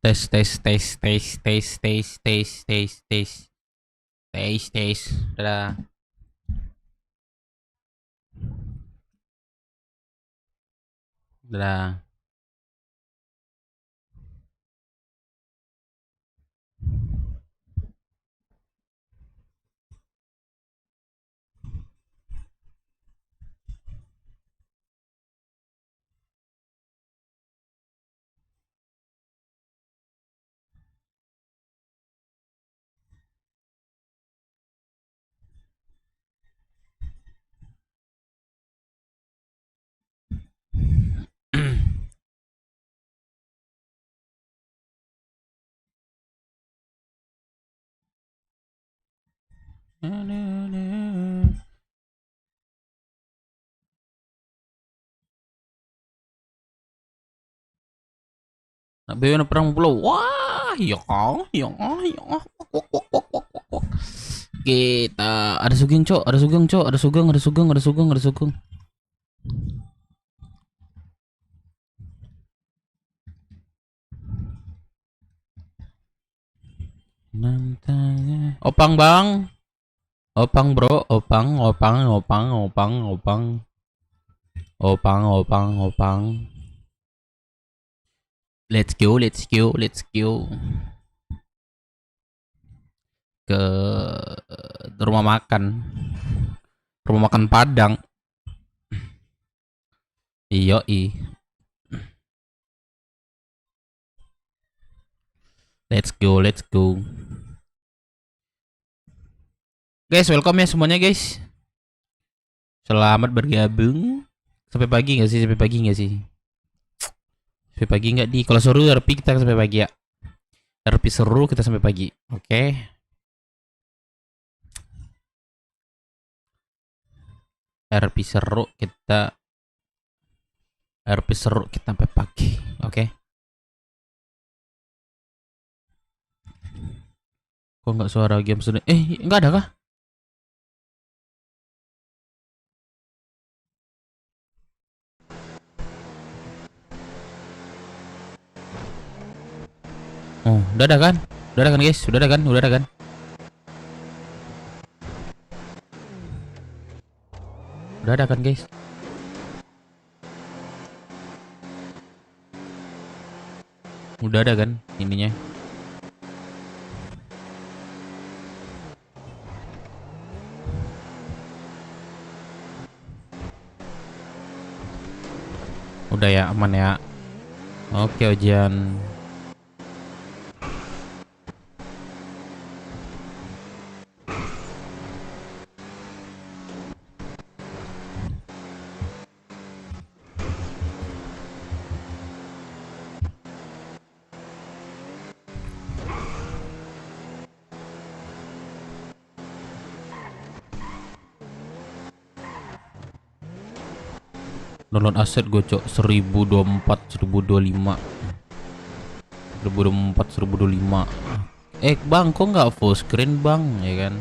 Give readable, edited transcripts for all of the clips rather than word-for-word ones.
Tes tes tes tes tes tes tes tes tes tes tes. Dadah. Dadah. Nak bewa na perang pulau. Wah, ya, ya, ya. Wak, wak, wak, wak, wak, wak. Kita ada sugeng cok, ada sugeng cok, ada sugeng, ada sugeng, ada sugeng, ada sugeng. Nantanya. Opang bang, opang bro, opang, opang, opang, opang, opang, opang, opang, opang. Let's go, let's go, let's go ke rumah makan Padang. Iyo let's go, let's go. Guys, welcome ya semuanya guys. Selamat bergabung. Sampai pagi nggak sih? Sampai pagi nggak sih? Sampai pagi nggak di? Kalau seru RP kita sampai pagi ya. RP seru kita sampai pagi. Oke. RP seru kita. RP seru kita sampai pagi. Oke. Kok nggak suara game sudah? Nggak ada kah? Oh, udah ada kan? Udah ada kan guys? Udah ada kan? Udah ada kan? Udah ada kan guys? Udah ada kan ininya? Udah ya, aman ya. Oke, ujian. Download aset gue cok 1024 1025 1024 1025. Bang, kok nggak full screen bang, ya kan?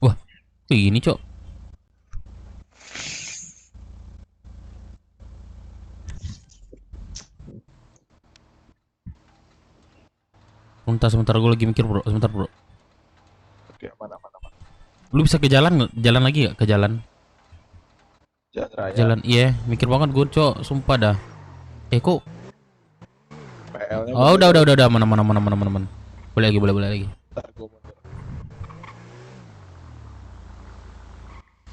Wah, ini cok. Sebentar, gue lagi mikir bro, sebentar bro. Oke, aman, aman, aman. Lu bisa ke jalan, jalan lagi gak? Ke jalan? Jalan raya. Jalan, iya. Mikir banget gue cok, sumpah dah. Kok? PL-nya Oh, mundur. udah, mana. Boleh lagi. Ntar gue mundur.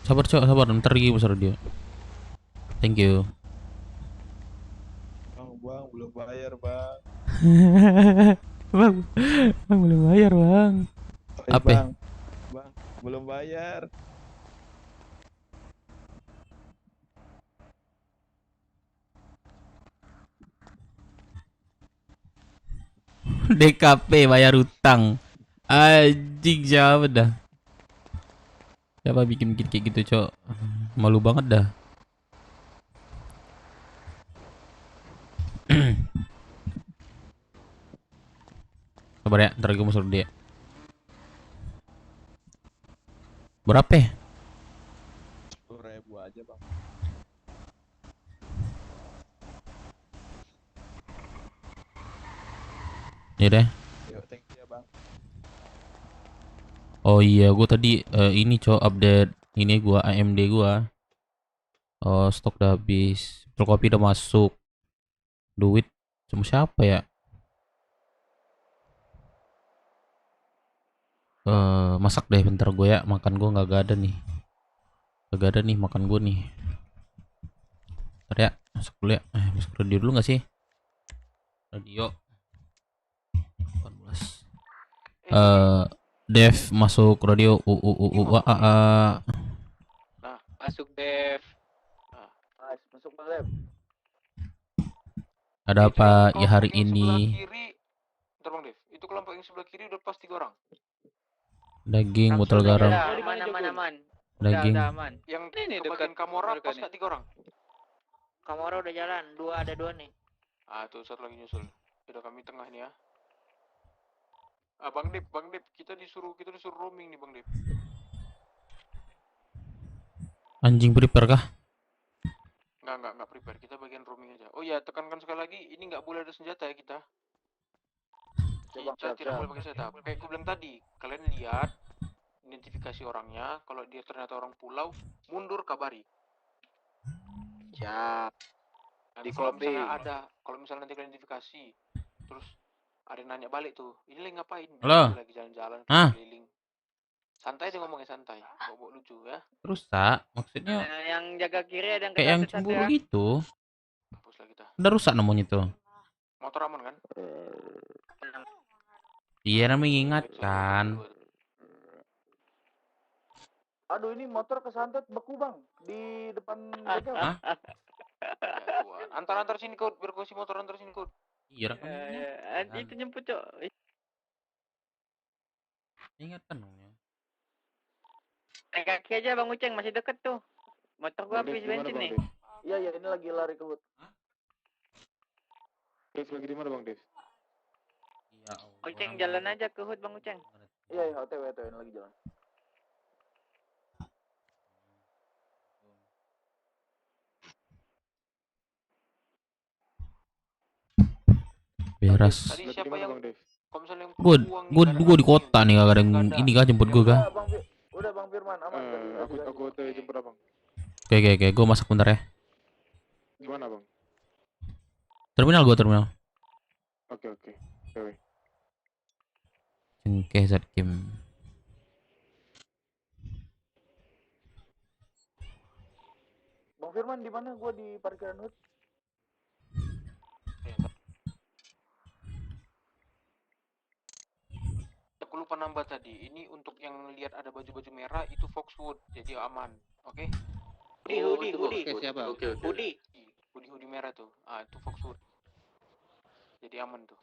Sabar cok, sabar, ntar lagi besar dia. Thank you. Bang, belum bayar, bang. bang, bang belum bayar bang. Oh, iya, Apa? bang, belum bayar. DKP bayar utang. Anjing siapa dah? Siapa bikin kayak gitu, Cok? Malu banget dah. Sabar ya, ntar gue mau suruh dia. Berapa ya? 10.000 aja bang. Ya deh. Yuk, thank you ya bang. Oh iya, gue tadi ini Cok update ini gua AMD gua. Oh, stok udah habis. Kopi udah masuk. Duit cuma siapa ya? Masak deh bentar gue ya. Makan gue nggak ada nih. Gak ada nih makan gue nih. Bentar ya, masuk dulu ya. Masuk radio dulu nggak sih? Radio 18. Dev masuk radio Nah, masuk Dev. Nice, masuk Bang Lab. ada Itu apa yang ya hari kelompok yang sebelah ini? kiri. Bentar Bang Dev. Itu kelompok yang sebelah kiri udah pas 3 orang. Daging, Langsung botol aja garam, dah. Aman, aman, aman. Daging. Udah aman. Yang Ini ke bagian dekat Kamora mereka pas nih. gak 3 orang. Kamera udah jalan. Ada dua nih. Ah, tuh satu lagi nyusul. Udah kami tengah nih ya. Ah, Bang Dev, kita disuruh roaming nih Bang Dev. Anjing prepare kah? Enggak prepare. Kita bagian roaming aja. Oh ya, tekankan sekali lagi, ini nggak boleh ada senjata ya kita. Coba, Kita siap, tidak siap. boleh pakai senjata. Kayak aku bilang tadi, kalian lihat identifikasi orangnya. Kalau dia ternyata orang pulau, mundur kabari. Siap. Nanti Di kalau copy. misalnya nanti kalian identifikasi, terus ada yang nanya balik tuh, ini lagi ngapain? Halo? Lagi jalan-jalan, Hah? keliling. Santai deh ngomongnya santai, bawa lucu ya. Rusak maksudnya Yang jaga kiri ada yang kayak yang kesatu satu cemburu ya. gitu. Hapus lah kita. Udah rusak namanya tuh. Motor aman kan? Iya namanya mengingatkan. Aduh, ini motor kesantet beku Bang di depan bengkel. Hah? Ya Tuhan. Antar sini kau berkosi motor antar sini kau. Iya kan mengingatkan. Itu jemput, Cok. Ingatkan namanya. Naik kaki aja Bang Uceng, masih deket tuh. Motor gua habis bensin nih. Iya, iya, ini lagi lari ke hut. Dev lagi di mana bang Dev? Iya. Uceng jalan aja ke hut Bang Uceng. Iya, iya, OTW ini lagi jalan. Beres. Tadi siapa yang bang Dev? kalau misalnya yang Gue buang nih, gue nggak ada gue di lagi kota nih gak ada yang Nggak ada. ini kah jemput gue kah? Udah Bang Firman aman. Aku jemput abang. Oke, gue masak bentar ya. Gimana bang? Terminal. Oke. Oke. Oke, zat game. Bang Firman di mana? Gua di parkiran hut. Aku lupa nambah tadi. Ini untuk yang lihat ada baju-baju merah itu Foxwood, jadi aman. Oke? Hoodie. Hoodie merah tuh. Ah, itu Foxwood. Jadi aman tuh.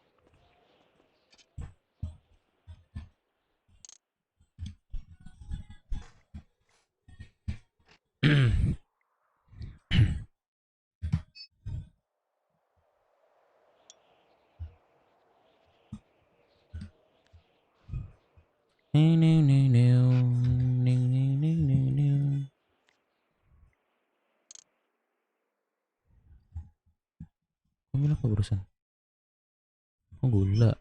Ambil apa barusan? Oh, gula.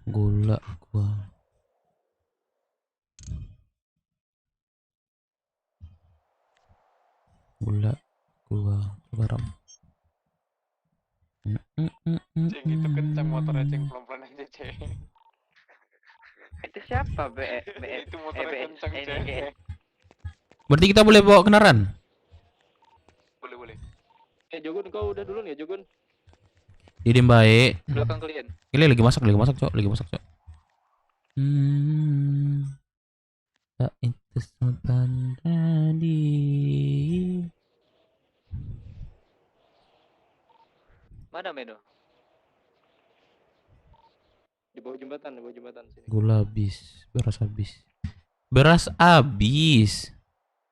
Gula gua. Garam. Ceng itu kencang motornya ceng, pelan-pelan aja ceng. Itu siapa? Itu motornya kencang ceng. Berarti kita boleh bawa kendaraan? Boleh. Jogun kau udah dulu nih Jogun. Dia diem baik. Belakang kalian. Ini lagi masak, cok, lagi masak, cok. Tak itu sultan tadi. Mana Medo? Di bawah jembatan sini. Gula habis, beras habis.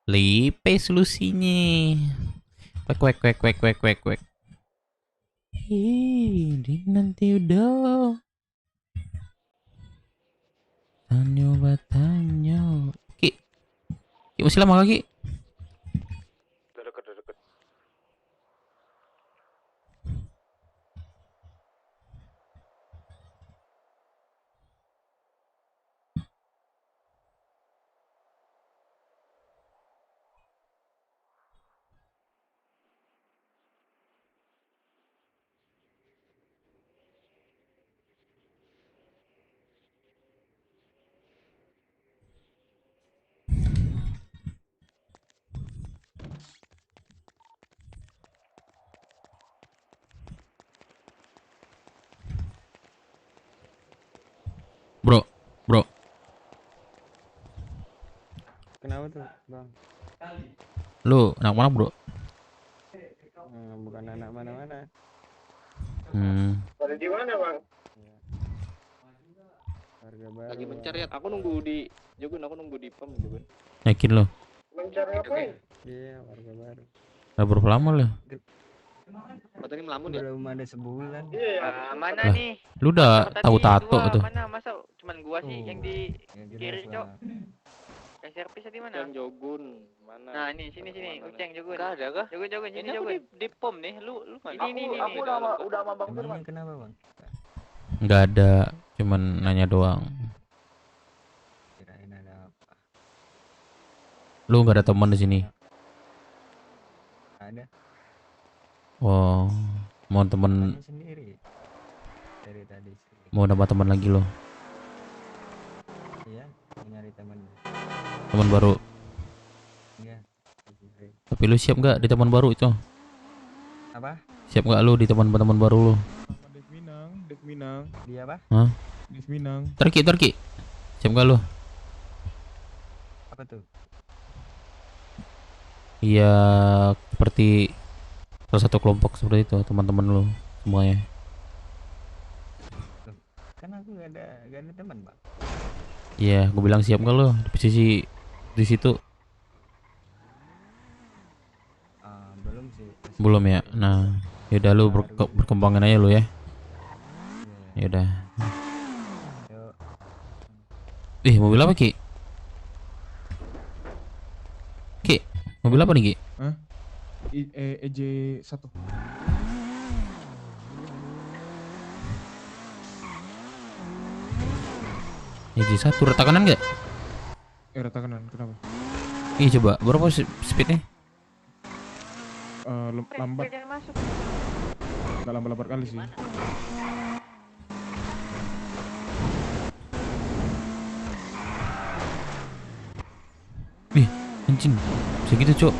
Lipe solusinya. Wek. Ini nanti udah. Tanyo. Ki masih lama lagi. Udah deket. Bro. Kenapa tuh, Bang? Lu anak mana, bro? Bukan anak mana-mana. Pada di mana, Bang? Warga baru. Lagi mencari. Aku nunggu di pom Jogun. Yakin lo? Mencari apa? Iya, warga baru. Udah berapa lama lo? Oh, tadi melamun ya? Belum ada sebulan. Iya. Mana Lah, nih? Lu udah Tadi tahu tato dua, tuh. Mana masa cuman gua sih yang di Ya, kiri, jelas Cok. lah. Kayak servis tadi mana? Yang Jogun mana? Nah, ini sini Uceng Jogun. Enggak ada kah? Jogun Ini sini aku Jogun. di pom nih. Lu mana? Ini. Aku udah sama Bang Firman. Emangnya kenapa, Bang? Nggak ada, cuman nanya doang. Kirain ada apa? Lu nggak ada teman di sini. Ada. Wow, mau temen, Tanya sendiri. Dari tadi sih. mau nambah teman lagi lo. Iya, mau nyari teman. Teman baru. Iya. Tapi lu siap nggak di teman baru itu? Apa? Siap nggak lu di teman-teman baru lu? Dek Minang. Dia apa? Dek Minang. Terki. Siap nggak lu? Apa tuh? Iya, seperti salah satu kelompok seperti itu, teman-teman lu semuanya. Kan aku gak ada teman, Bang. Iya, gue bilang siap nggak lu di posisi di situ? Belum sih. Masih Belum ya. Nah, yaudah lu berkembangin aja lu ya. Iya. Yaudah. Yuk. Mobil apa Ki? Mobil apa nih Ki? EJ1. EJ1 rata kanan nggak? Rata kanan, kenapa? Ih coba, berapa speednya? Lambat, Jangan masuk. nggak lambat kali sih. Ih, anjing, segitu cok.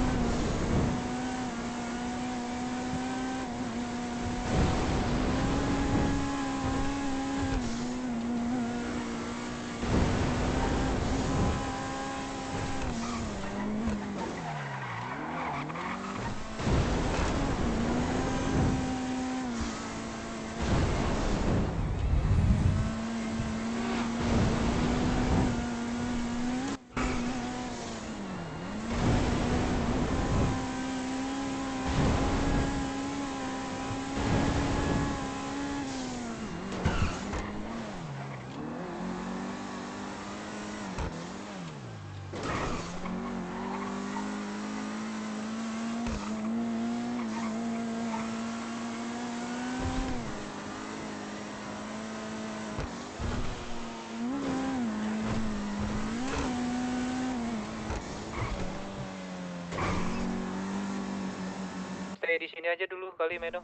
Stay di sini aja dulu kali, Medo.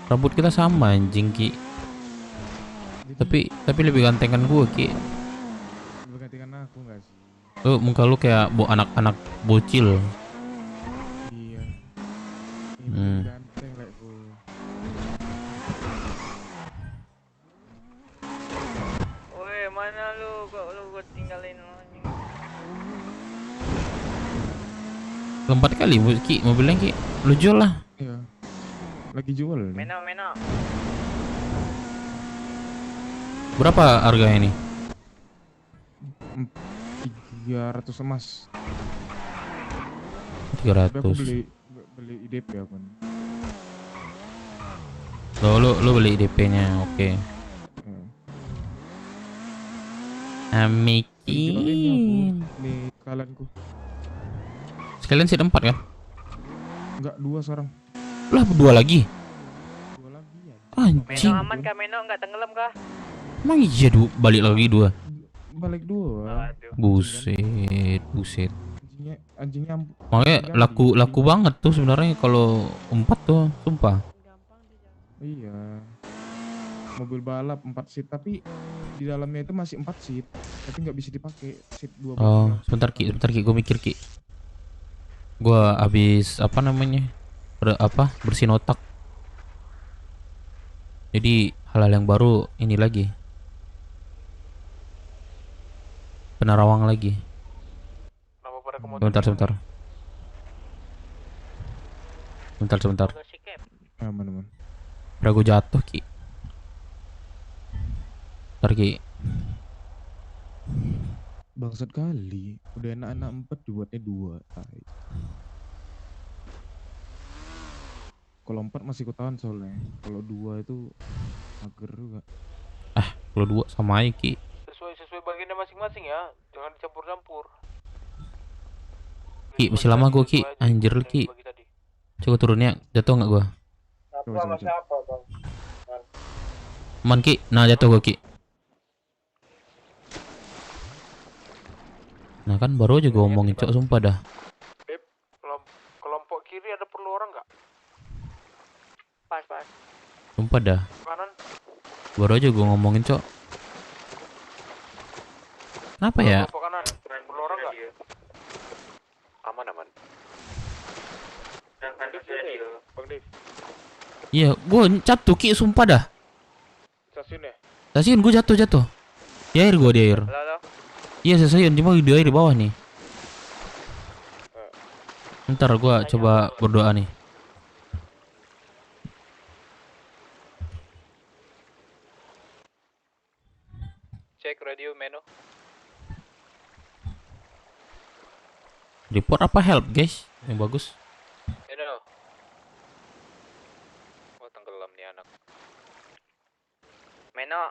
Rambut kita sama anjing Ki. Jadi, Tapi lebih ganteng kan gua Ki. lu gantikan aku nggak sih? Muka lu kayak anak-anak bocil. Iya. Ini Hmm. ganteng kayak gue. Woi, mana lu? Kok lu gua tinggalin anjing. Lompat kali Ki mobilnya Ki. Lu jual lah. Iya. Lagi jual nih. Meno, Meno. Berapa harganya ini? 300 emas. Tapi aku 300. beli IDP apa nih? Lu beli DP-nya. Oke. Ya. Amikin. Nih kalianku. Sekalian seat 4 kan? Enggak, 2 sekarang. Lah 2 lagi. 2 lagi ya. Meno Anjing. aman kah Meno? Enggak tenggelam kah? Emang iya balik lagi 2. Balik 2. Aduh. Buset. Anjingnya Makanya ganti. laku banget tuh sebenarnya kalau 4 tuh, sumpah. Iya. Mobil balap 4 seat tapi di dalamnya itu masih 4 seat, tapi nggak bisa dipakai seat 2. Oh, sebentar Ki, gue mikir Ki. Gua habis apa namanya? Bersihin otak. Jadi hal-hal yang baru ini lagi. Penerawang lagi. Kenapa pada ke motor? Sebentar. Sebentar. Gua sikap. Aman. Udah gue jatuh Ki. Bentar Ki. Bangsat kali. Udah enak-enak 4 dibuatnya 2. Tai. Kalau 4 masih ketahuan soalnya. Kalau 2 itu mager juga. Kalau 2 sama aja Ki. Sesuai bagiannya masing-masing ya, jangan dicampur-campur. Ki, masih lama gua Ki. Anjir lu Ki. Coba turunnya, jatuh nggak gua? Coba. Aman Ki. Nah, jatuh gua Ki. Nah kan baru aja gua ngomongin cok, sumpah dah. Kelompok kiri ada perlu orang nggak? Pas. Sumpah dah. Kanan? Baru aja gua ngomongin cok. Kenapa ya? Kelompok kanan. Perlu orang nggak? Aman. Bang Dev, Iya, gua jatuh Ki, sumpah dah. stasiun ya? Stasiun gua jatuh. Di air gua, di air. Halo. Iya stasiun, cuma di air di bawah nih. Ntar gua coba berdoa nih. Cek radio menu. Report apa help guys? Yang bagus. Menu. Oh, tenggelam nih anak. Meno.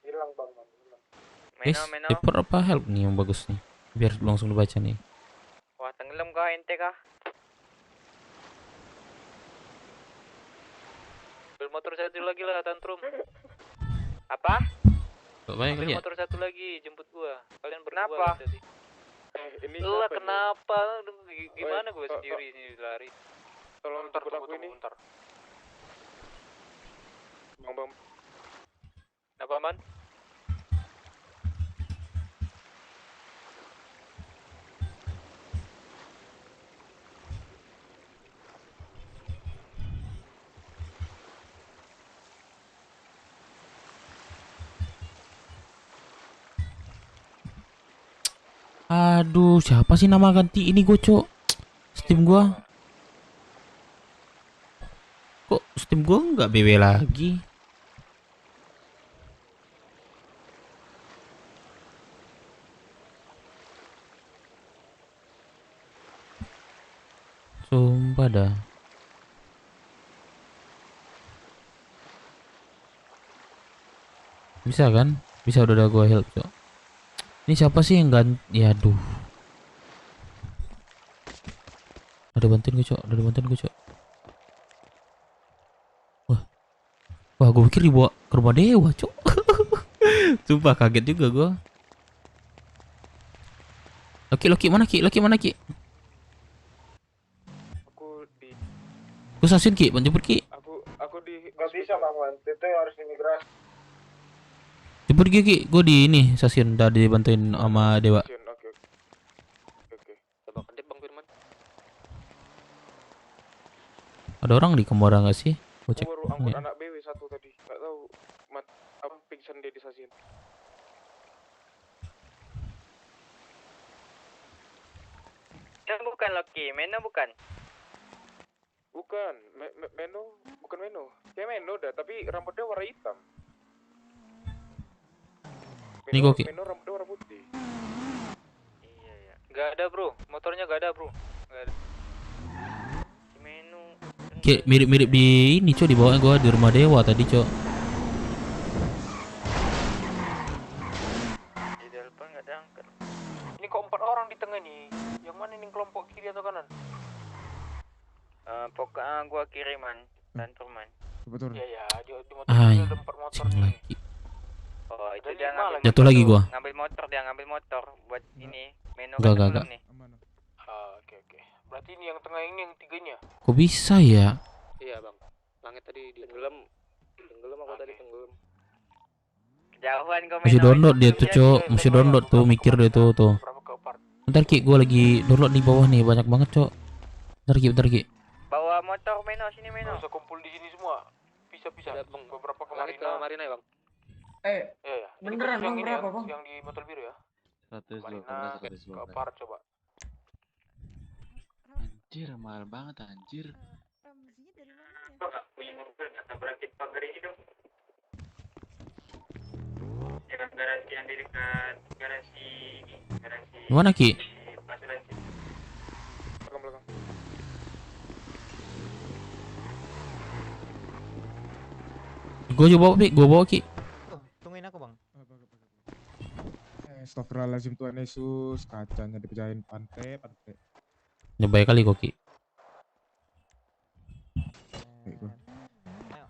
Hilang bang. Guys, Meno. report apa help nih yang bagus nih? Biar langsung dibaca nih. Wah, tenggelam kah ente kah? Ambil motor satu lagi lah, tantrum. Apa? Banyak Ambil lagi ya? motor satu lagi, jemput gua. Kalian berdua Kenapa? lah tadi. Ini lah kenapa? Gimana gue sendiri ini lari? Tolong jemput aku ini. Bentar. Bang. Kenapa man? Aduh, siapa sih nama ganti ini cok? Steam gua. Kok Steam gua nggak BW lagi? Sumpah dah. Bisa kan? Bisa udah gua help cok. Ini siapa sih yang ganti? Ya aduh. Ada bantuin gue cok. Wah gue pikir dibawa ke rumah dewa cok. Sumpah kaget juga gue. Loki mana Ki? stasiun Ki, Bang jemput Ki. Aku di Nggak bisa bang, itu harus imigrasi. Jemput Ki. Gue di ini stasiun udah dibantuin sama Dewa. stasiun. Oke. Coba kondip Bang Firman. Ada orang di Kembara nggak sih? Gue Aku cek. baru angkut Nih. anak BW satu tadi. Nggak tahu apa pingsan dia di stasiun. Itu bukan Loki, Meno bukan. Bukan, Meno, bukan Meno. Kayak Meno dah, tapi rambutnya warna hitam. Ini gua, Ki. Meno rambutnya warna putih. Iya. Gak ada bro, motornya gak ada bro. Gak ada. Meno. Ki mirip-mirip di ini Cok, di bawah gue di rumah Dewa tadi Cok. Di depan gak ada angker. Ini kok 4 orang di tengah nih. Yang mana nih kelompok kiri atau kanan? Pokoknya gua kiriman dan turman. Betul. Iya, di motor Ay, ada 4 motor cing nih. lagi. Oh itu Dari dia lima ngambil lagi. Jatuh motor lagi tuh. gua. Ngambil motor buat ini. Meno Gak, kan gak, belum gak. nih. Aman. Oke. Berarti ini yang tengah ini yang tiganya. Kok bisa ya? Iya bang. Langit tadi tenggelam aku tadi tenggelam. Kejauhan kau Masih download dia tuh Cok, masih download tuh, mikir dia tuh. Berapa ke apart? Bentar Ki, gue lagi download di bawah nih, banyak banget Cok. Bentar Ki. Bawa motor Meno sini Meno. Nggak usah kumpul di sini semua. Bisa. Beberapa ke Langit ke Marina. Marina ya bang. Iya. Ini Beneran, khusus Bang, yang ini berapa, ya, Bang? yang di motor biru ya. 112 Marina ke apart coba. Anjir, mahal banget anjir. Ramzinya dari mana ya? Punya mobil berakit pagar ini dong. Garasi yang di dekat garasi Gimana Ki? asuransi. Belakang. Gue bawa Ki. Tungguin aku, Bang. Astagfirullahaladzim Tuhan Yesus, kacanya dipecahin pantai. Nyoba kali kok Ki. Baik, gua. Ayo.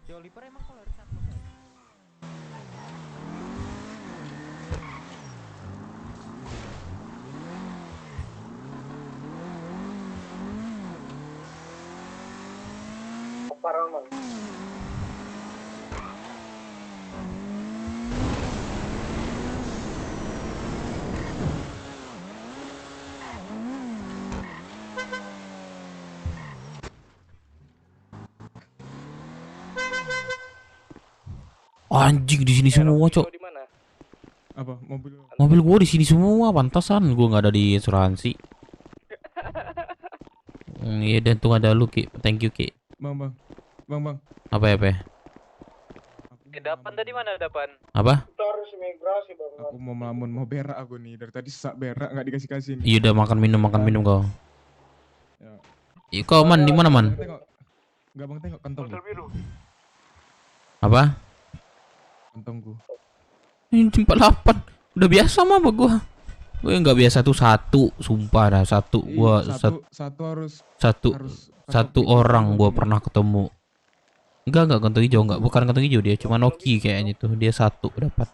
Si Oliver emang kalau harus satu. Paraman. Anjing di sini semua Cok. Di mana? Apa mobil? Mobil gue di sini semua, pantasan gue nggak ada di asuransi. Iya dan tuh ada lu Ki, thank you Ki. Bang. Apa ya? Aku Ke depan tadi mana depan? Apa? Kita harus imigrasi bang. Aku mau melamun, mau berak aku nih. Dari tadi sesak berak nggak dikasih nih. Iya udah makan minum kau. Ya. Iya kau man di mana man? Tengok. Enggak bang, tengok kantong. Motor biru. Apa? Kantongku. Ini 48. Udah biasa mah sama gua. Gue nggak biasa tuh satu, sumpah dah satu. Gua Satu harus satu kantong orang hijau gua ini. pernah ketemu. Enggak kantong hijau enggak, bukan kantong hijau dia, cuma Noki kayaknya tuh. Dia satu dapat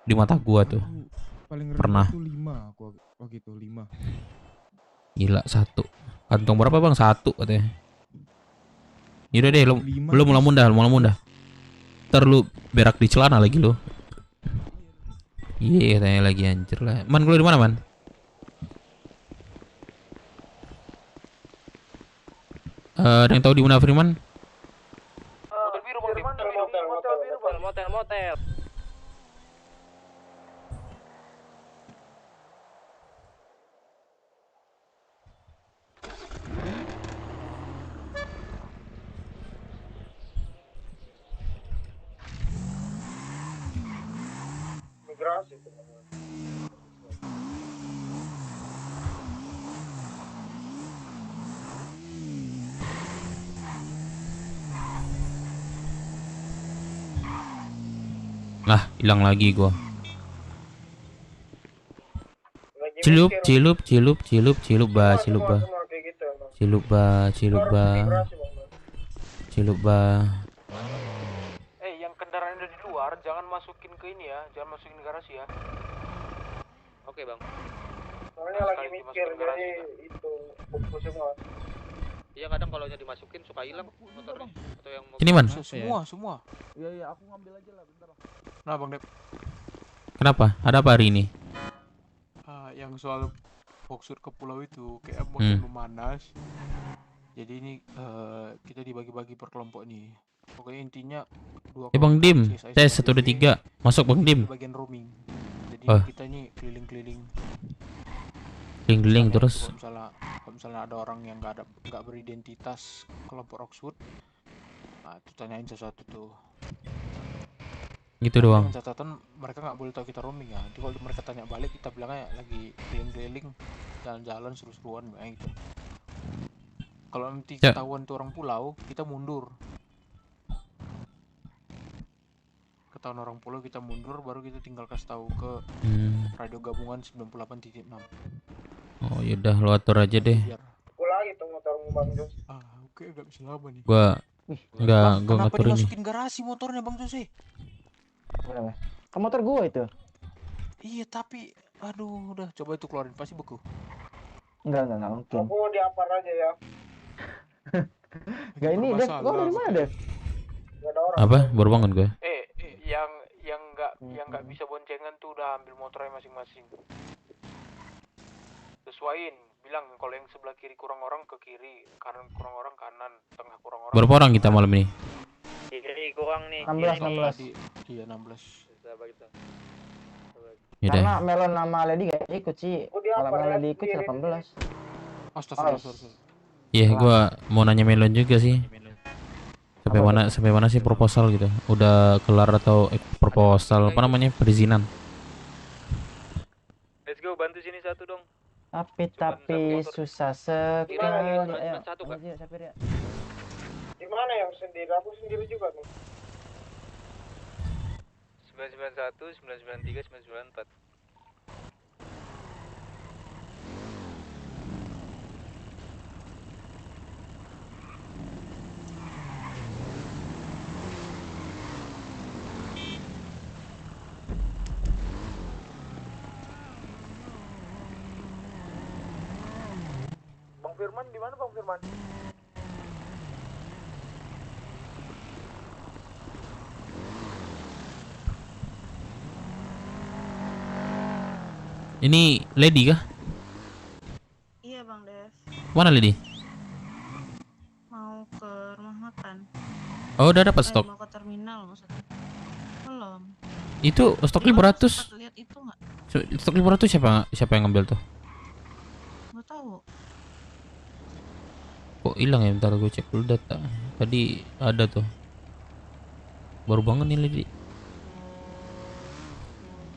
di mata gua tuh. Aku paling rendah Pernah. tuh 5 aku waktu itu 5. Gila satu. Kantong berapa bang? Satu katanya. Yaudah deh, lu mau lamun dah. Ntar lu berak di celana lagi lu. Iya katanya lagi anjir lah. Man lu di mana man? Ada yang tahu di mana Firman? Motor biru bang. Motel biru bang. Motel. Imigrasi. Lah, hilang lagi gua. Lagi Cilup, mikir. cilup, cilup, cilup, cilup ba, Semua, cilup ba. semua kayak gitu emang. Cilup ba, cilup Harus ba, imigrasi bang. cilup ba. Yang kendaraan ada di luar jangan masukin ke ini ya, jangan masukin ke garasi ya. Oke bang. Soalnya lagi mikir jadi itu buku semua. Iya kadang kalau dimasukin suka hilang motornya atau yang Ini man, Semua. Iya aku ngambil aja lah bentar lah. Nah Bang Dep, kenapa? Ada apa hari ini? yang soal fokusur ke pulau itu kayak makin Hmm. memanas. Jadi ini kita dibagi-bagi per kelompok nih. Pokoknya intinya dua Bang kelompok Dim, CSI tes sama 1 2 DB 3. Masuk Bang Dim. di bagian roaming. Jadi Oh. kita nih keliling-keliling. Keliling-keliling Misalnya terus. kalau misalnya ada orang yang nggak beridentitas kelompok Roxwood, nah itu tanyain sesuatu tuh. Gitu Tapi doang. dengan catatan mereka nggak boleh tahu kita roaming ya. Jadi kalau mereka tanya balik kita bilangnya lagi keliling-keliling, jalan-jalan seru-seruan kayak gitu. Kalau nanti Ya. ketahuan tuh orang pulau, kita mundur. Ketahuan orang pulau kita mundur, baru kita tinggal kasih tahu ke radio gabungan 98.6. Oh yaudah, lu atur aja deh. Biar Aku lagi tuh motormu Bang Jos. oke nggak bisa lama nih. Gua Bang, gua kenapa ngatur ini. dimasukin garasi motornya Bang Jose? Kan motor gua itu. Iya tapi aduh udah coba itu keluarin pasti beku. Enggak mungkin. Aku diapar aja ya. Enggak ini Dev, gua dari mana Dev? Enggak ada orang. Apa? Baru bangun gua. Yang nggak bisa boncengan tuh udah ambil motornya masing-masing. Sesuaiin, bilang kalau yang sebelah kiri kurang orang ke kiri, kanan kurang orang kanan, tengah kurang orang. Berapa orang kita malam ini? kiri kurang nih. 16. Iya 16. Sabar kita. Yaudah. Karena Melon sama Lady gak ikut sih. Kalau Melon Lady ikut 18. Astagfirullah. sorry. Iya, gua mau nanya Melon juga sih. Sampai mana sih proposal gitu? Udah kelar atau proposal apa namanya? Perizinan. Let's go bantu sini satu dong. Tapi satu motor. susah sekali. Gimana? Ayo, Satu, Kak. lanjut, Sapir ya. Di mana yang sendiri? Aku sendiri juga nih. 991, 993, 994. Bang Firman di mana Bang Firman? Ini Lady kah? Iya Bang Dev, Mana Lady? mau ke rumah makan. Oh, udah dapat stok. Mau ke terminal maksudnya. Belum. Itu stok Lu 500. sempat lihat itu nggak? Stok 500 siapa yang ngambil tuh? Nggak tahu. Kok hilang ya? Bentar gue cek dulu data. Tadi ada tuh. Baru bangun nih Lady.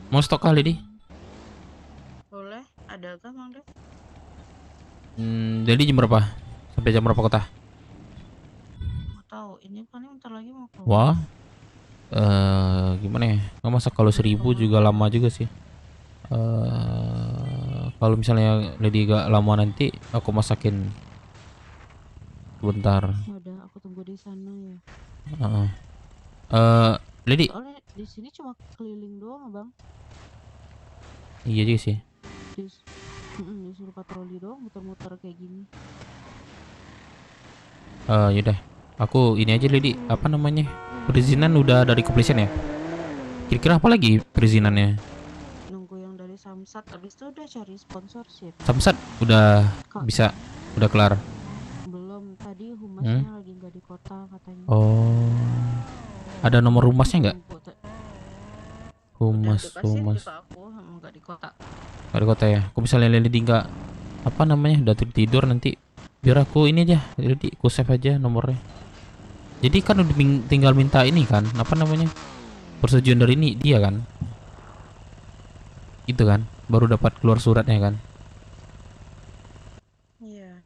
Mau stok kah Lady? Boleh? Ada kah Bang Dev? Jadi jam berapa? Sampai jam berapa kota? Nggak tahu. Ini kan bentar lagi mau keluar. Wah. Gimana ya? Nggak masa kalau 1000 juga lama juga sih. Kalau misalnya Lady gak lama nanti aku masakin. Bentar. Udah, aku tunggu di sana ya. Lady. Soalnya di sini cuma keliling doang, Bang. Iya juga sih. Disuruh patroli doang, muter-muter kayak gini. Yaudah. Aku ini aja Lady. Apa namanya? Perizinan udah dari kepolisian ya? Kira-kira apa lagi perizinannya? Nunggu yang dari Samsat, abis itu udah cari sponsorship. Samsat udah bisa, udah kelar. Belum, tadi humasnya lagi nggak di kota katanya. Oh, ada nomor humasnya nggak? Udah Humas. dikasih ke aku, nggak di kota. Nggak di kota ya? Aku misalnya Lady nggak apa namanya udah tidur nanti biar aku ini aja, Lady aku save aja nomornya. Jadi kan udah tinggal minta ini kan, apa namanya persetujuan dari ini dia kan? Itu kan, baru dapat keluar suratnya kan? Iya,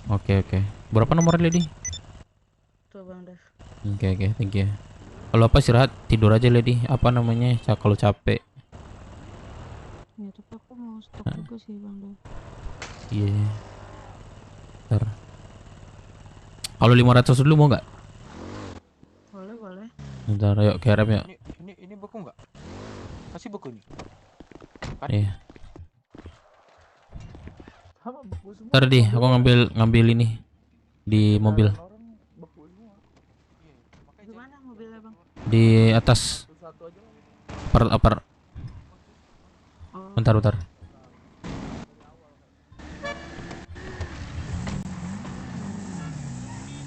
Oke. Berapa nomor Lady? tuh Bang Dev. Oke, thank you. Kalau apa istirahat tidur aja Lady. Apa namanya? Kalau capek. Ya, tapi aku mau stok juga sih Bang Dev. Iya. Ntar. Kalau 500 dulu mau nggak? Boleh. Ntar yuk KRM ya. Ini beku nggak? Kasih beku nih. Iya. Sama beku semua. Ntar deh, aku ngambil ini di mobil. Orang beku semua. Di mana mobilnya bang? Di atas. Satu-satu aja lah. Upper. Oh. Bentar.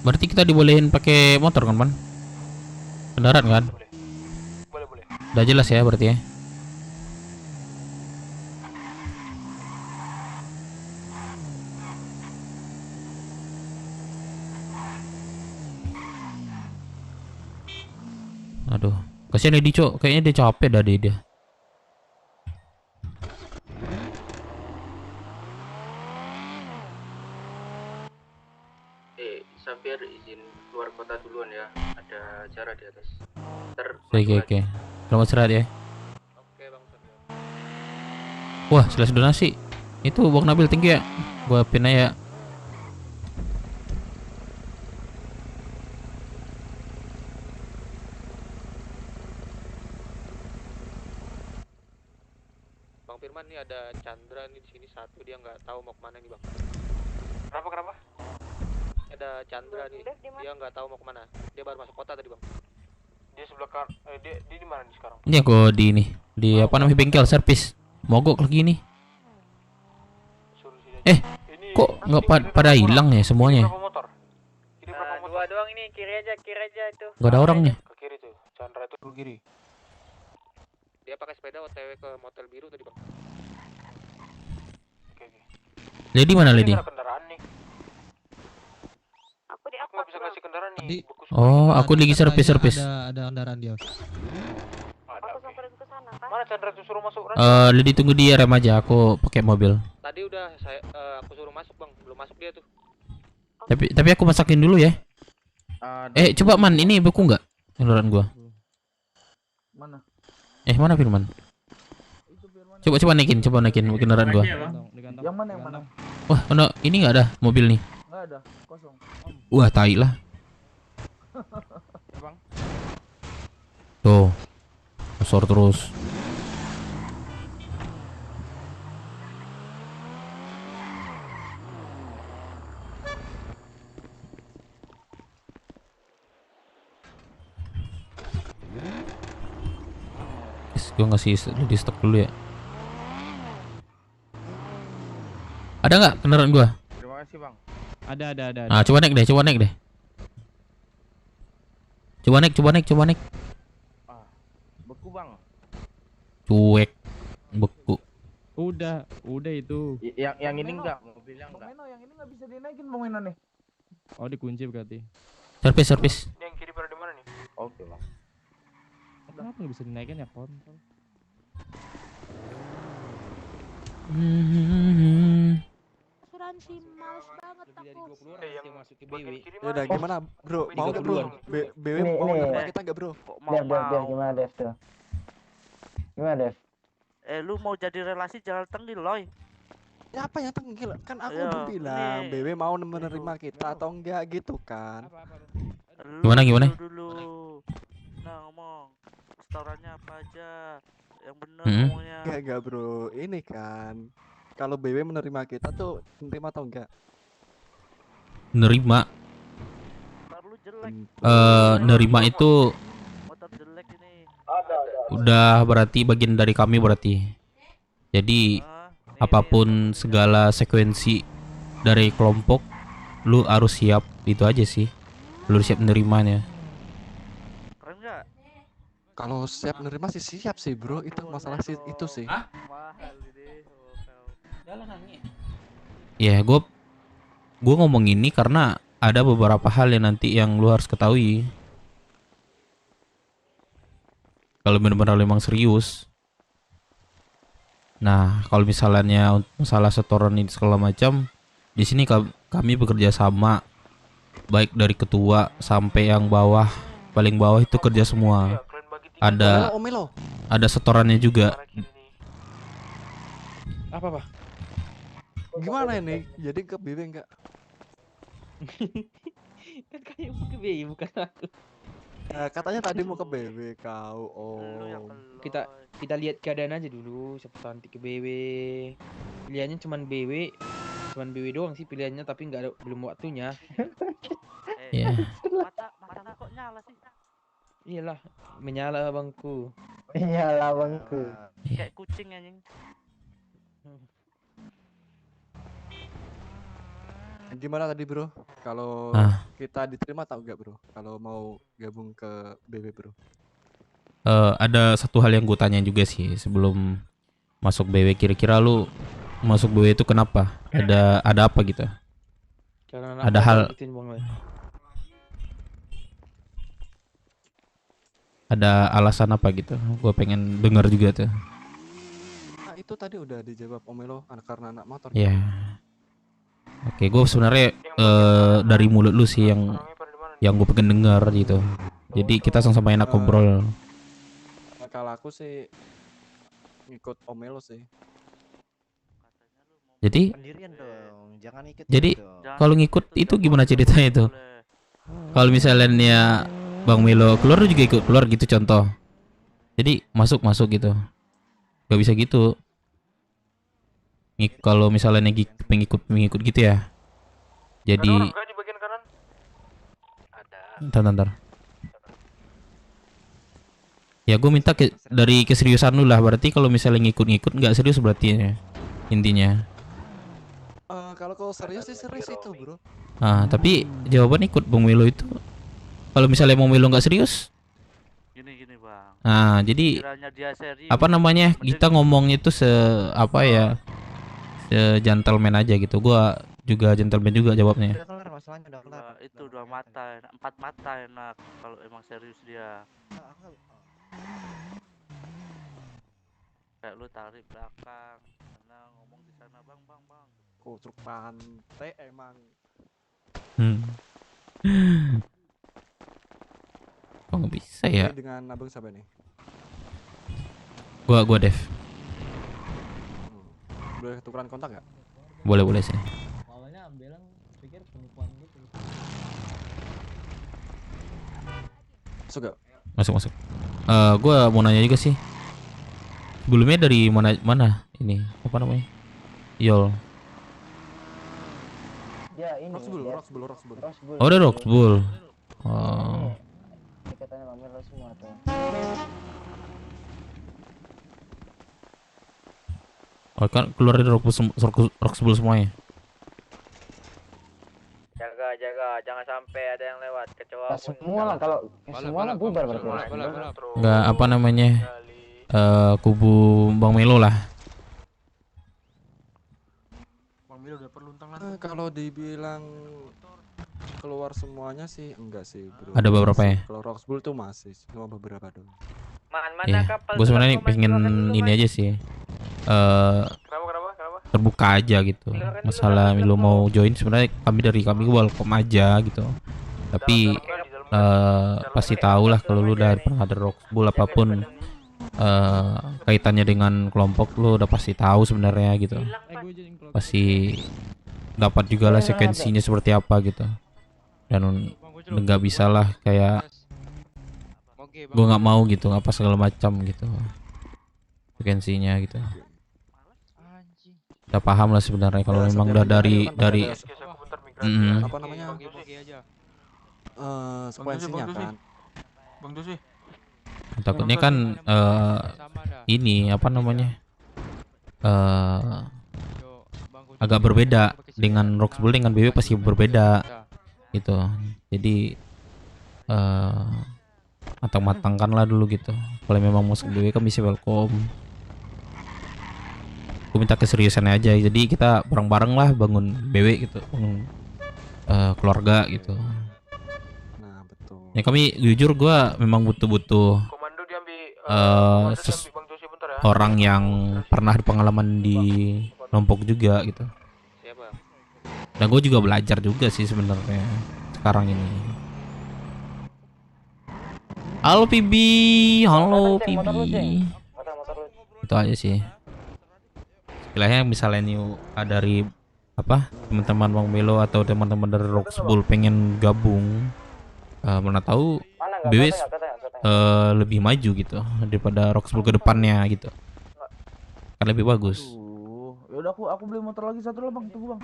Berarti kita dibolehin pakai motor kan, Pan? Kendaraan kan? Boleh. Udah jelas ya berarti ya. Aduh, kasihan Edi, Cok. Kayaknya dia capek dah dia. Sapir izin keluar kota duluan ya. Ada acara di atas. Oke. Selamat istirahat ya. Oke, Bang Sapir. Wah, selas donasi. Itu Bang Nabil, thank you ya. Gua pin aja. Bang Firman nih ada Chandra nih di sini satu, dia nggak tahu mau kemana nih bang. Kenapa? Ada Chandra nih, dia nggak tahu mau kemana. Dia baru masuk kota tadi bang. Dia sebelah dia di mana nih sekarang? Ini aku di apa namanya, bengkel servis. Mogok lagi nih. Suruh sini aja. Eh, Ini kok nggak pada hilang ya semuanya? berapa motor? Kiri berapa motor? Dua doang ini, kiri aja itu. Gak ada orangnya. Ke kiri tuh. Chandra itu ke kiri. Dia pakai sepeda OTW ke motel biru tadi bang. Oke. Lady mana Lady? Ini ada kendaraan nih. Aku di Aku nggak bisa ngasih kendaraan nih. Tadi- Beku Oh, aku lagi servis. Ada kendaraan dia. ada. Aku Oke. samperin ke sana kan. Mana Chandra tuh suruh masuk? Lady tunggu dia rem aja, aku pakai mobil. Tadi udah aku suruh masuk bang, belum masuk dia tuh. Tapi aku masakin dulu ya. Coba Man, ini beku nggak kendaraan gua? Mana? Mana Firman? Itu Firman. Coba naikin kendaraan gua. Yang mana? Wah, ini nggak ada mobil nih. Enggak ada, kosong. Wah, tai lah. Bang. Tuh. Kosor terus. Gue ngasih di stok dulu ya. Ada nggak kendaraan gua? Terima kasih bang. Ada. Nah, coba naik deh. Coba naik. Beku bang. Cuek. Beku. Udah itu. Yang ini enggak, mobilnya Bang enggak. Eno, yang ini nggak bisa dinaikin Bang Eno nih. Oh, dikunci berarti. Servis. Yang kiri pada di mana nih? Oke bang. Kenapa nggak bisa dinaikin ya kontrol? Asuransi males banget aku. Yang masuk ke BW. Udah gimana bro? Mau nggak bro? BW mau nerima kita nggak bro? Dev, gimana Dev tuh? Gimana Dev? Lu mau jadi relasi jangan tenggil loy. Ya apa yang tenggil? Kan aku Ayo, udah bilang ini. BW mau menerima kita atau enggak gitu kan? Gimana? Dulu. Nah ngomong. Restorannya apa aja? Yang bener Hmm. ngomongnya. Enggak bro, ini kan kalau BW menerima kita tuh menerima atau enggak? Nerima. Ntar lu jelek. Nerima itu Motor jelek ini. udah berarti bagian dari kami berarti. Jadi apapun segala sekuensi dari kelompok, lu harus siap, itu aja sih. Lu harus siap menerimanya. Keren nggak? Kalau siap menerima sih siap sih bro, itu masalah sih itu sih. Mahal ini. Ya, gue ngomong ini karena ada beberapa hal yang nanti yang lu harus ketahui. Kalau benar-benar lu emang serius. Nah, kalau misalnya masalah setoran ini segala macam, di sini kami bekerja sama, baik dari ketua sampai yang bawah, paling bawah itu kerja semua. Ada Omelo. ada setorannya juga. Apa? Gimana ini? Jadi ke BW enggak? Kan kayak mau ke BW bukan aku. Katanya tadi mau ke BW kau. Lu yang Oh. Kita lihat keadaan aja dulu, siapa tahu nanti ke BW. Pilihannya cuman BW Cuman BW doang sih pilihannya, tapi nggak ada, belum waktunya. Iya. Mata kok nyala sih? Iyalah, menyala bangku. Iyalah bangku. Kayak kucing anjing. Gimana tadi bro? Kalau Ah. kita diterima atau enggak bro? Kalau mau gabung ke BW bro? Ada satu hal yang gue tanya juga sih sebelum masuk BW. Kira-kira lu masuk BW itu kenapa? Ada apa gitu? Karena Ada hal, ada alasan apa gitu? Gue pengen dengar juga tuh. Nah itu tadi udah dijawab Omelo karena anak motor. Ya. Oke, gue sebenarnya dari mulut lu sih yang gue pengen dengar gitu. Jadi kita sama-sama enak ngobrol. Kalau aku sih ngikut Omelo sih. Jadi Pendirian dong, jangan ikut. Jadi kalau ngikut itu gimana ceritanya itu? Kalau misalnya Bang Melo keluar lu juga ikut keluar gitu contoh. Jadi masuk gitu. Gak bisa gitu. Kalau misalnya pengikut gitu ya. Jadi Bentar. Ya gue minta dari keseriusan lu lah. Berarti kalau misalnya ngikut nggak serius berarti ya, intinya. Kalau serius sih serius itu bro. Nah tapi jawaban ikut Bang Melo itu. Kalau misalnya Bang Melo nggak serius. Gini bang. Nah jadi Kiranya dia serius, apa namanya kita ngomong itu apa ya, gentleman aja gitu. Gua juga gentleman juga jawabnya. Udah kelar masalahnya, udah kelar. Itu 2 mata, 4 mata enak kalau emang serius dia. Kayak lu tarik belakang, sana ngomong di sana bang. Kucuk pantai emang. Kok nggak bisa ya? Ini dengan abang siapa nih? Gua Dev. Boleh tukeran kontak nggak? Boleh sih. Awalnya bilang pikir penipuan gitu. Masuk gak? Masuk. Gua mau nanya juga sih. Sebelumnya dari mana ini? Apa namanya? Yol. Ya ini. Roxbull. Oh, udah Roxbull. Oh. Ini katanya Bang Melo semua tuh. Oh kan keluar dari Roxbull semuanya. Jaga, jangan sampai ada yang lewat kecoa. Semua lah kalau semua lah bubar berarti. Nggak apa namanya? Kubu Bang Melo lah. Bang Melo udah perluntang Kalau dibilang keluar semuanya sih enggak sih bro. Ada beberapa ya? Kalau Roxbull tuh masih cuma beberapa doang. Mana kapal? Gue sebenarnya pengen ini aja sih. Kenapa? Terbuka aja gitu. Masalah Milo mau join sebenarnya kami welcome aja gitu. Tapi pasti tahu lah kalau lu udah pernah ada Roxbull apapun kaitannya dengan kelompok lu udah pasti tahu sebenarnya gitu. Pasti dapat juga lah sekuensinya seperti apa gitu. Dan nggak bisa lah kayak gue nggak mau gitu apa segala macam gitu sekuensinya gitu. Udah paham lah sebenarnya kalau memang udah dari apa namanya? Sekuensinya kan. Bang Dosi. Takutnya kan ini apa namanya agak berbeda dengan Roxbull, dengan BW pasti berbeda gitu. Jadi matang-matangkanlah dulu gitu. Kalau memang masuk BW kan bisa welcome. Aku minta keseriusannya aja. Jadi kita bareng-bareng lah bangun BW gitu, bangun keluarga gitu. Nah betul. Ya kami jujur gua memang butuh orang yang pernah pengalaman di kelompok juga gitu. Dan gue juga belajar juga sih sebenarnya sekarang ini. Halo Pibi. Itu aja sih. Istilahnya misalnya new dari apa teman-teman Bang Melo atau teman-teman dari Roxbull pengen gabung, mana tahu BW lebih maju gitu daripada Roxbull ke depannya gitu. Kan lebih bagus. Ya udah aku beli motor lagi satu lah bang, tunggu bang.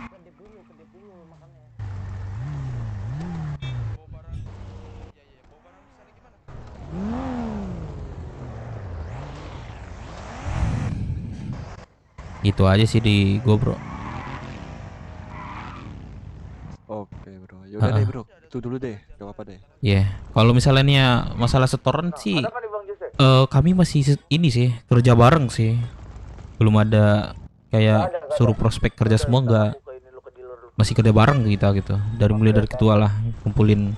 Itu aja sih di gue bro. Oke bro, yaudah deh bro, itu dulu deh, gak apa-apa deh. Iya, kalau misalnya nih ya masalah setoran sih, Ada kan nih bang Jose? kami masih ini sih kerja bareng sih. Belum ada kayak suruh prospek kerja semua nggak, masih kerja bareng kita gitu. Mulai dari ketua lah, kumpulin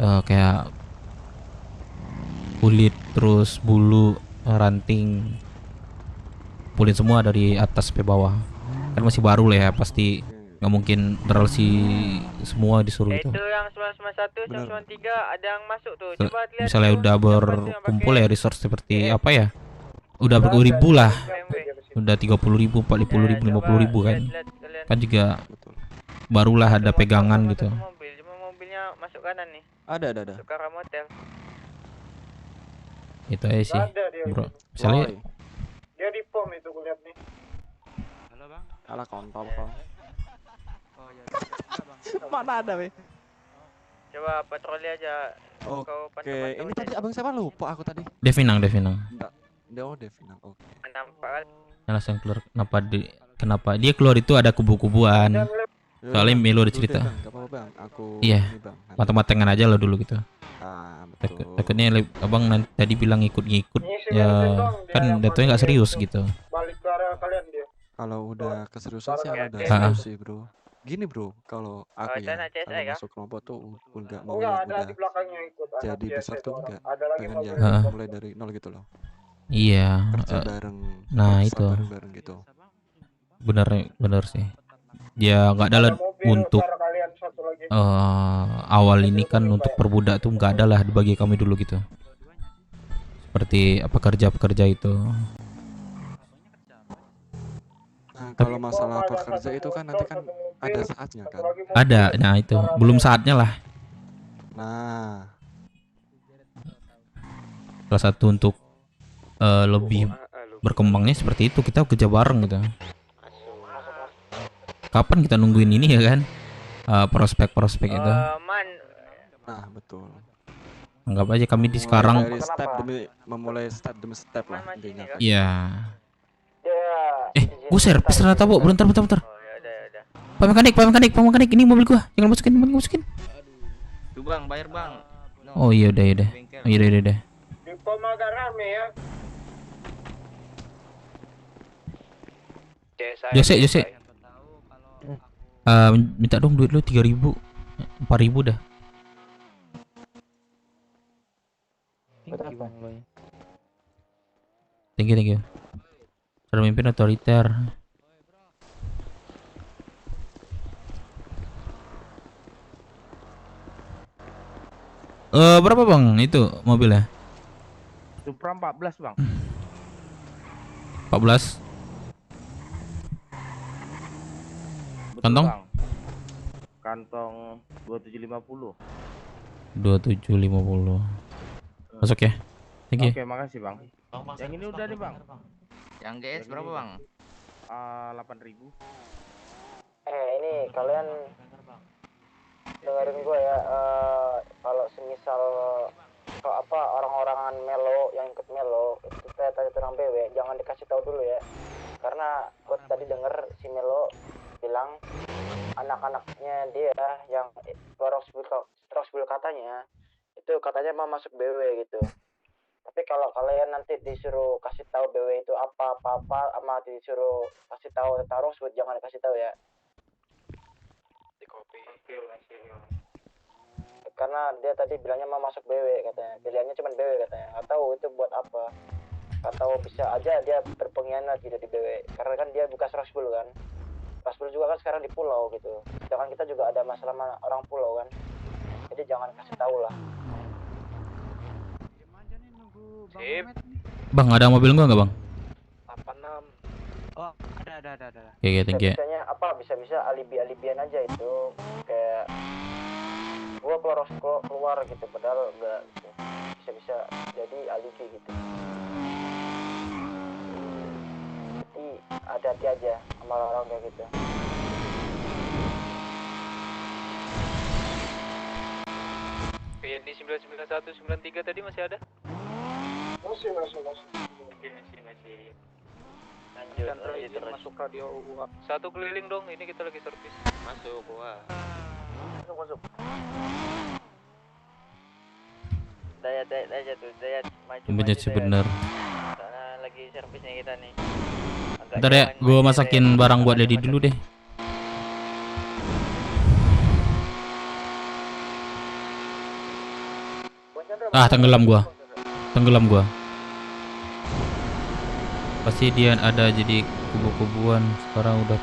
kayak kulit terus bulu ranting, kumpulin semua dari atas sampai bawah. Kan masih baru lah ya, pasti nggak mungkin terlalu semua disuruh itu. Itu yang 991, 993 ada yang masuk tuh. Coba lihat Misalnya tuh, udah siapa tuh yang berkumpul pakai ya resource seperti apa ya, udah ribu lah, udah 30.000, 40.000, 50.000 kan, kan juga barulah ada pegangan gitu. mobil, cuma mobilnya masuk kanan nih. Ada. Masuk ke arah motel. Itu aja sih bro. Misalnya Dia di pom itu kulihat nih. Halo bang. Alah kontol kau. Oh iya. Mana ada weh? Coba patroli aja. Kau Oke, ini tadi abang siapa lupa aku tadi. Devinang. Enggak. Devinang. Oke. Nampak kan? Langsung keluar. Kenapa dia keluar itu ada kubu-kubuan. Soalnya Milo udah cerita. Enggak apa-apa bang, aku Iya. ini, Bang. Mateng-matengan aja lo dulu gitu. Betul. Takutnya abang nanti tadi bilang ngikut ya kan datonya nggak serius gitu. Balik ke area kalian dia. Kalau udah keseriusan sih udah Ah. serius sih bro. Gini bro, kalau aku ya kalau masuk kelompok tuh nggak mau yang ada udah di belakangnya ikut. jadi besar tuh enggak. Ada lagi Pengen mobil. yang mulai dari nol gitu loh. Iya. Kerja bareng. Nah besar itu bareng gitu. bener sih. Ya nggak ada lah untuk Kalian satu lagi. awal ini kan untuk perbudak tuh nggak ada lah dibagi kami dulu gitu. Seperti pekerja itu. Nah, kalau masalah pekerja itu kan nanti kan ada saatnya kan. Ada, nah itu belum saatnya lah. Nah, Salah satu untuk lebih berkembangnya seperti itu, kita kerja bareng gitu. Kapan kita nungguin ini ya kan? Prospek-prospek itu. nah betul. Anggap aja kami di sekarang. Dari step memulai step demi step lah intinya. Iya. Buser, pesan apa bu? Bentar. Pak mekanik, ini mobil gua, jangan masukin. Tuh bang, bayar bang. Oh iya udah. Oh, iya udah. Di pom agak rame ya. Jose. Minta dong duit lu 3.000, 4.000 dah. Thank you. Sudah memimpin otoriter. Berapa bang itu mobilnya? Supra 14 bang. 14. Kantong? Kantong 2750. 2750. Masuk ya. Thank you. Oke, makasih bang. Yang ini udah nih bang. Yang GS berapa bang? 8.000. Ini kalian dengerin gue ya. Kalau semisal orang-orangan Melo yang ikut Melo itu tanya tentang BW, jangan dikasih tahu dulu ya. Karena gue tadi denger si Melo bilang anak-anaknya dia yang Roxbull katanya itu katanya mau masuk BW gitu. Tapi kalau kalian nanti disuruh kasih tahu BW itu apa sama disuruh kasih tahu tentang Roxbull, jangan dikasih tahu ya. Di kopi. Karena dia tadi bilangnya mau masuk BW katanya, pilihannya cuma BW katanya, nggak tahu itu buat apa, nggak tahu, bisa aja dia berpengkhianat gitu di BW, karena kan dia bukan Roxbull kan, Roxbull juga kan sekarang di pulau gitu, sedangkan kita juga ada masalah sama orang pulau kan, jadi jangan kasih tahu lah. Sip. Bang, ada mobil gua nggak bang? 86. Oh, ada. Oke, thank you. Biasanya bisa alibian aja itu, kayak gua keluar gitu padahal enggak gitu. Bisa jadi alibi gitu. Jadi hati-hati aja sama orang kayak gitu. Oke, yang di 991 93 tadi masih ada? Masih. Masih. Lanjut Izin terus. masuk radio UA. Satu keliling dong, ini kita lagi servis. Masuk, wah. Masuk. Dayat maju. Tumbennya sih bener. Karena lagi servisnya kita nih. Ntar ya, gue masakin barang buat Lady dulu deh. Tenggelam gua. Pasti dia ada jadi kubu-kubuan sekarang udah.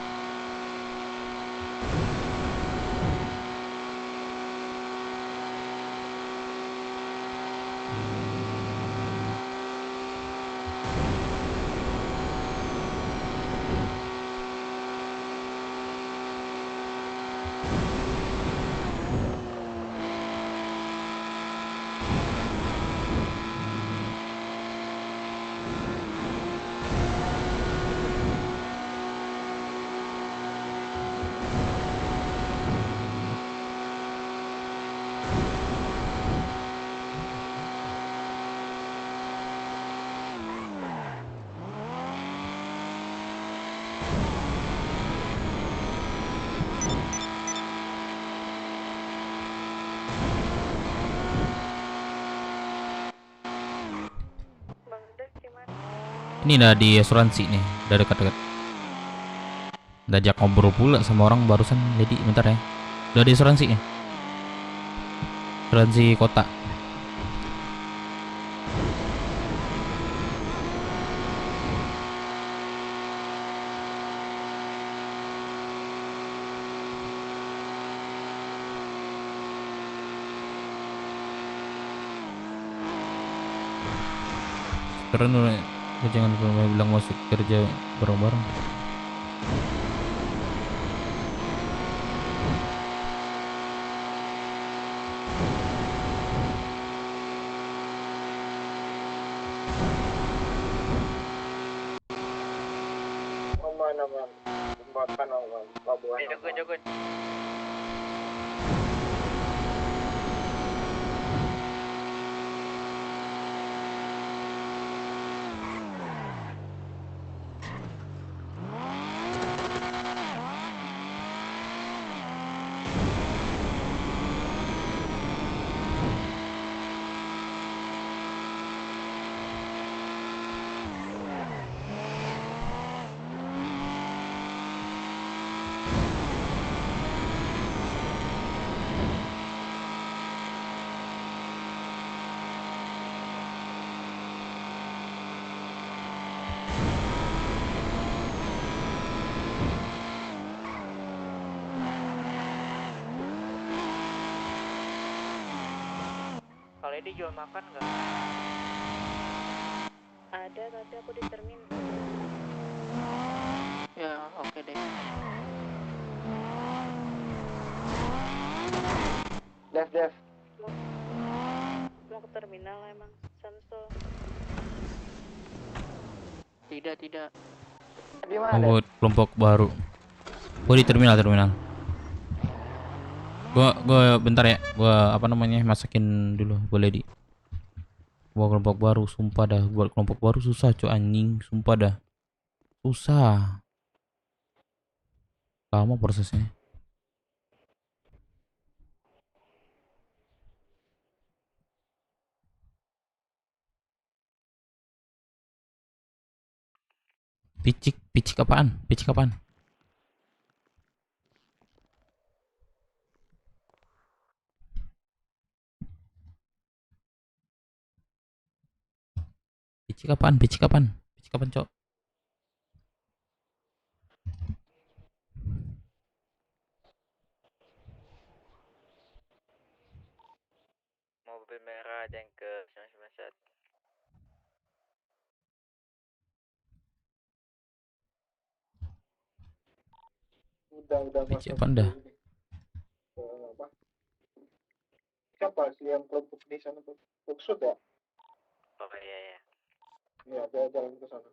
Ini udah di asuransi nih, udah dekat-dekat. Udah ajak ngobrol pula sama orang barusan. Jadi bentar ya. Udah di asuransi nih. Asuransi kota. Keren loh. Jangan pernah bilang masuk kerja bareng-bareng. Aman. Jembatan aman. Pelabuhan aman. Jogun. Kalau ini jual makan nggak? Ada, tapi aku di terminal. Ya, oke deh. Dev. Mau ke terminal emang, Samsul. Tidak. Di mana? Oh, kelompok baru. Gua di terminal. Gua bentar ya. Gua masakin dulu boleh di. Buat kelompok baru, sumpah dah. Buat kelompok baru susah cuy anjing, sumpah dah. Susah. Lama prosesnya. Picik apaan? Picik apaan? Picik apaan, Cok? Mobil merah ada yang ke 991. Udah Picik masuk. apaan dah? Apa? Siapa sih yang kelompok di sana tuh? Maksud ya? Oh iya. Iya, dia jalan ke sana.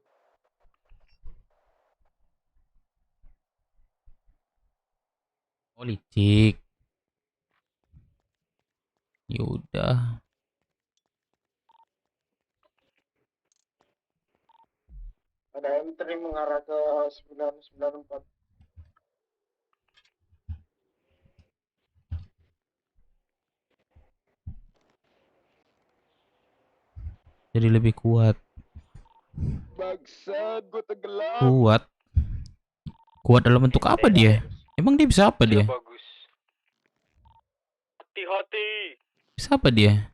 Oh, licik. Ya udah. Ada M3 mengarah ke 994. Jadi lebih kuat. Bangsat, gue tenggelam. Kuat. Kuat dalam bentuk apa dia? Emang dia bisa apa dia? Bagus. Hati-hati. Bisa apa dia?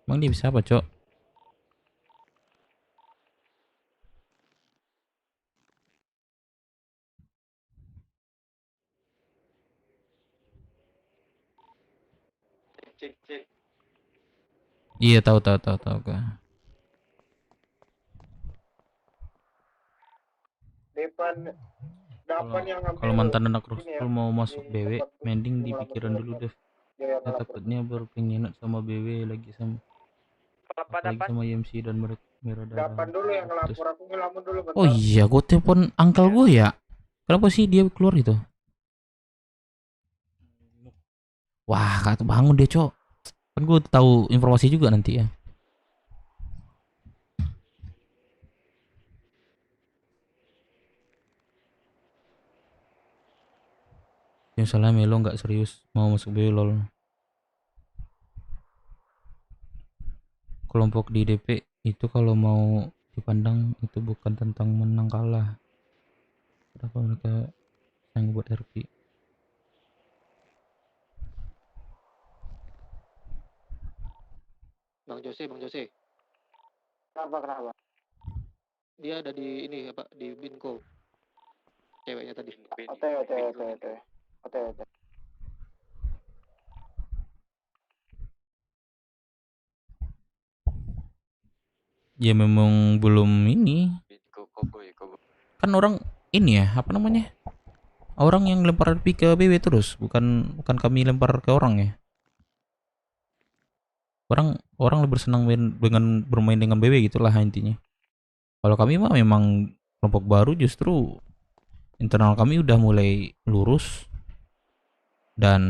Emang dia bisa apa, Cok? Cek. Iya, tahu Kak. Depan yang Kalau mantan anak Rasul mau masuk BW, mending di pikiran dulu deh. Ya, Saya takutnya berpengenat sama BW lagi sama apalagi sama YMC dan merah darah. Dapan dulu yang ngelapor, aku ngelamun dulu bentar. Oh iya, gue telepon uncle gue ya. Kenapa sih dia keluar itu? Wah, kata bangun dia, Cok. Kan gue tahu informasi juga nanti ya. Misalnya Melo nggak serius mau masuk BW lol. Kelompok di DP itu kalau mau dipandang itu bukan tentang menang kalah. Kenapa mereka yang buat RP? Bang Jose. Kenapa? Dia ada di ini apa di Binko. Ceweknya tadi. Oke. Ya memang belum ini. Kan orang ini ya, apa namanya? Orang yang lempar RP ke BW terus, bukan kami lempar ke orang ya. Orang lebih senang dengan bermain dengan BW gitulah intinya. Kalau kami mah memang kelompok baru, justru internal kami udah mulai lurus dan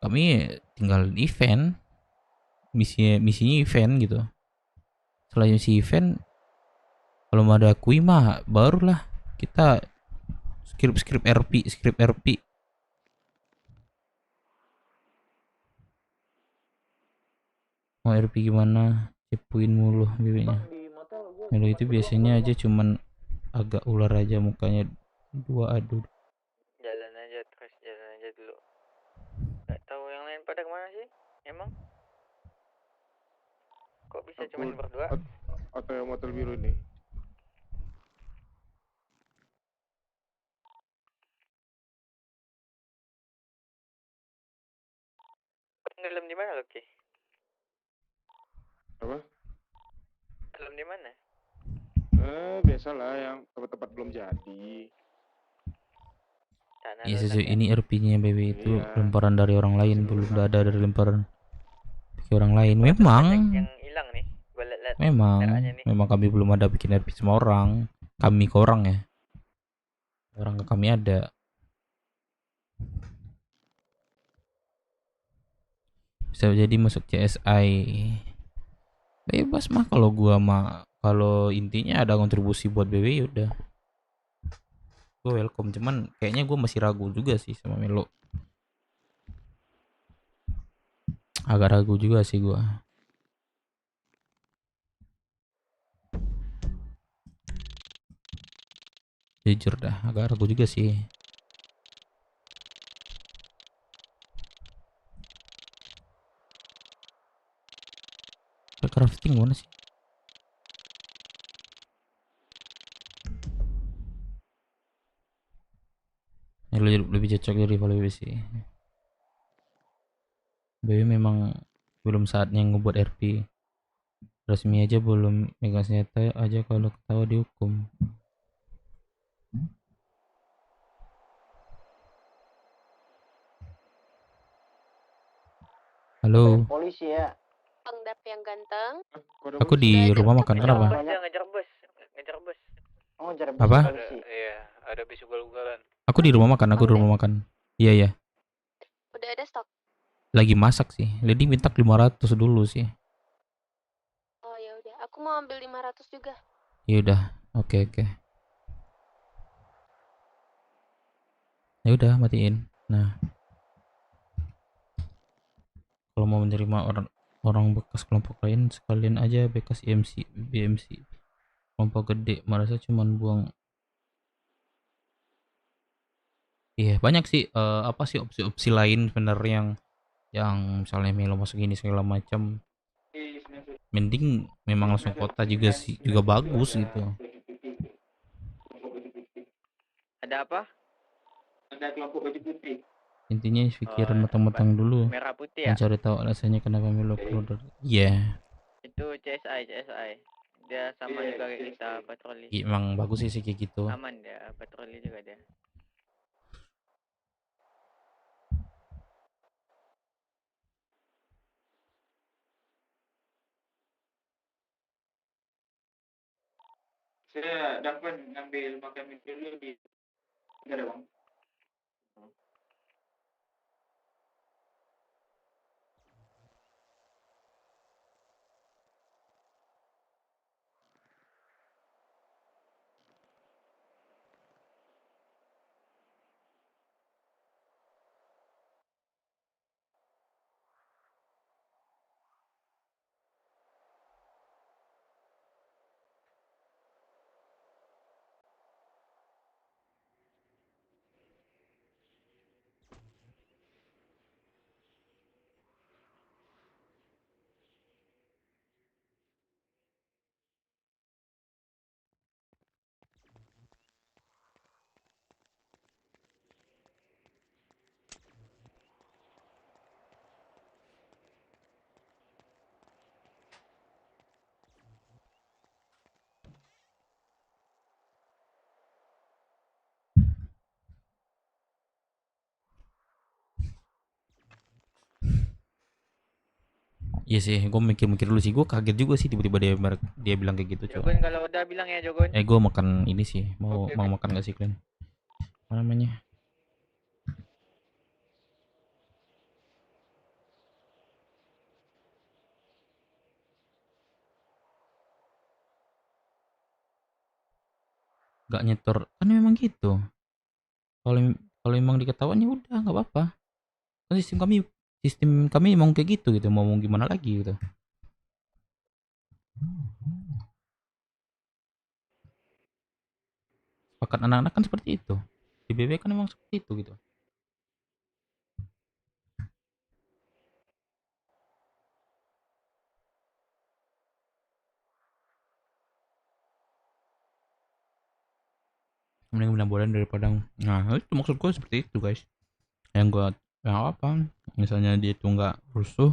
kami tinggal event, misinya event gitu. Setelah misi event, kalau mau ada kui mah barulah kita skrip RP. Mau RP gimana? Cepuin mulu BW-nya. Melo itu biasanya aja cuman agak ular aja mukanya dua aduh. Jalan aja dulu. Gak tahu yang lain pada kemana sih? Emang? Kok bisa cuma berdua? Atau yang motor biru nih? Dalam di mana, Loki? Apa? Dalam di mana? Biasalah yang tempat-tempat belum jadi. Iya sejauh ini RP-nya BW itu lemparan dari orang lain, belum ada dari lemparan ke orang lain. Memang Yang hilang nih. Gua liat memang kami belum ada bikin RP semua orang. Kami ke orang ya. Orang ke kami ada. Bisa jadi masuk CSI. Bebas mah kalau gua mah, kalau intinya ada kontribusi buat BW ya udah. Gue welcome, cuman kayaknya gue masih ragu juga sih sama Melo. Agak ragu juga sih gue. Jujur dah, agak ragu juga sih. Crafting mana sih? Lebih cocok dari BW sih. BW memang belum saatnya ngebuat RP resmi aja, belum megang senjata aja kalau ketawa dihukum. Halo. Polisi ya. Pangdap yang ganteng. Aku di rumah makan. Kenapa? Ngejar bus. Oh, ngejar bus Apa? polisi. Iya, ada bis ugal-ugalan. Aku di rumah makan. Aku di rumah makan. Iya ya. Udah ada stok. Lagi masak sih. Lady minta 500 dulu sih. Oh ya udah, aku mau ambil 500 juga. Ya udah. Oke oke. Ya udah matiin. Nah, kalau mau menerima orang bekas kelompok lain sekalian aja bekas BMC kelompok gede, merasa cuman buang. Iya banyak sih apa sih opsi-opsi lain sebenarnya yang misalnya Melo masuk ini segala macam. Mending memang langsung kota juga sih, juga bagus gitu. Ada apa? Ada kelompok baju putih. Intinya pikiran matang-matang dulu. Merah putih ya? Mencari tahu alasannya kenapa Melo keluar. Iya. Itu CSI. Dia sama juga kayak kita patroli. Emang bagus sih kayak gitu. Aman dia, patroli juga dia. Saya dapat ngambil makan dulu di. Enggak ada bang. Iya sih, gue mikir-mikir dulu sih, gue kaget juga sih tiba-tiba dia bilang kayak gitu coba. Jogon kalau udah bilang ya Jogon. Gue makan ini sih, mau makan gak sih kalian? Apa namanya? Gak nyetor, kan memang gitu. Kalau memang diketahuan ya udah nggak apa-apa. Kan sistem kami emang kayak gitu mau gimana lagi gitu. Pakat anak-anak kan seperti itu. Di BB kan memang seperti itu gitu. Mending benar daripada. Nah itu maksud gue seperti itu guys. Yang apa? Misalnya dia itu nggak rusuh,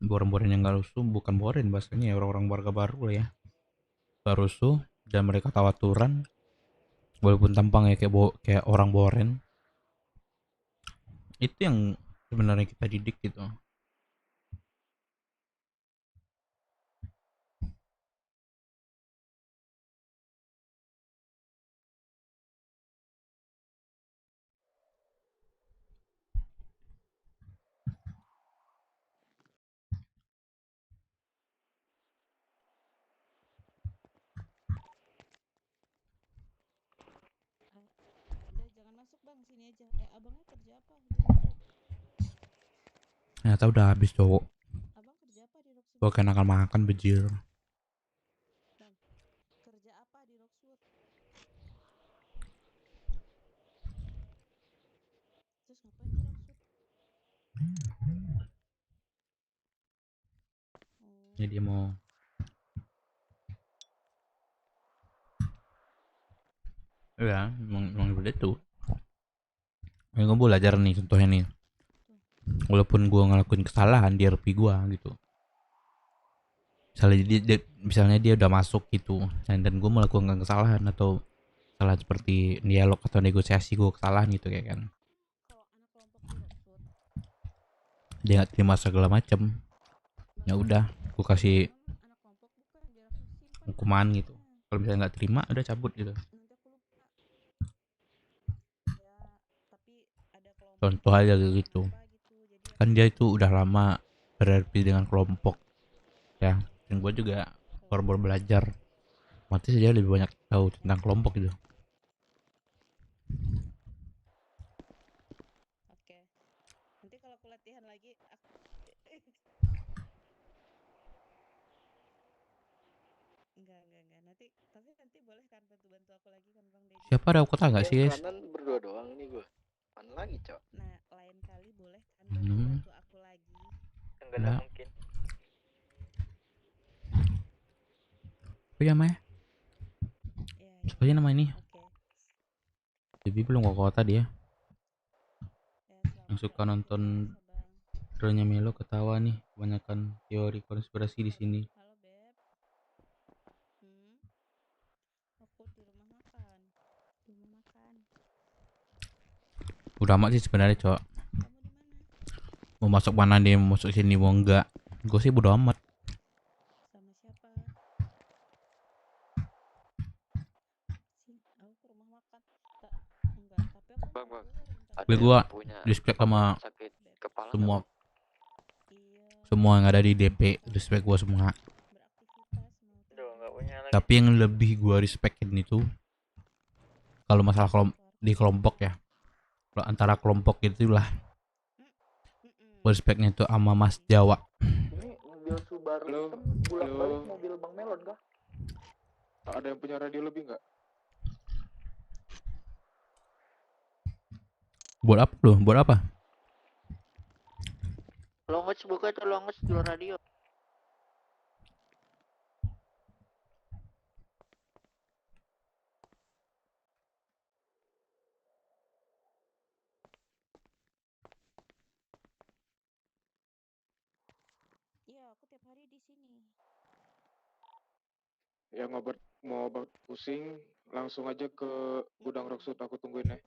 boren-boren yang nggak rusuh, bukan boren bahasanya ya, orang-orang warga baru lah ya. Nggak rusuh dan mereka tahu aturan, walaupun tampangnya kayak orang boren. Itu yang sebenarnya kita didik gitu. Udah jangan masuk bang, sini aja. Abangnya kerja apa? Ternyata udah habis cowok. Abang kerja apa di Rockwood? Gue kayak makan bejir. Bang, kerja apa di Rockwood? Terus ngapain di Rockwood? Ya dia mau. Ya, emang seperti itu. Yang gue belajar nih contohnya nih. Walaupun gue ngelakuin kesalahan di RP gue gitu. Misalnya dia udah masuk gitu, dan gue melakukan kesalahan atau salah seperti dialog atau negosiasi gue kesalahan gitu kayak kan. Dia nggak terima segala macam. Ya udah, gue kasih hukuman gitu. Kalau misalnya nggak terima, udah cabut gitu. Contoh aja gitu. Kan dia itu udah lama berarti dengan kelompok, ya. Dan gue juga baru belajar. Mati saja lebih banyak tahu tentang kelompok gitu. Nanti kalau aku latihan lagi aku enggak nanti tapi nanti boleh kan bantu aku lagi kan Bang Deddy. Siapa ada kota nggak sih guys? Kanan berdua doang nih gua. Mana lagi, Cok? Nah, lain kali boleh kan bantu aku lagi. Enggak ada mungkin. Apa namanya? Siapa aja nama ini? Jadi belum ke kota dia. Yang suka nonton Dronya Melo ketawa nih, kebanyakan teori konspirasi di sini. Halo Beb. Aku di rumah makan. Udah amat sih sebenarnya, Cok. Mau masuk mana dia, mau masuk sini mau enggak. Gue sih bodo amat. Sama siapa? Aku ke rumah makan. Enggak, tapi aku Bang. Gue respect sama semua yang ada di DP, respect gue semua. Tapi yang lebih gue respectin itu kalau masalah di kelompok ya, kalau antara kelompok itulah respectnya itu sama Mas Jawa. Ini mobil Subaru hitam bolak-balik mobil Bang Melon kah? Ada yang punya radio lebih nggak? Buat apa lu? Buat apa? Longos buka itu longos dulu radio. Iya, aku tiap hari di sini. Yang mau obat pusing langsung aja ke gudang Rocksud, aku tungguin ya.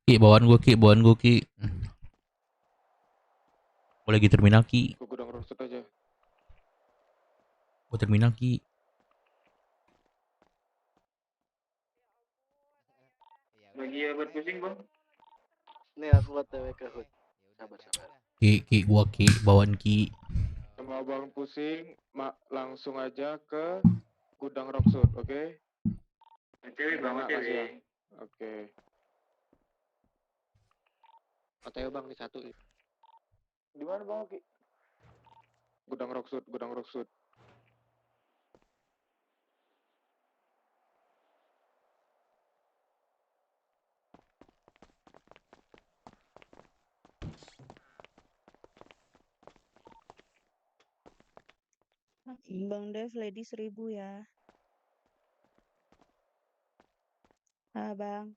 Ki, bawaan gue Ki. Gue lagi terminal Ki. Ke gudang Rocksud aja. Gue terminal Ki. Lagi obat pusing bang? Nih aku OTW ke HUD. Sabar. Ki, gua Ki, bawaan Ki. Sama abang pusing, langsung aja ke gudang Rocksud, oke? Oke bang, oke. Oke. OTW bang di satu. Di mana Bang Oki? Gudang Rocksud. Bang Dev lady 1000 ya. Bang.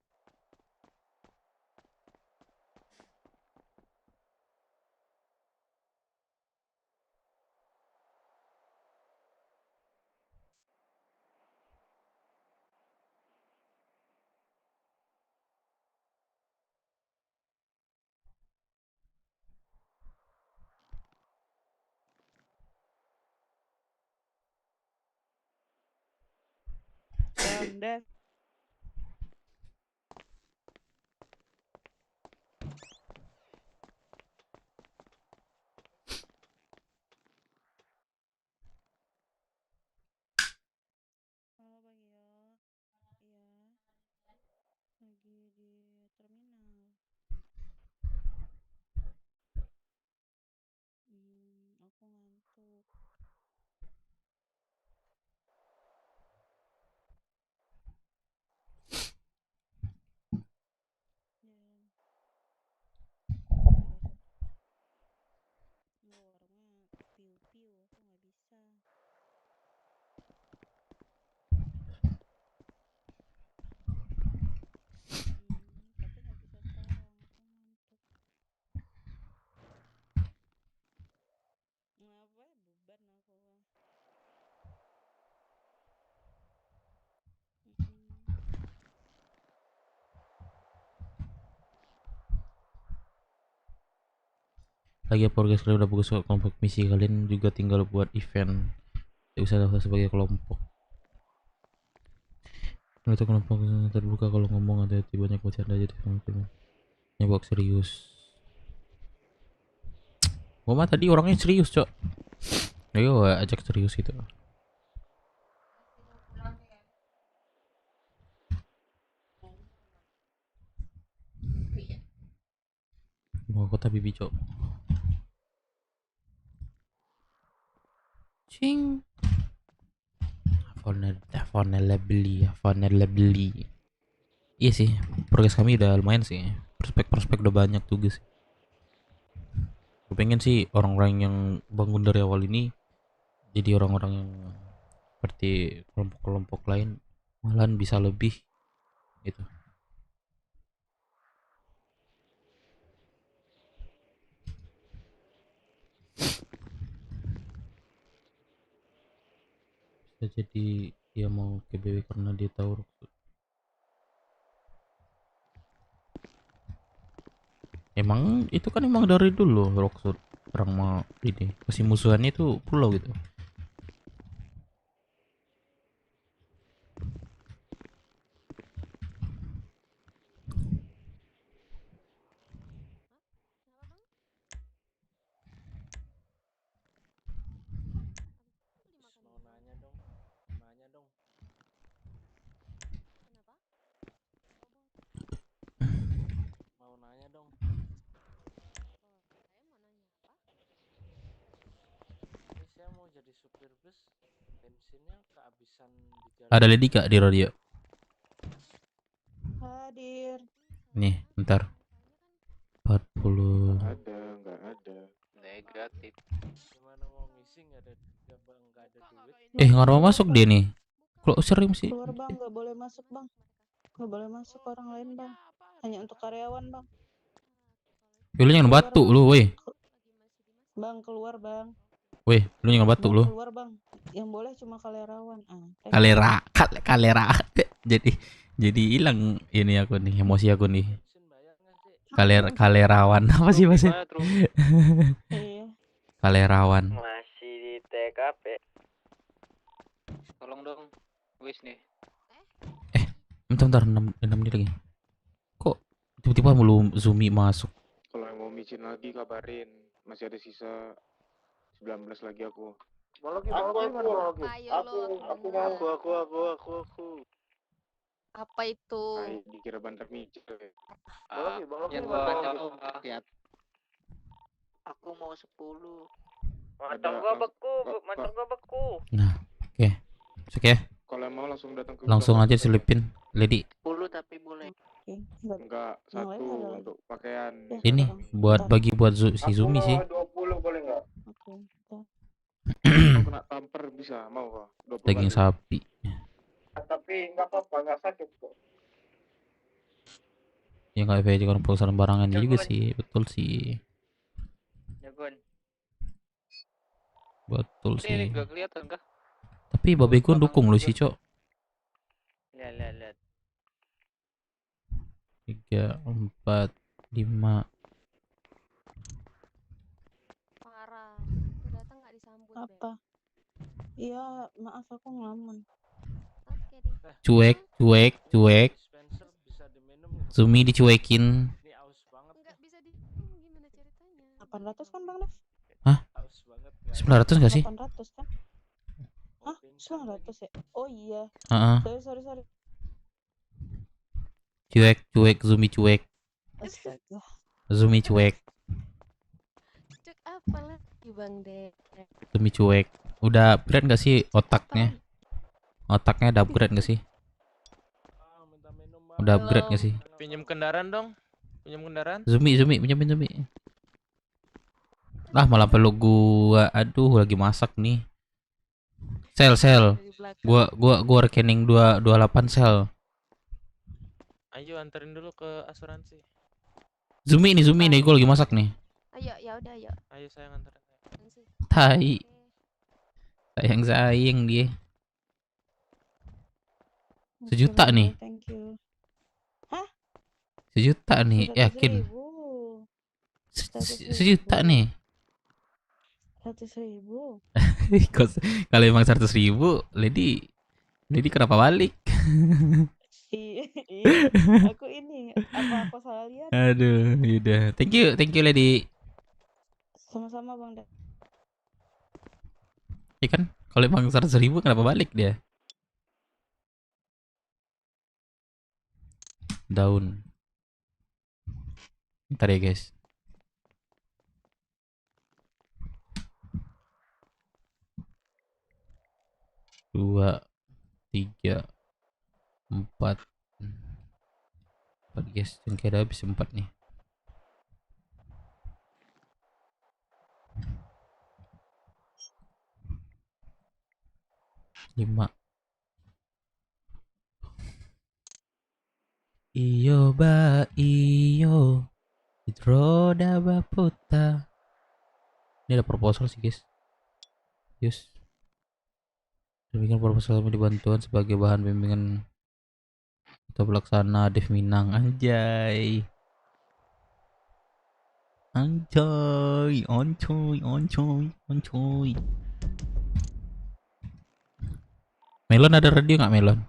Bang Dev. Halo Bang Yo. Iya. Lagi di terminal. Aku ngantuk. Warungnya piu-piu, aku nggak bisa. Tapi nggak bisa sekarang, aku ngantuk. Ngapa ya beban aku. Lagi progres kalian udah bagus kok, kelompok misi kalian juga tinggal buat event. Tidak usah daftar sebagai kelompok. Untuk kelompok terbuka kalau ngomong hati-hati, banyak bercanda jadi teman-teman. Nyebok serius. Gua mah tadi orangnya serius, Cok. Ayo ajak serius gitu. Mau kota bibi, Cok. Cing. Vulnerability. Iya sih, progres kami udah lumayan sih. Prospek udah banyak tugas. Gue pengen sih orang-orang yang bangun dari awal ini jadi orang-orang yang seperti kelompok-kelompok lain, malahan bisa lebih gitu. Bisa jadi dia mau ke BW karena dia tahu emang itu kan emang dari dulu Rocksud orang mau ini kasih musuhannya itu pulau gitu. Ada Lady Kak di radio. Hadir. Nih, bentar. 40. Nggak ada. Negatif. Nggak mau masuk dia nih. Kok sering sih? Keluar bang, nggak boleh masuk bang. Nggak boleh masuk orang lain bang. Hanya untuk karyawan bang. Lu jangan batu lu, weh. Bang keluar bang. Weh, lu jangan batu lu. Keluar bang. Yang boleh cuma kalerawan. Kalera. Jadi hilang ini aku nih, emosi aku nih. Kalerawan apa sih bahasa? Kalerawan. Masih di TKP. Tolong dong. Wis nih. Bentar 6 menit lagi. Kok tiba-tiba mulu Zumi masuk? Kalau yang mau micin lagi kabarin. Masih ada sisa 19 lagi aku. Aku. Apa itu? Dikira banter micin. Aku mau 10. Motor gua beku. Nah, oke. Oke. Kalau mau langsung datang ke Langsung aja selipin, Lady. 10 tapi boleh. Enggak, satu untuk pakaian. Ini buat bagi buat si Zumi sih. 20 boleh enggak? Kena tamper bisa, mau kok? Daging sapi. Tapi enggak apa-apa, enggak sakit kok. Ya nggak efek juga perusahaan barangan juga sih, betul sih. Jagon. Betul Ini sih. enggak kelihatan kah? Tapi babe gue dukung lu sih, Cok. Lihat. 3, 4, 5. Parah. Aku datang nggak disambut. Apa? Iya, maaf aku ngelamun. Oke deh. Cuek. Zumi dicuekin. Nggak bisa di gimana ceritanya? 800 kan Bang Dev? Hah? 900 nggak sih? 800 kan? Hah? 900 ya? Oh iya. Sorry. Cuek, Zumi cuek. Astaga. Zumi cuek. Cek apa lagi Bang Dek? Zumi cuek. Udah upgrade nggak sih otaknya? Otaknya udah upgrade nggak sih? Udah upgrade nggak sih? Pinjam kendaraan dong. Zumi, pinjamin Zumi. Malah peluk gua. Aduh, lagi masak nih. Sel. Gua rekening 28 sel. Ayo anterin dulu ke asuransi. Zumi nih, gua lagi masak nih. Ayo, ya udah, ayo. Ayo sayang anterin. Tai. Sayang dia. 1 juta nih. Thank you. Hah? 1 juta nih, yakin? 1 juta nih. 100.000. Kalau emang 100.000, Lady kenapa balik? Iya, aku ini apa aku salah lihat? Aduh, udah. Thank you Lady. Sama-sama Bang Dan. Ya kan, kalau emang 100.000 kenapa balik dia? Daun. Ntar ya guys. 2, 3, 4 guys, yang kira habis 4 nih. 5. Iyo ba iyo hidroda baputa. Ini ada proposal sih guys. Yes. Bimbingan proposal dibantuan sebagai bahan bimbingan atau pelaksana Dev Minang. Anjay. Oncoy. Melon ada radio nggak Melon?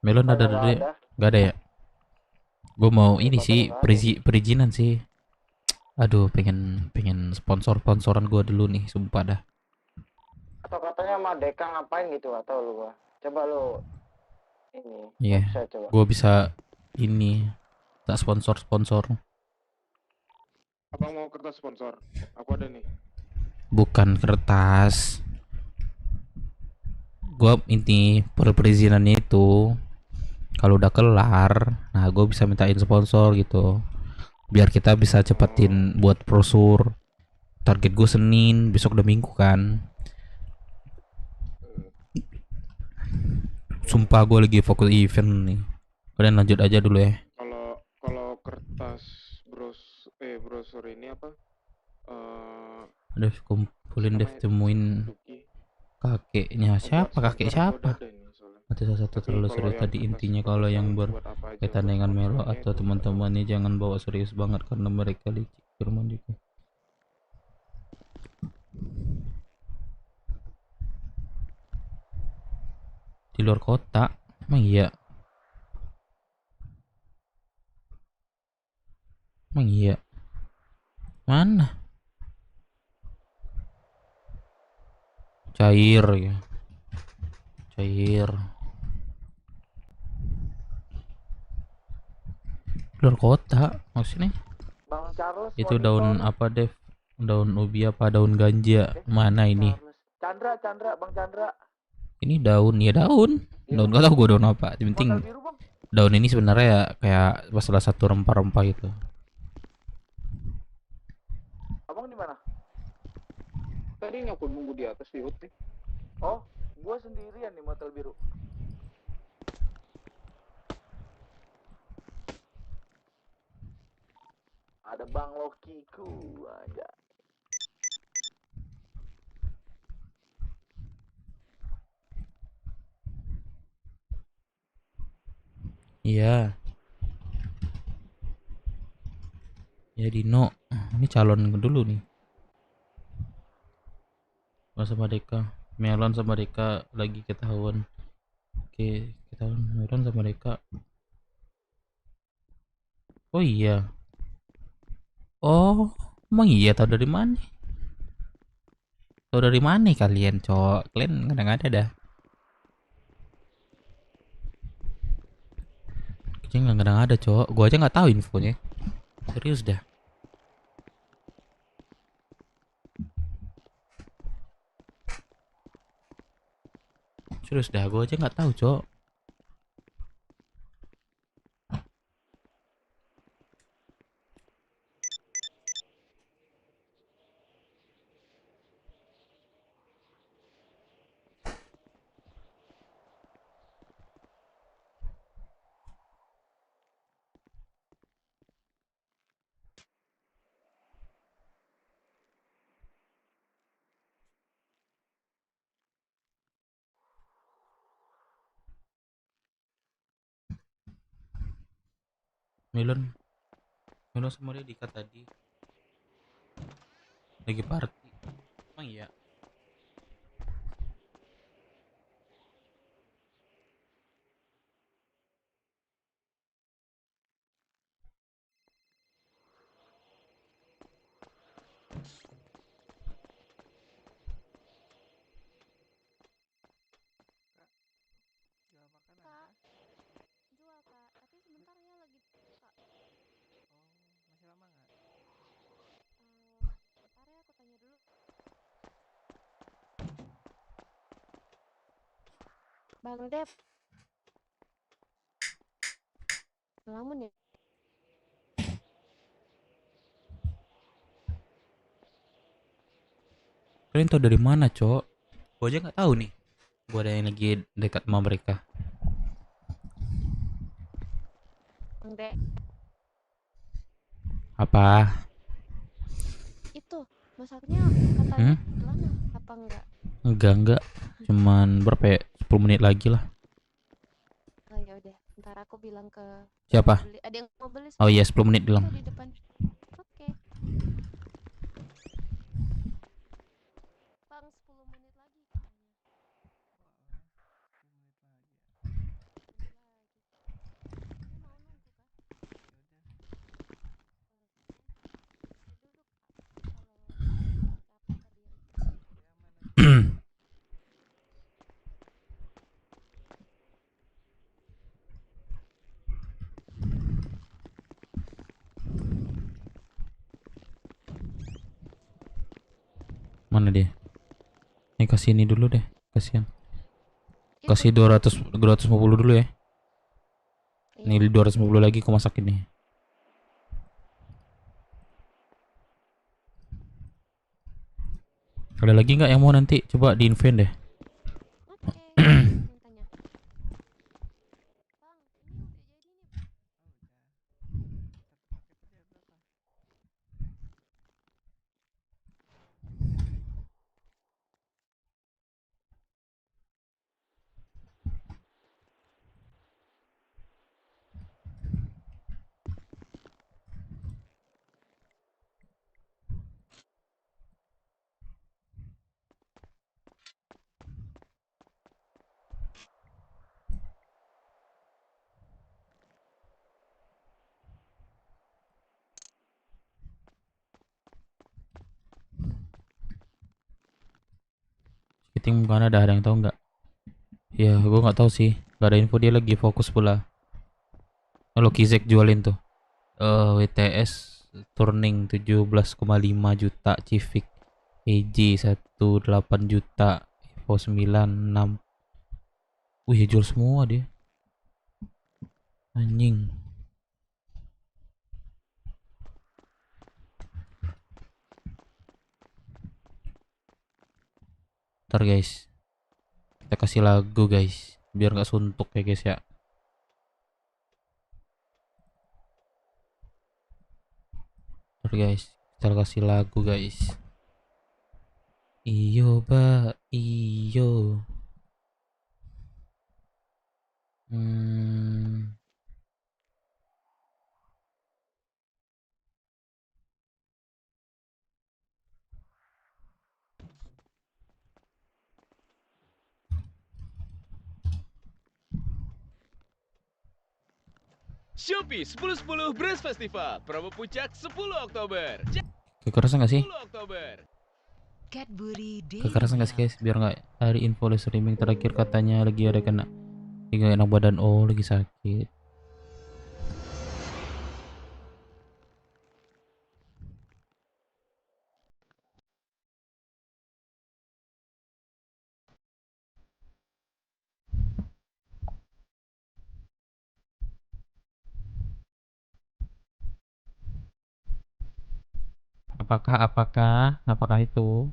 Melon ada radio? Nggak ada ya? Gue mau ini sih perizinan sih. Aduh, pengen sponsoran gue dulu nih, sumpah dah. Atau katanya sama Deka ngapain gitu atau lu gua. Coba lu ini. Iya. Coba. Gue bisa ini tak sponsor. Abang mau kertas sponsor? Aku ada nih. Bukan kertas. Gue ini perizinannya itu kalau udah kelar, nah gue bisa mintain sponsor gitu. Biar kita bisa cepetin buat brosur. Target gue Senin, besok udah Minggu kan. Sumpah gue lagi fokus event nih. Kalian lanjut aja dulu ya. Kalau kertas brosur ini apa? Udah kumpulin deh, temuin kakeknya siapa? Kakek siapa? Ada salah satu terlalu serius tadi. Intinya kalau yang berkaitan dengan Melo atau teman-temannya jangan bawa serius banget karena mereka licik. Firman juga. Di luar kota? Emang iya? Mana? Cair ya. Luar kota maksudnya? Bang Charles itu daun apa Dev? Daun ubi apa daun ganja? Mana ini? Chandra, Bang Chandra. Ini daun gak tau gue daun apa. Yang penting daun ini sebenarnya ya kayak salah satu rempah-rempah gitu. Abang di mana? Tadi aku nunggu di atas di nih. Oh, gua sendirian di motel biru. Ada Bang Lokiku aja. Iya. Ya Dino, ini calon dulu nih. Sama Deka, Melon sama Deka lagi ketahuan. Oke, ketahuan Melon sama Deka. Oh iya. Oh, emang iya tahu dari mana? Tahu dari mana kalian, cowok? Kalian kadang-kadang ada dah. Kayaknya kadang ada, cowok. Gua aja nggak tahu infonya. Serius dah. Serius dah, gua aja nggak tahu, cowok. Melon sama dia dikat tadi. Lagi party. Emang iya. Kak, jual kak, tapi sebentar ya lagi kak. Masih lama nggak? Bentar ya aku tanya dulu. Bang Dep, ngelamun ya? Kalian tau dari mana, Cok? Gua aja nggak tahu nih. Gua ada yang lagi dekat sama mereka. Bang Dep, Apa? itu masaknya katanya gimana? Apa enggak? Enggak. Cuman berapa ya? 10 menit lagi lah. Oh ya udah, ntar aku bilang ke Siapa? beli. Ada yang mau beli? Oh iya, 10 menit bilang. Tuh di depan. Oke. Bang, 10 menit lagi katanya. Mana dia? Nih kasih ini dulu deh, kasihan. Kasih 250 dulu ya. Nih 250 lagi aku masakin nih. Ada lagi nggak yang mau nanti? Coba di invent deh. Meeting bukan ada yang tahu nggak? Ya, gue nggak tahu sih. Gak ada info, dia lagi fokus pula. Kalau Kizek jualin tuh. WTS turning 17,5 juta, Civic EJ 18 juta, Evo 96. Wih, jual semua dia. Anjing. Ntar guys, kita kasih lagu guys, biar nggak suntuk ya guys ya. Ntar guys, kita kasih lagu guys. Iyo ba, iyo. Shopee 10-10 Brass Festival promo puncak 10 Oktober. Kekerasan nggak sih? 10 Oktober. Kekerasan nggak sih guys? Biar nggak hari info live streaming terakhir katanya lagi ada kena, nggak enak badan, oh lagi sakit. Apakah itu?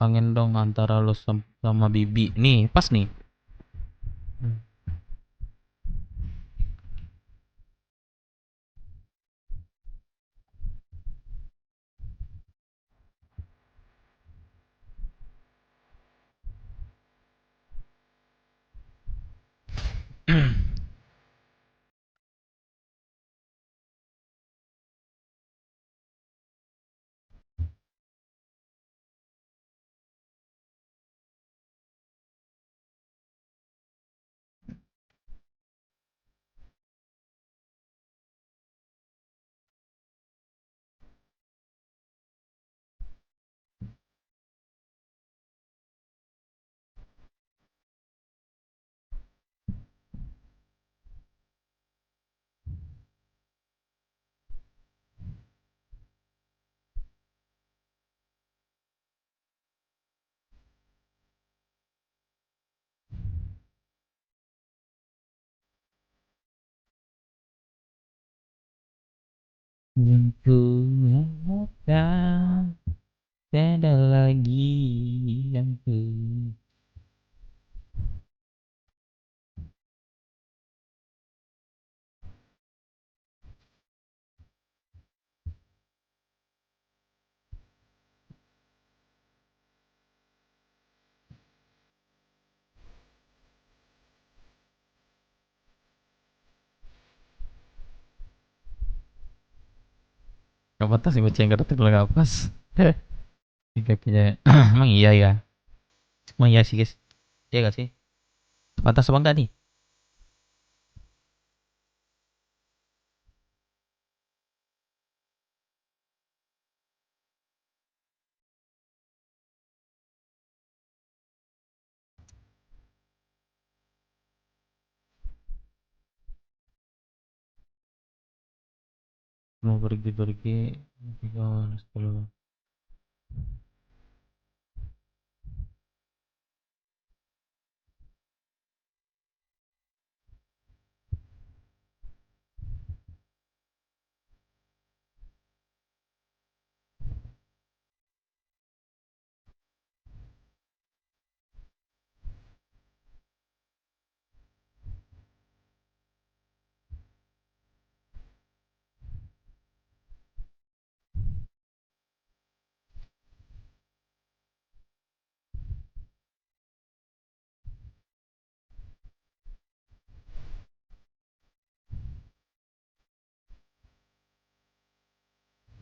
Kangen dong antara lo sama Bibi. Nih, pas nih. Yang ku harapkan tiada lagi yang ku. Gak pantas sih baca yang kata terlalu gak pas. Ini kakinya emang iya ya. Emang iya sih guys. Iya gak sih? Pantas apa enggak nih? Mau pergi-pergi 10.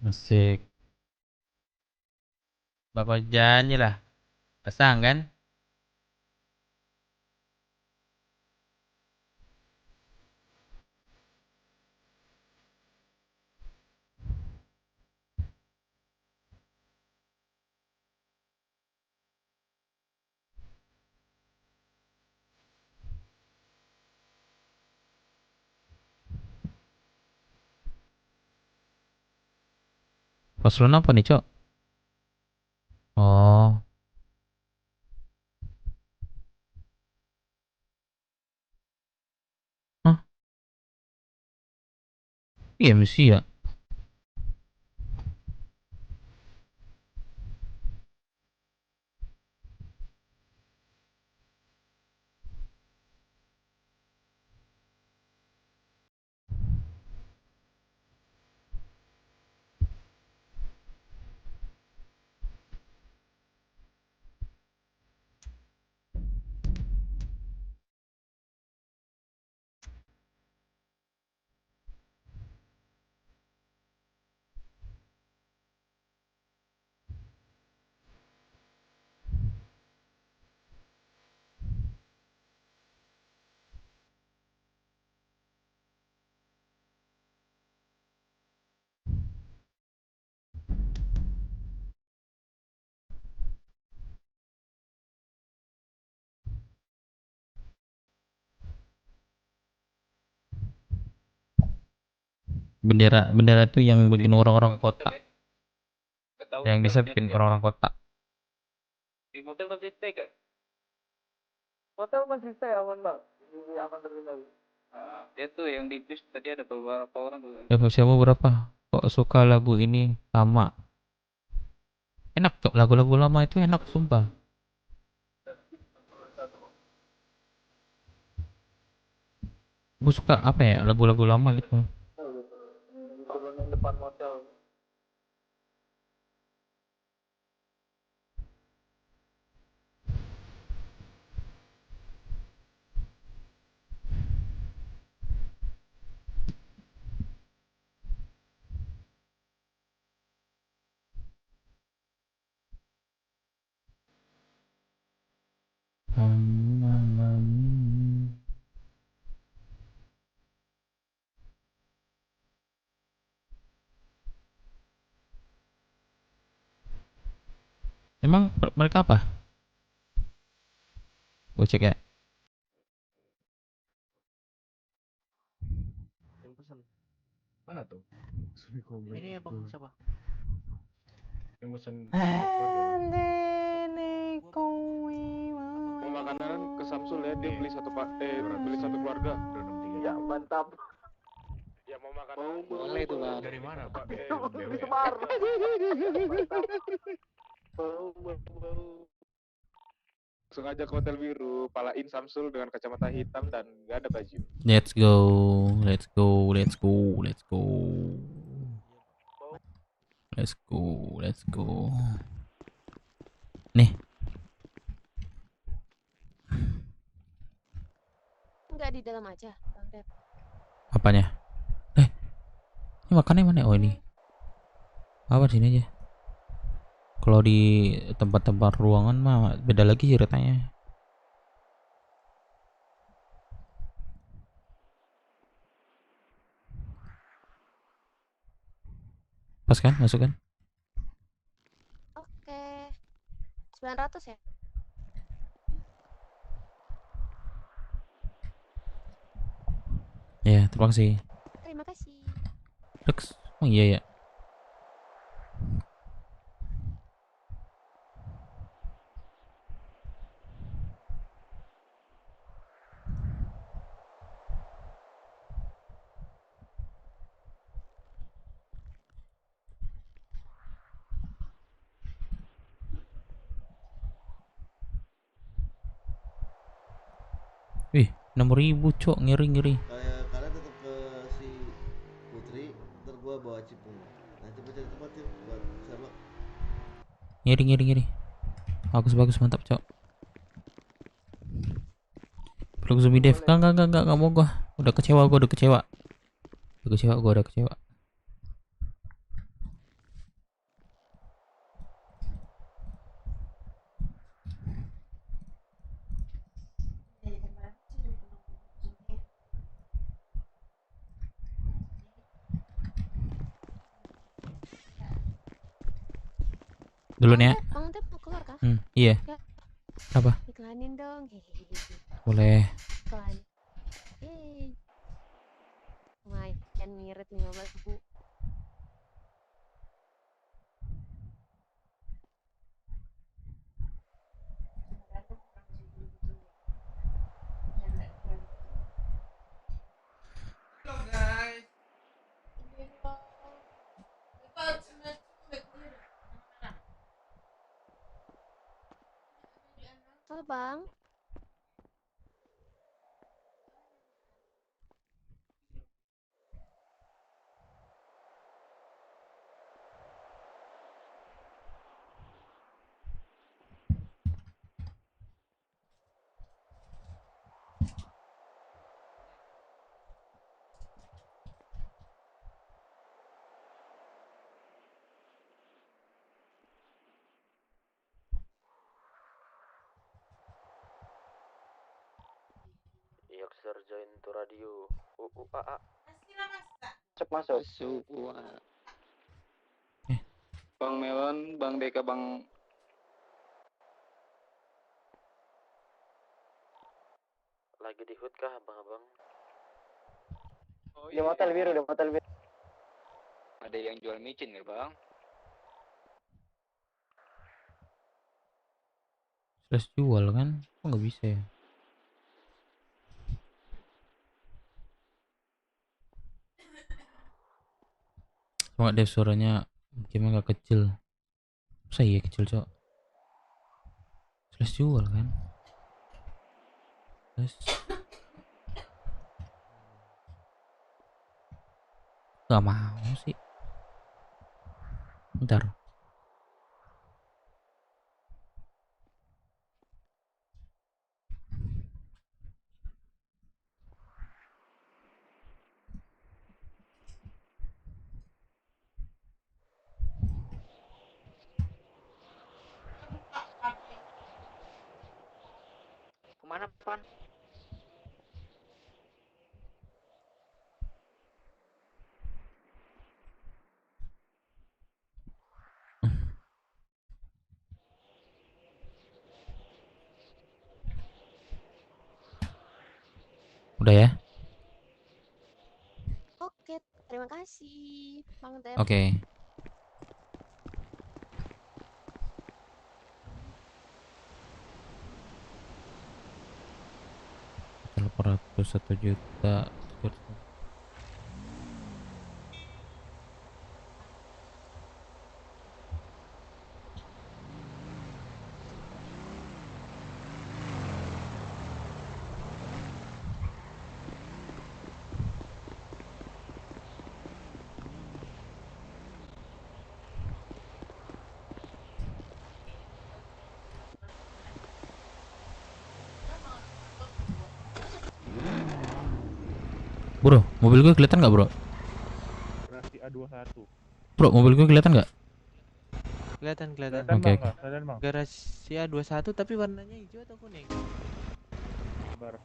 Asik. Bakal janji lah. Pasang kan? Paslon apa nih, Cok? Oh, hah? Iya mesti ya. Bendera bendera itu yang bikin orang-orang kota. Yang bisa bikin orang-orang kota. Di mobil masih stay kan? Hotel masih stay aman bang, di aman terkendali. Dia tuh yang di bis tadi ada beberapa orang tuh. Ya usiamu berapa? Kok suka lagu ini sama? Enak Cok, lagu-lagu lama itu enak sumpah. Gue suka apa ya, lagu-lagu lama gitu. Turunin depan motel. Emang mereka apa? Gue cek ya. Yang pesan. Mana tuh? Ini abang siapa? Yang pesan Mau makanan ke Samsul ya, dia beli satu beli satu keluarga. Ya mantap. Ya mau Boleh tuh bang. Dari mana Pak? Di Semar. Bau. Langsung aja ke Hotel Biru, palain Samsul dengan kacamata hitam dan gak ada baju. Let's go, let's go, let's go, let's go, let's go, let's go. Nih, Enggak di dalam aja, Bang Dep. apanya? Ini makannya mana? Oh ini. Apa sini aja? Kalau di tempat-tempat ruangan mah beda lagi ceritanya. Pas kan? Masuk kan? Oke. 900 ya? Ya, terima kasih. Terima kasih. Rex. Oh iya ya. Wih, 6.000 cok, ngiri. Kayak kalian tetap ke si Putri, ntar gua bawa Cipung. Nah coba cari tempat yuk buat Sherlock. Ngiri. Bagus, mantap cok. Belum Zumi Dev. Enggak mau gua. Udah kecewa. Udah kecewa. Dulu nih ya. Bang Dep mau keluar kah? Iya. Enggak. Apa? Iklanin dong. Hehehe. Boleh. Iklan. Yeay. Lumayan ngirit 15.000. Halo guys. Halo Bang. Yoxer join to radio. Masuk. Bang Melon, Bang Deka, Bang Lagi di hood kah abang-abang? Oh, Di Hotel Biru. Ada yang jual micin ya bang? Slash jual kan? Kok nggak bisa ya? Cuma deh suaranya gimana gak kecil. Masa iya kecil cok? Slash jual kan? Slash gak mau sih. Bentar. Kemana Pan? Udah ya? Oke, terima kasih Bang Dep. Oke. Telepon 1 juta. Bro, mobil gue kelihatan nggak, bro? Garasi A21. Bro, mobil gue kelihatan nggak? Kelihatan. Oke. Kelihatan, Bang. Garasi A21 tapi warnanya hijau atau kuning? Sabar.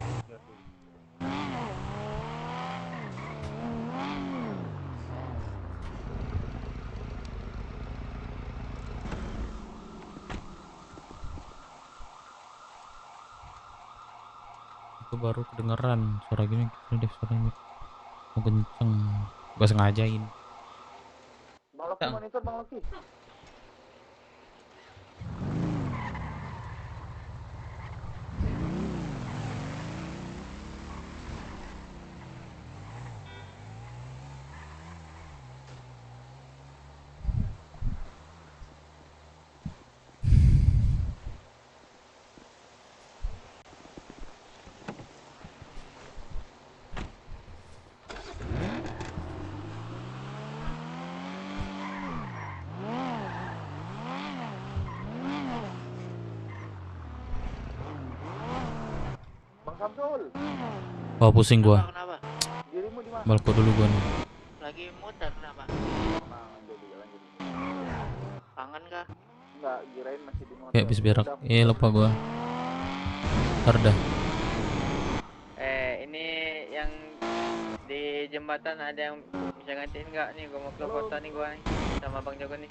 Itu baru kedengeran suara gini deh, suaranya mau kenceng. Gua sengajain. Bang Loki monitor, Bang Loki. Bang Samsul, Wah, pusing gua. Kenapa? dirimu di mana? Balko dulu gua nih. Lagi muter kenapa? Lanjut. Kangen kah? Enggak, kirain masih di motor. Kayak bis berak. Lupa gua. Ntar dah. Ini yang di jembatan ada yang bisa gantiin nggak nih? Gua mau ke kota nih gua nih sama Bang Jago nih.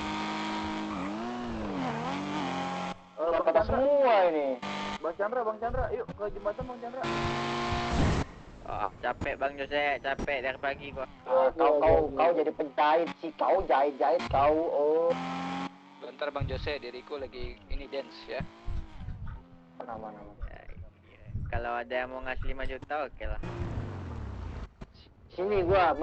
Kata semua ini. Bang Chandra, yuk ke jembatan Bang Chandra. Oh, capek Bang Jose, capek dari pagi gua. Kau jadi penjahit sih, kau jahit kau. Oh. Bentar Bang Jose, diriku lagi ini dance ya. Nama. Kalau ada yang mau ngasih 5 juta oke lah. Sini gua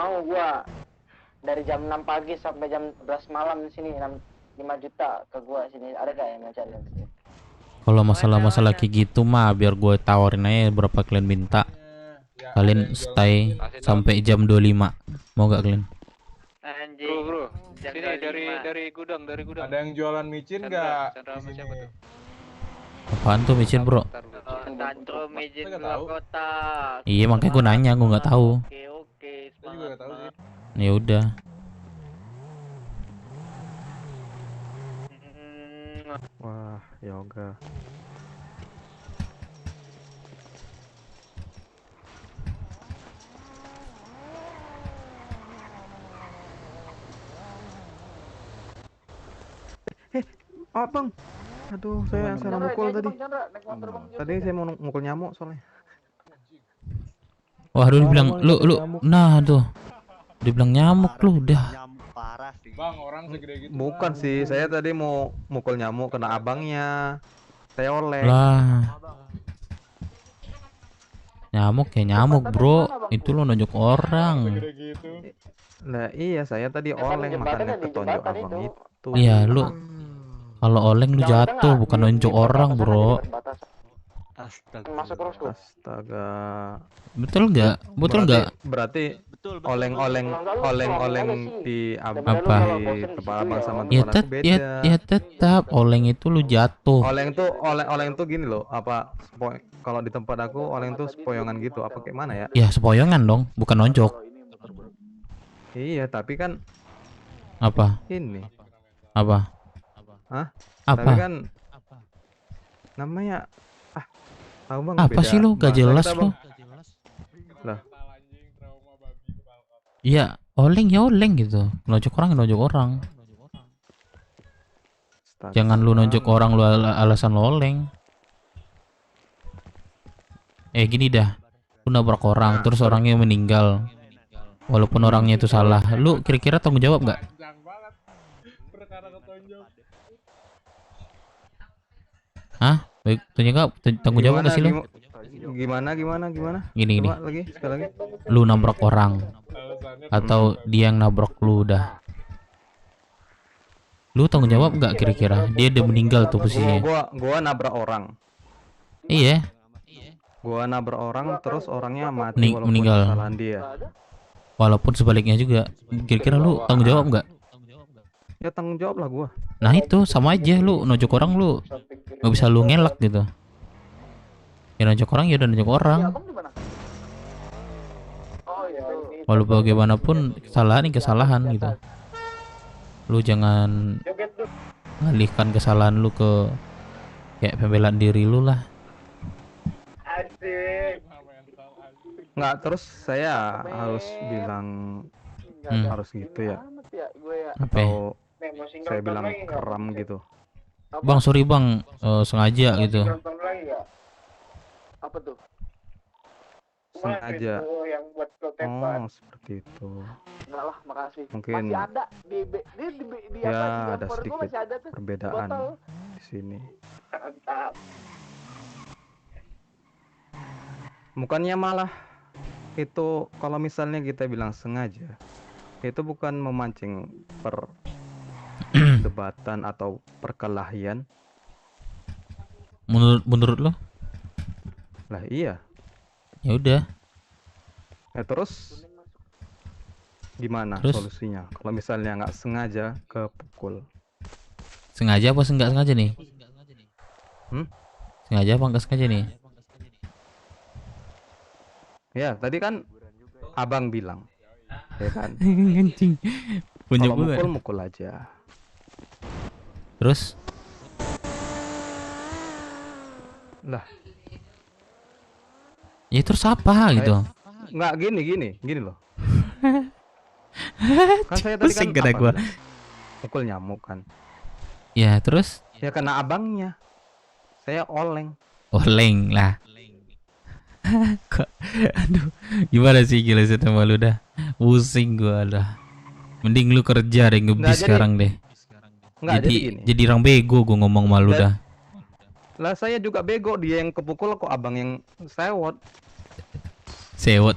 dari jam 6 pagi sampai jam 11 malam di sini 5 juta ke gua sini. Ada gak yang mau challenge? Kalau masalah kayak gitu mah biar gue tawarin aja berapa kalian minta. Kalian stay sampai jam 25. Mau gak kalian? Anjing. Bro. Sini dari gudang. Ada yang jualan micin nggak? Chandra sama siapa tuh? Apaan tuh micin, bro? Tantrum izin keluar kota. Iya, makanya gue nanya, gue nggak tahu. Oke, Saya juga nggak tahu sih. Ya udah. Wah, yoga. Abang. Aduh, saya salah mukul tadi. Tadi saya mau mukul nyamuk soalnya. Wah, lu dibilang lu nah tuh. Dibilang nyamuk lu udah. Parah sih. Bang, orang segede gitu. Bukan sih, saya tadi mau mukul nyamuk kena abangnya. Saya oleng. Lah. Nyamuk ya nyamuk, bro. Itu lo nunjuk orang. Nah, iya saya tadi oleng makanya ketonjok abang itu. Iya, lu kalau oleng lu jatuh bukan nunjuk orang, bro. Astaga. Betul nggak? Berarti oleng-oleng di apa? kepala abang sama Ya, kepala aku beda. ya tetap oleng itu lu jatuh. Oleng tuh gini loh, apa kalau di tempat aku oleng tuh sepoyongan gitu, apa kayak mana ya? Ya sepoyongan dong, bukan nonjok. Iya, tapi kan apa? ini. Apa? Hah? Apa? Tapi kan namanya tahu bang apa sih lu gak jelas lu? Lah. Iya, oleng ya oleng gitu. Nonjok orang. Jangan lu nonjok orang lu alasan lu oleng. Gini dah. Lu nabrak orang terus orangnya meninggal. Walaupun orangnya itu salah. Lu kira-kira tanggung jawab nggak? Hah? Tanggung jawab nggak sih lu? Gimana? Gini. Sekali lagi. Lu nabrak orang atau dia yang nabrak lu udah. Lu tanggung jawab nggak kira-kira? Dia udah meninggal tuh posisinya. Gua nabrak orang. Iya. Gua nabrak orang terus orangnya mati walaupun meninggal. kesalahan dia. Walaupun sebaliknya juga. Kira-kira lu tanggung jawab nggak? Ya tanggung jawab lah gua. Nah itu sama aja, lu nonjok orang lu nggak bisa lu ngelak gitu. Ya nonjok orang ya udah nonjok orang. Walau bagaimanapun kesalahan ini kesalahan gitu. Lu jangan alihkan kesalahan lu ke kayak pembelaan diri lu lah. Nggak, terus saya harus bilang harus gitu ya. Atau saya bilang keram gitu. Bang, sorry bang, sengaja gitu. Apa tuh? Sengaja. Yang buat Oh, seperti itu. Enggak lah, makasih. Mungkin Masih ada di ya atas ada jumper gua sedikit masih ada tuh. perbedaan Botol. di sini. Mantap. Bukannya malah itu kalau misalnya kita bilang sengaja, itu bukan memancing perdebatan atau perkelahian. Menurut lo? Lah iya. Ya udah. Ya terus gimana Terus? solusinya? Kalau misalnya nggak sengaja kepukul. Sengaja apa enggak sengaja nih? Sengaja apa enggak sengaja nih? Ya tadi kan abang bilang, ya kan? Anjing. Punya Kalau gue. mukul aja. Terus? Lah. Ya terus apa gitu? Nggak gini loh. Kan saya tadi Pusing kan kena apa gua. bilang? Mukul nyamuk kan. Ya terus? Ya kena abangnya. Saya oleng. Oleng lah. Kok, aduh, gimana sih gila sih sama lu dah. Pusing gua dah. Mending lu kerja deh Nggak, ngebis jadi- sekarang deh. Nggak, jadi gini. jadi orang bego gua ngomong malu Dan- dah. Lah saya juga bego, dia yang kepukul kok abang yang sewot. Sewot.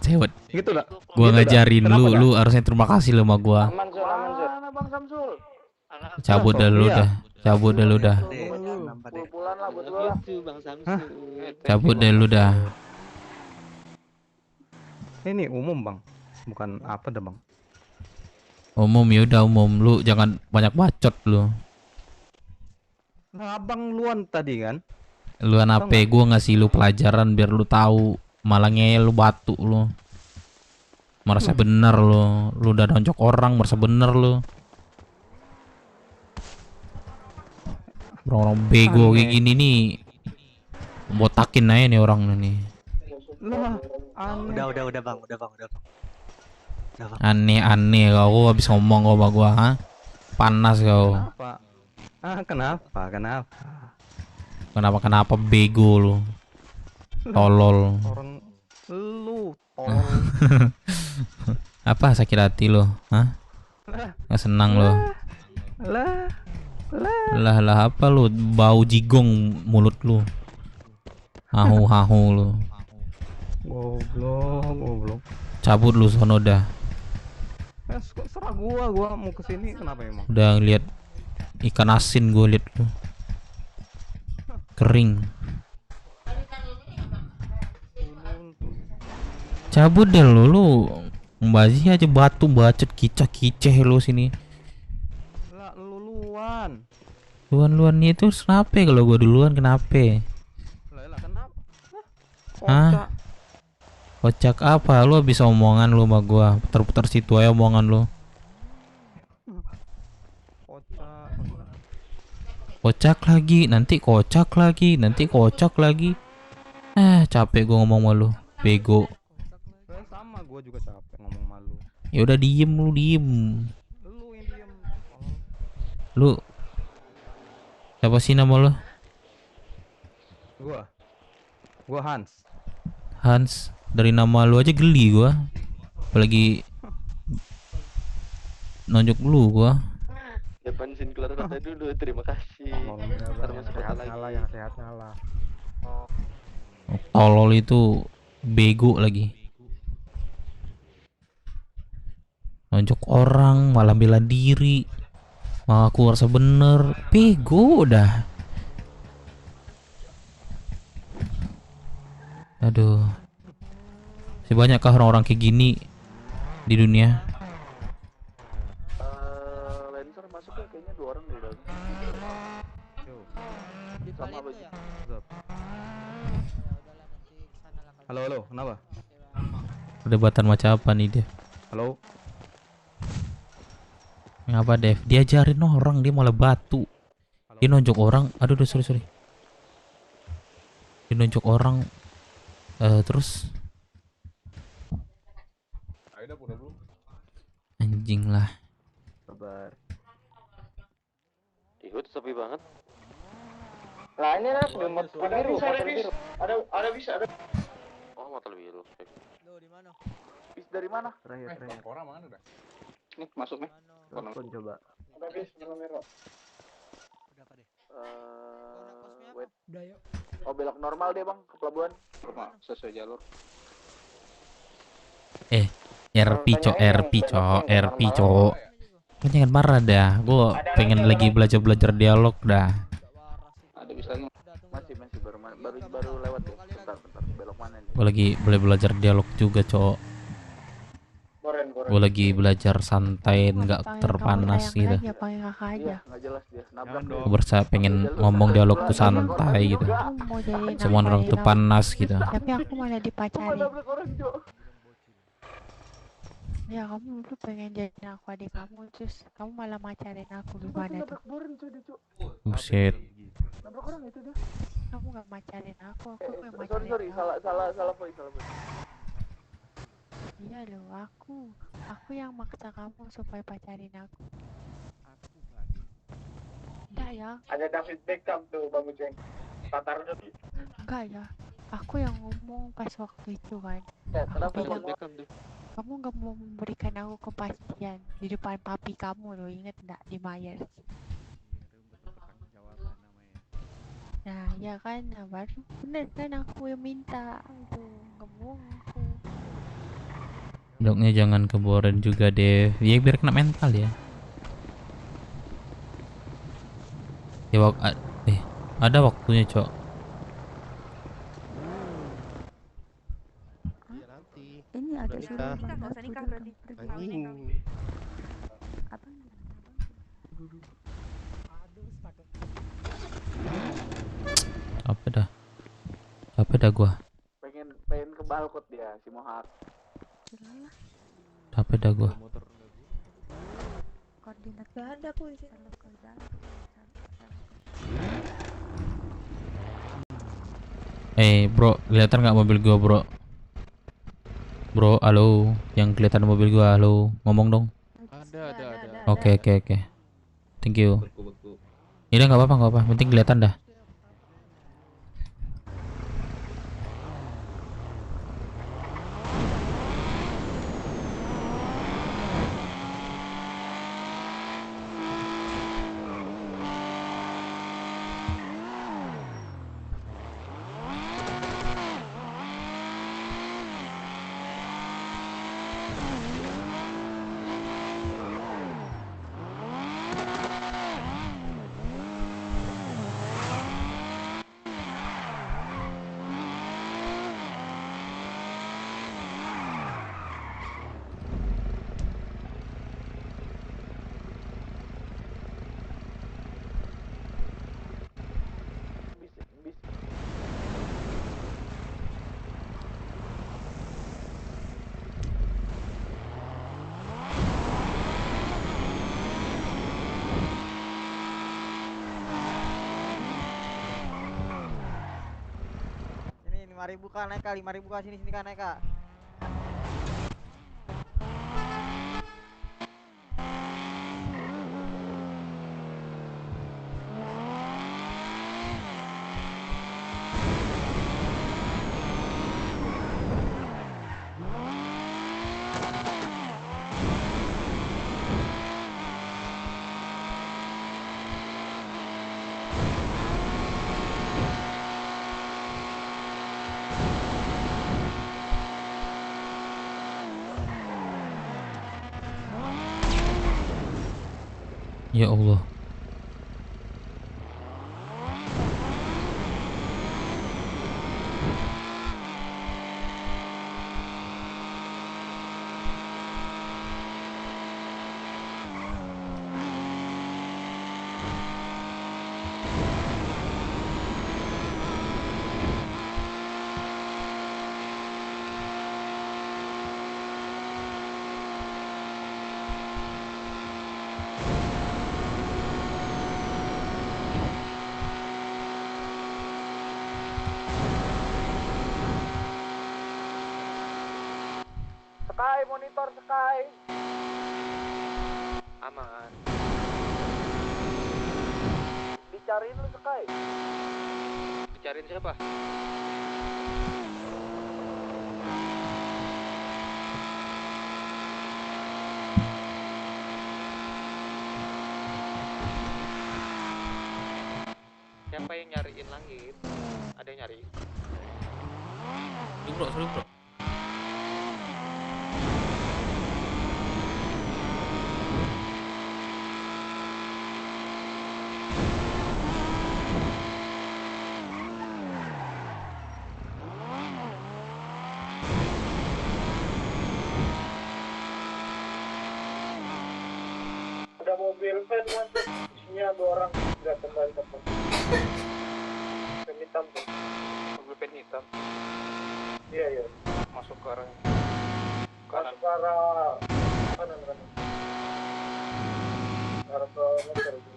Gitu lah. Gua Gitu ngajarin dah. lu, Kenapa lu harusnya terima kasih lu sama gua. Mana Bang Samsul? Cabut dah lu Iya. dah. Cabut dah lu dah. Pul-pulan lah buat gua. Bang Samsul. Cabut dah lu dah. Ini umum bang, bukan apa dah bang. Umum ya udah umum, lu jangan banyak bacot lu. Nah, abang luan tadi kan. Lu apa? Gua ngasih lu pelajaran biar lu tahu. Malah ngeyel lu batu lu. Merasa bener lu. Lu udah nonjok orang merasa bener lu. Orang bego kayak gini nih. Botakin aja nih orang nih. Lah, aneh. Udah bang. Aneh kau habis ngomong kau sama gua, ha? Panas kau. Kenapa? Kenapa bego lu? Tolol. Orang lu tolol. Apa sakit hati lu? Hah? Nggak senang lu? Lah apa lu? Bau jigong mulut lu. Hahu lu. Goblok. Cabut lu sono dah. Serah gua mau kesini kenapa emang? Udah ngeliat ikan asin gua liat lu. Kering. Cabut deh lu membazir aja batu bacot kicah-kiceh lu sini. Lah luan. Luan itu kenapa kalau gua duluan kenapa? Lah kenapa? Hah? Kocak apa? Lu habis omongan lu sama gua. Putar-putar situ aja omongan lu. Kocak lagi, nanti kocak lagi. Capek gua ngomong sama lu. Bego. Sama gua juga capek ngomong malu. Ya udah diem. Lu yang diem. Lu siapa sih nama lu? Gua Hans. Hans. Dari nama lu aja geli gua. Apalagi nonjok lu gua. Depan sin keluar kota dulu, terima kasih. Ntar masuk kota lagi. Yang sehat ngalah. Tolol itu bego lagi. Nonjok orang malah bela diri. Malah aku rasa bener. Bego dah. Aduh. Sebanyakkah orang-orang kayak gini di dunia? Lancer masuk kayaknya 2 orang di dalam. Sama baju. Halo, kenapa? Perdebatan macam apa nih dia? Halo. Ngapa Dev? Diajarin orang, dia malah batu. Dia nunjuk orang. Aduh, sorry. Dia nunjuk orang. Terus anjing lah. Sabar. Itu sepi banget. Lah ini lah motor biru. Ada bisa ada. Oh, motor biru. Lo di mana? Bis dari mana? Terakhir. Orang mana dah? Nih masuk nih. Telepon coba. Ada bis merah. Berapa deh? Wait. Udah yuk. Oh, belok normal deh bang ke pelabuhan. Sesuai jalur. RP cok. Kan jangan marah dah. Gue pengen lagi belajar dialog dah. Ada bisanya. Masih baru lewat ya. Bentar belok mana nih? Gue lagi boleh belajar dialog juga cok. Gue lagi belajar santai, nggak terpanas gitu. Iya, nggak jelas dia. Nabrak dia. Gue pengen ngomong dialog tuh santai gitu. Semua orang tuh panas gitu. Tapi aku malah dipacarin. Nabrak orang, Cok. Ya kamu dulu pengen jadi aku adik kamu, terus kamu malah macarin aku gimana tuh? Nabrak boren, Cok. Buset. Nabrak orang itu dia. Kamu gak macarin aku yang macarin Sorry, kamu. salah poin. Iya loh, aku yang maksa kamu supaya pacarin aku. Enggak ya, Ada David Beckham tuh Bang Uceng. Tatar dulu. enggak ya. Aku yang ngomong pas waktu itu kan. Kenapa Aku bilang, Beckham tuh? kamu gak mau memberikan aku kepastian di depan papi kamu loh, inget enggak di Myers? Nah ya kan, nah baru bener kan aku yang minta itu, gak bohong aku. Doknya jangan keboran juga deh. Ya biar kena mental ya. Ya ada waktunya cok. Ini agak sulit. Nggak usah nikah berarti. Apa dah gua. Pengen ke balkot dia si Mohak. Apa dah gua. Koordinat gak ada aku di sini. Bro, kelihatan nggak mobil gua bro? Bro, halo, yang kelihatan mobil gua, halo, ngomong dong. Ada. Oke. Thank you. Ini nggak apa-apa, penting kelihatan dah. Ini 5.000 kak, naik kak, 5.000 kak, sini kak, naik kak. Ya Allah. monitor Sky. Aman. Dicariin lu Sky. Dicariin siapa? Siapa yang nyariin langit? Ada yang nyari? Bro, sorry bro. Ada mobil van masuk, isinya 2 orang, nggak kembali ke pos. Van hitam tuh. Mobil van hitam. Iya iya. Masuk ke arah Masuk ke arah kanan. Arah ke motor itu.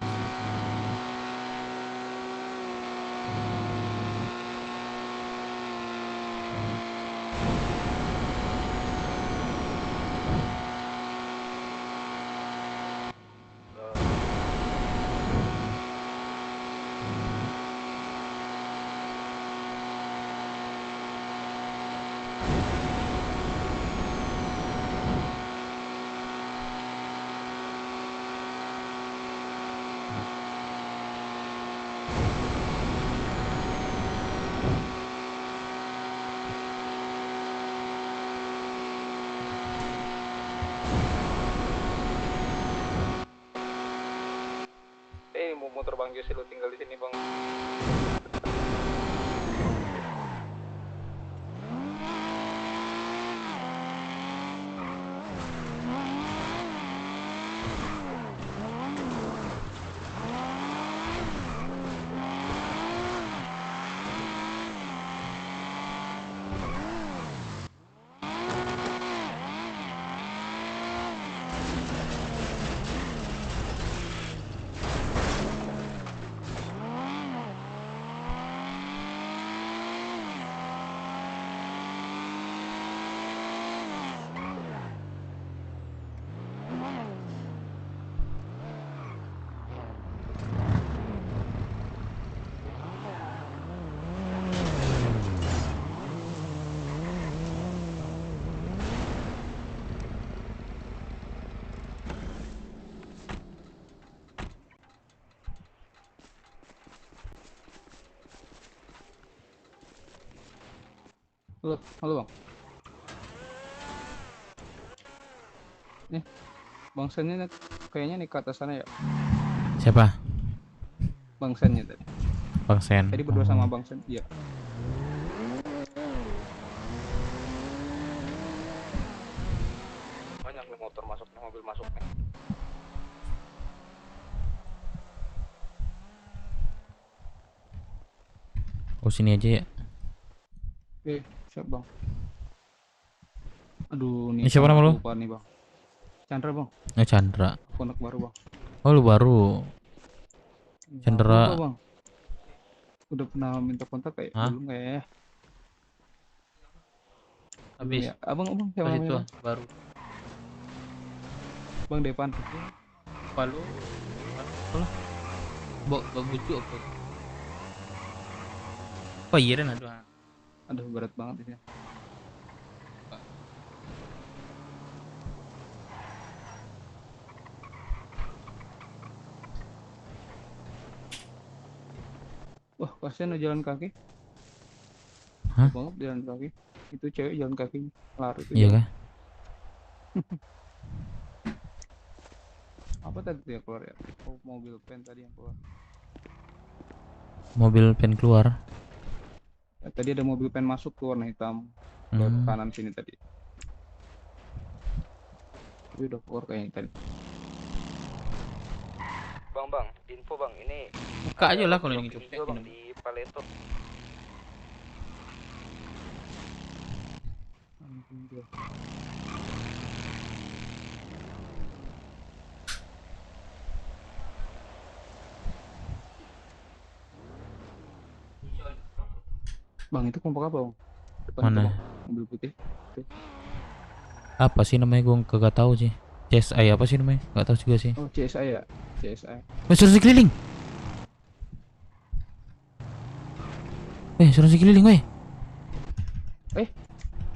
Mau motor Bang Jose lu tinggal di sini Bang. Halo bang. Nih, bang Sennya kayaknya nih ke atas sana ya. Siapa? Bang Sennya tadi. Bang Sen. Tadi berdua sama Bang Sen. Iya. Banyak nih motor masuk nih, mobil masuk nih. Oh sini aja ya. Siap bang. Aduh, Ini siapa nama lu? lupa nih bang. Chandra bang. Chandra. Konek baru bang. Oh lu baru. Chandra. Lupa, bang. Udah pernah minta kontak kayak Hah? belum kayak ya. Habis. Ya. Abang siapa Habis namanya itu bang? baru. Bang Depan. Palu. Apa? Bucu apa? Oh iya dan aduh. Aduh berat banget ini. Wah, kasihan jalan kaki. Hah? Banget jalan kaki. Itu cewek jalan kaki lari tuh. Iya kah? Apa tadi yang keluar ya? Oh, mobil van tadi yang keluar. Mobil van keluar. Ya, tadi ada mobil van masuk ke warna hitam ke kanan sini tadi. Tapi udah keluar kayaknya tadi. Bang, info bang, ini buka aja lah kalau yang itu bang di Paleto. Bang itu kelompok apa bang? Depan Mana? itu, bang. Mobil putih. Tuh. Apa sih namanya, gue kagak tahu sih. CSI apa sih namanya? Nggak tahu juga sih. Oh, CSI ya? CSI. Suruh keliling. Suruh keliling, weh.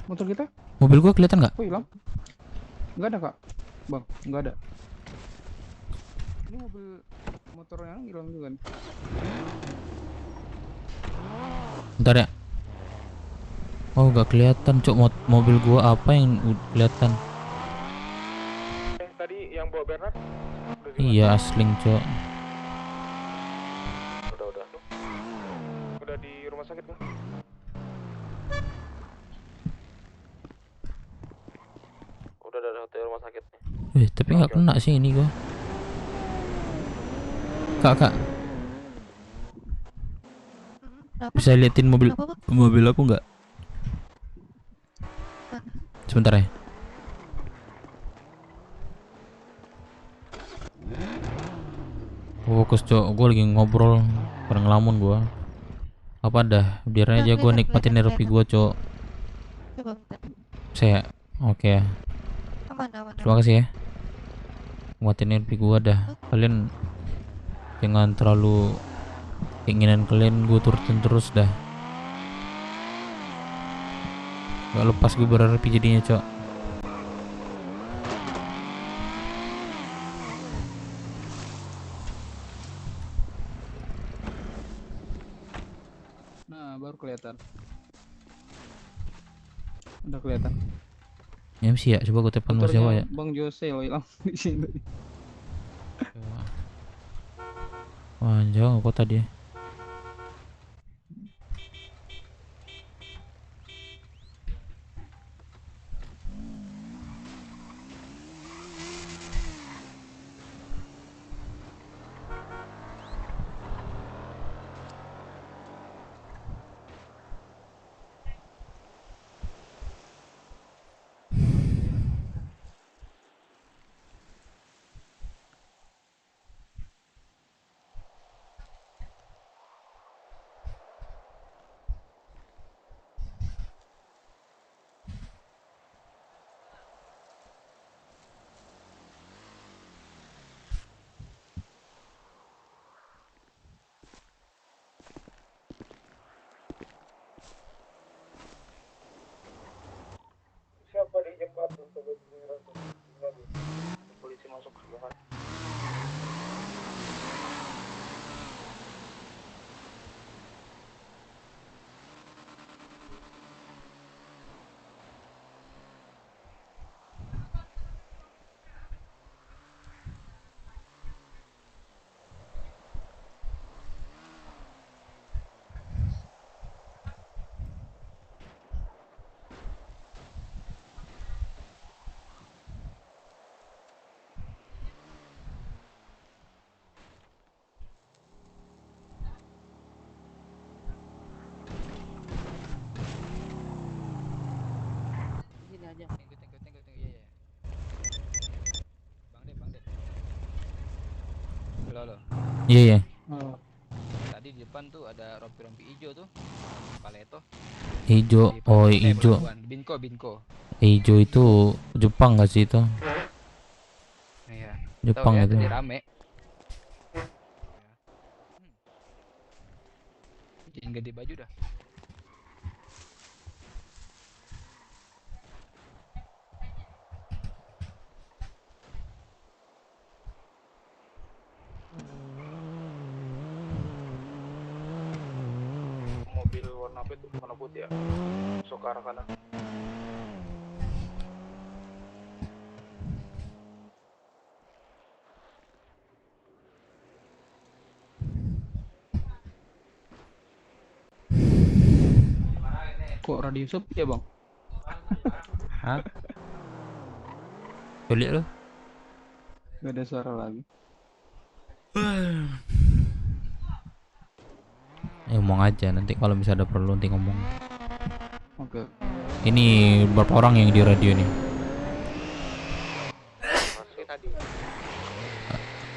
Motor kita? Mobil gua kelihatan nggak? Oh, hilang. Nggak ada, Kak. Bang, nggak ada. Ini motor yang hilang juga nih. Bentar ya. Oh, nggak kelihatan, Cok. Mobil gua apa yang kelihatan? Tadi yang bawa Bernard? Iya, asling, Cok. Udah di rumah sakit kan? Udah hotel rumah sakit nih. Tapi nggak kena sih ini gua. Kak. Bisa liatin mobil aku nggak? Sebentar ya. Fokus, Cok. Gue lagi ngobrol bareng ngelamun gua. Apa dah? Biar aja gua nikmatin neropi gua, Cok. Saya. Oke ya. Terima kasih ya. Nikmatin neropi gua dah. Kalian jangan terlalu keinginan kalian gue turutin terus dah. Gak lepas gue ber-RP jadinya, Cok. Nah, baru kelihatan. Udah kelihatan. MC ya, coba gue telepon Mas Jawa ya. Bang Jose lo hilang di sini. Wah, jauh kota dia. Siapa di jembatan Polisi masuk kan. Aja. Thank you. Iya. Bang De. Halo. Iya. Tadi di depan tuh ada rompi hijau tuh. Paleto. Hijau. Oh, hijau. Binko. Hijau itu Jepang nggak sih itu? Iya. Jepang ya, itu. Rame. Jangan gede baju dah. Mobil warna apa itu? Warna putih ya? Masuk ke arah kanan. Kok radio sepi ya, Bang? Hah? Tuh lihat lo. Gak ada suara lagi. Ya ngomong aja, nanti kalau misalnya ada perlu nanti ngomong. Oke. Ini berapa orang yang di radio nih?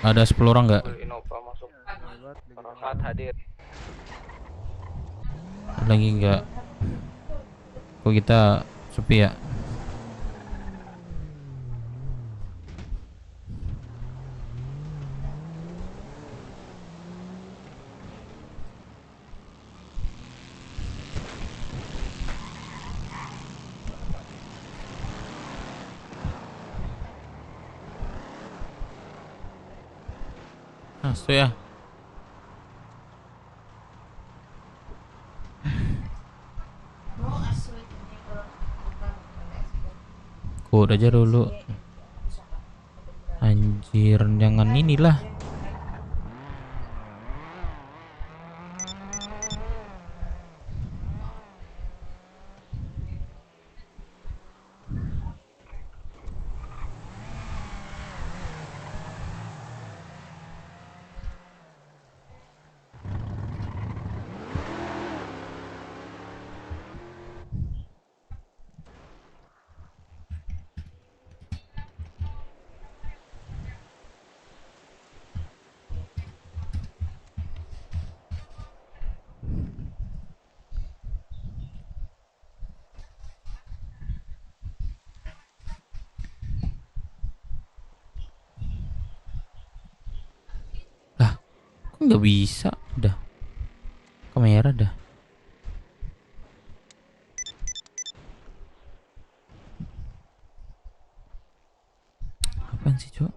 Ada 10 orang nggak? Innova masuk. Rahmat hadir. Lagi nggak? Kok kita sepi ya? Asu ya. Kode aja dulu. Anjir, jangan inilah. Nggak bisa, dah kamera dah. Apaan sih cok?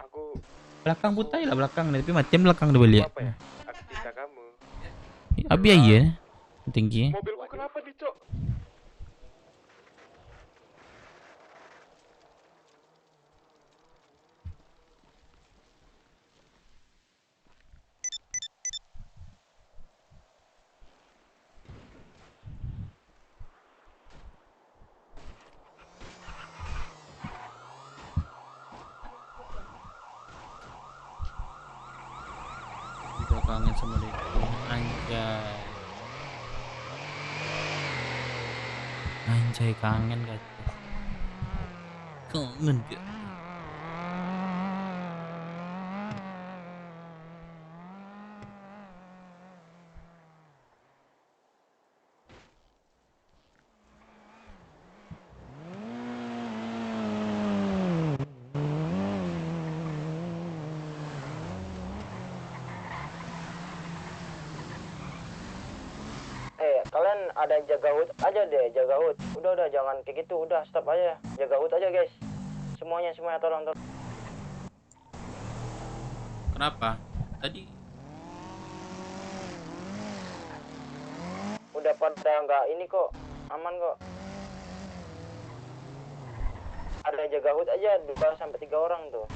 Aku Belakang putih lah belakang, tapi macam belakang dulu lihat. apa ya? Aktika kamu. Abi aja tinggi. Mobilku kenapa nih, Cok? Juga kangen sama dia. Anjay. Anjay kangen gak? Kangen gak? Kalian ada jaga hut aja deh, jaga hut. Udah jangan kayak gitu, udah stop aja. Jaga hut aja guys. Semuanya tolong. Kenapa? Tadi Udah pada nggak ini kok, aman kok. Ada jaga hut aja 2 sampai 3 orang tuh.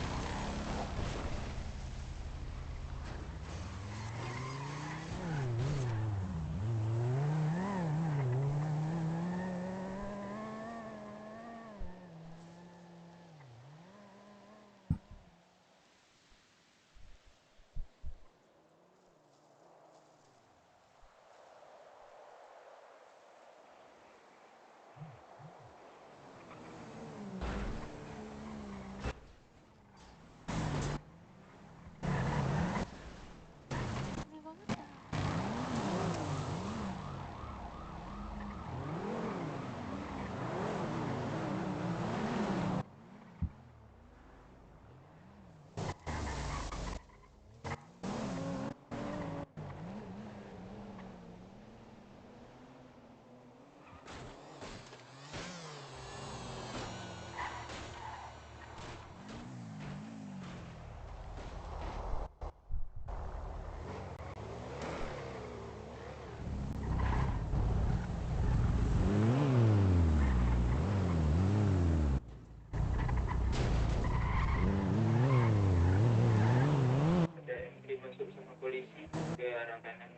Masuk sama polisi ke arah kanan.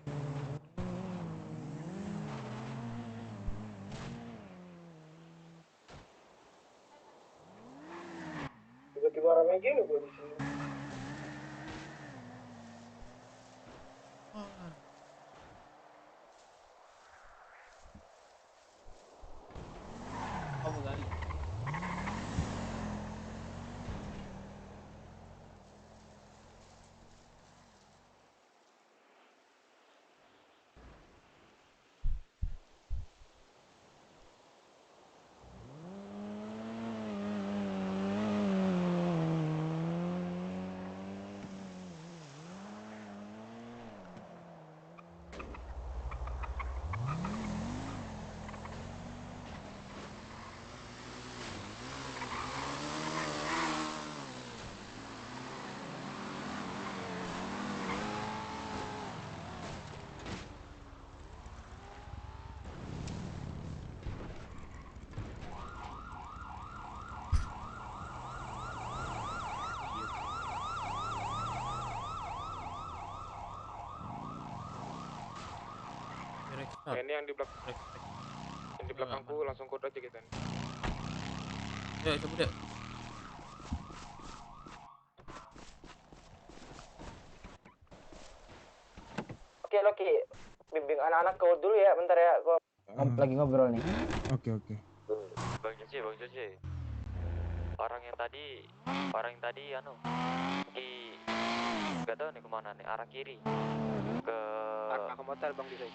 Tiba-tiba ramai gini gue di sini. Ini yang di belakang. Yang di belakangku langsung kode aja kita. Ya, coba deh. Oke Loki, bimbing anak-anak kau dulu ya, bentar ya, gua lagi ngobrol nih. Oke. Bang Joci. Orang yang tadi anu di nggak tahu nih kemana nih, arah kiri ke motel Bang Joci.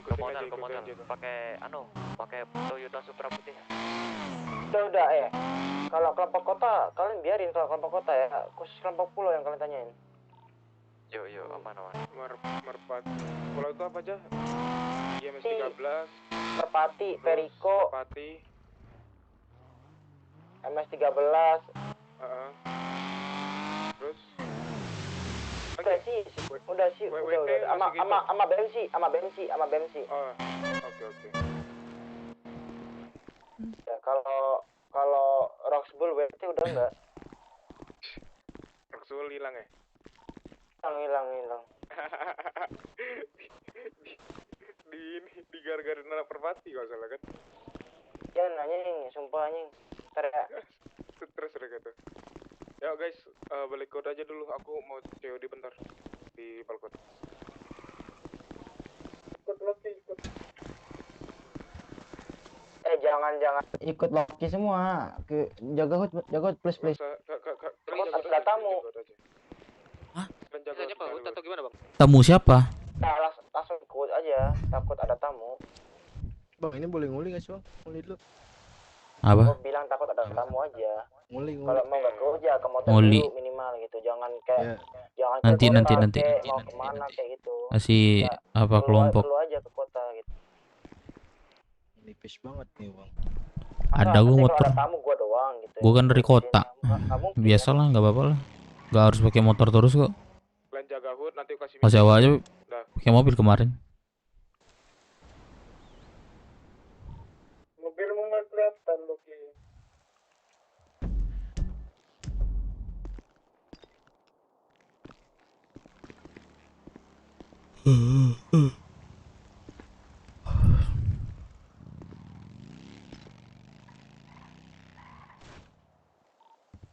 ke motel pakai Toyota Supra putih. Udah ya. Kalau kelompok kota kalian biarin, kalau kelompok kota ya, khusus kelompok pulau yang kalian tanyain. Yuk aman. Merpati. Pulau itu apa aja? IMS 13. Merpati, Periko. Merpati. MS 13. Terus udah sih. Sama BMC. Oh, oke. Ya kalau Roxbull WT udah enggak. Roxbull hilang ya? Hilang. di gara-gara anak Perpati kalau salah kan? Ya nanya nih, sumpah anjing. Ntar ya. Terus udah gitu. Ya guys, balik kode aja dulu. Aku mau COD bentar di balkon. Ikut. Jangan ikut Loki semua. Jaga hut please. Ada tamu. Hah? Bisa aja Pak Hut atau gimana Bang? Tamu siapa? Nah, langsung ikut aja. Takut ada tamu. Bang, ini boleh nguli nggak sih Bang? Nguli dulu. Apa? Gua bilang takut ada tamu aja. Nguli. Kalau mau nggak kerja ke motor Nguli. dulu minimal gitu. Jangan kayak jangan Nanti. mau kemana kayak gitu. Masih apa kelompok? Perlu aja ke kota gitu. Nipis banget nih Bang. Ada gua motor. Ada tamu gua doang gitu. Gua kan dari kota. Biasalah, nggak apa-apa lah. Nggak harus pakai motor terus kok. Kalian jaga hut, nanti kasih Mas sewa aja pakai mobil kemarin. Mobilmu nggak kelihatan Loki.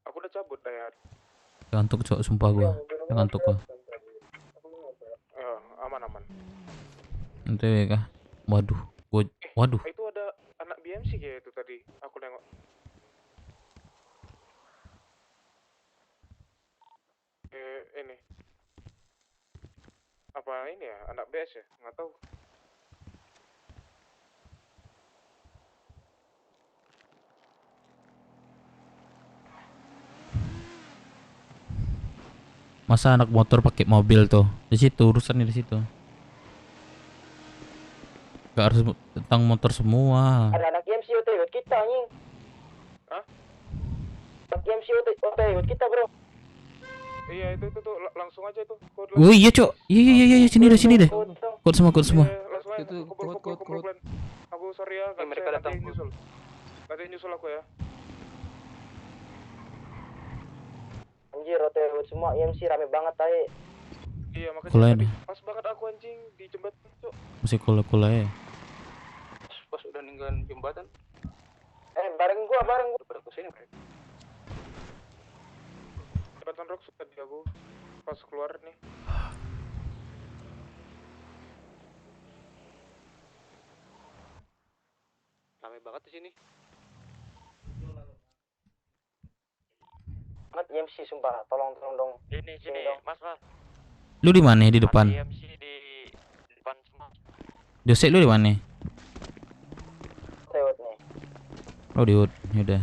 Aku udah cabut ya. Ngantuk cok, sumpah gua. Ngantuk gua. Aman. Nanti kah? Waduh. Itu ada anak BMC kayak itu tadi. Aku nengok. Ini. Apa ini ya? Anak BS ya? Nggak tahu. Masa anak motor pakai mobil tuh? Di situ urusannya di situ. Gak harus tentang motor semua. Ada anak IMC OT ikut kita anjing. Hah? Anak IMC OT ikut kita bro. Iya itu tuh langsung aja tuh. Oh iya cok. Iya sini deh. Kod semua. Langsung aja. Kumpul. Aku sorry ya. Mereka datang. Nanti nyusul aku ya. Anjir OT semua IMC rame banget tadi. Iya makanya Kulain. tadi pas banget aku anjing di jembatan cok. Masih kula ya. Pas udah ninggalin jembatan. Bareng gua. Pada kesini mereka. Jembatan Rock tadi aku pas keluar nih. Rame banget di sini. Banget IMC sumpah. Tolong dong. Sini Mas. Lu di mana? Di depan. IMC di depan semua. Josek lu di mana? Lewat nih. Oh di Hut. Yaudah.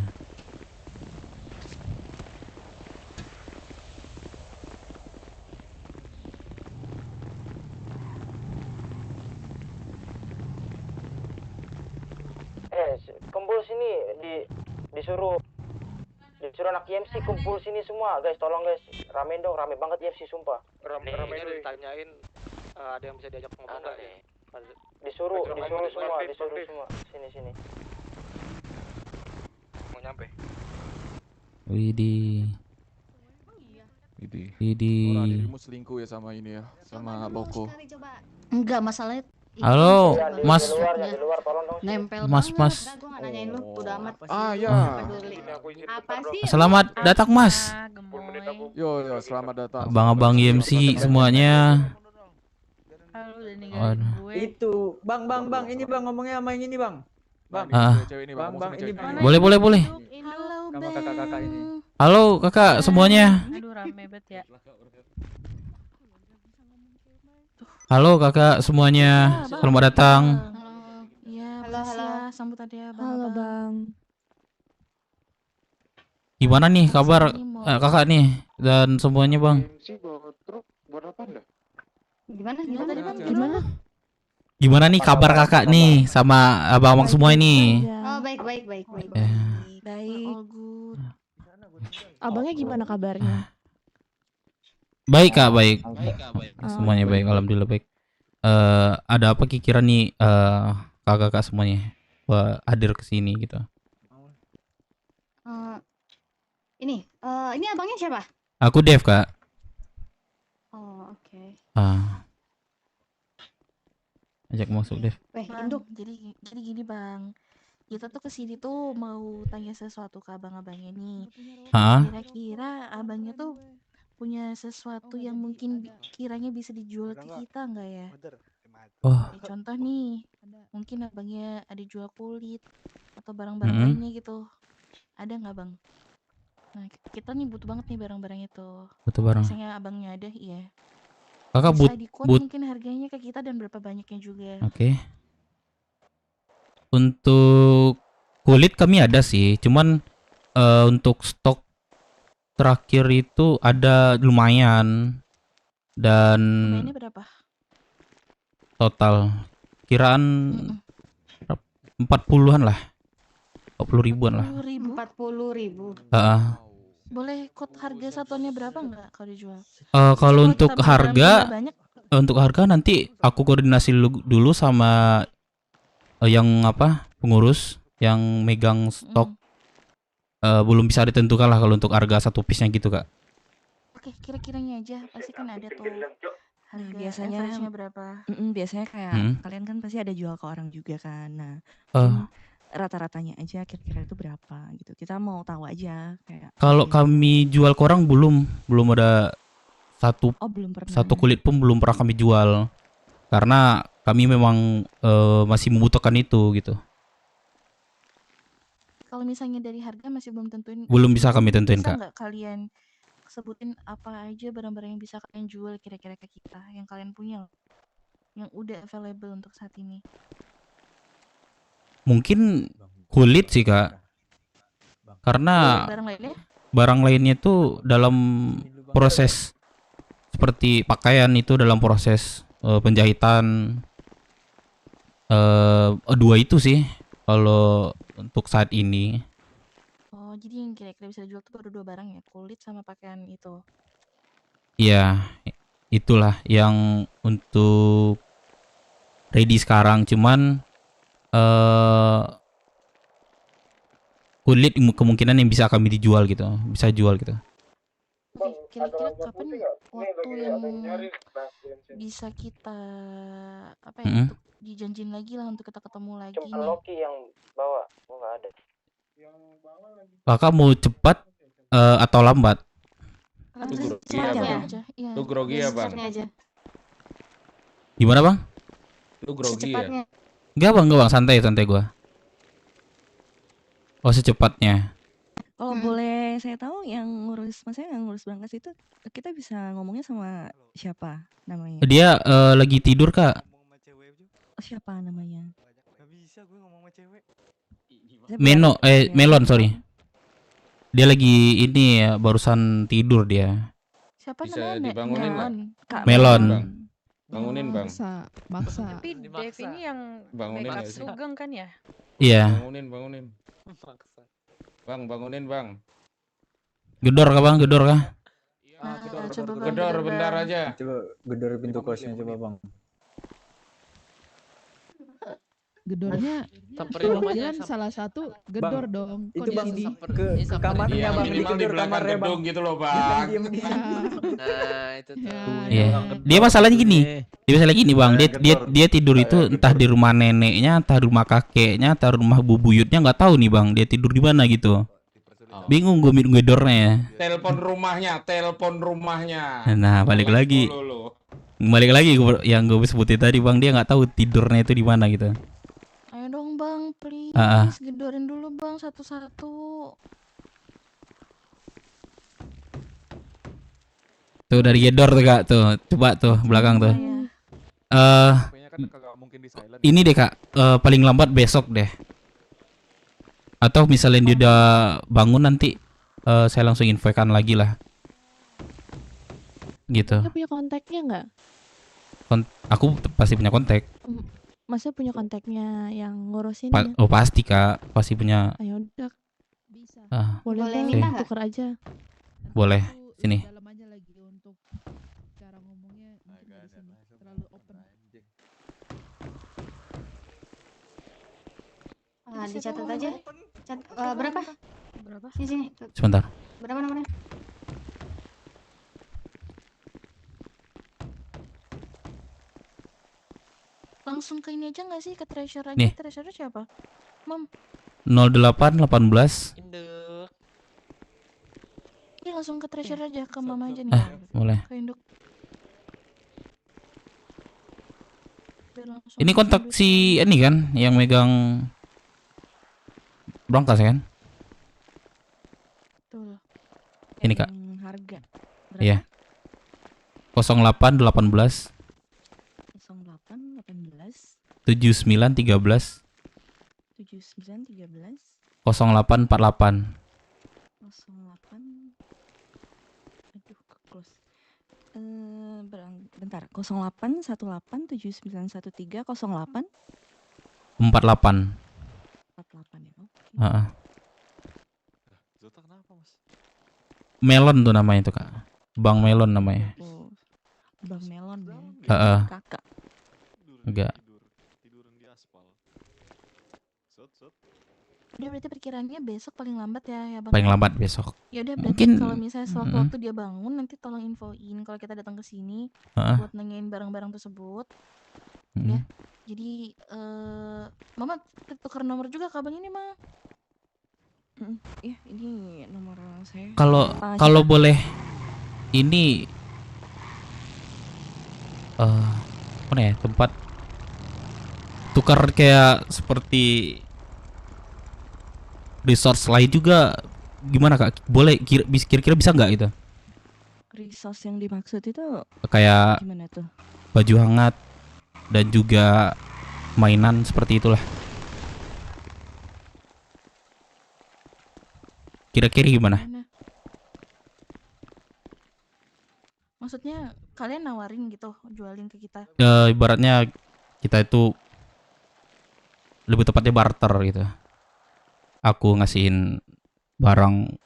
Kumpul sini disuruh anak IMC kumpul sini semua guys, tolong guys, rame banget IMC sumpah. Rame ditanyain ada yang bisa diajak ngomong nggak nih? Disuruh semua sini. Mau nyampe? Widih. Orang dirimu selingkuh ya sama ini ya, sama Loko. Enggak, masalahnya Halo, Iya, di Mas. luar ya, di luar tolong dong. Nempel Mas, banget. Mas. Enggak, gua nggak nanyain lu, udah amat. Ah ya. Apa sih? Selamat datang, Mas. Yo selamat datang. Abang-abang IMC semuanya. Halo, udah Waduh. ninggalin gue. Itu, bang, ini bang ngomongnya sama yang ini bang. Bang, Cewek ini bang, ini bang. Boleh, boleh, boleh. Halo, Sama kakak-kakak ini. Halo, kakak semuanya. Aduh, rame banget ya. Halo, kakak semuanya. Selamat datang. Iya, makasih ya sambut ada Bang. Halo Bang. Gimana nih kabar kakak nih dan semuanya, Bang? Gimana tadi Bang? Gimana? Gimana nih kabar kakak nih sama abang-abang semua ini? Oh, baik. Baik. All good. Abangnya gimana kabarnya? Baik kak, baik. Semuanya baik, alhamdulillah baik. Ada apa kira nih kakak-kakak semuanya hadir ke sini gitu? Ini abangnya siapa? Aku Dev kak. Oh, oke. Ajak masuk Dev. Induk. Jadi gini Bang. Kita tuh kesini tuh mau tanya sesuatu ke abang-abangnya nih. Kira-kira abangnya tuh punya sesuatu yang mungkin kiranya bisa dijual ke kita nggak ya? Contoh nih, mungkin abangnya ada jual kulit atau barang-barang lainnya gitu. Ada nggak bang? Nah, kita nih butuh banget nih barang-barang itu. Butuh barang. Misalnya abangnya ada, iya. Kakak Bisa di-quote mungkin harganya ke kita dan berapa banyaknya juga. Oke. Untuk kulit kami ada sih, cuman untuk stok terakhir itu ada lumayan dan Lumayannya berapa? total kiraan 40-an lah, 40 ribuan lah. 40.000. Boleh quote harga satuannya berapa nggak kalau dijual? Kalau untuk kita barang harga, banyak. untuk harga nanti aku koordinasi dulu sama yang pengurus yang megang stok. Belum bisa ditentukan lah kalau untuk harga satu piece-nya gitu kak. Oke, kira-kiranya aja pasti kan ada tuh harga biasanya average-nya berapa. Biasanya kayak kalian kan pasti ada jual ke orang juga kan. Nah, rata-ratanya aja kira-kira itu berapa gitu. Kita mau tahu aja kayak. Kalau kami jual ke orang belum ada belum pernah. satu kulit pun belum pernah kami jual karena kami memang masih membutuhkan itu gitu. Kalau misalnya dari harga masih belum tentuin. Belum bisa kami tentuin, Kak. Bisa nggak kalian sebutin apa aja barang-barang yang bisa kalian jual kira-kira ke kita yang kalian punya, yang udah available untuk saat ini? Mungkin kulit sih, Kak. Karena barang lainnya tuh dalam proses seperti pakaian itu dalam proses penjahitan. Dua itu sih kalau untuk saat ini. Oh, jadi yang kira-kira bisa dijual tuh baru 2 barang ya, kulit sama pakaian itu. Iya, itulah yang untuk ready sekarang. Cuman kulit kemungkinan yang bisa kami dijual gitu, bisa jual gitu. Oke, kira-kira kapan waktu yang bisa kita untuk dijanjin lagi lah untuk kita ketemu lagi nih? Loki yang bawa, nggak ada. Kakak mau cepat atau lambat? Lu grogi ya bang? Gimana bang? Lu grogi ya? Enggak bang, santai gua. Oh secepatnya. Kalau boleh saya tahu yang ngurus, maksudnya yang ngurus berangkas itu kita bisa ngomongnya sama siapa namanya? Dia lagi tidur kak. Siapa namanya? Melon sorry. Dia lagi ini ya, barusan tidur dia. Siapa bisa namanya? dibangunin nggak? Melon. Bangunin bang. Maksa. Tapi Dev ini yang Bangunin backup nggak sih? Sugeng kan ya? Iya. Bangunin. Bang, bangunin bang. Gedor kah bang? Gedor kah? Gedor bentar aja. Coba gedor pintu kosnya coba bang. Gedornya Samperin rumahnya, kebetulan salah satu gedor dong. Itu Kok Bang, di ke kamarnya Iya, Bang, minimal di digedor belakang kamarnya Bang. gedung gitu loh, Jangan Bang. diem di situ. Nah, itu tuh. Iya. Dia masalahnya gini. Dia masalahnya gini, Bang. Dia tidur itu entah di rumah neneknya, entah di rumah kakeknya, entah di rumah bubuyutnya, nggak tahu nih, Bang. Dia tidur di mana gitu. Bingung gue ngedornya ya. Telepon rumahnya. Nah, balik lagi. Balik lagi yang gue sebutin tadi, Bang. Dia nggak tahu tidurnya itu di mana gitu. Ayo dong Bang, please. Gedorin dulu Bang satu-satu. Tuh dari gedor tuh Kak, tuh. Coba tuh belakang tuh. Ini deh Kak, paling lambat besok deh. Atau misalnya dia udah bangun nanti saya langsung infokan lagi lah. Gitu. Kita punya kontaknya nggak? Aku pasti punya kontak. Masa punya kontaknya yang ngurusin? Oh pasti Kak, pasti punya. Ayo udah. Bisa. Boleh Boleh minta minta nggak? tuker aja. Boleh, sini. Dalam aja lagi untuk cara ngomongnya mungkin dari sini terlalu open. Dicatat aja. Berapa? Berapa? Sini. Sebentar. Berapa nomornya? Langsung ke ini aja nggak sih, ke treasure aja? Nih. Treasure siapa? Mam. 0818. Ini langsung ke treasure aja, ke mama aja nih. Boleh. Ke induk. Biar langsung Ini kontak si ini kan yang megang Bronkas kan? Betul. Ini Kak. Harga. Iya. 0818 0818 7913 7913 0848. 08. Aduh, ke close. Bentar. 0818791308 48 48 ya. Oke. Heeh. Melon tuh namanya tuh Kak. Bang Melon namanya. Oh, Bang Melon ya. Heeh. Kakak. Enggak. Udah berarti perkiraannya besok paling lambat ya Bang. Paling lambat besok. Ya udah berarti Mungkin kalau misalnya sewaktu-waktu dia bangun nanti tolong infoin kalau kita datang ke sini buat nanyain barang-barang tersebut. Ya. Jadi Mama tukar nomor juga ke Abang ini, Mah. Iya, ini nomor saya. Kalau boleh ini mana ya tempat tukar kayak seperti resource lain juga gimana Kak? Boleh kira-kira bisa nggak itu? Resource yang dimaksud itu Kayak gimana tuh? baju hangat dan juga mainan seperti itulah. Kira-kira gimana? Maksudnya kalian nawarin gitu, jualin ke kita. Ibaratnya kita itu lebih tepatnya barter gitu. Aku ngasihin barang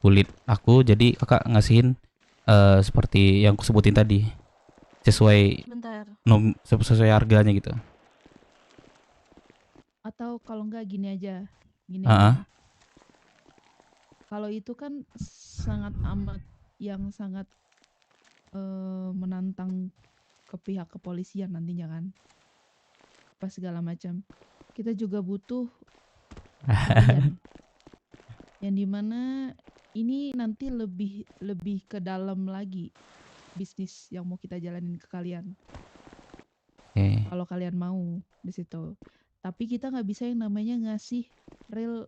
kulit aku, jadi kakak ngasihin seperti yang aku sebutin tadi, sesuai sesuai harganya gitu. Atau kalau enggak gini aja, kalau itu kan sangat amat yang sangat menantang ke pihak kepolisian nantinya kan, apa segala macam. Kita juga butuh kalian, yang dimana ini nanti lebih ke dalam lagi bisnis yang mau kita jalanin ke kalian. Kalau kalian mau di situ, tapi kita nggak bisa yang namanya ngasih real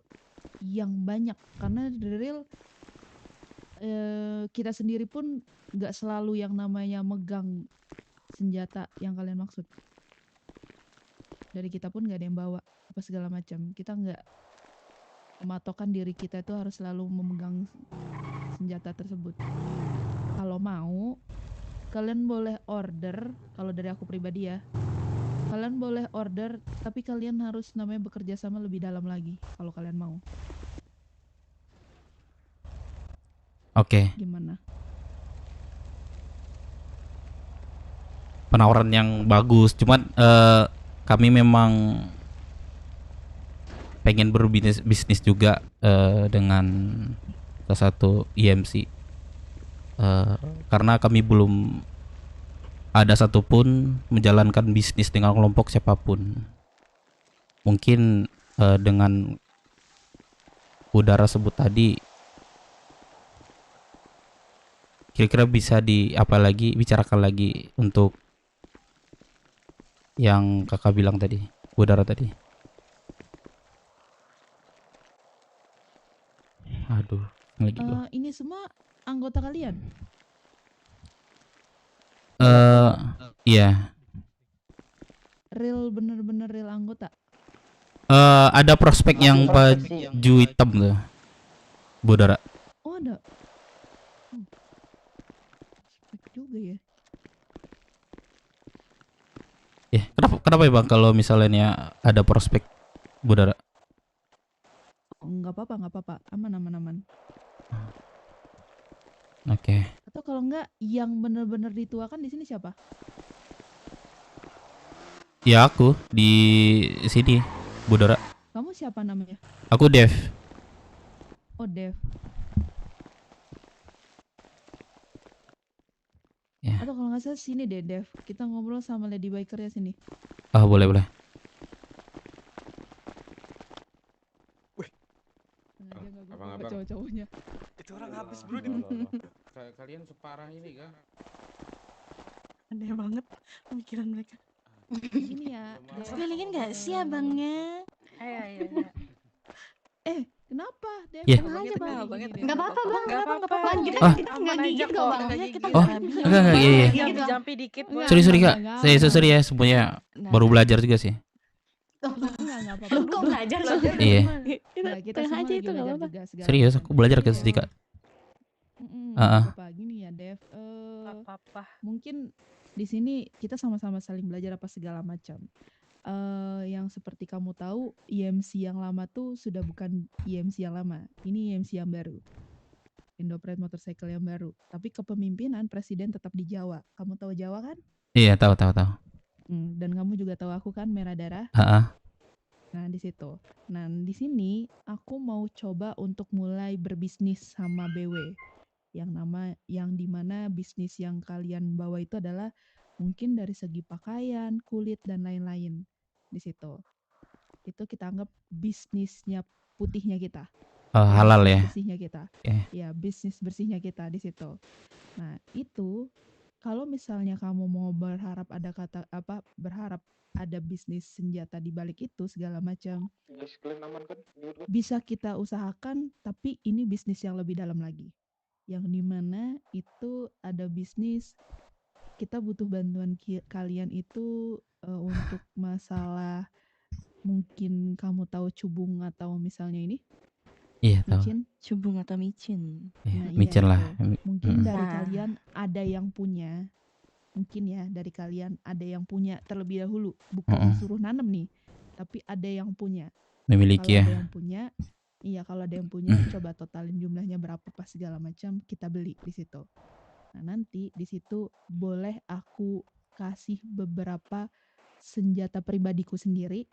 yang banyak, karena real kita sendiri pun nggak selalu yang namanya megang senjata yang kalian maksud. Dari kita pun nggak ada yang bawa apa segala macam. Kita nggak mematokkan diri kita itu harus selalu memegang senjata tersebut. Kalau mau, kalian boleh order. Kalau dari aku pribadi ya, kalian boleh order, tapi kalian harus namanya bekerja sama lebih dalam lagi kalau kalian mau. Oke. Gimana? Penawaran yang bagus, cuman kami memang pengen berbisnis juga dengan salah satu IMC, karena kami belum ada satupun menjalankan bisnis dengan kelompok siapapun. Mungkin dengan udara sebut tadi, kira-kira bisa bicarakan lagi untuk yang kakak bilang tadi, udara tadi. Aduh, lagi gua. Ini semua anggota kalian? Iya. Bener-bener real anggota? Ada prospek yang baju hitam tuh, Budara. Oh ada. Prospek juga ya. Kenapa ya bang kalau misalnya ada prospek, Budara? Nggak apa-apa, aman. Oke. Atau kalau enggak, yang bener-bener dituakan di sini siapa? Ya aku di sini, Budara. Kamu siapa namanya? Aku Dev. Oh Dev. Ya. Atau kalau nggak salah sini deh Dev, kita ngobrol sama Lady Biker ya sini. Boleh. Abang-abang. Cowok-cowoknya. Itu orang habis bro. Kalian separah ini kah? Aneh banget pemikiran mereka. Ini ya. Sekalian nggak sih abangnya? Iya. Kenapa? Dev, Iya. tenang aja bang. Nggak apa-apa bang, nggak apa-apa. Kita Ah. kita nggak gigit kok bang. Enggak, iya. Jampi dikit. Sorry kak, sorry ya semuanya baru belajar juga sih. Enggak apa-apa. Lu kok belajar sih? Iya. Nah, kita semua aja lagi itu nggak belajar apa-apa. juga segala Serius macam. aku belajar ke sini kak. Nggak apa-apa. Gini ya Dev, mungkin di sini kita sama-sama saling belajar apa segala macam. Yang seperti kamu tahu, IMC yang lama tuh sudah bukan IMC yang lama. Ini IMC yang baru. Indopret Motorcycle yang baru. Tapi kepemimpinan presiden tetap di Jawa. Kamu tahu Jawa kan? Iya, tahu. Dan kamu juga tahu aku kan merah darah. Nah, di situ. Nah, di sini aku mau coba untuk mulai berbisnis sama BW. Yang dimana bisnis yang kalian bawa itu adalah mungkin dari segi pakaian, kulit dan lain-lain. Di situ. Itu kita anggap bisnisnya putihnya kita. Halal ya. Bersihnya kita. Ya, bisnis bersihnya kita di situ. Nah, itu kalau misalnya kamu mau berharap ada bisnis senjata di balik itu segala macam, Guys, kalian aman kan? bisa kita usahakan, tapi ini bisnis yang lebih dalam lagi. Yang dimana itu ada bisnis, kita butuh bantuan kalian itu untuk masalah, mungkin kamu tahu cubung atau misalnya ini? Iya tahu. Micin? Cubung atau micin? Nah, Micin iya lah. itu. Mungkin dari Nah. kalian ada yang punya. Mungkin ya dari kalian ada yang punya terlebih dahulu, bukan disuruh nanam nih, tapi ada yang punya. Memiliki Kalau ya. ada yang punya, kalau ada yang punya, coba totalin jumlahnya berapa pas segala macam, kita beli di situ. Nah, nanti di situ boleh aku kasih beberapa senjata pribadiku sendiri,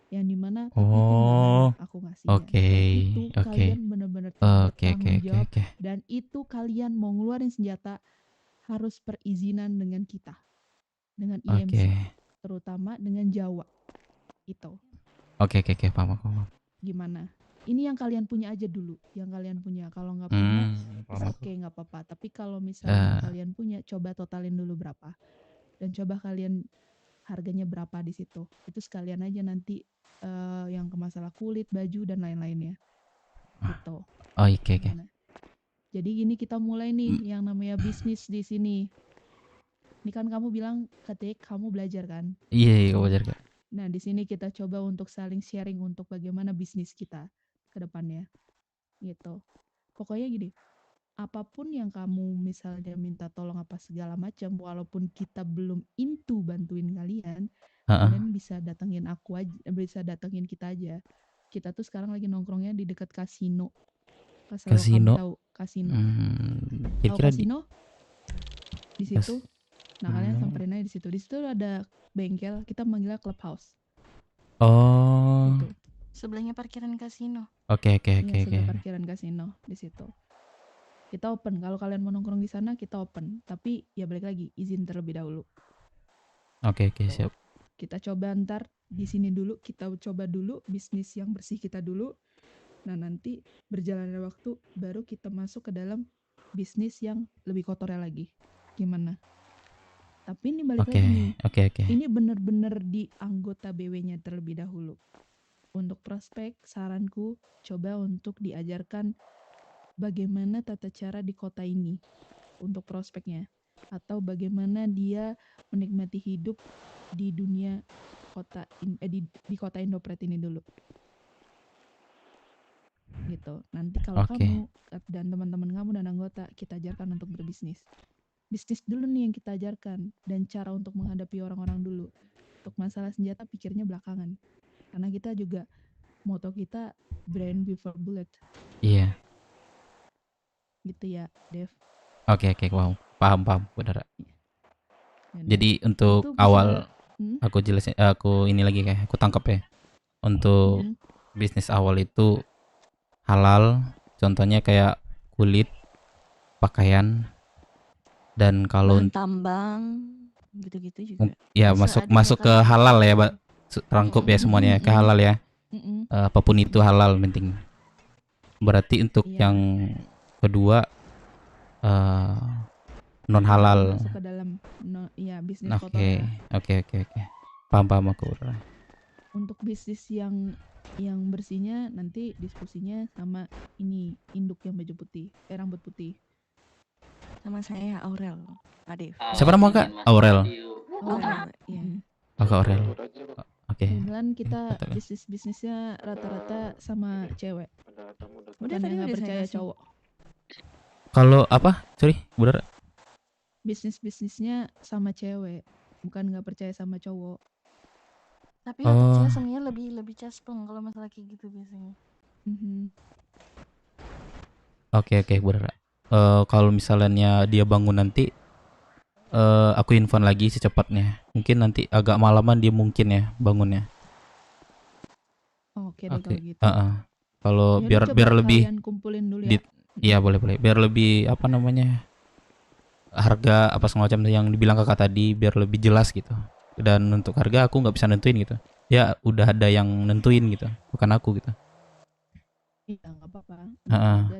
yang dimana itu nggak banyak aku ngasihnya. Oke, Dan itu oke. kalian benar-benar Oke, bertanggung jawab. oke. Dan itu kalian mau ngeluarin senjata harus perizinan dengan kita, dengan IMC, Oke. terutama dengan Jawa. Itu Oke, paham aku. gimana? Ini yang kalian punya aja dulu, yang kalian punya. Kalau nggak punya, paham. oke nggak apa-apa. Tapi kalau misalnya kalian punya, coba totalin dulu berapa, dan coba kalian harganya berapa di situ. Itu sekalian aja nanti yang ke masalah kulit, baju dan lain-lainnya. Gitu. Oke. Gimana? Jadi gini kita mulai nih yang namanya bisnis di sini. Ini kan kamu bilang ketik kamu belajar kan? Iya, kamu belajar kak. Nah, di sini kita coba untuk saling sharing untuk bagaimana bisnis kita ke depannya. Gitu. Pokoknya gini, apapun yang kamu misalnya minta tolong apa segala macam, walaupun kita belum into bantuin kalian, kalian bisa datengin aku aja, bisa datengin kita aja. Kita tuh sekarang lagi nongkrongnya di dekat kasino. Kasino. Kasino. Tahu kasino? Tahu Kira-kira kasino? Di situ Nah, kalian samperin aja di situ. Di situ ada bengkel, kita manggilnya clubhouse. Oh. Gitu. Sebelahnya parkiran kasino. Oke. Iya, sebelah parkiran kasino di situ. Kita open. Kalau kalian mau nongkrong di sana, kita open. Tapi ya balik lagi, izin terlebih dahulu. Oke, siap. Kita coba ntar di sini dulu, kita coba dulu bisnis yang bersih kita dulu. Nah, nanti berjalannya waktu baru kita masuk ke dalam bisnis yang lebih kotornya lagi. Gimana? Tapi ini balik lagi nih. Oke. Ini bener-bener di anggota BW-nya terlebih dahulu. Untuk prospek, saranku coba untuk diajarkan bagaimana tata cara di kota ini untuk prospeknya. Atau bagaimana dia menikmati hidup di dunia kota di kota Indopret ini dulu. Gitu. Nanti kalau kamu dan teman-teman kamu dan anggota kita ajarkan untuk berbisnis. Bisnis dulu nih yang kita ajarkan dan cara untuk menghadapi orang-orang dulu. Untuk masalah senjata pikirnya belakangan. Karena kita juga moto kita brand before bullet. Iya. Gitu ya, Dev. Oke, wow. Paham, benar. Jadi untuk Itu bisa- awal Hmm? aku ini lagi kayak aku tangkap ya. Untuk bisnis awal itu halal, contohnya kayak kulit, pakaian, dan kalau Bahan tambang gitu-gitu juga. ya Bisa masuk ada ke halal ya, Mbak. Rangkup ya semuanya ke halal ya. Apapun itu halal penting. Berarti untuk yang kedua non halal. Masuk ke dalam bisnis Oke. kotor. Paham aku. Untuk bisnis yang bersihnya nanti diskusinya sama ini induk yang baju putih, rambut putih. Sama saya Aurel, Adif. Siapa nama Kak? Aurel. Aurel, iya. Kak Aurel. Oke. Kebetulan kita bisnisnya rata-rata sama cewek. Bukan yang nggak percaya cowok. Kalau apa? Sorry, bener. Bisnisnya sama cewek, bukan nggak percaya sama cowok. Tapi otak saya sebenarnya lebih caspleng kalau masalah kayak gitu biasanya. Oke, bener. Kalau misalnya dia bangun nanti aku info lagi secepatnya. Mungkin nanti agak malaman dia mungkin ya bangunnya. Oke deh kalau gitu. Kalau Yaudah, biar coba lebih kalian kumpulin dulu ya. Iya, boleh. Biar lebih apa namanya? Harga apa semacam yang dibilang Kakak tadi biar lebih jelas gitu. Dan untuk harga aku nggak bisa nentuin gitu. Ya udah ada yang nentuin gitu, bukan aku gitu. Iya, nggak apa-apa.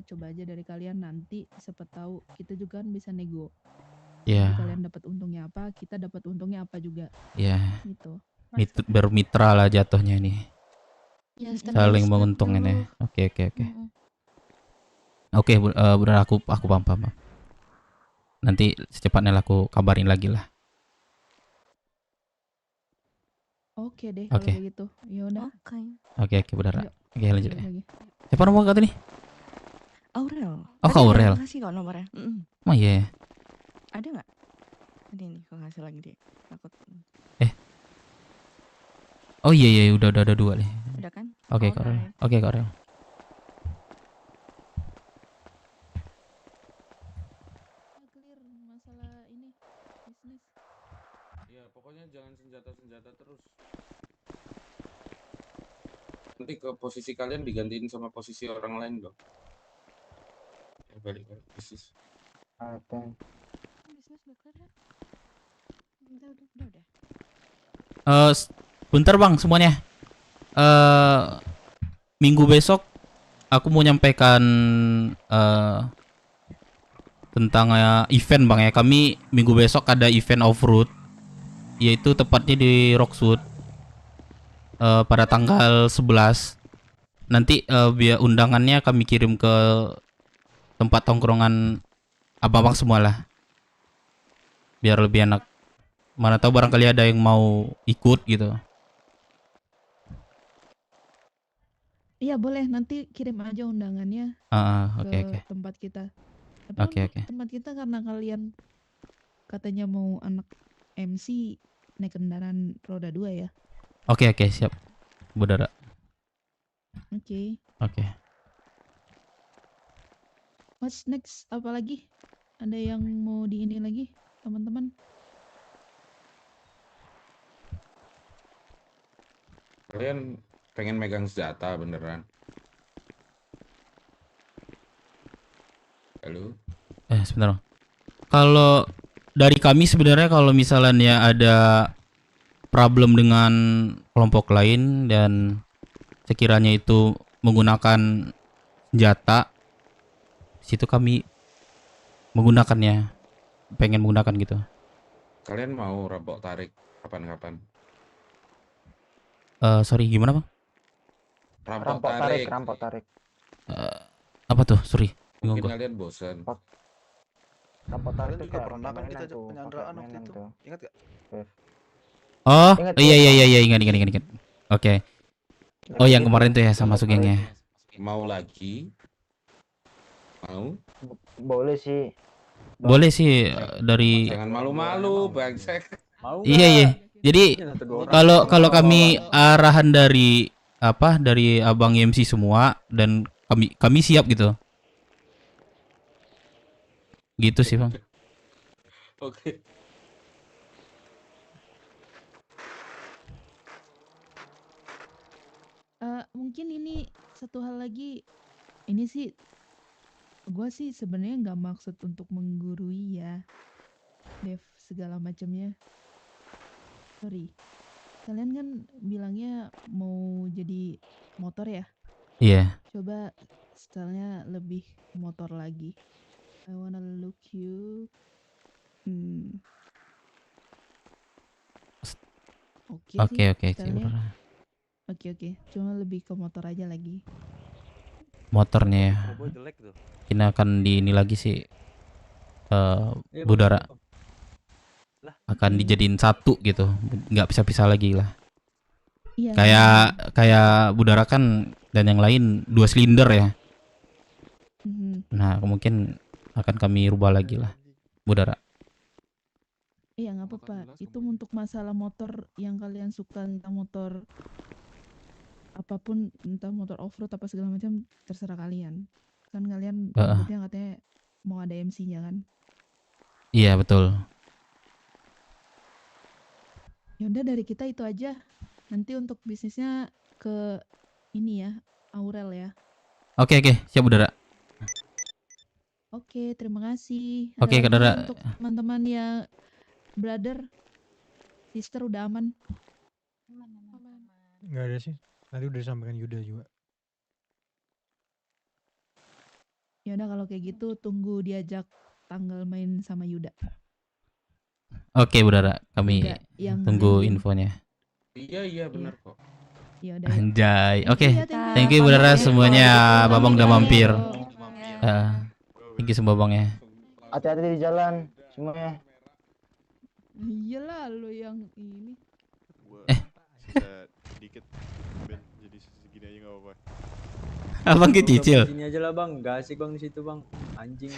Coba aja dari kalian, nanti siapa tahu kita juga kan bisa nego. Iya. Jadi kalian dapat untungnya apa, kita dapat untungnya apa juga. Iya. Gitu. Bermitra lah jatuhnya ini. Ya, Saling menguntungkan ya. Oke. Oke, benar aku paham. Nanti secepatnya aku kabarin lagi lah. Oke deh kalau Oke. begitu. Ya udah. Oke, benar. Yuk, Oke, lanjut ya. lagi. Siapa nama Kak tadi? Aurel. Oh, Kak Aurel. Kasih kok nomornya. Oh iya. Ada nggak? Ada nih, kok ngasih lagi deh. Takut. Oh iya, udah ada 2 nih. Udah kan? Oke, Kak Aurel. Oke, Kak Aurel. Clear masalah ini bisnis. Ya pokoknya jangan senjata terus. Nanti ke posisi kalian digantiin sama posisi orang lain dong. Ya, balik bisnis. Bisnis udah kelar ya? Udah. Bentar Bang semuanya. Minggu besok aku mau nyampaikan tentang event Bang ya. Kami minggu besok ada event off-road, yaitu tepatnya di Rockwood pada tanggal 11. Nanti biar undangannya kami kirim ke tempat tongkrongan abang-abang semua lah, biar lebih enak. Mana tahu barangkali ada yang mau ikut gitu. Iya boleh, nanti kirim aja undangannya Oke. tempat kita. Tapi Oke. tempat kita karena kalian katanya mau anak MC naik kendaraan roda 2 ya. Oke, siap. Budara. Oke. What's next? Apa lagi? Ada yang mau di ini lagi, teman-teman? Kalian pengen megang senjata beneran? Halo? Sebentar. Kalau dari kami sebenarnya kalau misalnya ada problem dengan kelompok lain dan sekiranya itu menggunakan senjata, situ kami menggunakannya, pengen menggunakan gitu. Kalian mau rampok tarik kapan-kapan? Sorry, gimana bang? Rampok tarik. Rampok tarik. Apa tuh? Sorry, bingung Mungkin gua. kalian bosan. Rampok tarik Kalian tuh juga kayak pernah kan kita mainan tuh, penyanderaan pakai waktu mainan itu. tuh. Ingat gak? Oh, Ingat, iya, ingat. Oke. Oh, yang kemarin tuh ya sama masuk gengnya. Mau lagi? Mau? Boleh sih. Boleh sih dari. Jangan malu-malu, bangsek. Iya. Jadi kalau kami arahan dari dari abang MC semua dan kami siap gitu. Gitu sih bang. Oke. Mungkin ini satu hal lagi, ini sih gue sih sebenarnya nggak maksud untuk menggurui ya, Dev segala macamnya. Sorry, kalian kan bilangnya mau jadi motor ya? Iya. Coba stylenya lebih motor lagi. I wanna look you. Oke sih Oke, stylenya. bener. Oke. Cuma lebih ke motor aja lagi. Motornya ya. Boy jelek tuh. Ini akan di ini lagi sih. Budara akan dijadiin satu gitu, nggak pisah-pisah lagi lah. Iya. Kayak Budara kan dan yang lain 2 silinder ya. Nah, mungkin akan kami rubah lagi lah Budara. Iya nggak apa-apa. Itu untuk masalah motor yang kalian suka, entah motor apapun, entah motor off-road apa segala macam, terserah kalian. Kan kalian rambutnya katanya mau ada MC-nya kan? Iya betul. Ya udah dari kita itu aja. Nanti untuk bisnisnya ke ini ya, Aurel ya. Oke, siap Budara. Oke, terima kasih. Oke, Ada lagi Saudara. untuk teman-teman ya, brother, sister udah aman? Nggak ada sih. Nanti udah disampaikan Yuda juga. Ya udah kalau kayak gitu tunggu diajak tanggal main sama Yuda. Oke Budara, kami Juga yang tunggu nungguin. infonya. Iya benar kok. Ya udah. Anjay. Thank Oke. you ya, Thank you Budara semuanya. Babang udah mampir. Thank you semua bang ya. Hati-hati di jalan semuanya. Iyalah lo yang ini. Sedikit Ben, jadi segini aja nggak apa-apa. Abang kecicil. Sini aja lah bang, gak asik bang di situ bang. Anjing.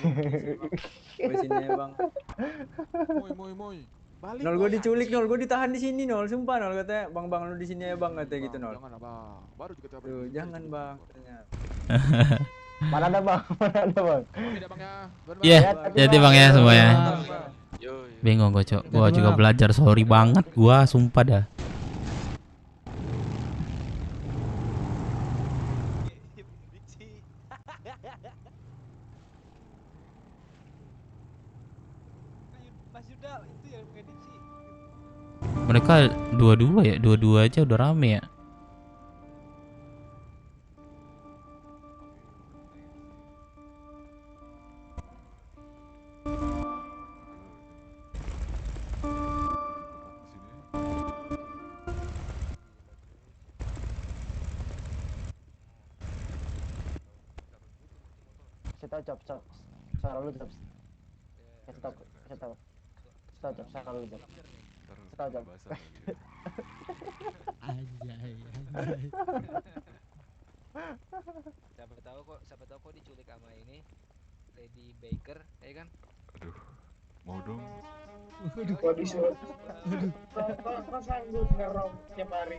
Gue sini aja bang. Moy. Balik. Nol gue diculik Nol, gue ditahan di sini Nol, sumpah Nol katanya bang lu di sini ya bang katanya gitu Nol. Jangan abang, baru juga tiap Tuh, jangan bang katanya. Mana ada bang? Iya, jadi bang ya semuanya. Bingung gue cok, gue juga belajar, sorry banget gue, sumpah dah. Mereka dua-dua aja udah rame ya. Stop. Suara lu stop. Stop. Suara lu stop. Stop. Anjay. Siapa tahu kok diculik sama ini Lady Baker, ya kan? Aduh, mau dong. Kok disuruh? Kok sanggup ngerok tiap hari?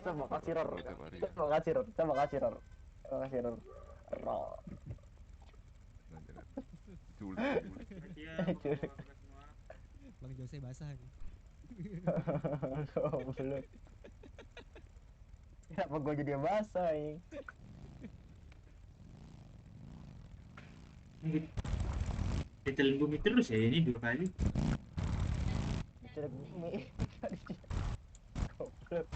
Terima kasih Ror. Bang Jose basah nih. Belum. Kenapa gue jadi basah ini? Ditelan bumi terus ya ini 2 kali. Diculik bumi. Goblok.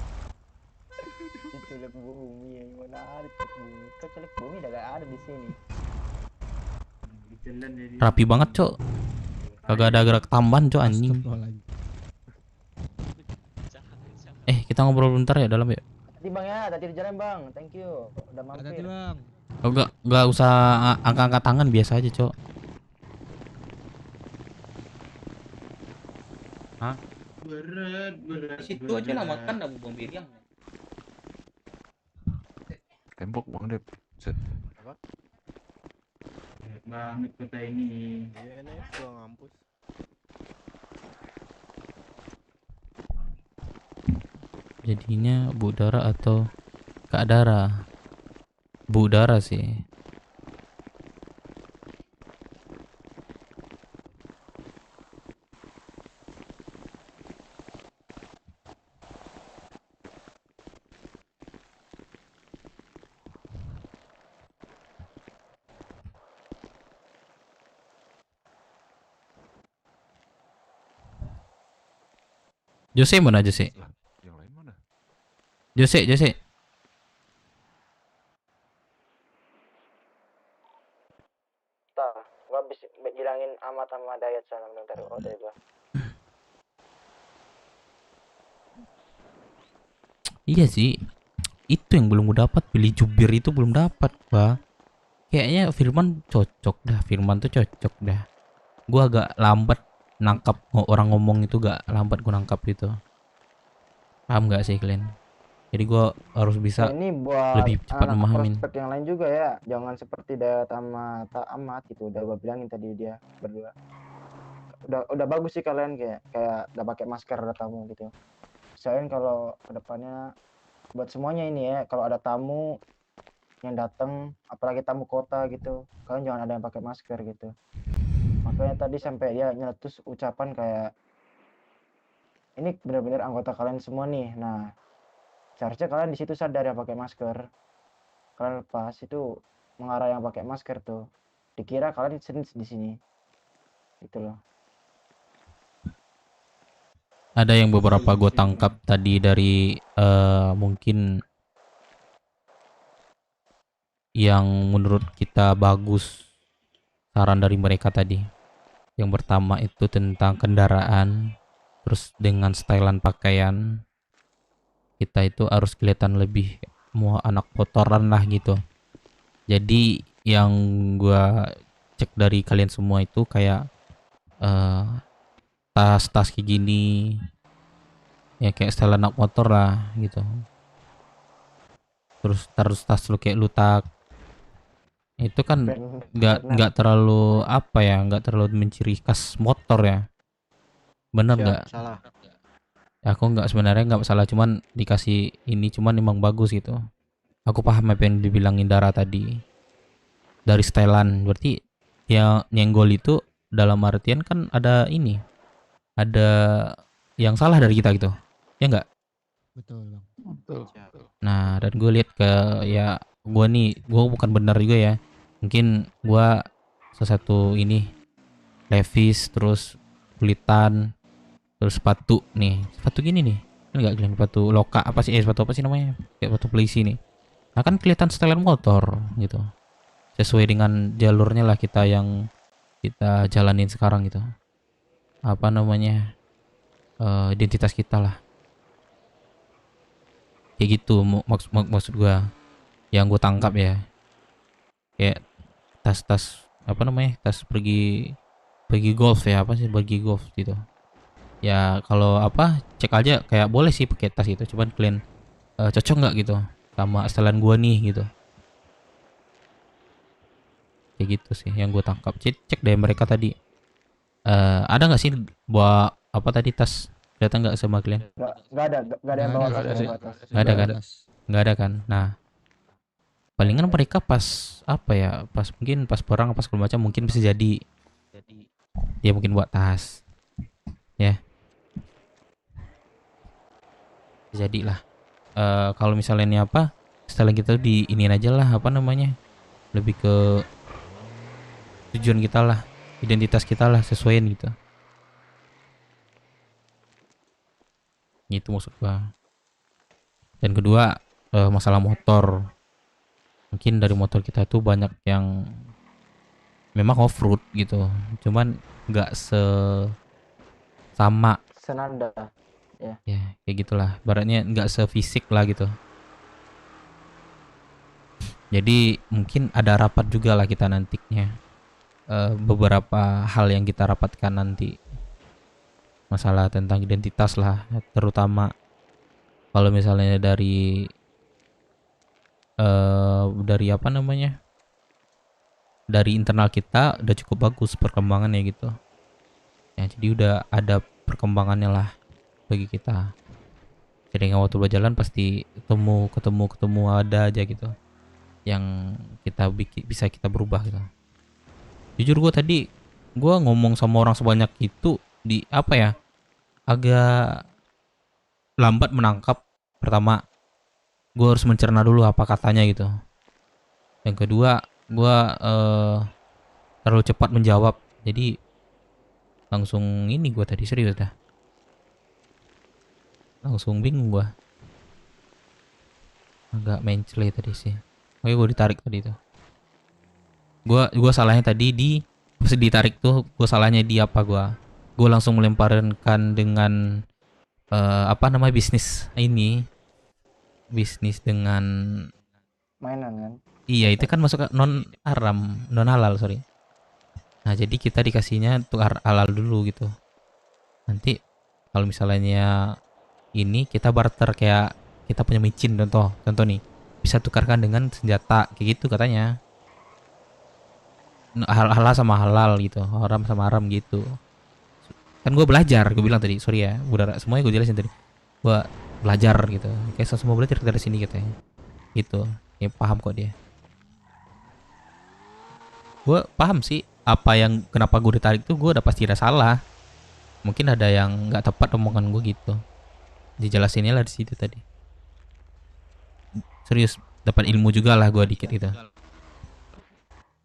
Diculik bumi ya, mana ada culik bumi? Kok culik bumi udah gak ada di sini. Ditelan jadi. Rapi banget, Cok. Kagak ada gerak tambahan, Cok, anjing. Kita ngobrol bentar ya dalam ya. Tadi bang ya, tadi di jalan bang. Thank you. Udah mampir. Hati-hati bang. Oh, enggak usah angkat-angkat tangan, biasa aja, Cok. Hah? Berat. Situ aja lah makan Abu Bang Biriang. Tembok Bang Dep. Set. Apa? Banget kota ini. Iya nih, gua ngampus. Jadinya Budara atau Kak Dara? Budara sih. Jose mana Jose? Yang lain mana? Jose. Tah, gua habis bilangin amat sama Dayat sana bentar. Oh, deh gua. Iya sih. Itu yang belum gue dapat, pilih jubir itu belum dapat, Pak. Kayaknya Firman cocok dah, Firman tuh cocok dah. Gua agak lambat nangkap orang ngomong itu, gak lambat gue nangkap gitu. Paham gak sih kalian? Jadi gue harus bisa ini buat lebih cepat anak memahamin. prospek yang lain juga ya, jangan seperti Dayat sama Tak Amat gitu. Udah gue bilangin tadi dia berdua. Udah bagus sih kalian kayak udah pakai masker ada tamu gitu. Soalnya kalau kedepannya buat semuanya ini ya, kalau ada tamu yang datang, apalagi tamu kota gitu, kalian jangan ada yang pakai masker gitu. Makanya tadi sampai dia nyeletus ucapan kayak ini benar-benar anggota kalian semua nih. Nah, seharusnya kalian di situ sadar ya pakai masker. Kalian lepas itu mengarah yang pakai masker tuh. Dikira kalian snitch di sini. Gitu loh. Ada yang beberapa gue tangkap tadi dari mungkin yang menurut kita bagus saran dari mereka tadi. Yang pertama itu tentang kendaraan, terus dengan stylean pakaian kita itu harus kelihatan lebih mau anak motoran lah gitu. Jadi yang gua cek dari kalian semua itu kayak tas kayak gini ya, kayak style anak motor lah gitu. Terus tas lu kayak lutak, itu kan nggak terlalu apa ya, nggak terlalu menciri khas motor ya, bener nggak? Salah. Ya, aku nggak, sebenarnya nggak salah, cuman dikasih ini, cuman emang bagus gitu. Aku paham apa yang dibilangin Dara tadi dari stylean. Berarti yang nyenggol itu dalam artian kan ada ini, ada yang salah dari kita gitu, ya nggak? Betul bang. Betul. Nah, dan gue lihat ke ya, gue bukan benar juga ya, mungkin gue satu ini Levi's, terus kulitan, terus sepatu gini nih, kan nggak kelihatan sepatu loka apa sih, sepatu apa sih namanya, kayak sepatu polisi nih. Nah kan kelihatan setelan motor gitu, sesuai dengan jalurnya lah kita yang kita jalanin sekarang gitu, apa namanya, identitas kita lah, kayak gitu. Maksud gua yang gue tangkap ya, kayak tas apa namanya, tas pergi golf ya, apa sih, pergi golf gitu ya. Kalau apa, cek aja kayak boleh sih pakai tas itu, cuman kalian cocok nggak gitu sama setelan gua nih gitu, kayak gitu sih yang gue tangkap. Cek dari mereka tadi. Ada nggak sih buat apa tadi, tas datang nggak sama kalian? Nggak ada yang bawa tas. Nggak ada kan. Nah, palingan mereka pas apa ya, mungkin pas perang, pas segala macam, mungkin bisa jadi dia mungkin buat tas ya, jadilah. kalau misalnya ini apa, setelah kita di iniin aja lah, apa namanya, lebih ke tujuan kita lah, identitas kita lah, sesuaiin gitu. Itu maksud gua. Dan kedua, masalah motor. Mungkin dari motor kita tuh banyak yang memang off-road gitu, cuman nggak sama. Senada. Ya. Ya, kayak gitulah. Baratnya nggak sefisik lah gitu. Jadi mungkin ada rapat juga lah kita nantinya. Beberapa hal yang kita rapatkan nanti. Masalah tentang identitas lah, terutama kalau misalnya dari apa namanya, dari internal kita udah cukup bagus perkembangannya gitu ya, jadi udah ada perkembangannya lah bagi kita. Jadi nggak waktu berjalan pasti ketemu ada aja gitu yang kita bisa kita berubah gitu. Jujur gue ngomong sama orang sebanyak itu di apa ya, agak lambat menangkap. Pertama, gue harus mencerna dulu apa katanya gitu. Yang kedua, gue terlalu cepat menjawab, jadi langsung ini gue tadi serius dah, langsung bingung gue, agak mencele tadi sih. Oke, gue ditarik tadi tuh. Gue salahnya tadi pas ditarik tuh, gue salahnya di apa, gue langsung melemparkan dengan apa namanya, bisnis dengan mainan kan. Iya, itu kan masuk ke non halal, sorry. Nah, jadi kita dikasihnya untuk halal dulu gitu. Nanti kalau misalnya ini kita barter, kayak kita punya micin contoh nih, bisa tukarkan dengan senjata kayak gitu katanya. Halal sama halal gitu, haram sama haram gitu. Kan gue belajar, gue bilang tadi, sorry ya, budara semuanya gue jelasin tadi. Gue belajar gitu, kayak semua belajar dari sini katanya. Gitu, ya paham kok dia. Gue paham sih apa yang kenapa gue ditarik tuh, gue udah pasti ada salah. Mungkin ada yang nggak tepat omongan gue gitu. Dijelasinnya lah di situ tadi. Serius, dapat ilmu juga lah gue dikit gitu.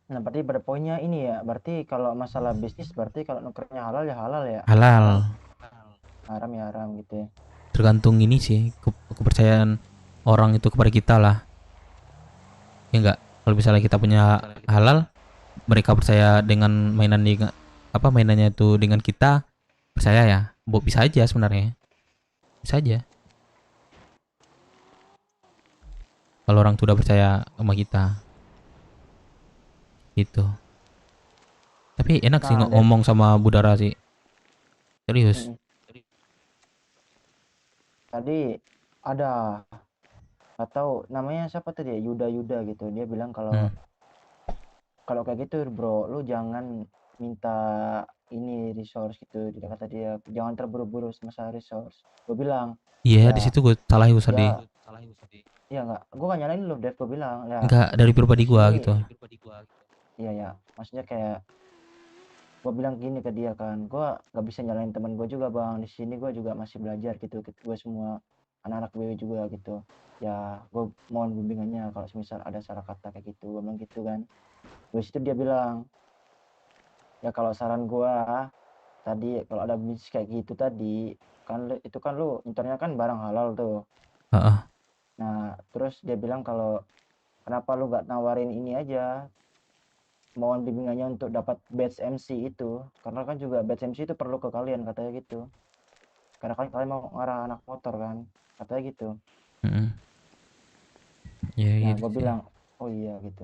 Nah, berarti pada poinnya ini ya, berarti kalau masalah bisnis berarti kalau nukernya halal ya halal ya. Halal. Haram ya haram gitu ya. Tergantung ini sih, kepercayaan orang itu kepada kita lah. Ya enggak, kalau misalnya kita punya halal, mereka percaya dengan mainannya itu dengan kita, percaya ya, bisa aja sebenarnya, bisa aja. Kalau orang tuh udah percaya sama kita, gitu. Tapi enak sih ngomong sama budara sih, serius. Tadi ada atau namanya siapa tadi ya, Yuda gitu, dia bilang kalau kalau kayak gitu bro, lu jangan minta ini resource gitu, tidak kata dia, jangan terburu-buru masalah resource. Gue bilang iya, di situ gue salah gue tadi. Iya enggak, gue gak nyalain lu Dev, gue bilang ya enggak, dari pribadi gue gitu. Iya ya, maksudnya kayak gue bilang gini ke dia kan, gue gak bisa nyalain teman gue juga bang, di sini gue juga masih belajar gitu, gue semua anak-anak BW juga gitu ya, gue mohon bimbingannya kalau misal ada salah kata kayak gitu, gue bilang gitu kan. Terus itu dia bilang ya kalau saran gue tadi, kalau ada bisnis kayak gitu tadi kan, itu kan lu internya kan barang halal tuh. Nah terus dia bilang kalau kenapa lu gak nawarin ini aja, mohon bimbingannya untuk dapat badge MC itu, karena kan juga badge MC itu perlu ke kalian katanya gitu, karena kan kalian mau ngarah anak motor kan katanya gitu. Ya, nah gitu gue bilang oh iya gitu.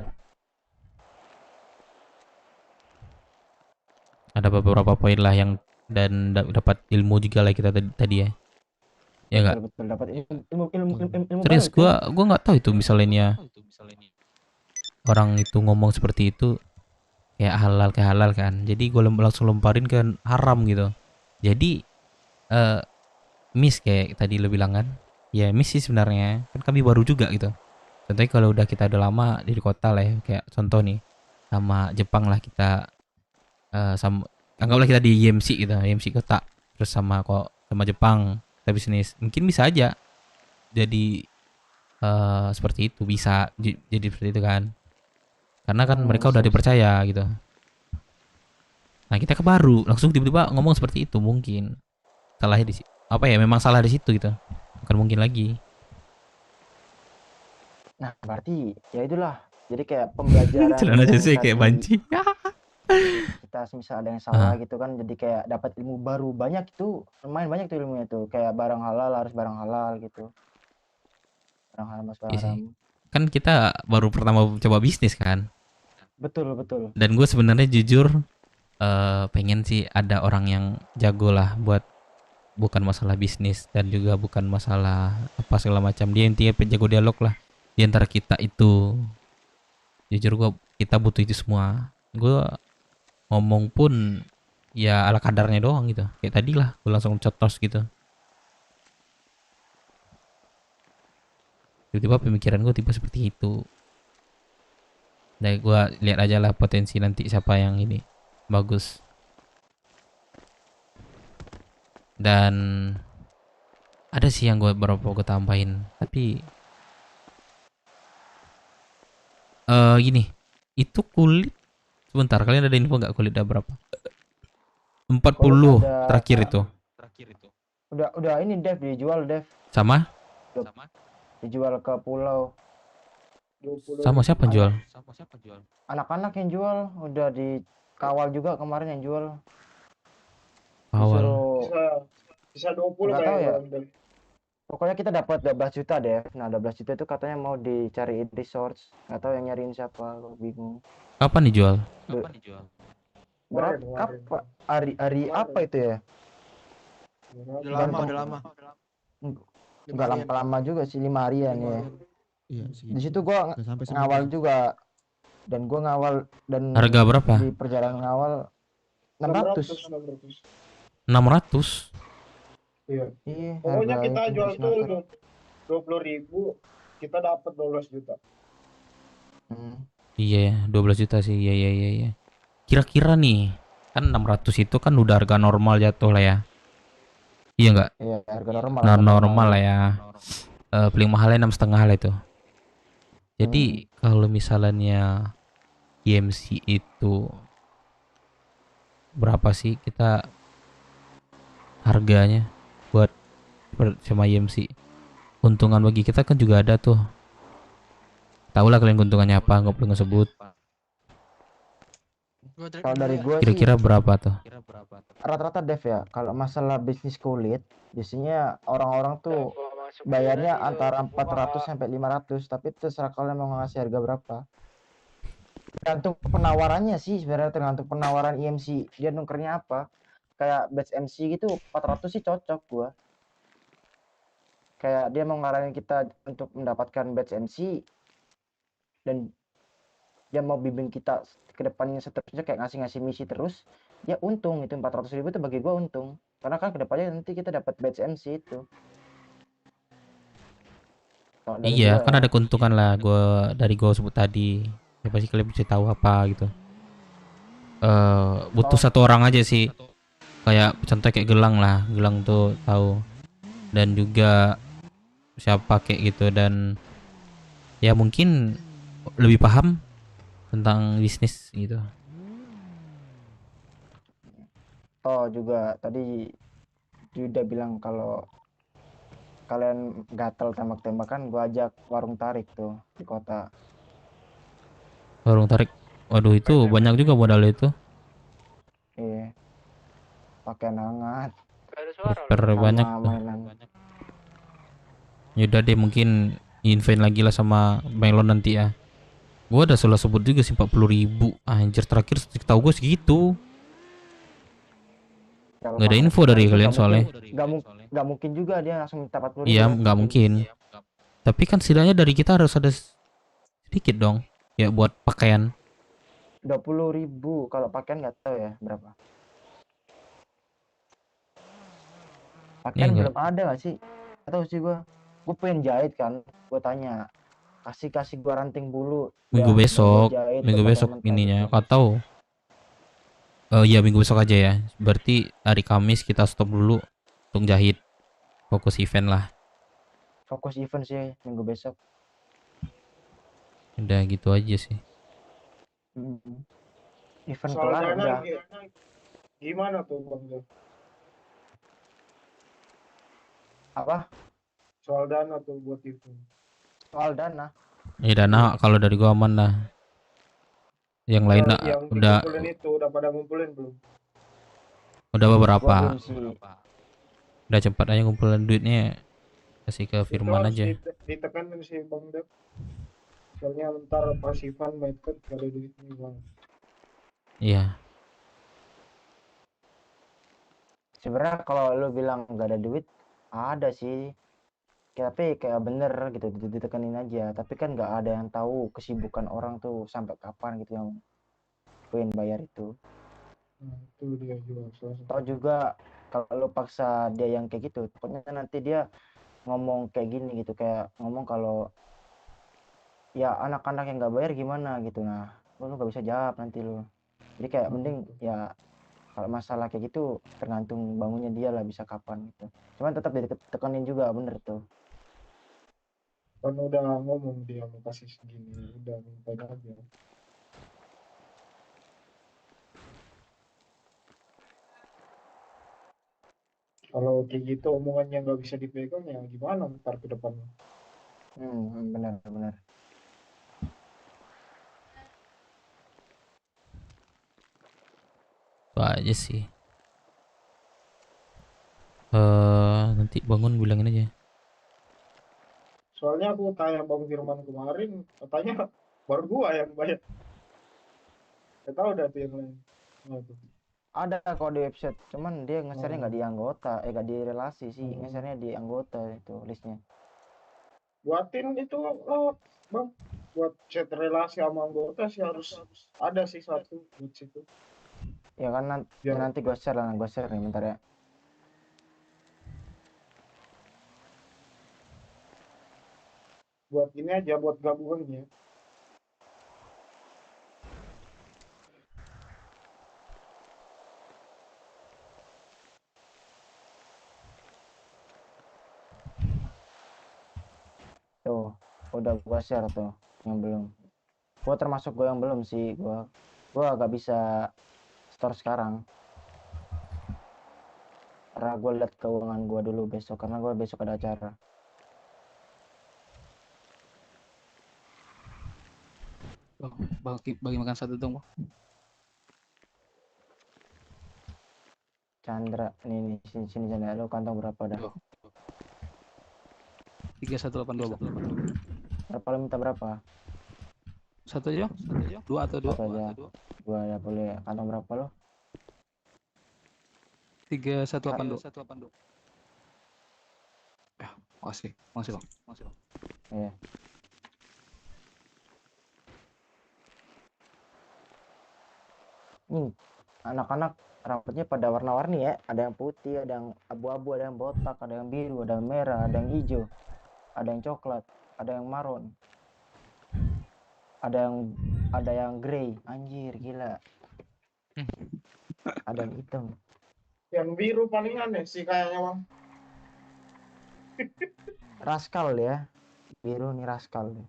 Ada beberapa poin lah yang dan dapat ilmu juga lah kita tadi ya. Ya enggak? Betul, dapat ilmu Serius, gua nggak tahu itu misalnya orang itu ngomong seperti itu kayak halal kan. Jadi gue langsung lemparin ke haram gitu. Jadi miss kayak tadi lo bilang kan. Ya miss sih sebenarnya. Kan kami baru juga gitu. Contohnya kalau udah kita udah lama di kota lah ya, kayak contoh nih sama Jepang lah kita, sama anggaplah kita di IMC gitu, IMC kota, terus sama Jepang kita bisnis, mungkin bisa aja jadi seperti itu bisa jadi seperti itu kan, karena kan mereka udah dipercaya gitu. Nah kita baru langsung tiba-tiba ngomong seperti itu, mungkin salahnya di apa ya, memang salah di situ gitu, bukan mungkin lagi. Nah, berarti ya itulah. Jadi kayak pembelajaran Celana yang CC kayak tadi banci. kita misal ada yang salah gitu kan, jadi kayak dapat ilmu baru banyak itu, lumayan banyak tuh ilmunya tuh, kayak barang halal harus barang halal gitu, barang haram harus barang Iya sih. haram. Kan kita baru pertama coba bisnis kan. Betul betul. Dan gue sebenarnya jujur pengen sih ada orang yang jago lah buat, bukan masalah bisnis dan juga bukan masalah apa segala macam, dia intinya penjago dialog lah di antara kita itu. Jujur kita butuh itu semua. Gue ngomong pun ya ala kadarnya doang gitu, kayak tadi lah gue langsung cotos gitu. Tiba-tiba pemikiran gue tiba seperti itu. Nah gue lihat aja lah potensi nanti siapa yang ini bagus. Dan ada sih yang gue tambahin, tapi gini, itu kulit sebentar, kalian ada info nggak kulitnya berapa? 40 ada- terakhir itu. Udah ini Dev dijual Dev. Sama? Dijual ke pulau. Sama siapa yang jual? Anak-anak yang jual, udah dikawal juga kemarin yang jual. Awal. Bisa 20 Nggak tahu ya. kayaknya. Pokoknya kita dapat 12 juta deh. Nah 12 juta itu katanya mau dicariin resource. Nggak tahu yang nyariin siapa, gue bingung. Kapan dijual? Berapa? Apa? Hari apa itu ya? Udah lama. Nggak lama juga sih, 5 harian ya. Iya sih. Di situ gua Udah sampai ngawal seminggu. juga. Dan gua ngawal dan Harga berapa? di perjalanan ngawal 600. 600. Iya. Iya, Pokoknya harga kita itu jual tuh snapper. 20.000, kita dapat 12 juta. Iya ya, 12 juta sih. Iya. Kira-kira nih, kan 600 itu kan udah harga normal jatuh lah ya. Iya nggak? Iya, harga normal. Nah, normal lah ya. Paling mahalnya 6,5 lah itu. Jadi kalau misalnya IMC itu berapa sih kita harganya buat sama IMC? Keuntungan bagi kita kan juga ada tuh. Tahu lah kalian keuntungannya apa, nggak perlu ngesebut. Kalau dari gua Kira-kira sih berapa tuh? rata-rata Dev ya, kalau masalah bisnis kulit biasanya orang-orang tuh bayarnya antara 400 sampai 500, tapi terserah kalian mau ngasih harga berapa. Tergantung penawarannya sih sebenarnya, tergantung penawaran IMC dia nukernya apa. Kayak batch MC gitu 400 sih cocok gua. Kayak dia mau ngarahin kita untuk mendapatkan batch MC dan dia mau bimbing kita ke depannya seterusnya, kayak ngasih misi terus, ya untung. Itu 400.000 itu bagi gua untung, karena kan kedepannya nanti kita dapat batch MC itu. Kalau dari Iya, gua kan ya. ada keuntungan lah gue sebut tadi. Ya pasti kalian bisa tahu apa gitu. Butuh satu orang aja sih. Kayak contoh kayak Gelang lah. Gelang tuh tahu. Dan juga siapa kayak gitu, dan ya mungkin lebih paham tentang bisnis gitu. Toh juga tadi Yuda bilang kalau kalian gatel tembak-tembakan, gua ajak warung tarik tuh di kota. Warung tarik. Waduh, itu banyak juga modal itu. Iya. Pakaian hangat. Banyak sama tuh. mainan. Yaudah deh, mungkin infoin lagi lah sama Melon nanti ya. Gua udah salah sebut juga sih 40.000. Anjir, terakhir tahu gue segitu. Nggak ada info dari kalian soalnya. Gak mungkin juga dia langsung minta 40.000. Iya, nggak mungkin. Tapi kan setidaknya dari kita harus ada sedikit dong, ya buat pakaian. 20.000 kalau pakaian nggak tahu ya berapa. Pakaian Iya, belum ada nggak sih? Nggak tahu sih gua. Gue pengen jahit kan. Gue tanya, kasih gua ranting bulu. Minggu Ya, besok, gua jahit minggu ke besok badan ininya. Kau tahu? Iya, minggu besok aja ya. Berarti hari Kamis kita stop dulu untuk jahit. Fokus event lah. fokus event sih minggu besok. Udah gitu aja sih. Event Soal kelar dana udah. gimana tuh Bang Jo? Apa? Soal dana tuh buat event. Soal dana. Dana kalau dari gua aman lah. Yang lain Yang udah dikumpulin itu udah pada ngumpulin belum? beberapa. Belum sih. Udah cepat aja ngumpulin duitnya. Kasih ke Itu Firman harus aja. ditekanin sih Bang Dep. Soalnya ntar pas event mepet gak ada duitnya Bang. Iya. Sebenarnya kalau lu bilang nggak ada duit, ada sih. Tapi kayak bener gitu, ditekenin aja. Tapi kan nggak ada yang tahu kesibukan orang tuh sampai kapan gitu yang pengen bayar itu. Nah, itu dia juga salah satu. Tahu juga kalau lu paksa dia yang kayak gitu, pokoknya nanti dia ngomong kayak gini gitu, kayak ngomong kalau ya anak-anak yang nggak bayar gimana gitu. Nah, lu nggak bisa jawab nanti lu. Jadi kayak mending ya kalau masalah kayak gitu tergantung bangunnya dia lah bisa kapan gitu. Cuman tetap ditekenin juga bener tuh. Kan udah ngomong dia mau kasih segini, udah mintain aja. Kalau kayak gitu omongannya nggak bisa dipegang ya gimana ntar ke depannya? Benar. Itu aja sih. Nanti bangun bilangin aja. Soalnya aku tanya Bang Firman kemarin, katanya baru gua yang bayar. Gak tahu dah tuh yang lain. Nah, tuh. Ada kok di website, cuman dia ngesernya nggak di anggota, nggak di relasi sih, ngesernya di anggota itu listnya. Buatin itu Bang, buat chat relasi sama anggota sih harus ada sih satu buat situ. Ya kan nanti gue share nih bentar ya. Buat ini aja, buat gabungannya. Tuh, udah gua share tuh yang belum. Gua termasuk gua yang belum sih, gua agak bisa store sekarang. Karena gua lihat keuangan gua dulu besok, karena gua besok ada acara. Bagi makan satu dong, Bang. Chandra, nih sini Chandra, lu kantong berapa dah? 3182, Bang. Berapa lu minta berapa? Satu aja? Dua atau dua? Satu aja. Dua ya boleh. Kantong berapa lo? 3182. Ya, makasih Bang. Iya. Anak-anak rambutnya pada warna-warni ya. Ada yang putih, ada yang abu-abu, ada yang botak, ada yang biru, ada yang merah, ada yang hijau, ada yang coklat, ada yang marun, ada yang grey. Anjir, gila. Ada yang hitam. Yang biru paling aneh sih kayaknya Bang. Raskal ya. Biru nih Raskal nih.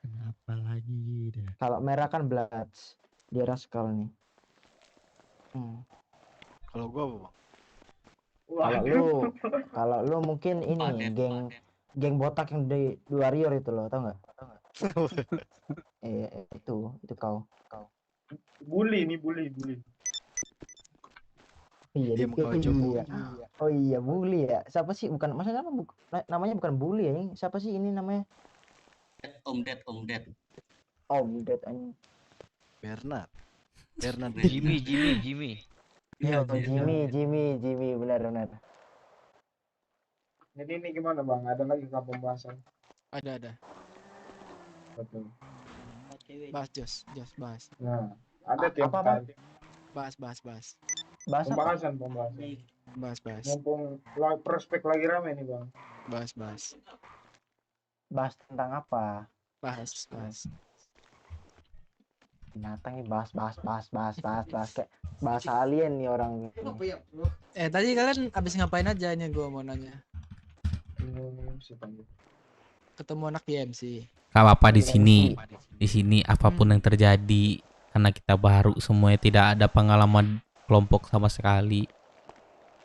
Kenapa lagi deh? Kalau merah kan Bloods. Dia Raskal nih. Kalau gua apa, Bang? Kalau lu mungkin ini geng botak yang di Warrior itu loh, tau nggak? Itu kau. Bully. Iya, dia iya. Oh iya, bully ya. Siapa sih? Bukan, maksudnya namanya bukan bully ya. Siapa sih ini namanya? Om Ded. Om Ded anjing. Bernard. Jimmy. Iya, Jimmy, benar. Jadi ini gimana Bang? Ada lagi nggak pembahasan? Ada. Betul. Bahas Jos, bahas. Nah, ada tiap apa? kali. Bahas. Pembahasan. Bahas. Mumpung prospek lagi rame nih Bang. Bahas. Bahas tentang apa? Bahas. Binatang nih, bahas kayak bahas alien nih orang gitu. Tadi kalian abis ngapain aja ini gue mau nanya. Ketemu anak BMC. Gak apa-apa di sini. Di sini apapun yang terjadi, karena kita baru semuanya, tidak ada pengalaman kelompok sama sekali.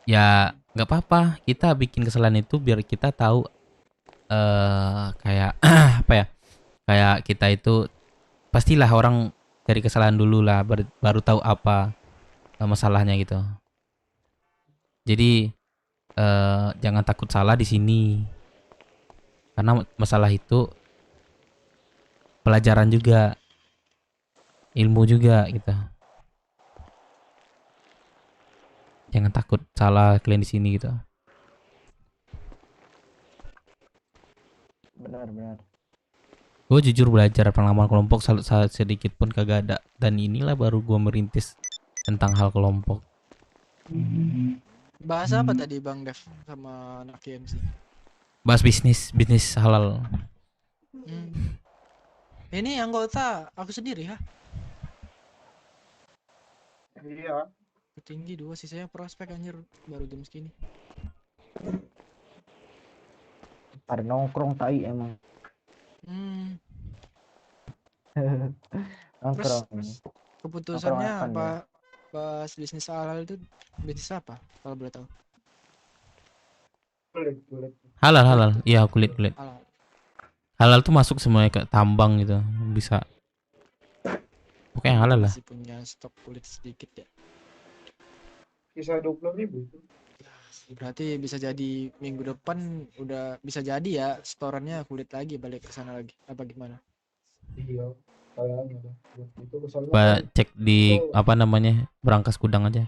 Ya nggak apa-apa. Kita bikin kesalahan itu biar kita tahu kayak apa ya? Kayak kita itu pastilah orang dari kesalahan dulu lah, baru tahu apa masalahnya gitu. Jadi jangan takut salah di sini, karena masalah itu pelajaran juga, ilmu juga gitu. Jangan takut salah kalian di sini gitu. Benar. Gue jujur belajar pengalaman kelompok sedikit pun kagak ada, dan inilah baru gue merintis tentang hal kelompok. Bahas apa tadi Bang Dev sama anak KMC? Bahas bisnis halal. Ini anggota aku sendiri ya. Iya. Tinggi 2, sisanya prospek anjir, baru jam segini. Pada nongkrong tai emang. Terus Nongkrong. keputusannya Nongkrong apa? Bahas bisnis halal itu bisnis apa kalau boleh tahu? Kulit. Halal. Iya, kulit. Halal. Halal tuh masuk semuanya ke tambang gitu, bisa. Pokoknya halal lah. Masih punya stok kulit sedikit ya. Kisah 20.000. Berarti bisa jadi minggu depan udah bisa jadi ya storannya kulit lagi, balik ke sana lagi apa gimana? Iya, kayaknya dah. Itu kesannya Coba kan cek di itu apa namanya, Berangkas Kudang aja.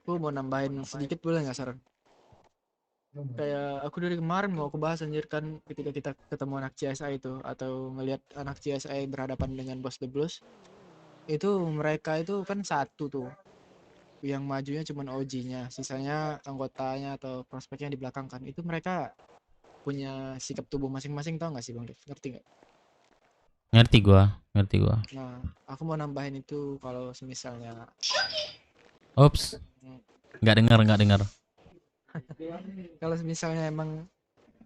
Aku mau nambahin sedikit boleh nggak saran? Kayak aku dari kemarin mau aku bahas anjir kan, ketika kita ketemu anak CSI itu atau ngelihat anak CSI berhadapan dengan bos The Blues, itu mereka itu kan satu tuh yang majunya cuman OG-nya, sisanya anggotanya atau prospeknya di belakang kan. Itu mereka punya sikap tubuh masing-masing, tau nggak sih Bang Dev? Ngerti nggak? Ngerti gua. Nah, aku mau nambahin itu kalau misalnya Ups. Nggak dengar. kalau misalnya emang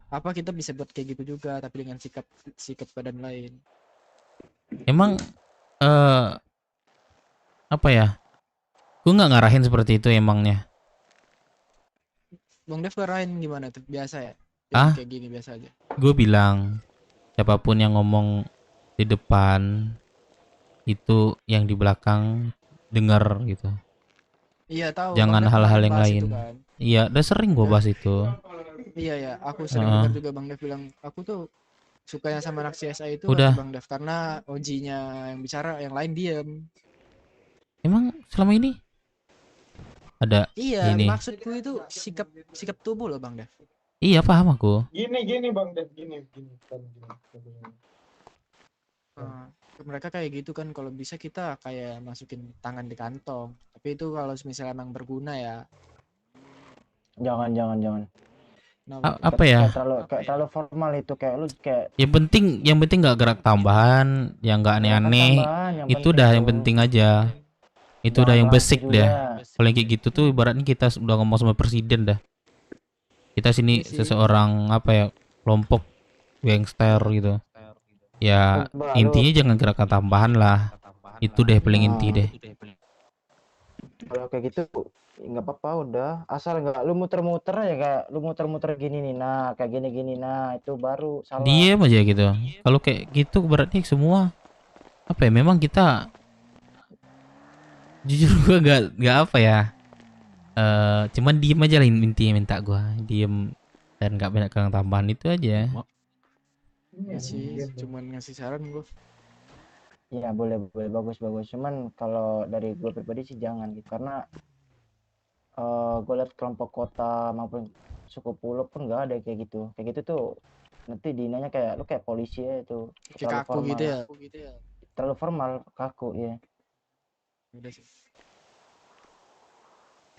apa kita bisa buat kayak gitu juga tapi dengan sikap badan lain. Emang apa ya? Gue nggak ngarahin seperti itu emangnya. Bang Dev ngarahin gimana tuh? Biasa ya? Kayak gini biasa aja. Gue bilang siapapun yang ngomong di depan itu yang di belakang dengar gitu. Iya tahu. Jangan Bang Dev hal-hal kemarin yang bahas lain. itu kan. Iya, udah sering gue bahas itu. Iya ya, aku sering dengar juga Bang Dev bilang aku tuh sukanya sama anak CSI itu Udah. Bang Dev karena OG-nya yang bicara, yang lain diem. Emang selama ini ada Iya, ini? maksudku itu sikap tubuh loh Bang Dev. Iya, paham aku. Gini Bang Dev, gini. Mereka kayak gitu kan, kalau bisa kita kayak masukin tangan di kantong. Tapi itu kalau misalnya emang berguna ya. Jangan. Apa ya? Kayak terlalu formal itu, kayak lu kayak Yang penting nggak gerak tambahan, yang nggak aneh-aneh. Itu dah yang penting aja. Itu udah yang basic dah. Kalau yang kayak gitu tuh ibaratnya kita udah ngomong sama presiden dah. Kita sini seseorang apa ya, kelompok gangster gitu. Ya intinya jangan gerakan tambahan lah. Itu deh paling inti deh. Kalau kayak gitu nggak apa-apa, udah asal nggak lu muter-muter aja, kayak lu muter-muter gini nih, nah kayak gini nah itu baru salah. Diem aja gitu. Kalau kayak gitu berarti semua apa ya, memang kita jujur gua nggak apa ya, cuman diem aja lah intinya, minta gua diem dan nggak banyak kang tambahan, itu aja. Iya sih, cuman ngasih saran gue. Iya boleh bagus. Cuman kalau dari gue pribadi sih jangan gitu, karena gue lihat kelompok kota maupun suku pulau pun nggak ada kayak gitu tuh. Nanti dinanya kayak lu kayak polisi ya, itu kayak kaku gitu ya. Terlalu formal, kaku ya. Udah sih.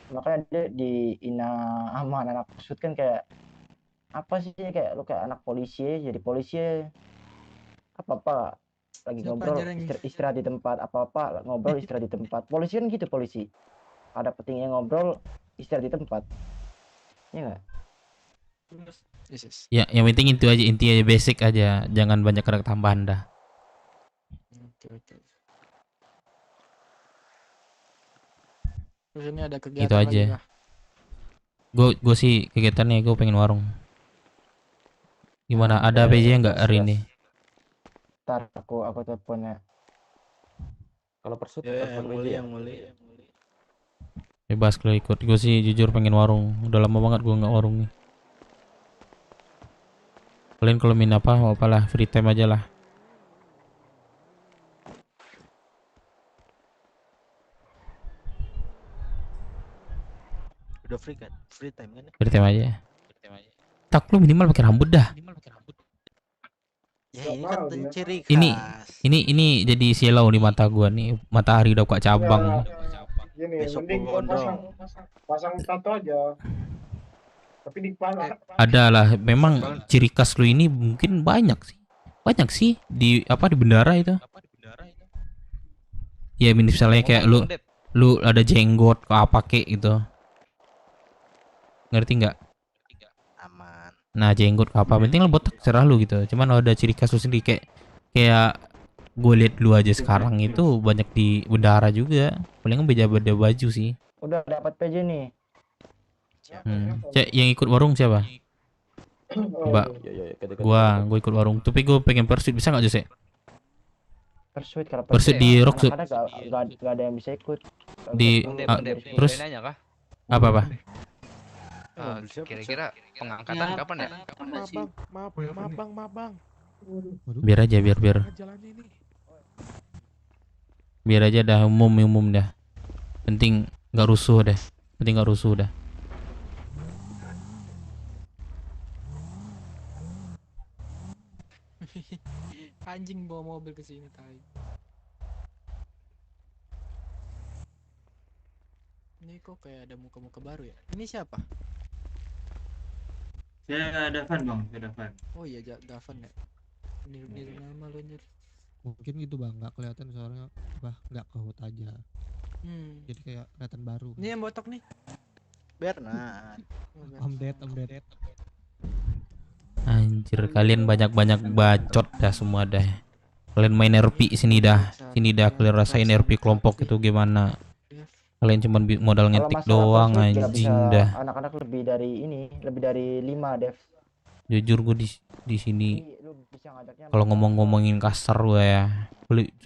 Makanya dia di ina sama anak sud kan kayak apa sih, kayak lu kayak anak polisi jadi polisi apa lagi ngobrol istirahat di tempat, apa ngobrol istirahat di tempat. Polisi kan gitu, polisi ada petinggi ngobrol, istirahat di tempat. Iya nggak? Yes. Ya, yang penting itu aja, inti aja, basic aja, jangan banyak gerak tambahan dah. Oke. Terus ini ada Itu kegiatan lagi aja. kah? Gue sih kegiatannya gue pengen warung. Gimana? Ada PJ nggak hari ini? Ntar aku telepon ya. Kalau Persut, yang mulia. Bebas kalau ikut. Gue sih jujur pengen warung. Udah lama banget gue nggak warung nih. Kalian kalau main apa mau apalah, free time aja lah. udah free kan? Free time kan? Free time aja. Tak, lu minimal pakai rambut dah. Ya ini kan ciri khas. Ini jadi silau di mata gua nih. Matahari udah buka cabang. Gini, Besok mending gua kau gondrong. pasang tato aja. Tapi di kepala. Ada lah, memang ciri khas lu ini mungkin banyak sih di di bendara itu. Ya misalnya kayak lu ada jenggot apa kek gitu, ngerti nggak? Aman. Nah jenggot apa, penting lu botak cerah lu gitu. Cuman ada ciri khas lu sendiri kayak gue lihat dulu aja sekarang itu banyak di bendara juga. Paling beda baju sih. Udah dapat PJ nih. Cek yang ikut warung siapa? Mbak. Gua ikut warung. Tapi gue pengen Pursuit, bisa nggak Jose? Pursuit kalau Pursuit di Rocksuit. Nggak ada yang bisa ikut. Terus apa? Kira-kira pengangkatan kapan ya? Maaf bang. Biar aja biar aja dah, umum dah. Penting nggak rusuh dah. Anjing bawa mobil ke sini tai. Ini kok kayak ada muka-muka baru ya? Ini siapa? Saya Davan bang, saya Davan. Oh iya Davan ya. Niru nama lu anjir. Mungkin gitu bang, nggak kelihatan soalnya nggak ke HUT aja. Jadi kayak kelihatan baru. Ini yang botak nih. Bernard. Om Ded. Anjir, kalian banyak bacot dah semua dah. Kalian main RP sini dah kalian rasain RP kelompok itu gimana. Kalian cuma modal ngetik doang anjing dah. Anak-anak lebih dari 5 Dev. Jujur gue di sini kalau ngomongin kasar gue ya.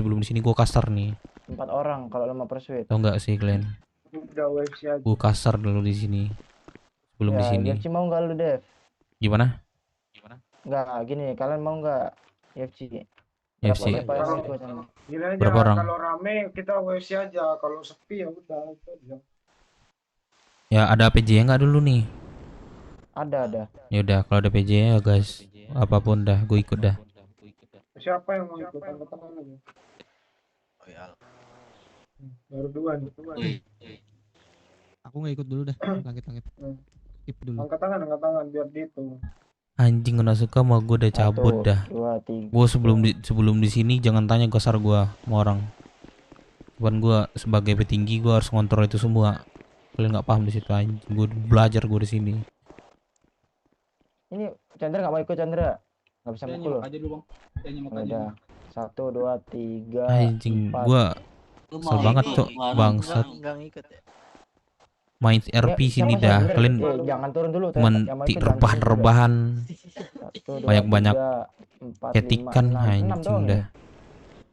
Sebelum di sini gue kasar nih. 4 orang kalau lama Pursuit. Tau nggak sih kalian? Gue kasar dulu di sini. Sebelum di sini. UFC mau nggak lu Dev? Gimana? Nggak, gini, kalian mau nggak UFC? UFC. Gini aja, Berapa orang? kalau rame kita UFC aja, kalau sepi ya udah itu aja. Ya ada PJ nggak dulu nih? Ada. Ya udah, kalau ada PJ ya guys, apapun dah, gue ikut dah. Siapa yang mau ikut angkatan aja? Oh ya. Baru 2 nih. Aku nggak ikut dulu dah, langit. Skip dulu. Angkat tangan biar dihitung. Anjing nggak suka mau gue udah cabut 1, dah. 2, 3. Gue sebelum di sini jangan tanya kasar gue sama orang. Cuman gue sebagai petinggi gue harus ngontrol itu semua. Kalian nggak paham di situ anjing. Gue belajar gue di sini. Ini Chandra nggak mau ikut Chandra? Nggak bisa mukul loh. aja dulu bang. Udah. 1, 2, 3. Anjing gue kesel banget tuh bangsat. Enggak ngikut ya. Main RP sini dah. Kalian jangan turun dulu. rebahan. Banyak ketikan anjing dah.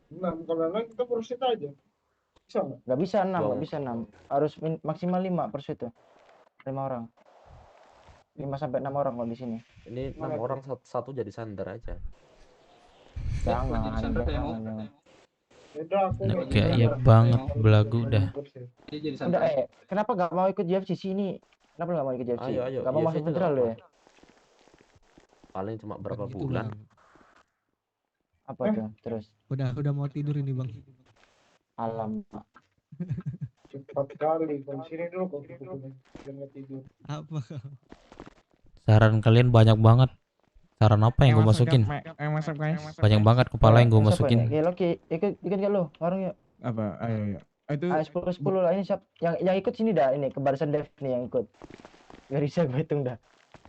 6 kalau naik kita Pursuit aja. Bisa nggak? Nggak bisa 6. Harus maksimal 5 Pursuit tuh. 5 orang. 5 sampai 6 orang kalau di sini. Ini 6 orang satu jadi sandar aja. Jangan. Udah aku Gaya banget belagu dah. Udah kenapa nggak mau ikut JFC sini? Kenapa nggak mau ikut JFC? Ayo. Nggak mau masuk federal lo ya? Paling cuma berapa Gitu, bulan. Bang. Apa tuh? Terus? Udah mau tidur ini bang. Alam. cepat kali. Kalau sini dulu kok jangan tidur. Apa? Saran kalian banyak banget. Saran apa yang gue masukin? Banyak banget kepala yang gue masukin. Oke, ikut gak lo? Warung yuk. Apa? Ayo. Itu Ah, 10 lah ini siap. Yang ikut sini dah ini ke barisan Dev nih yang ikut. Gak bisa gue hitung dah.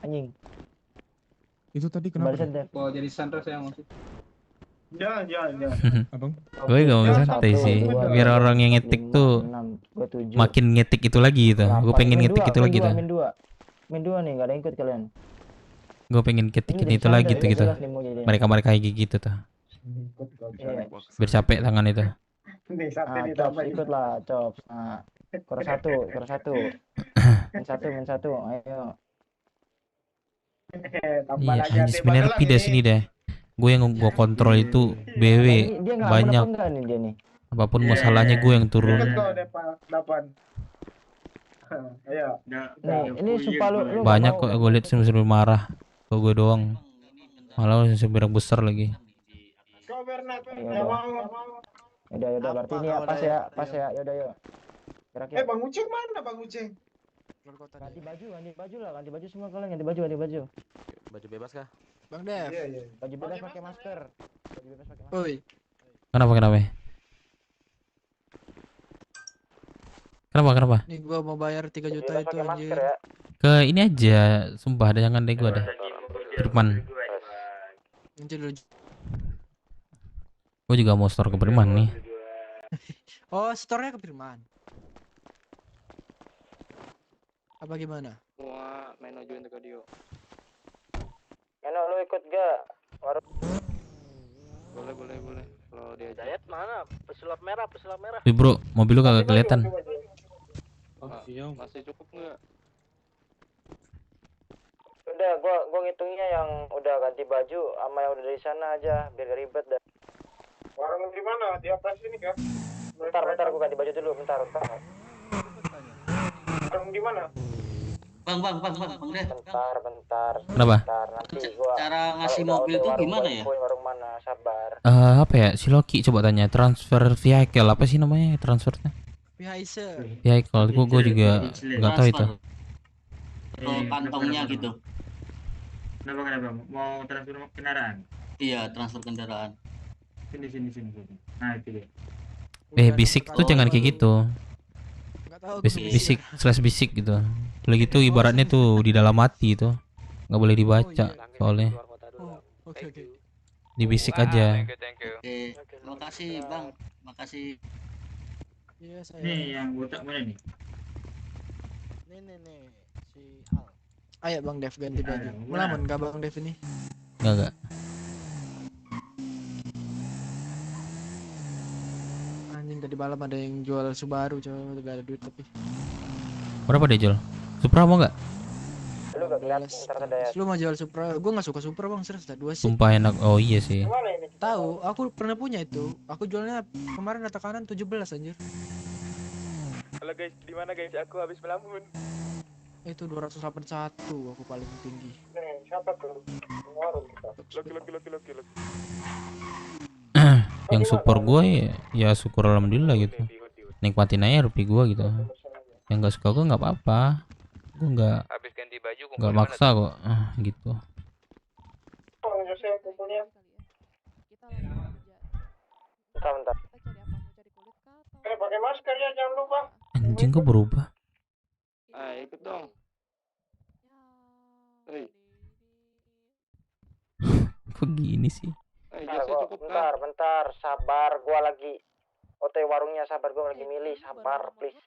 Anjing. itu tadi Ke kenapa? barisan Dev. Mau jadi Sandra saya maksud. Ya. Abang? Gue gak mau santai sih. Biar orang yang ngetik tuh 6, 7. makin ngetik itu lagi gitu. Gue pengen ngetik itu lagi tuh. Min 2 nih, gak ada yang ikut kalian. Gue pengen ketikin itu lagi tuh gitu. Mereka kayak gitu tuh. Iya. Biar capek tangan itu. Nih satu Ah, nih Cops tambah. ikut lah, Cops. Nah, skor 1. Min 1, ayo. Tambah Iya, lagi anjir hati sebenarnya Magelang pindah ini. sini deh. Gue yang gue kontrol itu BW Dia ngelamun banyak. apa enggak nih dia nih? Apapun masalahnya gue yang turun. Ikut kau depan. Ayo. Nih, ini sumpah lu nggak Banyak mau- kok gue liat sambil marah. Kok gue doang. Malah sambil besar lagi. Kau Bernat, Iya, nggak udah. mau. Yaudah berarti ini ya pas ya, yaudah yuk. Kira-kira Bang Uceng mana Bang Uceng? ganti baju lah, ganti baju semua kalian ganti baju. Baju bebas kah? Bang Dev. Iya. Baju bebas pakai masker. Baju bebas pakai masker. Woi. Kenapa? Kenapa? Nih gua mau bayar 3 juta Bebas itu pakai anjir. masker ya. Ke ini aja, sumpah ada jangan deh gue ada. Firman. Anjir lu. Gue juga mau store ke Firman nih. Oh, store-nya ke Firman. Apa gimana? Semua main join ke dia. Eno lu ikut gak? Boleh. Kalau dia Dayat mana? Pesulap merah. Wih bro, mobil lu kagak kelihatan. iya masih cukup nggak? Udah, gua ngitungnya yang udah ganti baju sama yang udah dari sana aja biar gak ribet dah. Warung di mana? Di atas ini kah? Bentar gua ganti baju dulu, bentar. Warung di mana? Bang deh. Bentar. Kenapa? Bentar, nanti gua Cara ngasih udah mobil tuh warung gimana gua ya? infoin warung mana, sabar. Apa ya? Si Loki coba tanya transfer vehicle apa sih namanya transfernya? Pihaiser. Vehicle, gue juga nggak tahu itu. Atau kantongnya gitu. Kenapa? Mau transfer kendaraan? Iya, transfer kendaraan. Sini. Nah, itu dia. Bisik tuh jangan kayak gitu. Bisik gitu. Kalau gitu ibaratnya tuh di dalam hati itu nggak boleh dibaca soalnya. Oke. Dibisik aja. Oke, makasih Bang. Makasih. Iya, saya. Nih yang botak mana nih? Nih. Si Al. Ayo Bang Dev ganti baju. Melamun gak Bang Dev ini? Enggak. Anjing tadi malam ada yang jual Subaru coy, gak ada duit tapi. Berapa dia jual? Supra mau nggak? Lu gak kelihatan ntar ada ya. Lu mau jual Supra? Gua gak suka Supra Bang, serius dah 2 sih. Sumpah enak. Oh iya sih. Tahu, aku pernah punya itu. Aku jualnya kemarin rata kanan 17 anjir. Halo guys, di mana guys? Aku habis melamun. Itu 281 aku paling tinggi. Nih, siapa tuh? Warung kita. Loki. Yang support gue ya syukur alhamdulillah gitu. Nikmatin aja rupiah gue gitu. Yang nggak suka gue nggak apa-apa. Gue nggak Habis ganti baju nggak maksa kok. Gitu. Bang Jose kumpulnya. Bentar. Pakai masker ya, jangan lupa. Anjing kok berubah. Ikut dong. Hei. Kok gini sih? Bentar, sabar, gua lagi OT warungnya, sabar, gua lagi milih, sabar, please.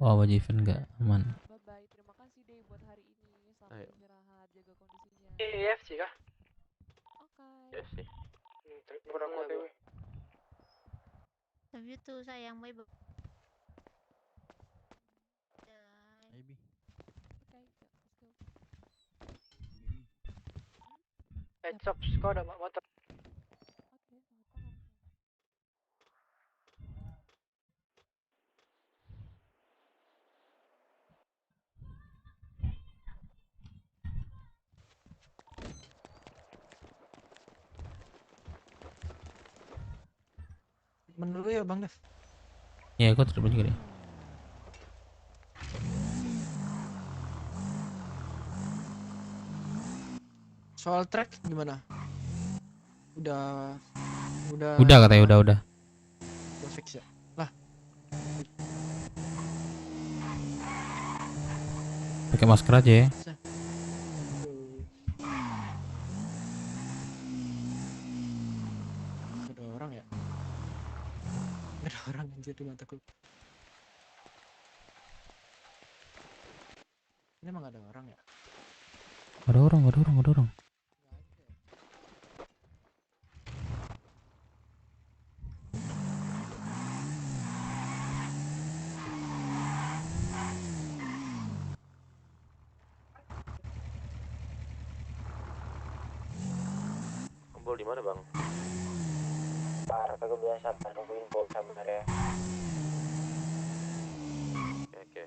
Wah, baju event nggak aman. EFC kah? Oke. Kurang OTW. Love you too sayang, bye bye. Chops, kau ada motor? Menurut ya Bang Dev. Ya, aku terus juga deh. Soal track gimana? Udah Udah katanya udah. udah fix ya? Lah, Pakai masker aja ya. ada orang ya? Ada orang anjir di mataku. Ini emang ada orang ya? Ada orang. Kumpul di mana, Bang? Bar, kagak biasa nunggu info sabar ya. Oke.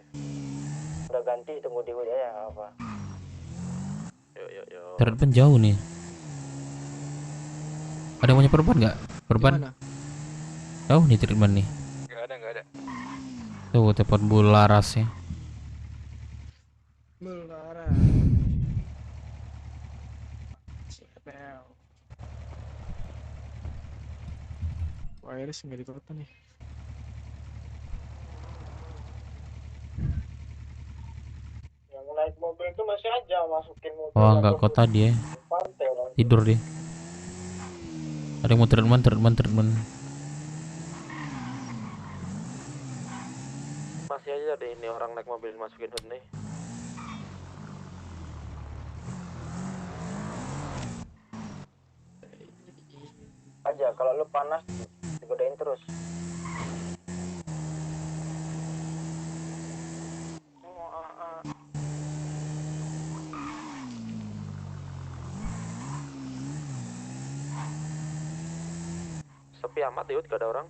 Udah ganti, tunggu di WD ya apa? Yuk. Terdepan jauh nih. Ada yang punya perban nggak? Perban? Gimana? Jauh nih treatment nih. Nggak ada. Tuh telepon Bularas ya. Bularas. Iris nggak di kota nih. Yang naik mobil itu masih aja masukin mobil. Oh nggak kota dia. Pantai orang. Tidur dia. Ada yang mau treatment. Masih aja ada ini orang naik mobil masukin hood nih. Aja, kalau lu panas digodain terus. Sepi amat Yud, gak ada orang.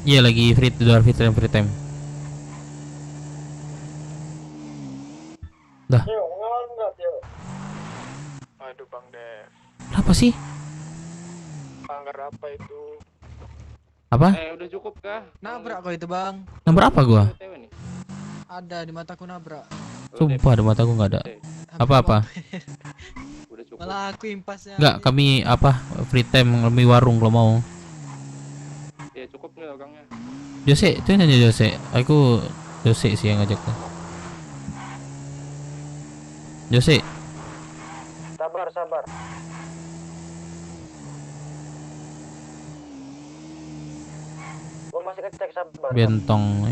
Iya lagi free time. Dah. Yo, enggak, yo. Aduh Bang Dev. Apa sih? Anggar apa itu? Apa? Udah cukup kah? Nabrak kok itu Bang. Nomor apa gua? Ada di mataku nabrak. Sumpah di mataku nggak ada. Apa? Udah cukup. Malah aku impasnya. Nggak, kami free time ngelemi warung kalau mau. Ya cukup nih orangnya. Jose, itu nanya Jose. Aku Jose sih yang ngajak tuh. Jose, Sabar. Gua masih ngecek, sabar. bentong.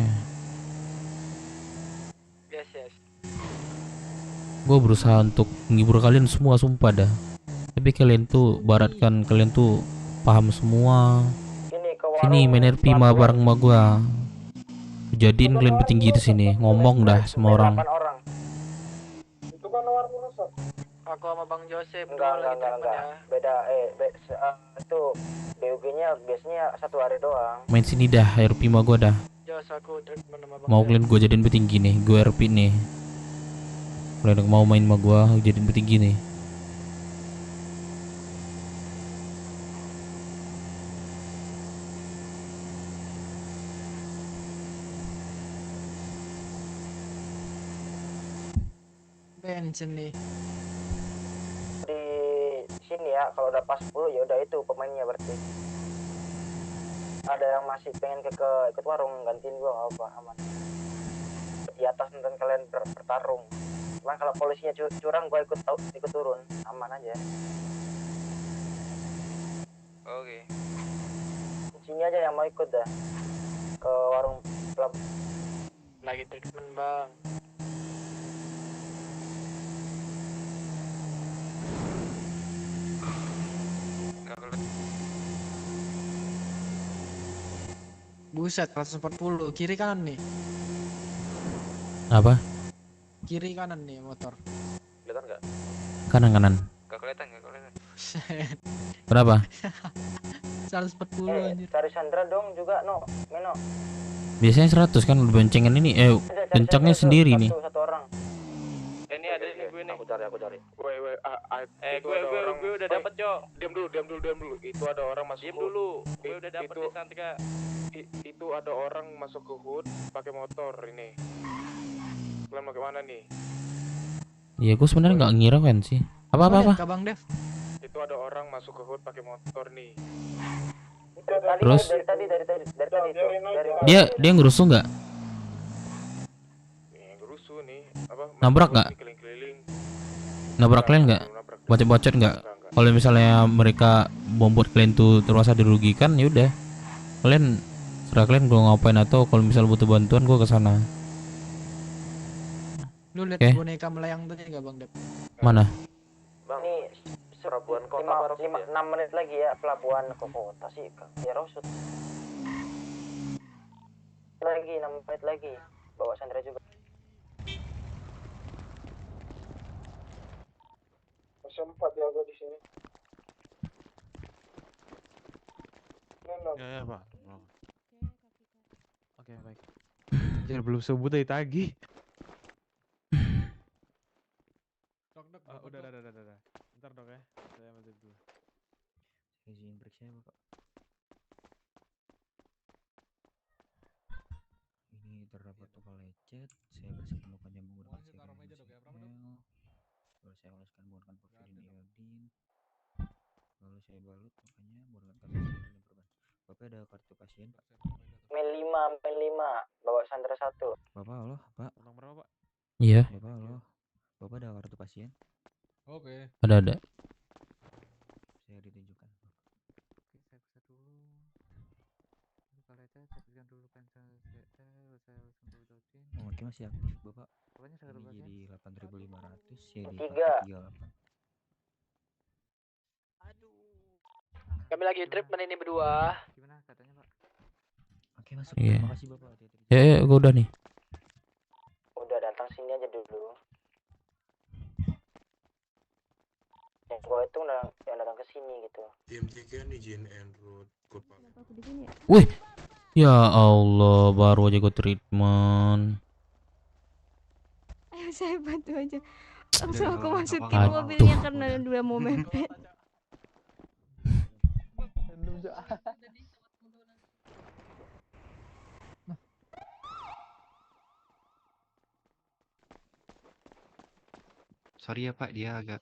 Yes. Gue berusaha untuk menghibur kalian semua, sumpah dah. Tapi kalian tuh baratkan, kalian tuh paham semua. Sini main RP mah bareng sama gua. Jadiin kalian petinggi di sini, ngomong dah sama orang. Itu kan warung rusak. Aku sama Bang Joseph Enggak. Beda, itu BUG-nya biasanya 1 hari doang. Main sini dah, RP mah gua dah. Jos aku treatment sama Bang Mau kalian gua jadiin petinggi nih, gua RP nih. Kalian mau main sama gua, jadiin petinggi nih. Bensin nih. Di sini ya, kalau udah pas 10 ya udah itu pemainnya berarti. Ada yang masih pengen ikut warung, gantiin gua nggak apa, aman. Di atas nonton kalian bertarung. Cuman kalau polisinya curang gua ikut turun, aman aja. Oke. Sini aja yang mau ikut dah ke warung klub. lagi treatment Bang. Buset, 140 kiri kanan nih. Apa? Kiri kanan nih motor. Kelihatan nggak? Kanan. Gak kelihatan. Buset. Berapa? 140 anjir. Cari Sandra dong juga, Meno. Biasanya 100 kan, boncengan ini kencangnya sendiri nih. Satu orang. Ini ada ini gue nih. cari. Woi, Gue udah dapet, Cok. Diam dulu. Itu ada orang masuk. Diam dulu. Gue udah dapet di Santika. Itu ada orang masuk ke hood pakai motor ini. Kalian mau kemana nih? Iya, gue sebenarnya nggak ngira kan sih. Apa? Bang Dev. Itu ada orang masuk ke hood pakai motor nih. Terus? Dari tadi. Dia ngerusuh nggak? Ngerusuh nih. Apa? Nabrak nggak? Keliling-keliling. Nabrak kalian nggak? Bocet-bocet nggak? Kalau misalnya mereka membuat kalian tuh terpaksa dirugikan, ya udah. Kalian serah kalian gue ngapain, atau kalau misal butuh bantuan gue kesana. Lu lihat boneka melayang tadi nggak Bang Dev? Mana? Bang, ini pelabuhan kota 6 menit lagi ya pelabuhan ke kota sih ya Rosut. Lagi 6 menit lagi bawa Sandra juga. Sempat ya gue di sini. Ya Pak. Oke, baik. Jangan belum subuh dari tadi. Udah. Bentar dok ya, saya ambil dulu. Izin periksa ya Bapak. Ini terdapat luka lecet, saya bersihkan lukanya menggunakan cairan lalu saya oleskan menggunakan porfidin iodin, lalu saya balut lukanya menggunakan kalsium dan perban. Bapak ada kartu pasien Pak? Men 5 bawa Sandra 1. Bapak halo Pak. Nomor berapa Pak? Iya. Bapak halo. Bapak ada kartu pasien? Oke. Ada. Saya ditunjukkan. Oke, saya periksa dulu. Luka lecet, saya berikan dulu pensel saya langsung dodotin. Oke, masih aktif Bapak. Pokoknya saya Ini jadi 8.500 ya di 38. Kami lagi trip ini berdua. Gimana keadaannya, Pak? Oke, masuk. Iya. Terima kasih Bapak. Ya, gue udah nih. Udah datang sini aja dulu. Gua itu yang datang ke sini gitu. Tim 3 nih Jin and Root. Wih, ya Allah, baru aja gue treatment. Ayo saya bantu aja. Langsung aku masukin Aduh. mobilnya karena dua mau mepet. Sorry ya Pak, dia agak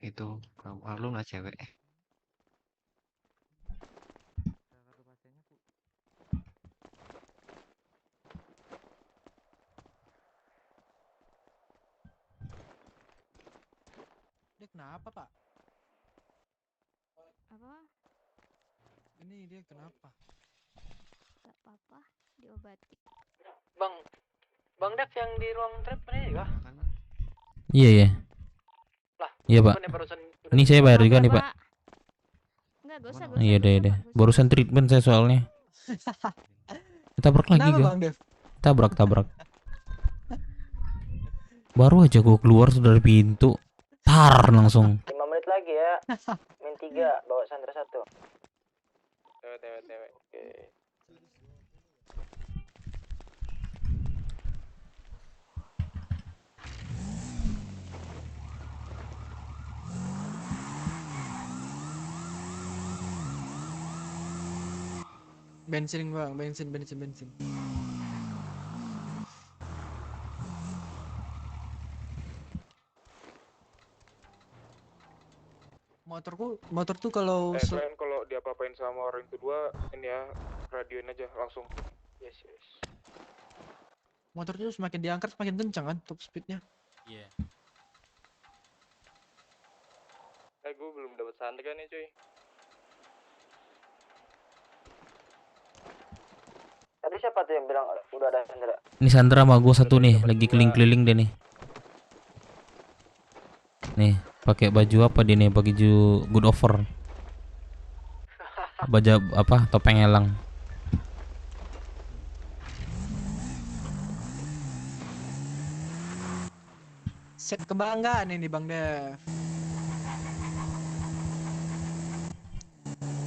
itu malu nggak cewek. Dia kenapa Pak? Apa? Ini dia kenapa? Gak apa-apa, diobati. Bang Dev yang di ruang trap ini juga. Iya. Iya Pak. Ini saya bayar juga nih Pak. Enggak, gak usah. Iya deh. Barusan treatment saya soalnya. Tabrak lagi Kenapa, gue. Bang Dev? Tabrak. Baru aja gue keluar sudah dari pintu. Tar langsung. 5 menit lagi ya. Min 3 bawa Sandra 1. Tewe. Oke. Bensin Bang, bensin. Motor tuh kalau Kalian kalau diapa-apain sama orang kedua, ini ya, radioin aja langsung. Yes. motor tuh semakin diangkat semakin kencang kan top speednya. Iya. Gue belum dapat Sandra nih cuy. Tadi siapa tuh yang bilang udah ada Sandra? Ini Sandra sama gue satu nih, lagi keliling-keliling deh nih. Nih, pakai baju apa dia nih? Baju good offer. Baju apa? Topeng elang. Set kebanggaan ini Bang Dev.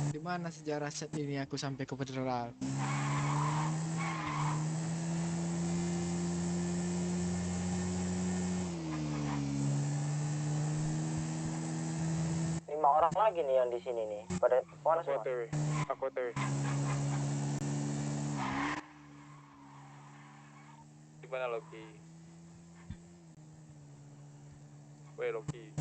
Dimana sejarah set ini aku sampai ke federal? orang lagi nih yang di sini nih. Pada mana semua? Aku OTW. Di mana Loki? Weh Loki.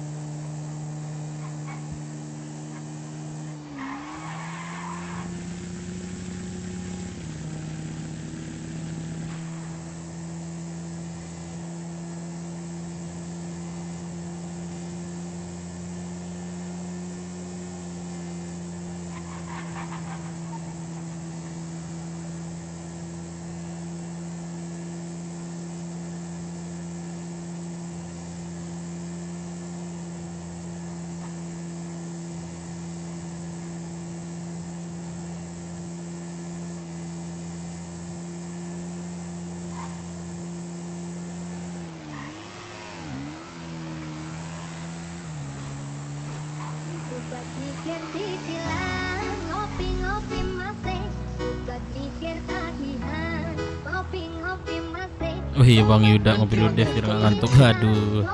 Suka pikir ditilang, ngopi-ngopi masih. Suka pikir tagihan, ngopi-ngopi masih. Oh iya Bang Yuda ngopi dulu deh biar gak ngantuk. Aduh.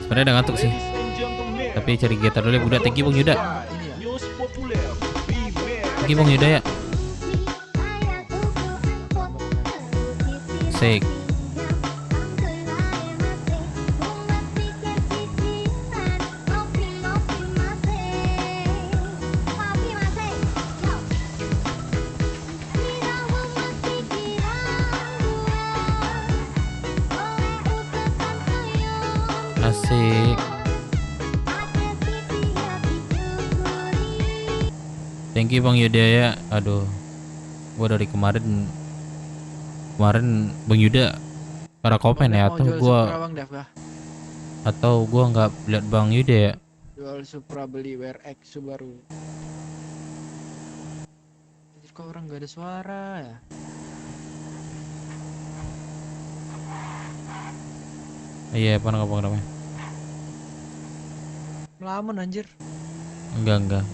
Sebenarnya udah ngantuk sih. Tapi cari gitar dulu ya Buda. Thank you Bang Yuda. Thank you Bang Yuda ya. Sek. Asik. Thank you Bang Yuda ya. Aduh, gua dari kemarin Bang Yuda para komen ya atau gua nggak lihat Bang Yuda ya. Jual Supra beli WRX Subaru. Anjir, kok orang nggak ada suara ya? Iya, apa namanya? Melamun anjir. Enggak.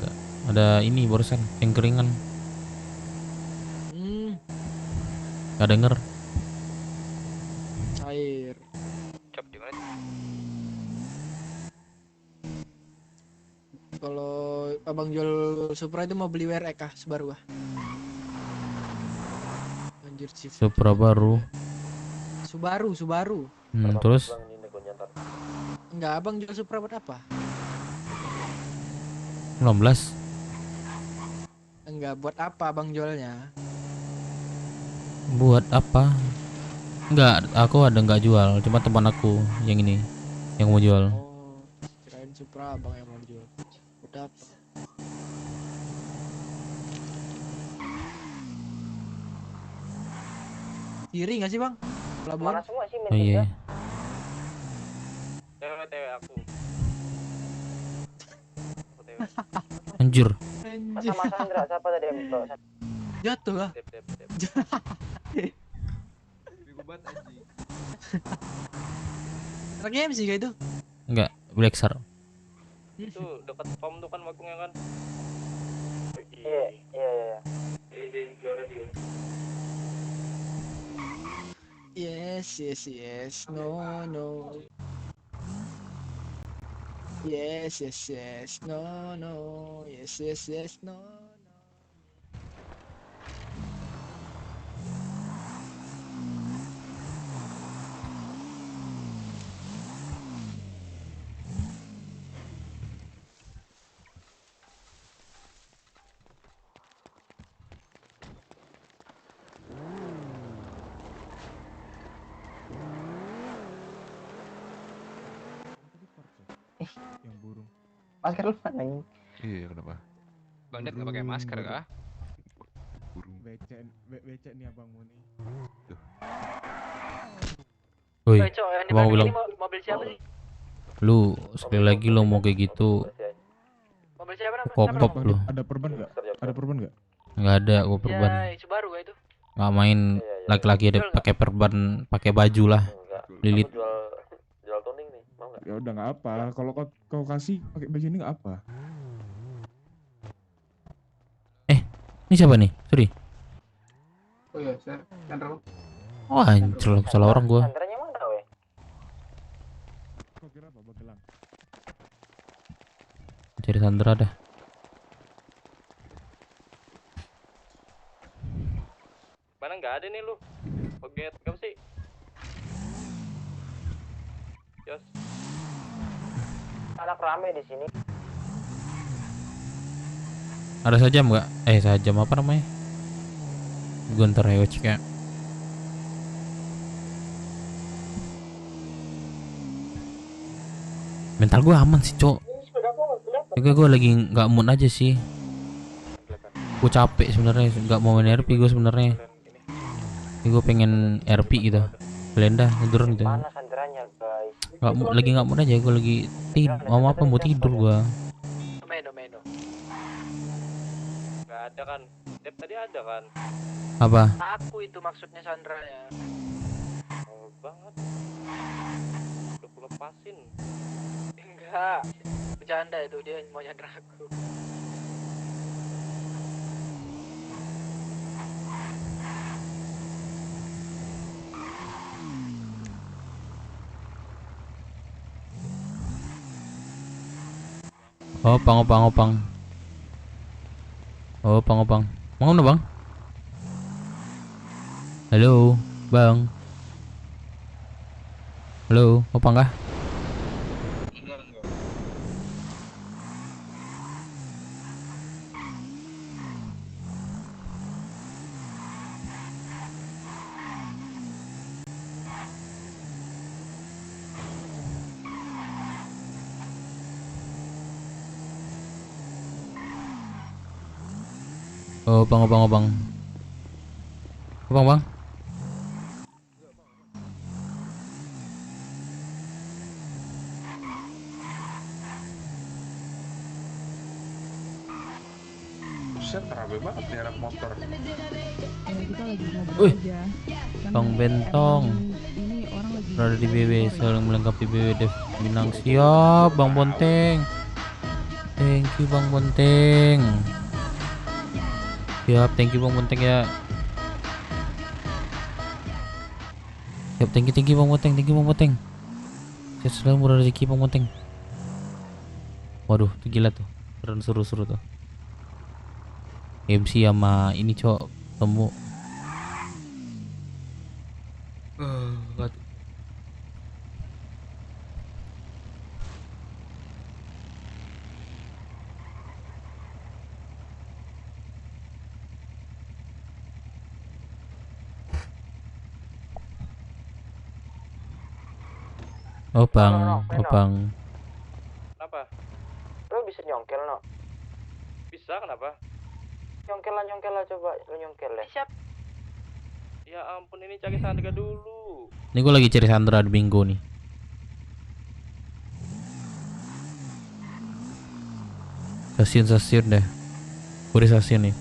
Ada ini barusan yang keringan. Gak denger. Cair. Cap di mana? Kalau abang jual Supra itu mau beli WRX kah? Subaru kah? Anjir sih. Supra baru. Subaru. Terus? Enggak, abang jual Supra buat apa? 19. Enggak, buat apa abang jualnya? Buat apa? Enggak, aku ada nggak jual, cuma teman aku yang ini yang mau jual. Oh, kirain Supra abang yang mau jual. Buat apa? Kiri nggak sih bang? Pelabuhan? Mana semua sih Oh iya. TW aku. Anjir. Sama Sandra, siapa tadi yang bawa? Jatuh lah. Truk MC gak itu? Enggak, Black Star. Itu dekat pom tuh kan wakungnya kan. Iya. Yes. No. Yes. No. Yes. No. Yang burung. Masker lu mana ini? Iya, kenapa? Bang Ded nggak pakai masker kah? Burung. Becek nih abangmu nih. Woi, Cok, yang di abang belakang bilang ini mobil siapa sih? lu sekali lagi lo mau kayak gitu Mobil siapa namanya? kokop lu. Ada perban nggak? Ada perban nggak? Nggak ada gua perban. Ya, Subaru gak itu? Nggak main laki-laki ada pakai perban, pakai baju lah. Lilit. Jual tuning nih, mau nggak? Ya udah nggak apa. Kalau kau kasih pakai baju ini nggak apa. Ini siapa nih? Sorry. Oh iya, Sandra. Oh anjir, salah orang gua. Sandranya mana weh? Kau kira apa Bagelang? Cari Sandra dah. Mana nggak ada nih lu? Oget, kamu sih? Yos. Anak rame di sini. Ada sajam nggak? Sajam apa namanya? Gunter ya cek ya. Mental gue aman sih, Cok. Juga gue lagi nggak mood aja sih. Gue capek sebenarnya, nggak mau main RP gue sebenarnya. Gue pengen RP gitu. Belenda tidur gitu. Mana sandranya, guys? Lagi nggak mood aja, gue lagi mau apa mau tidur gue. Meno. Nggak ada kan? Dep tadi ada kan? Apa? Aku itu maksudnya Sandra ya. Oh banget. Udah aku lepasin. Enggak. Bercanda itu, dia mau nyandra aku. Opang. Opang. Mau mana bang? Halo, bang. Halo, opang kah? Opang. Opang bang. Buset, rame banget nih anak motor. Kita lagi ngobrol Wih, aja. Kan Bang Bentong. ini orang lagi Berada di BW, saling melengkapi BW Dev Minang. Siap, Bang Bonteng. Thank you Bang Bonteng. Siap, thank you Bang Bonteng ya. Siap, thank you Bang Bonteng, Siap, selalu murah rezeki Bang Bonteng. Waduh, itu gila tuh. Keren, seru tuh. MC sama ini cok temu. Opang. Kenapa? Lo bisa nyongkel, no? Bisa, kenapa? Nyongkel lah coba, lo nyongkel deh. Siap. Ya ampun, ini cari Sandra dulu. Ini gue lagi cari Sandra di Bingo nih. Stasiun deh. Gue di stasiun nih.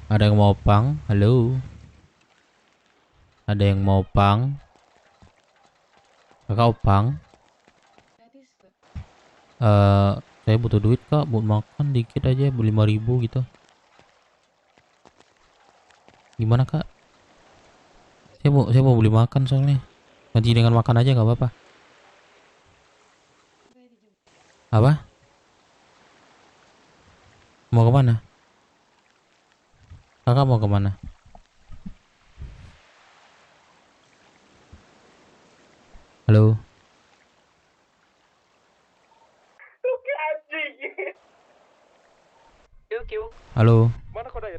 Ada yang mau pang? Halo. Ada yang mau pang? Kakak opang? Saya butuh duit kak, buat makan dikit aja, 5.000 gitu. Gimana kak? Saya mau beli makan soalnya. Ganti dengan makan aja nggak apa-apa. Apa? Mau kemana? Kakak mau kemana? Halo. Halo. Mana kau diet?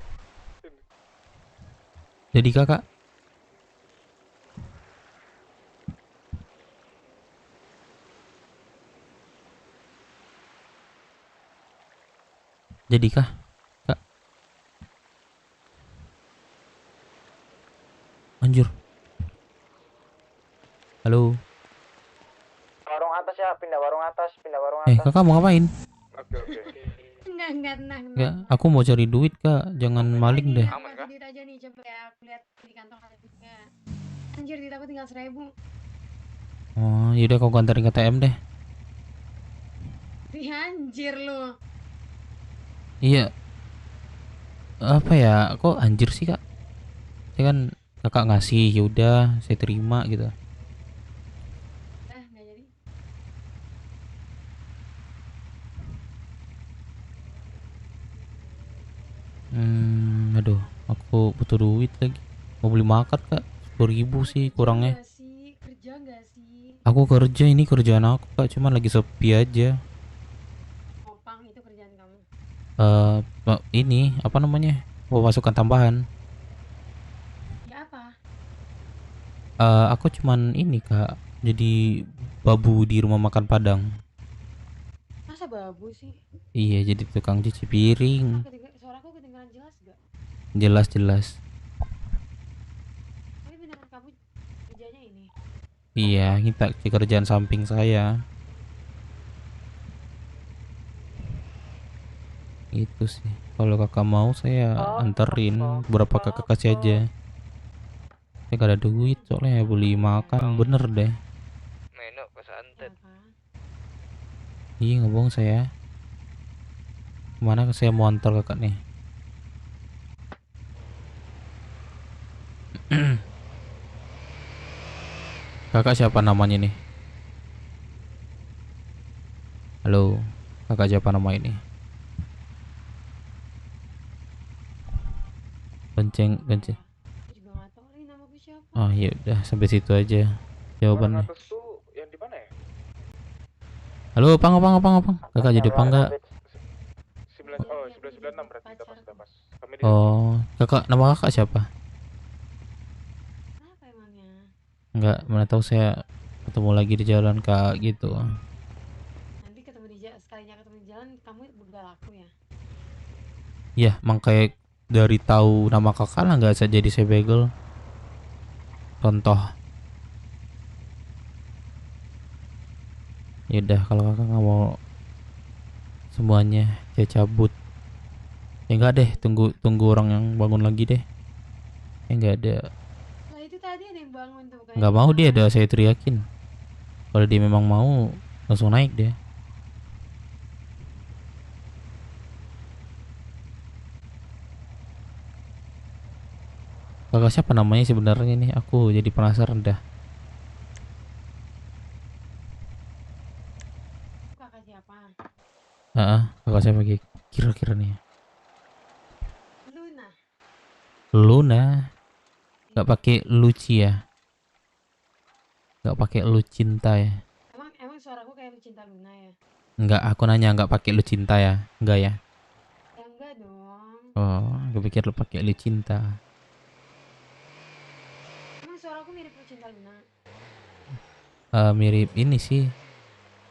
Jadi kakak? Jadi kah? Kak. Anjir. Halo. Warung atas ya, pindah warung atas. Kakak mau ngapain? Oke. Enggak, tenang. Enggak, aku mau cari duit kak, jangan maling deh. Aman kan? Duit aja nih, coba ya aku lihat di kantong ada juga. Anjir, duit aku tinggal 1.000. Oh, yaudah kau antarin ke TM deh. Anjir lu. Iya. Apa ya? Kok anjir sih kak? Saya kan kakak ngasih, yaudah saya terima gitu. Nggak jadi. Aduh, aku butuh duit lagi. Mau beli makan kak, 10.000 sih kurangnya. Kerja nggak sih? Aku kerja, ini kerjaan aku kak, cuman lagi sepi aja. Opang itu kerjaan kamu. Ini apa namanya? Pemasukan tambahan. Ya apa? Aku cuman ini kak, jadi babu di rumah makan Padang. Masa babu sih? Iya, jadi tukang cuci piring. Suaraku kedengaran jelas gak? Jelas. Tapi beneran kamu kerjanya ini? Iya, kita kerjaan samping saya. Itu sih. Kalau kakak mau saya anterin. Berapa kakak kasih aja. Saya gak ada duit soalnya beli makan, bener deh. Menu kesantet. Iya nggak bohong saya. Kemana saya mau antar kakak nih? Kakak siapa namanya nih? Halo, kakak siapa nama ini? Kenceng. Oh ya udah sampai situ aja jawabannya. Yang di mana ya? Halo, opang. Kakak jadi opang nggak? 996 berarti kita pas pas. Oh, kakak nama kakak siapa? Kenapa emangnya? Enggak, mana tahu saya ketemu lagi di jalan kak gitu. Nanti ketemu di jalan, sekalinya ketemu di jalan kamu begal aku ya? Ya, makanya dari tahu nama kakak lah nggak usah jadi saya begal. Contoh. Yaudah kalau kakak nggak mau semuanya saya cabut. Ya enggak deh, tunggu orang yang bangun lagi deh. Ya enggak ada. Lah itu tadi ada yang bangun tuh kayaknya. Enggak mau dia, ada saya teriakin. Kalau dia memang mau langsung naik deh. Kakak siapa namanya sebenarnya nih? Aku jadi penasaran dah. Kakak siapa? Kakak siapa kira-kira nih? Luna. Luna. Gak pakai Luci ya? Gak pakai lu cinta ya? Emang suaraku kayak Lucinta Luna ya? Enggak, aku nanya nggak pakai lu cinta ya? Enggak ya? Ya enggak dong. Oh, aku pikir lu pakai lu cinta. Emang suaraku mirip Lucinta Luna? Mirip ini sih.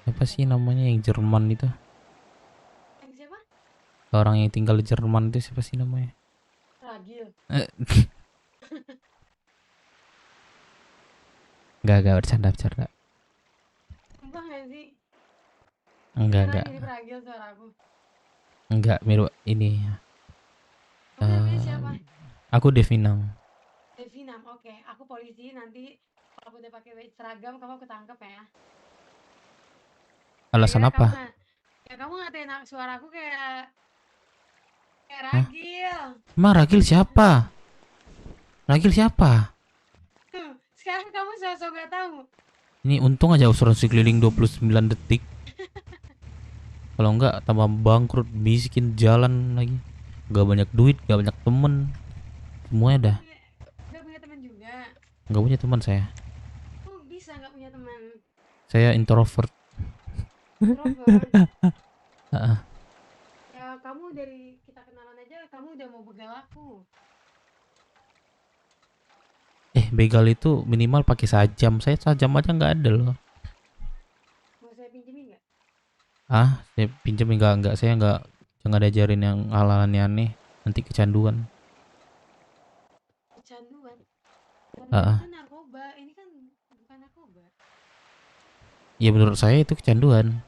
Apa sih namanya yang Jerman itu? Yang siapa? Orang yang tinggal di Jerman itu siapa sih namanya? Ragil. Enggak, bercanda. Sumpah gak sih? Enggak. Mirip Ragil suaraku. Enggak, mirip ini. Kamu namanya siapa? Aku Devinang. Devinam, oke. Aku polisi, nanti kalau aku udah pakai seragam kamu ketangkep ya. Alasan Kira-kira apa? Ya kamu ngatain suaraku kayak Ragil. Emang Ragil siapa? Sekarang kamu sosok gak tahu. Ini untung aja asuransi keliling 29 detik. Kalau enggak tambah bangkrut, miskin, jalan lagi. Gak banyak duit, gak banyak temen. Semuanya dah. Gak punya teman juga. Gak punya teman saya. Kok bisa gak punya teman? Saya introvert. Ya kamu dari kita kenalan aja kamu udah mau begal aku. Begal itu minimal pakai sajam. Saya sajam aja nggak ada loh. Mau saya pinjemin nggak? Saya pinjam enggak. Saya jangan diajarin yang hal-hal aneh. Nanti kecanduan. Kecanduan? Itu narkoba. Ini kan bukan narkoba. Ya menurut saya itu kecanduan.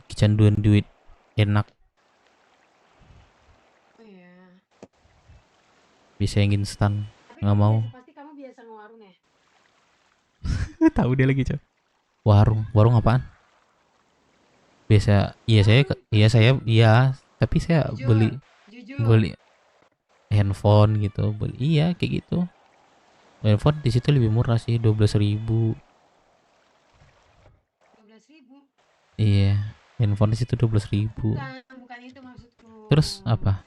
Kecanduan duit enak. Bisa yang instan. Nggak mau. Pasti kamu biasa ngewarung ya? Tahu dia lagi, Cok. Warung apaan? Biasa, iya, tapi saya beli handphone gitu, iya kayak gitu. Handphone di situ lebih murah sih, 12.000. 12.000. Iya, handphone di situ 12.000. Bukan itu maksudku. Terus apa?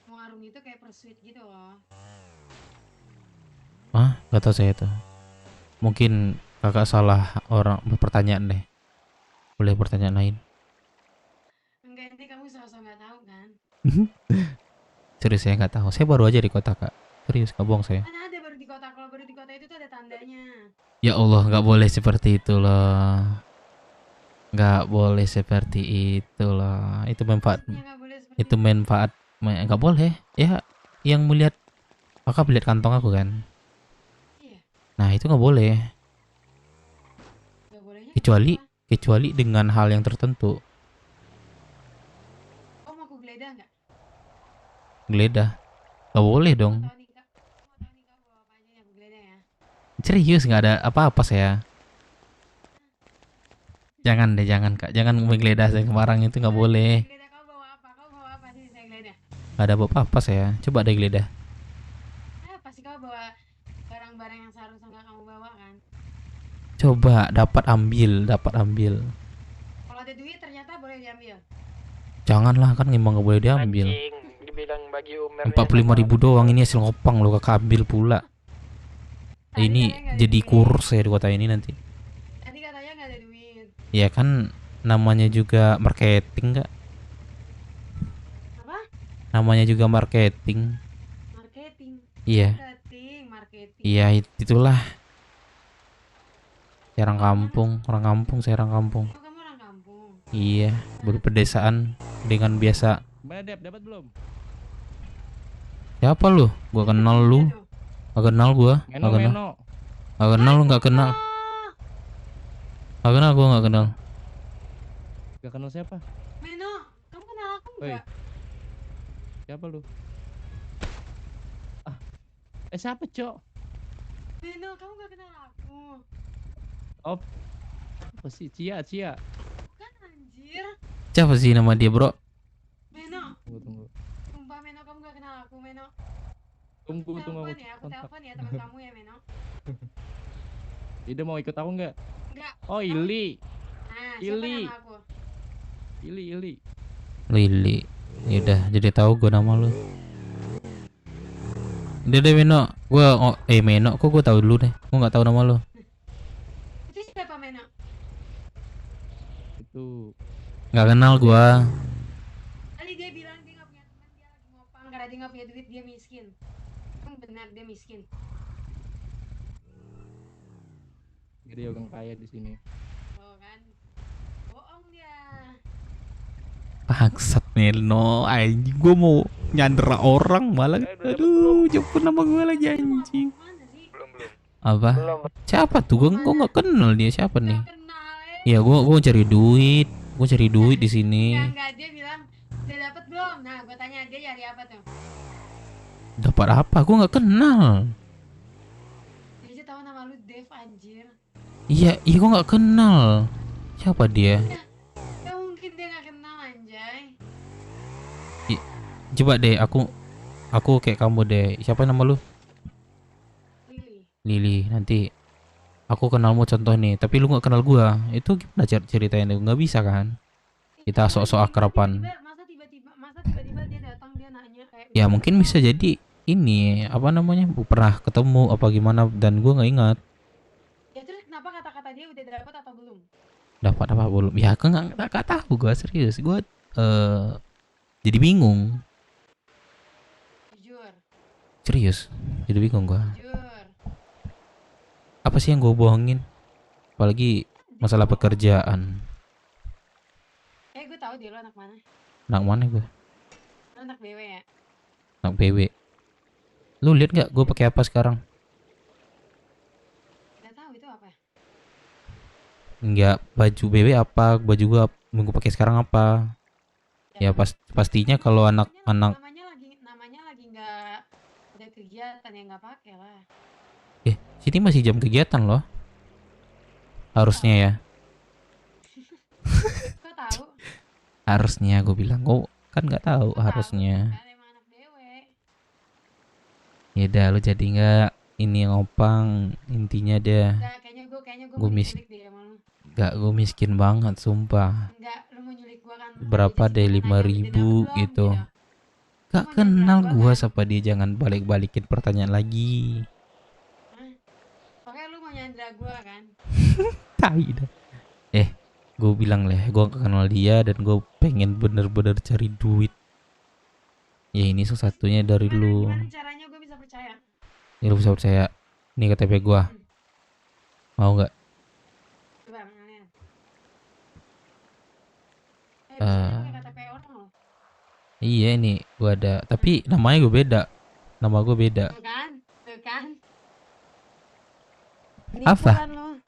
Warung itu kayak persuit gitu loh. Gak tahu saya tuh. Mungkin kakak salah orang pertanyaan deh. Boleh pertanyaan lain? Enggak, ini kamu sosok nggak tahu kan? Serius saya nggak tahu. Saya baru aja di kota, Kak. Serius, nggak bohong saya. Mana ada baru di kota? Kalau baru di kota itu tuh ada tandanya. Ya Allah, nggak boleh seperti itu loh. Nggak boleh seperti itu loh. Itu manfaat. Itu manfaat. Nggak boleh. Ya, yang melihat kakak melihat kantong aku kan. Nah itu nggak boleh. Kecuali dengan hal yang tertentu. Oh, mau aku geledah nggak? Geledah? Nggak boleh dong. Serius nggak ada apa-apa saya. Jangan deh, jangan Kak. Jangan menggeledah saya kemarin itu nggak boleh. Nggak ada apa-apa saya. Coba deh geledah. Pasti kau bawa barang-barang yang seharusnya nggak kamu bawa kan? Coba dapat ambil. Kalau ada duit ternyata boleh diambil. Janganlah, kan emang nggak boleh diambil. Dibilang bagi Umer 45.000 doang, ini hasil ngopang lo, kakak ambil pula. Ini jadi kurus saya di kota ini nanti. Tadi katanya nggak ada duit. Ya kan namanya juga marketing, Kak. Apa? Namanya juga marketing. Marketing. Iya. Marketing. Iya, itulah. Saya orang kampung, saya orang kampung. Oh, kamu orang kampung. Iya, berpedesaan dengan biasa. Dapat belum? Siapa lu? Gua kenal lu. Gak kenal gua. Gak kenal. Gak kenal lu, gak kenal. Gak kenal gua, gak kenal. Gak kenal siapa? Meno, kamu kenal aku nggak? Siapa lu? Siapa, Cok? Meno, kamu nggak kenal aku. Oh, apa sih? Cia. Bukan anjir. Siapa sih nama dia, bro? Meno. Tunggu. Sumpah Meno, kamu nggak kenal aku, Meno. Tunggu. Aku telepon ya teman kamu ya, Meno. Ida mau ikut aku nggak? Enggak. Oh, Ili. Nah, siapa nama aku? Ili. Lili. Yaudah, jadi tahu gua nama lu. Udah deh Meno, Meno, kok gua tahu dulu deh. Gua nggak tahu nama lu. Itu siapa Meno? Itu. Nggak kenal gua. Tadi dia bilang dia nggak punya teman, dia lagi ngopang karena dia nggak punya duit, dia miskin. Benar, dia miskin. Jadi orang kaya di sini. Oh kan, bohong dia. Bangsat Meno, anjing gua mau nyandera orang malah. Aduh, jemput nama gua lagi anjing. Apa? Siapa tuh? Gua nggak kenal dia siapa nih. Ya gua cari duit. Gua cari duit di sini. Enggak, dia bilang udah dapat belum? Nah, gua tanya dia nyari apa tuh? Dapat apa? Gua nggak kenal. Dia aja tahu nama lu Dev anjir. Iya, gua nggak kenal. Siapa dia? Ya mungkin dia nggak kenal anjay. Coba deh, aku kayak kamu deh. Siapa nama lu? Lili. Nanti aku kenalmu contoh nih, tapi lu nggak kenal gua. Itu gimana ceritanya? Nggak bisa kan? Kita sok-sok akraban. Masa tiba-tiba dia datang, dia nanya kayak. Ya mungkin bisa jadi ini apa namanya? Pernah ketemu apa gimana dan gua nggak ingat. Ya terus kenapa kata-kata dia udah dapat atau belum? Dapat apa belum? Ya aku nggak tahu, gua serius. Gua jadi bingung. Jujur. Serius, jadi bingung gua. Jujur. Apa sih yang gua bohongin? Apalagi masalah pekerjaan. Gue tahu dia lo anak mana? Anak mana gua? Lo anak BW ya? Anak BW. Lu lihat nggak gua pakai apa sekarang? Gak tahu itu apa? Enggak, baju BW apa, baju gua minggu pakai sekarang apa? Ya pastinya kalau anak-anak Namanya lagi nggak ada kegiatan ya nggak pakai lah. Sini masih jam kegiatan loh. Harusnya ya. Kok tahu? Harusnya gue bilang, gue kan nggak tahu harusnya. Ya udah lu jadi nggak ini ngopang intinya deh. Enggak, kayaknya gue mau Gue diculik deh sama lu. Gak, gue miskin banget sumpah. Enggak, lu mau nyulik gue kan? Berapa deh 5.000 gitu. Gak kenal gua siapa dia, jangan balik-balikin pertanyaan lagi. Pokoknya lu mau nyandra gue kan? Tai dah. Gue bilang lah, gue gak kenal dia dan gue pengen bener-bener cari duit. Ya ini salah satunya dari lu. Gimana caranya gue bisa percaya? Ya lu bisa percaya. Ini KTP gue. Mau nggak? Coba lihat. KTP orang loh. Iya ini gue ada, tapi namanya gue beda. Nama gue beda. Tuh kan? Apa? Kan lo.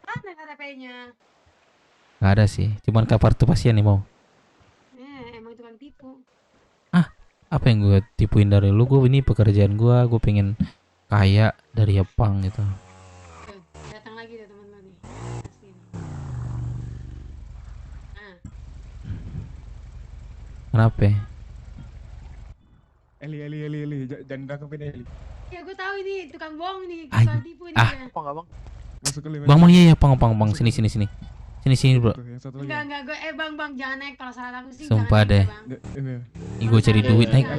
Mana KTP-nya? Gak ada sih, cuman kartu pasien nih mau. Emang tukang tipu. Apa yang gue tipuin dari lu? Gue ini pekerjaan gue pengen kaya dari Jepang gitu. Tuh, datang lagi deh teman-teman nih. Pasti nih. Kenapa? Eli, jangan nangkepin Eli. Ya gue tahu ini tukang bohong nih, tukang tipu nih. Apa enggak bang? Masuk ke lima. Bang, iya, pang, sini bro. Enggak gue, bang jangan naik kalau salah aku sih. Sumpah deh. Ini gue cari duit naik.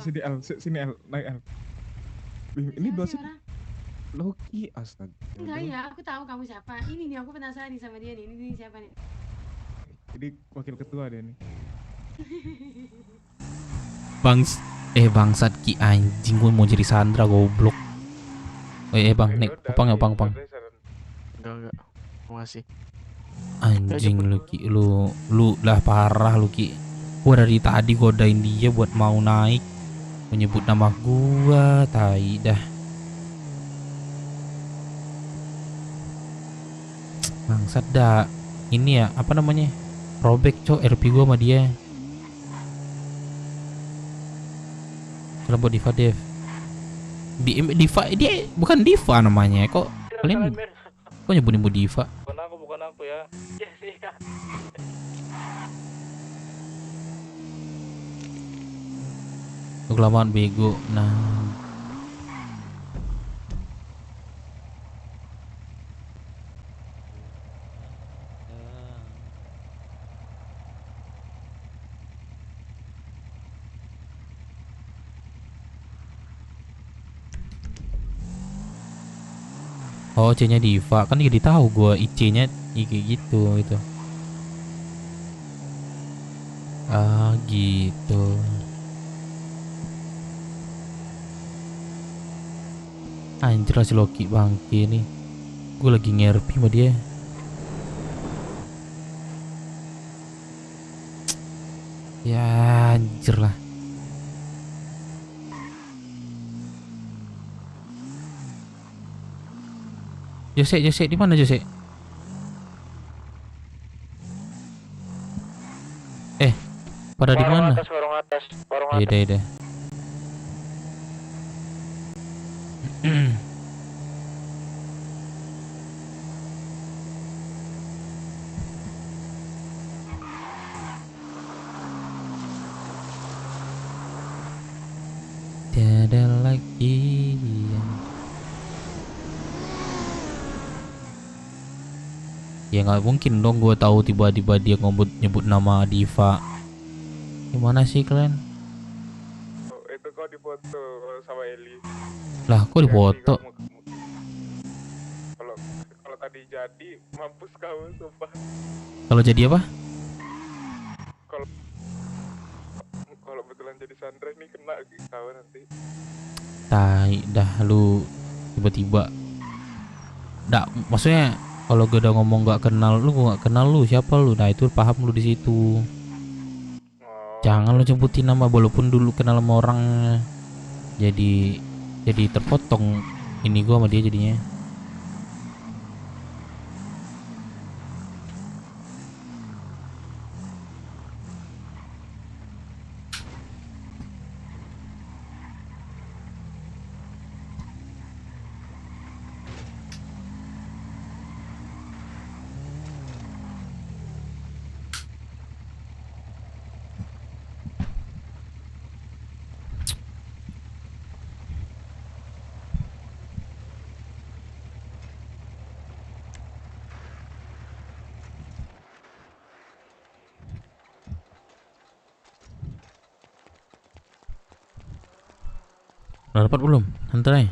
Sini L, naik L. Ini 2 seat. Loki, astaga. Enggak ya, aku tahu kamu siapa. Ini nih aku penasaran nih sama dia nih. Ini siapa nih? Ini wakil ketua dia nih. Bangsat Ki anjing, gue mau jadi Sandra goblok. Bang, nek opang. Enggak. Makasih. Anjing lu Ki, lu lah parah lu Ki. Gua dari tadi godain dia buat mau naik, menyebut nama gua, tai dah. Bangsat dah. Ini ya, apa namanya? Robek cok RP gua sama dia. Kalau buat Diva Dev. Diva dia bukan Diva namanya. Kok kalian nyebut Diva? Bukan aku ya. Kelamaan bego. Nah. Oh, C-nya Diva. Kan jadi tahu gua IC-nya gitu. Ah, gitu. Anjir lah si Loki bangke nih. Gue lagi ngerpi sama dia. Ya anjir lah. Jose di mana Jose? Pada di mana? Warung atas. Iya. Tiada lagi ya nggak mungkin dong gue tahu tiba-tiba dia nyebut nama Diva. Gimana sih kalian? Itu kau dipoto sama Eli. Lah kok dipoto? Kalau tadi jadi mampus kau sumpah. Kalau jadi apa? Kalau betulan jadi Sandra nih kena kau nanti. Tai dah lu tiba-tiba. Maksudnya kalau gue udah ngomong gak kenal lu siapa lu? Nah itu paham lu di situ. Jangan lu sebutin nama walaupun dulu kenal sama orang. Jadi terpotong ini gua sama dia jadinya. Udah dapat belum? Santai.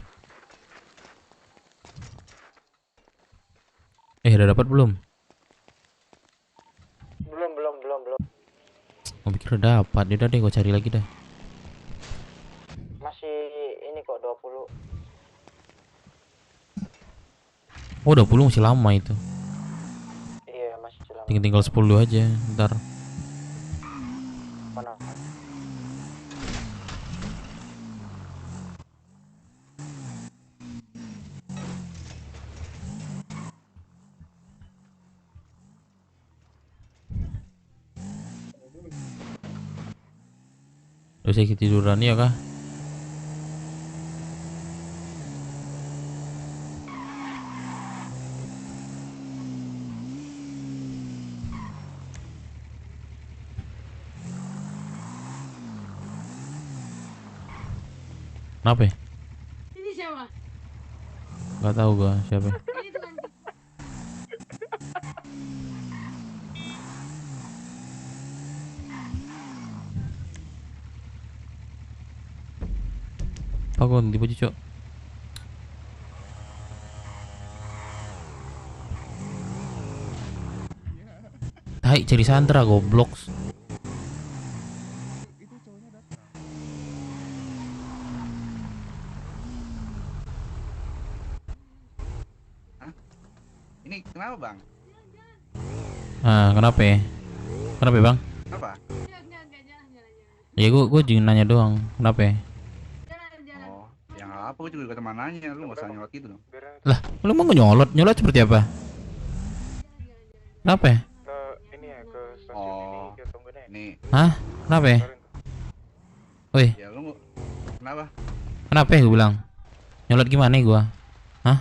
Udah dapat belum? Belum. Gue pikir udah dapat. Udah deh, gue cari lagi dah. Masih ini kok 20. Oh 20 masih lama itu. Iya, masih lama. Tinggal 10 aja. Ntar. Mana? Udah saya ketiduran ya kah? Kenapa ya? Ini siapa? Gak tahu gua siapa. Ini tukang Apa gua ganti baju cok? Tai cari Sandra goblok. Ini kenapa bang? Ah kenapa ya? Kenapa ya bang? Apa? Ya gua juga nanya doang. Kenapa ya? Oh, yang apa? Gue juga ke temananya. Lu gak usah nyolot gitu dong. Lah, lu mau nyolot? Nyolot seperti apa? Kenapa ya? Ini ya ke stasiun ini. Hah? Kenapa ya? Woi, Ya lu kenapa? kenapa ya gua bilang? Nyolot gimana ya gua? Hah?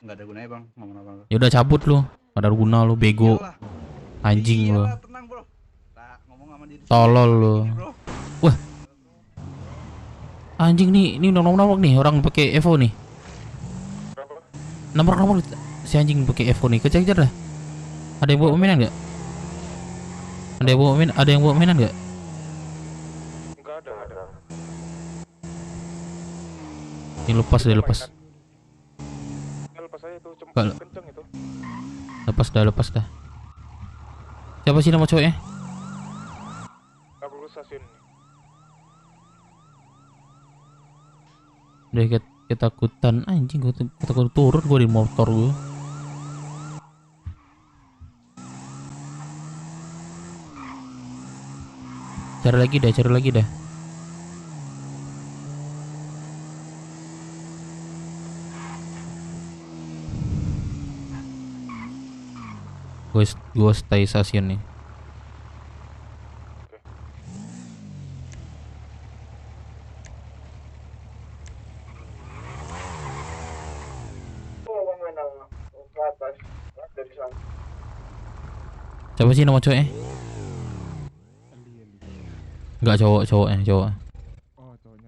Nggak ada gunanya bang, ngomong apa? Ya udah cabut lu. Gak ada guna lu, bego. Anjing lu. Tenang bro. Nah, ngomong sama diri Tolol sendiri, lu. bro. Wah. Anjing nih, ini nomor nih orang pakai Evo nih. Nomor si anjing pakai Evo nih. Kejar-kejar dah. Ada yang bawa mainan enggak? Ada yang bawa mainan enggak? Enggak ada. Ini lepas deh, lepas. Lepas aja itu, cuma Enggak. kenceng itu. Lepas dah. Siapa sih nama cowoknya? Aku ke stasiun. Udah ketakutan anjing, gua takut turun gua di motor gua. Cari lagi dah. Gua stay stasiun nih. Oh, bang Menang ke atas dari sana. Siapa sih nama cowoknya? Enggak cowok. Oh cowoknya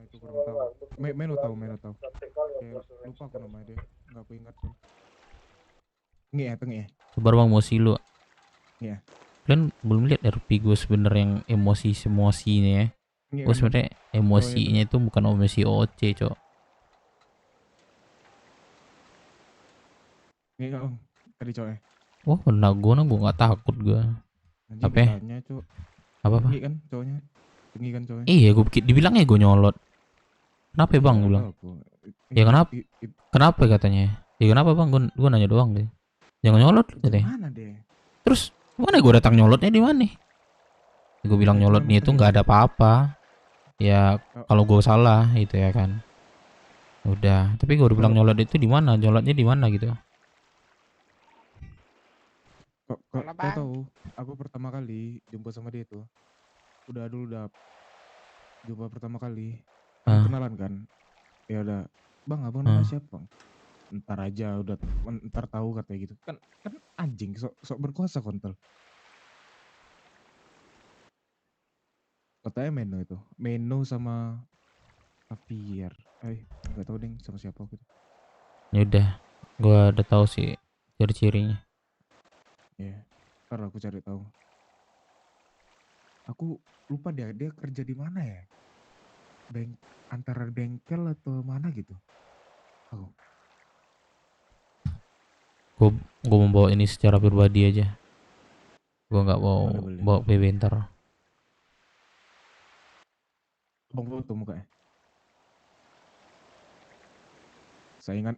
itu kurang tahu. Meno tahu. Lupa aku namanya dia. Nggak aku ingat sih. Tengah ya. Sabar bang, emosi lu. Iya. Kalian belum lihat RP gue sebenernya yang emosinya ya. Iya, Gue kan? sebenarnya emosinya itu bukan emosi OC cok. Nih bang, tadi cowoknya. Wah benar gue nggak takut gue. Anjing Apa ya? ditanya, Cok. Apa? Tinggi kan cowoknya? Tinggi kan cowoknya? Iya gue dibilangnya gue nyolot. Kenapa ya bang? Gue bilang. Ya kenapa? Kenapa katanya? Ya kenapa bang? Gue nanya doang deh. Jangan nyolot katanya. Mana deh? Terus mana gue datang nyolotnya di mana? Gue bilang nyolotnya itu nggak ada apa-apa. Ya kalau gue salah itu ya kan. Udah. Tapi gue udah bilang nyolot itu di mana? Nyolotnya di mana gitu? Kok tahu? Aku pertama kali jumpa sama dia tuh. Udah jumpa pertama kali. Kenalan kan? Ya udah, bang abang nama siapa bang? Ntar aja udah, ntar tahu katanya gitu. Kan anjing sok berkuasa kontol. Katanya Meno itu, Meno sama Javier. Nggak tahu deh sama siapa gitu. Ya udah, gue udah tahu sih ciri-cirinya. Ya, ntar aku cari tahu. Aku lupa dia kerja di mana ya? antara bengkel atau mana gitu. Oh. Gue mau bawa ini secara pribadi aja. Gue nggak mau Boleh. bawa PB ntar. Bang foto mukanya.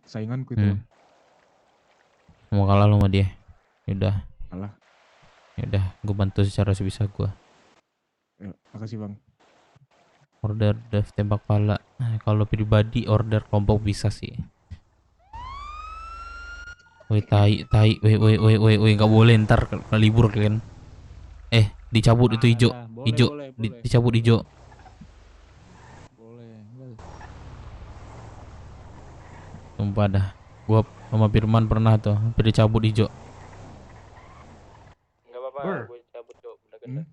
Sainganku itu. Mau kalah lu sama dia. Yaudah. Kalah. Yaudah, gue bantu secara sebisa gue. Ya, makasih bang. Order dev tembak pala. Kalau pribadi order kelompok bisa sih. Woi tai, woi nggak boleh ntar libur kalian. Dicabut itu hijau, dicabut hijau. Sumpah dah, gua sama Firman pernah tuh, hampir dicabut hijau. Enggak apa-apa, gue cabut Cok, udah gede.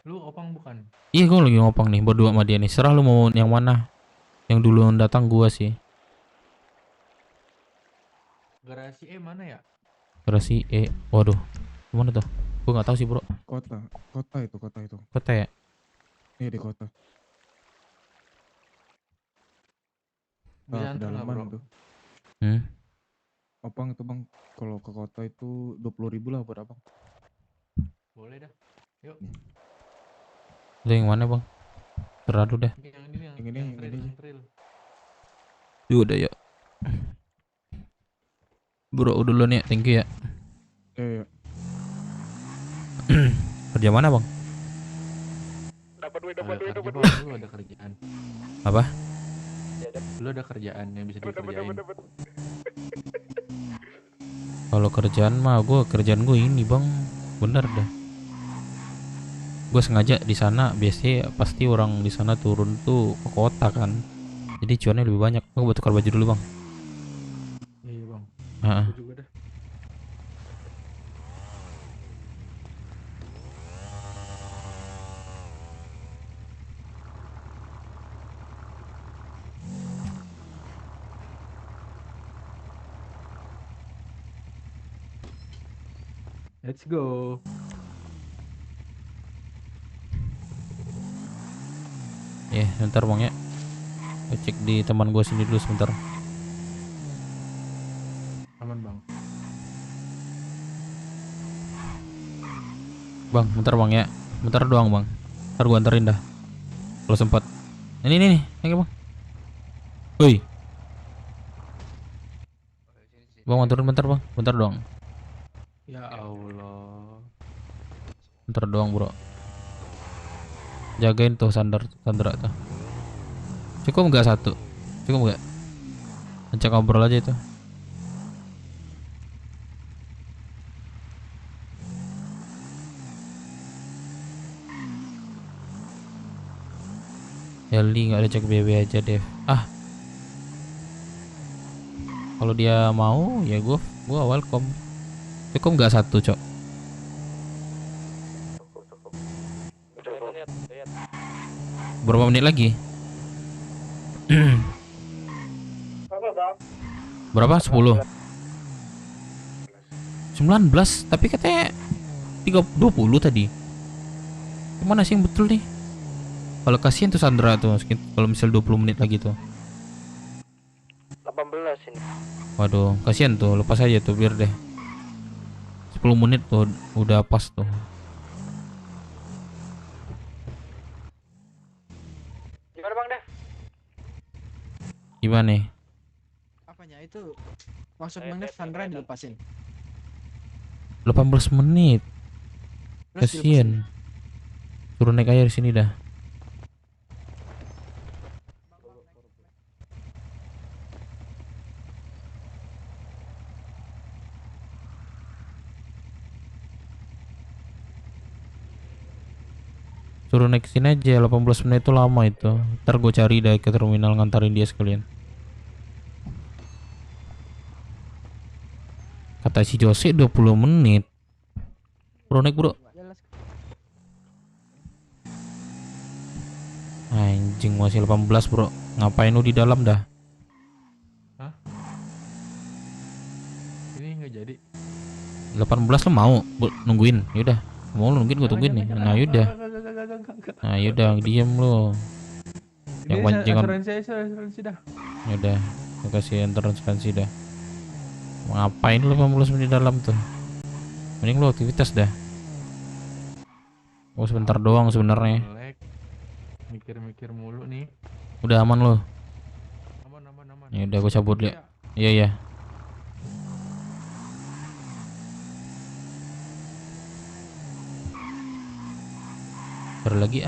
Lu opang bukan? Iya, gua lagi ngopang nih, berdua sama dia nih. Serah lu mau yang mana. Yang dulu datang gua sih. Garasi E mana ya? Garasi E. Waduh. Gimana tuh? Gua nggak tahu sih, Bro. Kota itu. Kota ya? Iya di kota. Bisa antar nggak, Bro? Tuh. Opang itu bang, kalau ke kota itu 20.000 lah buat abang. Boleh dah. Yuk. Lu yang mana bang? Terlalu dah. Yang ini. Udah ya. Bro duluan ya, thank you ya. Iya. Kerja mana bang? Dapat duit. Lu ada kerjaan. Apa? Lu ada kerjaan yang bisa dikerjain. Kalau kerjaan mah kerjaan gue ini bang, bener dah. Gue sengaja di sana, biasanya pasti orang di sana turun tuh ke kota kan. Jadi cuannya lebih banyak. Gue buat tukar baju dulu bang. Iya bang. Heeh. Gue juga dah. Let's go. Ya, bentar bang ya. Gue cek di teman gue sini dulu sebentar. Aman bang. Bang, bentar bang ya. Bentar doang bang. Ntar gue anterin dah. Kalau sempat. Ini nih, bang. Woi. Bang, anterin bentar bang. Bentar doang. Ya Allah. Bentar doang bro. Jagain tuh Sandra tuh. Cukup nggak satu? Cukup nggak? Ajak ngobrol aja itu. Yali nggak ada cek BB aja Dev. Kalau dia mau ya gua welcome. Cukup nggak satu cok? Berapa menit lagi? Berapa? 10 19, tapi katanya 20 tadi. Gimana sih yang betul nih? Kalau kasihan tuh Sandra tuh, kalau misal 20 menit lagi tuh. 18 ini. Waduh, kasihan tuh, lepas aja tuh biar deh. 10 menit tuh udah pas tuh. Gimana Bang Dev? Gimana nih? Apanya itu? Maksud Bang Dev Sandra dilepasin. 18 menit. Terus Kasian. Suruh naik air sini dah. Suruh naik sini aja, 18 menit itu lama itu. Ntar gue cari dah ke terminal ngantarin dia sekalian. Kata si Jose 20 menit. Bro naik bro. Anjing masih 18 bro. Ngapain lu di dalam dah? Hah? Ini nggak jadi. 18 lu mau nungguin? Yaudah. Mau lu nungguin gue tungguin nih. Nah yaudah. Nah yaudah diem lu. Yang Ini pancingan. asuransi dah. Ya udah, gue kasih enter asuransi dah. Mau ngapain lu 15 menit di dalam tuh? Mending lu aktivitas dah. Oh sebentar doang sebenarnya. Melek. Mikir-mikir mulu nih. Udah aman lo. Aman. Ya udah gue cabut ya. Iya. Baru lagi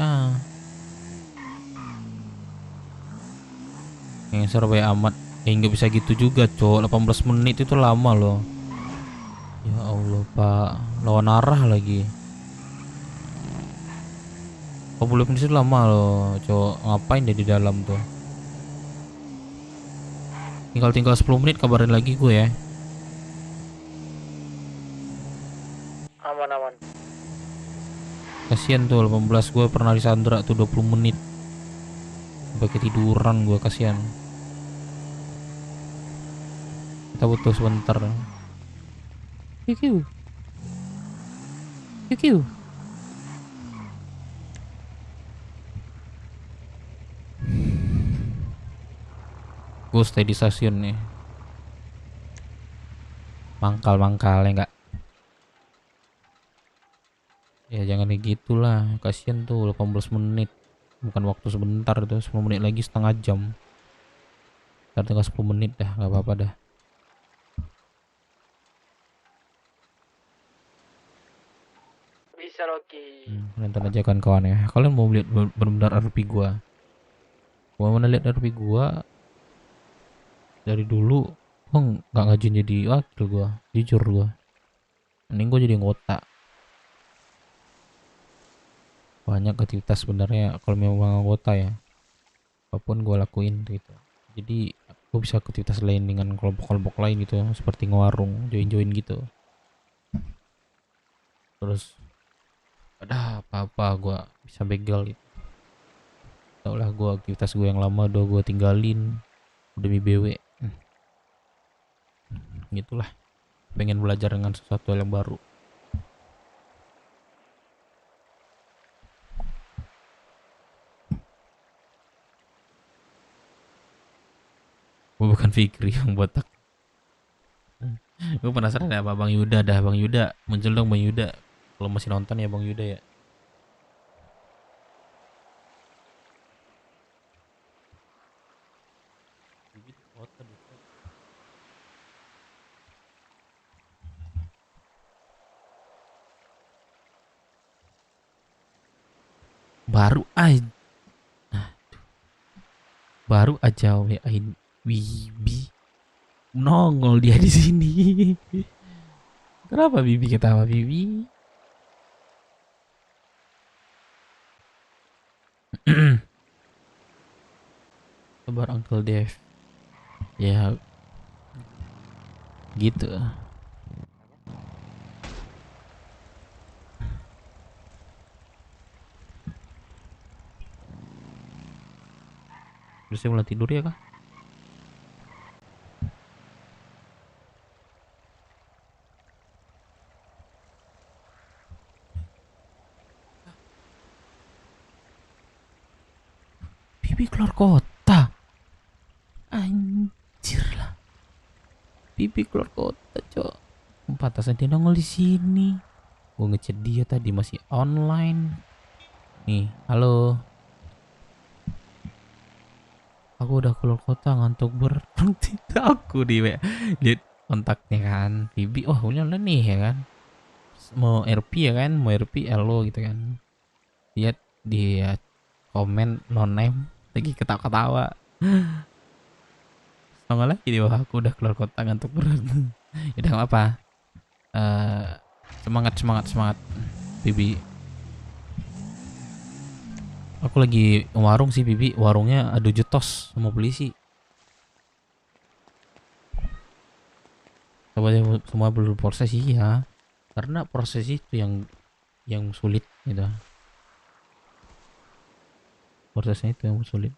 Ngeser banyak amat. Nggak bisa gitu juga cowok. 18 menit itu lama loh. Ya Allah pak, lawan arah lagi. 40 menit itu lama loh cowok. Ngapain dia di dalam tuh? Tinggal 10 menit kabarin lagi gue ya. Aman. Kasian tuh 18 gue pernah disandra tuh 20 menit. Sampai ketiduran gue, kasihan. Kita butuh sebentar. QQ. Gue stay di stasiun nih. Mangkal ya enggak. Ya jangan kayak gitulah, kasihan tuh 18 menit. Bukan waktu sebentar tuh, 10 menit lagi setengah jam. Ntar tinggal 10 menit dah, nggak apa-apa dah. Bisa Loki. Nonton aja kan kawan ya. Kalian mau lihat benar-benar RP gua? Gua mau lihat RP gua dari dulu. Gua nggak ngajuin jadi wakil gua, jujur gua. Mending gua jadi anggota. Banyak aktivitas sebenarnya kalau memang anggota ya. Apapun gua lakuin gitu. Jadi gua bisa aktivitas lain dengan kelompok-kelompok lain gitu, seperti ngewarung, join gitu. Terus ada apa-apa gua bisa begal gitu. Tau lah gua aktivitas gua yang lama udah gua tinggalin demi BW. Gitulah, pengen belajar dengan sesuatu yang baru. Gua bukan Fikri yang botak. Gue penasaran ya apa Bang Yuda dah. Bang Yuda muncul dong, Bang Yuda. Kalau masih nonton ya Bang Yuda ya. Baru aja WA-in Bibi, nongol dia di sini. Kenapa Bibi ketawa Bibi? Kabar Uncle Dev. Ya gitu. Terus mulai tidur ya kah? Bibi keluar kota. Anjir lah. Bibi keluar kota, cok. Pantasan dia nongol di sini. Gue ngechat dia tadi masih online. Nih, halo. Aku udah keluar kota, ngantuk berhenti. Aku di lihat kontaknya kan. Bibi, oh udah nih ya kan. Mau RP ya kan, mau RP LO gitu kan. Lihat dia komen no name lagi ketawa-ketawa. Nongol lagi di bawah, aku udah keluar kota ngantuk berat. Udah nggak apa. Semangat Bibi. Aku lagi warung sih Bibi, warungnya adu jetos sama polisi. Coba semua berproses ya, karena proses itu yang sulit gitu. Prosesnya itu yang sulit.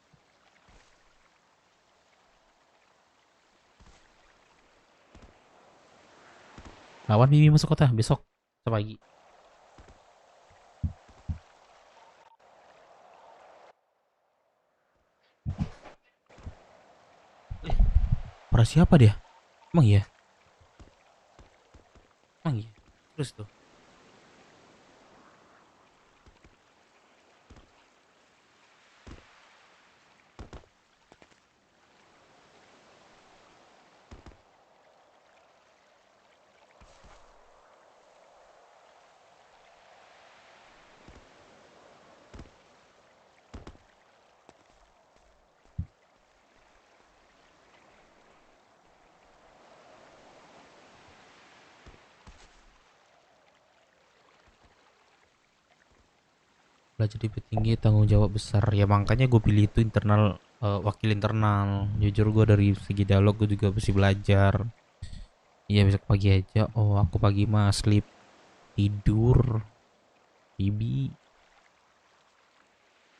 Kawan Bibi masuk kota besok pagi. suara siapa dia? Emang iya? Emang iya? Terus tuh. Belajar di petinggi tanggung jawab besar ya, makanya gue pilih itu internal, wakil internal. Jujur gue dari segi dialog gue juga mesti belajar. Iya besok pagi aja. Oh aku pagi mah sleep, tidur bibi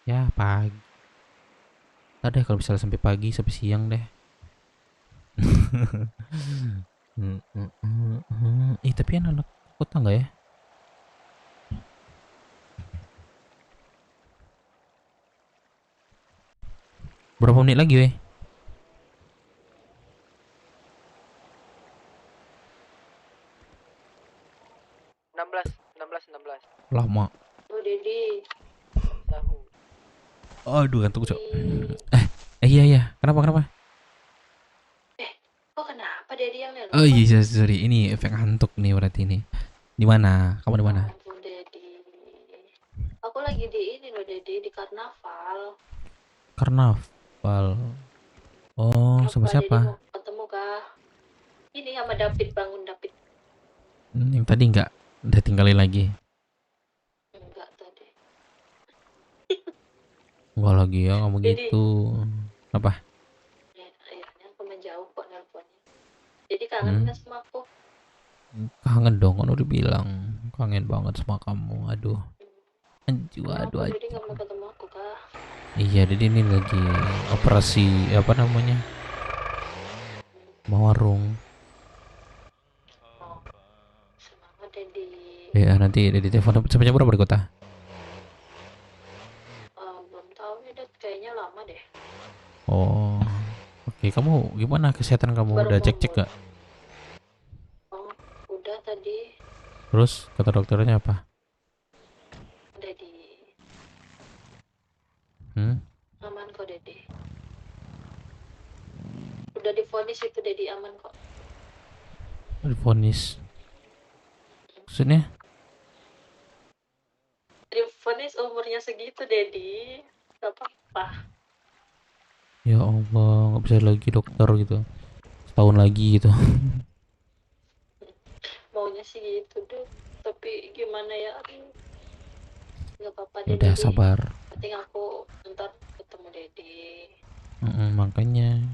ya pagi. Ntar deh kalau misalnya sampai pagi sampai siang deh. Tapi anak kota nggak ya? Berapa menit lagi weh? 16. Lama. Oh Dedi. Tahu. Aduh kantuk cok. Iya kenapa? Kok kenapa Dedi yang nelpon? Oh iya sorry, ini efek ngantuk nih berarti ini. Di mana? Kamu di mana? Ampun Dedi. Aku lagi di ini loh Dedi, di karnaval. Karnaval. Oh sama Apa Dedi siapa? mau ketemu kah? Ini sama David, bangun David. Yang tadi nggak? Udah tinggalin lagi? Enggak tadi. Enggak lagi ya kamu Dedi. gitu. Apa? Ya, akhirnya aku menjauh kok nelponnya. Jadi kangen nggak sama aku? Kangen dong, kan udah bilang kangen banget sama kamu. Aduh. Aduh. Jadi nggak mau ketemu aku kah? Iya, jadi ini lagi operasi apa namanya? Mau warung. Semangat Dedi. Ya nanti di telepon sampai jam berapa di kota? Belum tahu ya Dad, kayaknya lama deh. Oh, oke. Kamu gimana kesehatan kamu? Baru Udah mau cek gak? Oh, udah tadi. Terus kata dokternya apa? Dedi. Aman kok Dedi. Udah divonis itu Dedi, aman kok. Divonis. Maksudnya? Divonis umurnya segitu Dedi. Gak apa-apa. Ya Allah, nggak bisa lagi dokter gitu. Setahun lagi gitu. Maunya sih gitu deh. Tapi gimana ya? Aduh. Gak apa-apa Ya deh udah Dedi. sabar. Penting aku ntar ketemu Dedi. Makanya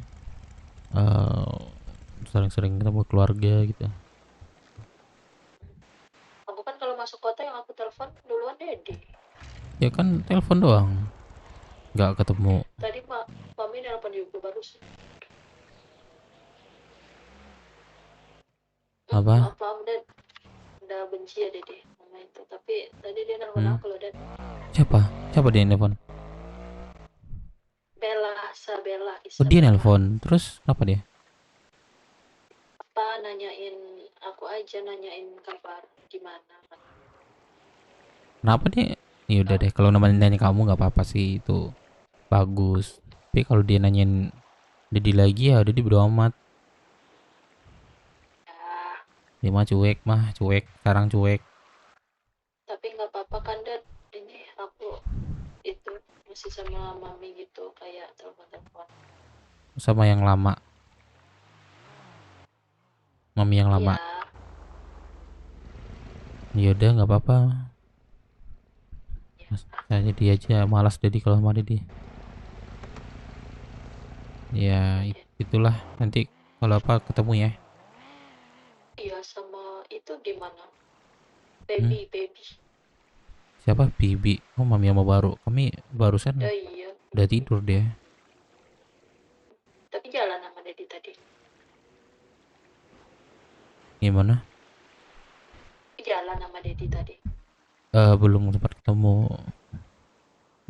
sering-sering ketemu keluarga gitu. Aku kan kalau masuk kota yang aku telepon duluan Dedi. Ya kan telepon doang, nggak ketemu. Tadi Mami nelpon juga barusan. Apa? Maaf Dad. Udah benci ya Dedi sama itu. Tapi tadi dia nelpon aku loh Dad. Siapa dia yang nelfon? Bella. Oh dia nelfon, terus apa dia? Apa nanyain aku aja, nanyain kabar gimana. Kenapa dia? Ya udah deh, kalau nanya kamu nggak apa-apa sih, itu bagus. Tapi kalau dia nanyain Dedi lagi ya Dedi bodo amat. Dia mah cuek, sekarang cuek. Tapi nggak apa-apa kan Dad, ini aku itu masih sama Mami gitu, kayak telepon-telepon. Sama yang lama. Mami yang lama. Ya udah nggak apa-apa. Saya jadi aja malas Dedi kalau sama Dedi. Ya itulah, nanti kalau apa ketemu ya. Iya, sama itu gimana? Baby. Siapa? Bibi. Oh Mami yang mau baru. Kami barusan Iya. udah tidur dia. Tapi jalan sama Dedi tadi. Gimana? Jalan sama Dedi tadi. Belum sempat ketemu.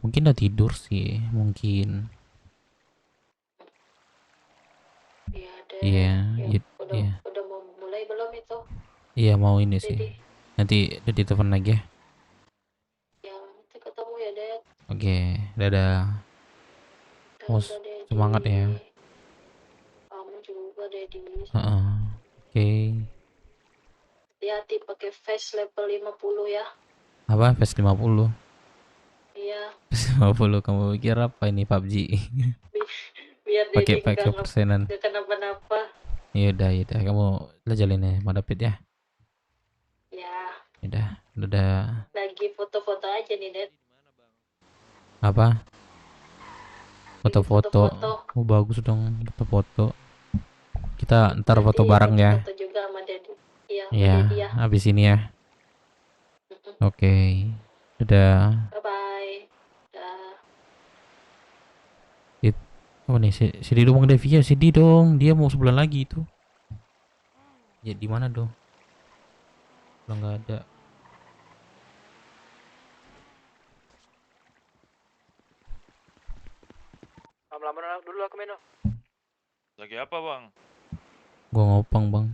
Mungkin udah tidur sih, mungkin. Iya deh. Iya, iya. Udah mau mulai belum itu? Iya mau ini sih. Jadi, Nanti ditelepon lagi ya. ya nanti ketemu ya, Dad. Oke, dadah. Mus, semangat ya. Kamu juga, Daddy. Heeh. Oke. Hati-hati pakai face level 50 ya. Apa? PS 50. Iya, PS 50 kamu pikir apa ini PUBG? biar Pakai Daddy pakai persenan. nggak kenapa-napa. Yaudah, kamu lajalin ya, Madapit ya. Ya, Yaudah, dadah. lagi foto-foto aja nih, Dad. Apa? Foto-foto. foto-foto. Oh bagus dong, foto-foto. Kita ntar foto bareng ya. Foto juga sama Daddy. Iya, Iya, Daddy ya. habis ini ya. Oke, dadah. Bye-bye. Dah. Oh nih, CD dong Bang Devi ya, CD dong. Dia mau sebulan lagi itu. Ya di mana dong? Udah nggak ada. Lama-lama dulu aku Meno. Lagi apa bang? Gua ngopang bang.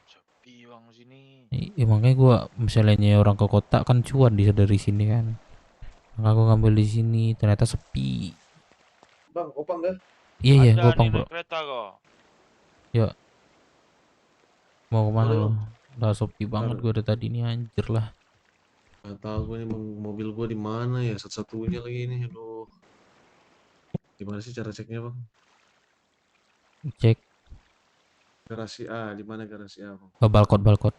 Sepi bang sini. Makanya gua misalnya orang ke kota kan cuan dia dari sini kan. Maka gua ngambil di sini, ternyata sepi. Bang, opang gak? Iya, Ada gua opang nih, bro. naik kereta kok. Ya. Mau kemana Halo. lo? Udah sepi banget gua dari tadi nih anjir lah. Gak tahu gue nih mobil gue di mana ya, satu-satunya lagi ini. Aduh. Gimana sih cara ceknya bang? Cek Garasi A, di mana garasi A bang? ke balkot.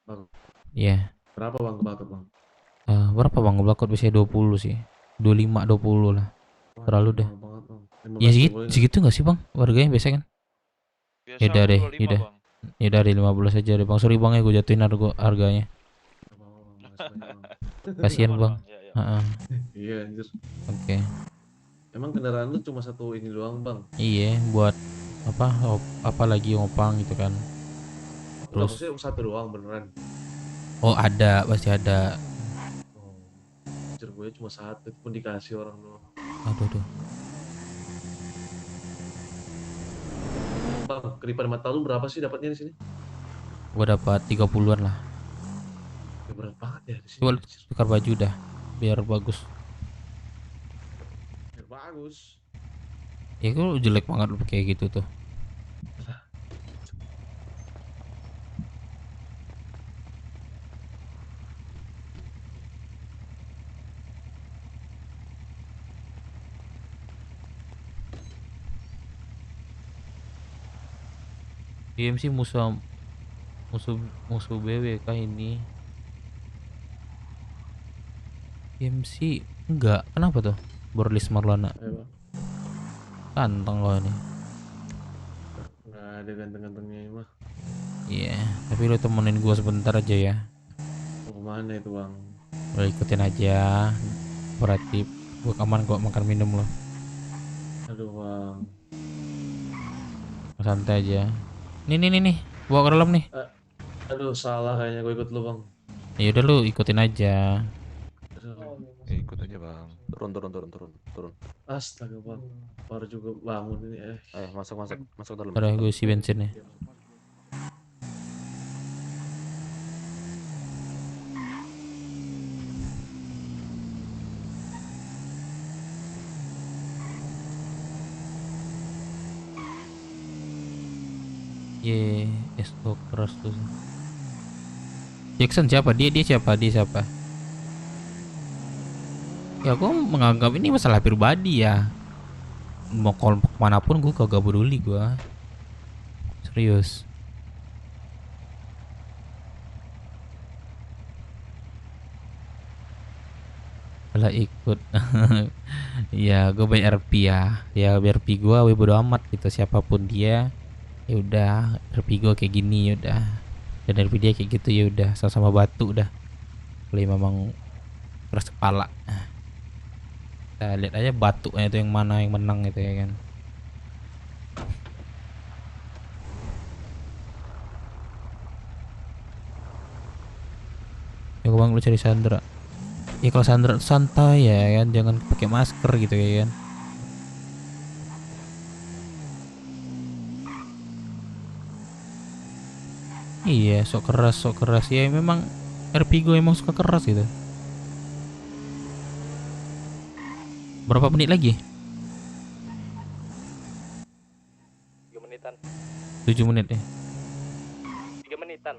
Bang, Iya. berapa bang ke Batok bang? Berapa bang ke balkot biasanya 20 sih. 25 20 lah. Terlalu deh. Mahal banget bang. Ya 15 segitu, boleh nggak? segitu nggak sih bang? Warganya biasa kan? Biasa Ya udah aku deh, 25, yaudah. Bang. Ya udah deh 15 aja deh bang. Sorry bang ya gue jatuhin harganya. Kasihan bang. Heeh. Iya anjir. Oke. Emang kendaraan lu cuma satu ini doang bang? Iya, buat apa lagi ngopang gitu kan. Terus? Terus Maksudnya satu doang beneran? oh ada, pasti ada. Anjir gue cuma satu, itu pun dikasih orang doang. Aduh. Bang, keripan mata lu berapa sih dapatnya di sini? Gue dapat 30-an lah. Ya, berat banget ya di sini. Coba lu tukar baju dah biar bagus. Ya, bagus. Ya gue jelek banget lu kayak gitu tuh. DMC musuh BW kah ini? DMC enggak, kenapa tuh? Borlis Marlana. Ayo, Bang. Kantong lo ini. Nggak ada ganteng-gantengnya ini mah. Iya, tapi lo temenin gua sebentar aja ya. Mau kemana itu bang? Lo ikutin aja. Kooperatif. Gua aman kok makan minum lo. Aduh bang. Santai aja. Nih. Bawa ke dalam nih. Aduh salah kayaknya gue ikut lu bang. Ya udah lu ikutin aja. Ikut aja bang. Turun. Astaga bang. Baru juga bangun ini. Ayo masuk dalam. Udah gue isi bensin nih. Esok keras tuh. Jackson siapa? Dia siapa? Ya aku menganggap ini masalah pribadi ya. Mau kelompok manapun gue kagak peduli gue. Serius. Lah ikut. Ya gue bayar RP ya. Ya biar RP gue bodo amat gitu siapapun dia. Ya udah RP gue kayak gini ya udah. Dan RP dia kayak gitu ya udah sama-sama batu dah. Kalau memang keras kepala. Kita lihat aja batunya itu yang mana yang menang itu ya kan. Ya bang lu cari Sandra. Ya kalau Sandra santai ya kan, jangan pakai masker gitu ya kan. Iya, sok keras ya memang RP gue emang suka keras gitu. Berapa menit lagi? 3 menitan. 7 menit ya. 3 menitan.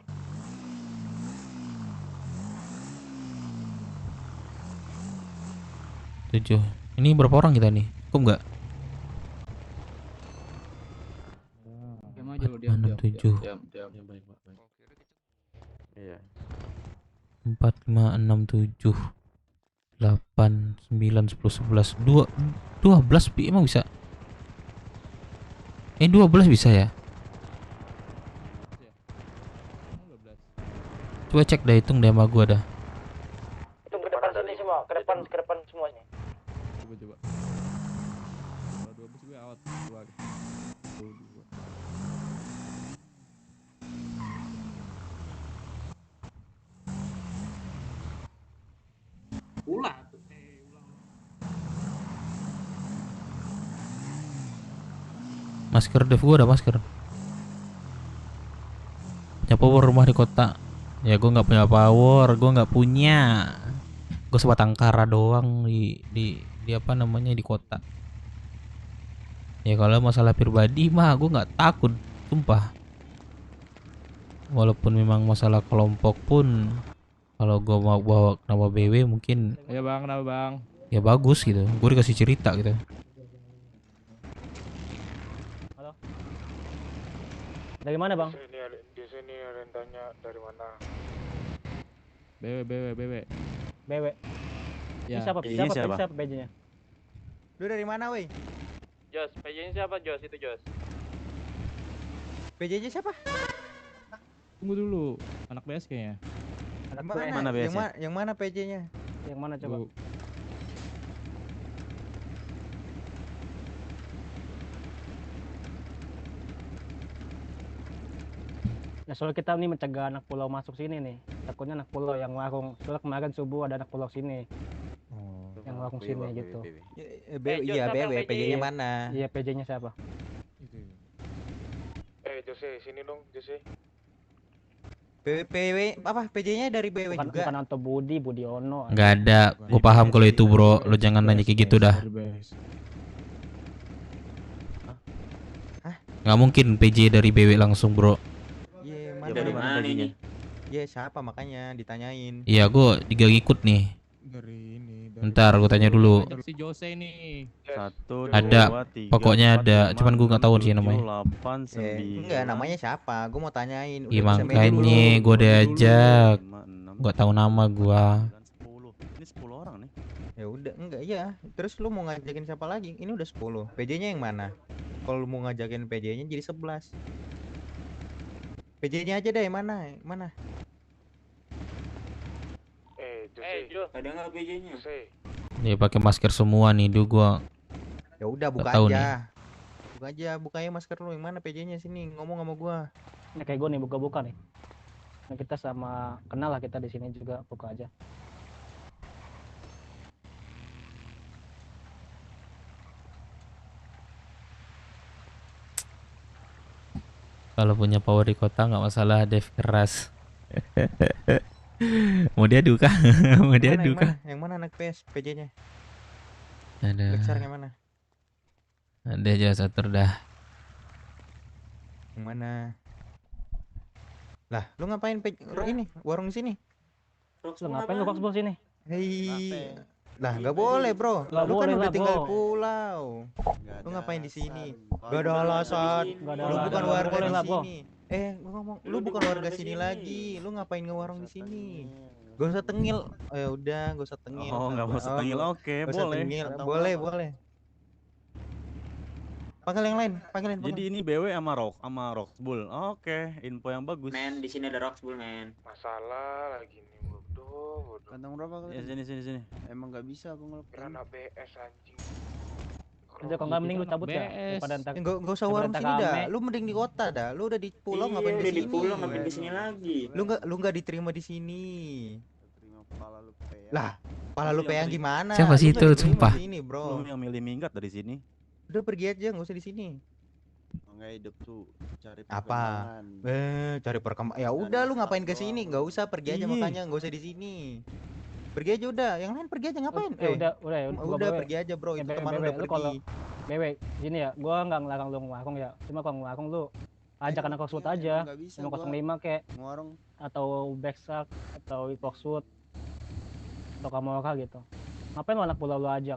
Tujuh. Ini berapa orang kita nih? Cukup nggak? Diam aja lo, diam, 6, 7. diam, baik, Pak. Iya. 4, 5, 6, 7, 8, 9, 10, 11, 12 pi emang bisa? 12 bisa ya? Coba cek dah, hitung deh sama gua dah. Hitung ke depan sini semua, ke depan semuanya. Coba. Kalau 12 gue out. 2. Ulah. Masker dev gua ada masker. Punya power rumah di kota. Ya gua nggak punya power, gua nggak punya. Gua sebatang kara doang di apa namanya di kota. Ya kalau masalah pribadi mah gua nggak takut, sumpah. Walaupun memang masalah kelompok pun, kalau gua mau bawa nama BW mungkin. Ya bang, kenapa bang? Ya bagus gitu. Gua dikasih cerita gitu. Dari mana bang? Di sini ada yang tanya dari mana? BW. Ini Ya. siapa PJ-nya? Lu dari mana, woi? Jos, PJ-nya siapa Jos? Itu Jos. PJ-nya siapa? Tunggu dulu, anak BS kayaknya. Mana Yang mana PJ-nya? Yang mana coba? Nah, soalnya kita nih mencegah anak pulau masuk sini nih. Takutnya anak pulau yang warung. Soalnya kemarin subuh ada anak pulau sini. Yang warung sini gitu. Iya, BW. PJ-nya mana? Iya, PJ-nya siapa? Jose, sini dong, Jose. PW apa? PJ-nya dari BW juga. Bukan Anto Budi Ono. Nggak ada. Gua paham kalau itu bro. Lu jangan nanya kayak gitu dah. Nggak mungkin PJ dari BW langsung bro. Dari mana ini? Iya, siapa makanya ditanyain. Iya, gua juga ikut nih. Bentar, gua tanya dulu. Si Jose nih. 1, 2, Ada, 3, pokoknya 4, ada. 5, Cuman gua nggak tahu sih 7, namanya. 8, 9. Enggak, namanya siapa? Gua mau tanyain. Iya makanya gua diajak. Gak tahu nama gua. 10. Ini 10 orang nih. Ya udah, enggak iya. Terus lu mau ngajakin siapa lagi? Ini udah 10. PJ-nya yang mana? Kalau lu mau ngajakin PJ-nya jadi 11. PJ-nya aja deh, mana? Jo. Ada nggak PJ-nya? Dia pakai masker semua nih, gua. Ya udah, buka tahu aja. Buka aja, bukanya masker lu. Yang mana PJ-nya sini? Ngomong sama gua. Ini kayak gue nih buka-buka nih. Nah, kita sama kenal lah kita di sini juga, buka aja. Kalau punya power di kota nggak masalah, dev keras. Mau diadu kah? Mau diadu kah? Yang mana anak PS PJ-nya? Ada. Lexar yang mana? Ada aja satu dah. Yang mana? Lah, lu ngapain ini warung sini? Lu ngapain lu Roxball sini? Hei. Lah, nggak boleh, bro. Nggak Lu kan boleh udah lah, tinggal bro. pulau. Lu ngapain di sini? Gak ada alasan. Lu bukan warga di sini. Gua ngomong, lu bukan warga sini lagi. Lu ngapain ngewarung di sini? Gak usah tengil. Oh ya udah, gak usah tengil. Oh, nggak usah tengil. Oke, Gak usah boleh. tengil. Boleh. Panggil yang lain, panggilin. Jadi ini BW sama Roxbull. Oke, info yang bagus. Men, di sini ada Roxbull, men. Masalah lagi nih, bodoh. Kantong berapa Ya, kali? sini. Emang nggak bisa aku ngelakuin. Anak BS anjing. Udah kalau nggak mending lu cabut ya. Daripada ntar. Gak usah warung sini dah. Lu mending di kota dah. Lu udah di pulau ngapain di udah sini? di pulau ngapain di sini lagi? Lu nggak diterima di sini. Terima kepala lu peyang. Lah, kepala lu peyang gimana? Siapa sih Lu nggak itu, diterima sumpah? di sini, bro. Lu yang milih minggat dari sini. Udah pergi aja, nggak usah di sini. nggak hidup tuh cari Apa? perkembangan. Cari perkembangan. Ya udah lu ngapain ke sini? Nggak usah pergi aja, Ih. makanya nggak usah di sini. Pergi aja udah, yang lain pergi aja ngapain? Udah Pergi aja bro, itu teman lu Bebe, udah lu kalau pergi. Bebe, gini ya, gua nggak ngelarang lu ngewarung ya. Cuma kalau ngewarung lu ajak anak Foxwood aja, nggak bisa 505 kayak ngewarung. atau Backsack atau Foxwood atau Kamora gitu. Ngapain lu anak pulau lu ajak?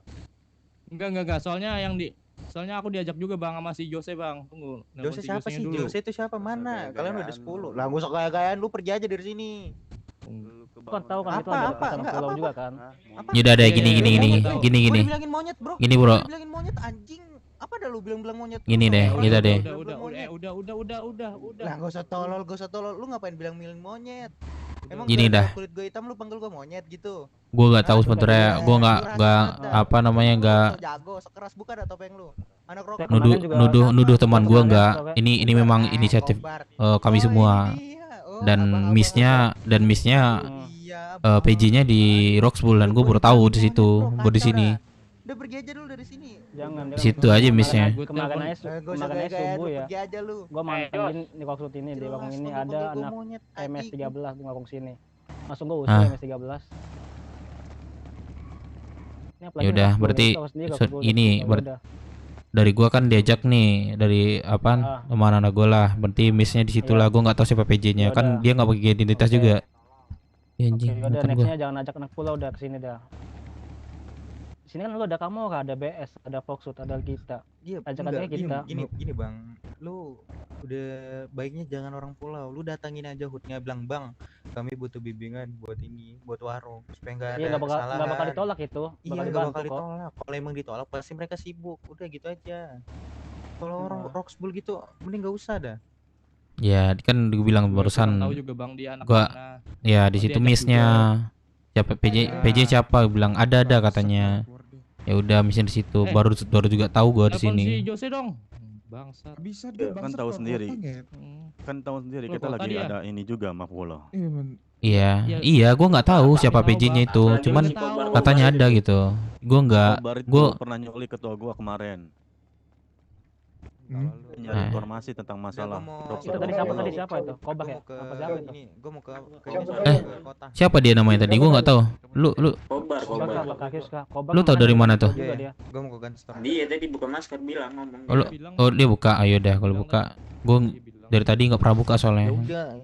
Enggak. Soalnya aku diajak juga bang sama si Jose bang. Tunggu. Jose siapa sih? Dulu. Jose itu siapa? Mana? Kalian udah ada 10. Lah gak usah gaya-gayaan, lu pergi aja dari sini. Kan tahu kan itu ada anak pulau juga kan. Yaudah deh, gini. Gua dibilangin monyet, bro. Gini, bro. Gua dibilangin monyet anjing. Apa dah lu bilang monyet? Gini deh, gitu deh. Udah. Lah gak usah tolol. Lu ngapain bilang milih monyet? Emang Gini dah. kulit gue hitam lu panggil gue monyet gitu? Gue nggak tahu sebenarnya, gue nggak apa namanya nggak Jago, sekeras buka dah topeng lu. Anak rock. nuduh teman gue nggak. Ini memang inisiatif kami semua. Dan missnya PJ-nya di Roxbull dan gue baru tahu di situ, baru di sini. Udah pergi aja dulu dari sini. Jangan. Di situ aja missnya. Kemarin aja subuh ya. Pergi aja lu. Gua mantengin di Foxwood ini, di warung ini ada anak MS13 di warung sini. Langsung gua usir MS13. Ya udah, berarti ini dari gua kan diajak nih dari apa teman anak gua lah. Berarti missnya di situ lah. Gua nggak tahu siapa PJ-nya. Kan dia nggak pakai identitas juga. Ya anjing. Udah nextnya jangan ajak anak pulau udah kesini dah. Sini kan lu ada Kamora, ada BS, ada Foxwood, ada kita. Iya, ajak aja kita. Gini bang, lu udah baiknya jangan orang pulau. Lu datangin aja hutnya, bilang bang, kami butuh bimbingan buat ini, buat warung supaya nggak ada kesalahan. Nggak bakal ditolak itu. Iya, nggak bakal ditolak. Kalau emang ditolak pasti mereka sibuk. Udah gitu aja. Kalau orang Roxbull gitu, mending nggak usah dah. Ya, kan gue bilang barusan. Tahu juga bang dia anak gua mana. Ya di situ missnya. Siapa PJ siapa bilang ada katanya. Ya udah misalnya di situ baru juga tahu gua di sini. Si Jose dong. Bangsat. Bisa dia kan tahu sendiri. Kan tahu sendiri kita lagi ada ini juga sama pulau. Iya, gua nggak tahu siapa PJ-nya itu. Cuman katanya ada gitu. Gua pernah nyoli ketua gua kemarin. Nyari informasi tentang masalah. Itu tadi siapa itu? Kobak ya? Apa siapa itu? Gua mau ke kota. Siapa dia namanya tadi? Gua nggak tahu. Lu Lu tahu dari mana tuh? Gua mau ke Gunstorm. Dia tadi buka masker bilang ngomong. Oh dia buka. Ayo dah kalau buka. Gua dari tadi nggak pernah buka soalnya. Udah.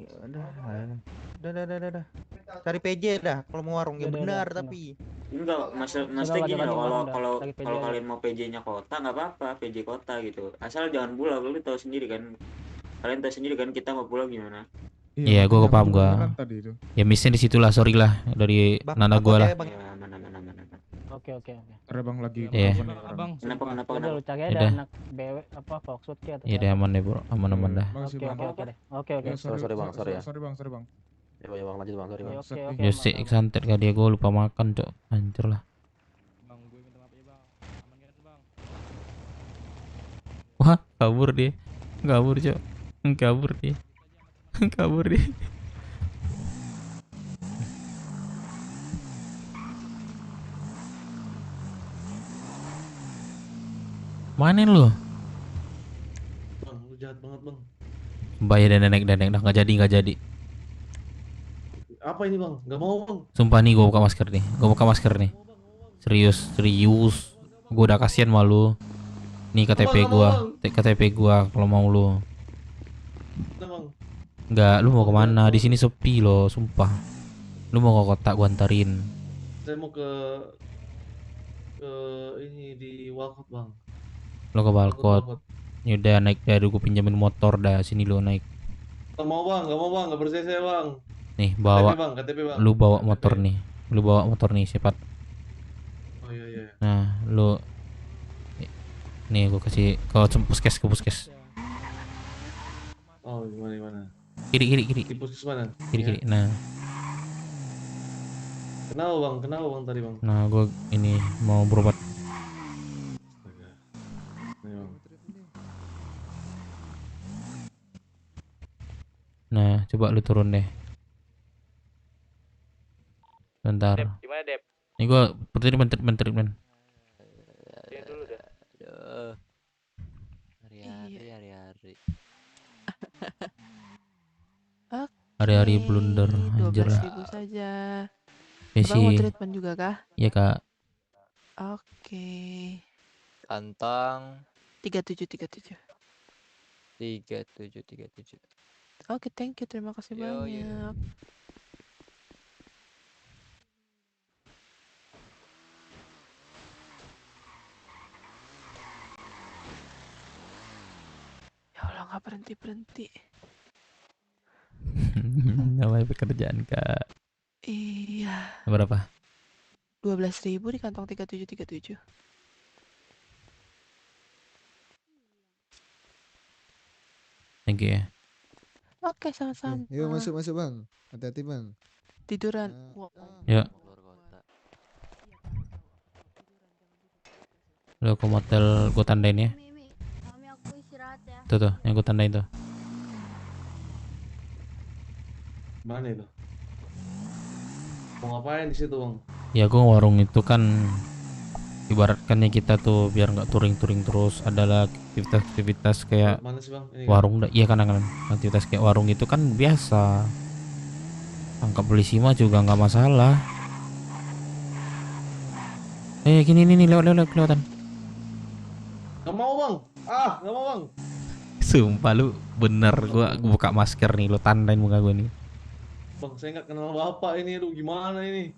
Cari PJ dah kalau mau warung yang benar tapi. Enggak, maksudnya gini loh, kalau kalian mau PJ-nya kota nggak apa-apa, PJ kota gitu. Asal jangan pulau, lu tahu sendiri kan. Kalian tahu sendiri kan kita mau pulau gimana. Iya, gua paham gua. Ya missnya di situ lah, sorry lah dari nana gua lah. Oke. Ada bang lagi. Iya. Kenapa? Udah lu cari ada anak BW apa Foxwood kayak atau. Iya deh aman deh bro, aman dah. Oke. Sorry bang. Sorry bang. Ya bang lanjut bang, sorry bang. Jose santet kali dia, gua lupa makan cok, hancur lah. Wah kabur dia, cok, kabur dia. Mana lu? Bang, lu jahat banget bang. Bayar dan nenek dah nggak jadi. Apa ini bang? Gak mau bang. Sumpah nih gue buka masker nih. Serius. Gue udah kasihan malu. Nih KTP gua kalau mau lu. Enggak, lu mau kemana? Di sini sepi loh, sumpah. Lu mau ke kota gua antarin. Saya mau ke ini di Walcott bang. Lo ke Walcott. Yaudah naik dari gue pinjamin motor dah, sini lo naik. Gak mau bang, gak percaya saya bang. Nih bawa, KTP bang. lu bawa motor nih, cepat. Oh iya. Nah lu, nih gue kasih ke puskes. Oh gimana? Kiri. Di puskes mana? Kiri. Nah. Kenapa bang tadi bang? Nah gue ini mau berobat. Nah coba lu turun deh. Bentar. Gimana Dep? Ini gua bentar. Dia dulu dah. Hari-hari. Hari-hari blunder, anjir lah. 12.000 saja. Ya Abang mau sih. treatment juga kah? Iya kak. Oke. Kantong 3737. 3737. Oke, thank you. Terima kasih banyak. Ya Allah, nggak berhenti-berhenti. Namanya pekerjaan kak. Iya. Berapa? 12.000 di kantong 3737. Thank you ya. Oke, sama-sama. Yuk masuk bang. Hati-hati bang. Tiduran. Ya. Lo ke motel gue tandain ya. Tuh yang gue tandain tuh. Mana itu? Mau ngapain di situ bang? Ya gue warung itu kan ibaratkannya kita tuh biar nggak touring-touring terus, adalah aktivitas kayak Mana sih bang? Ini warung. Iya kan aktivitas kayak warung itu kan biasa. Tangkap polisi mah juga nggak masalah. Gini nih lewatan. Gak mau bang. Gak mau bang. Sumpah lu bener, gua buka masker nih, lu tandain muka gue nih. Bang, saya nggak kenal bapak ini, lu gimana ini?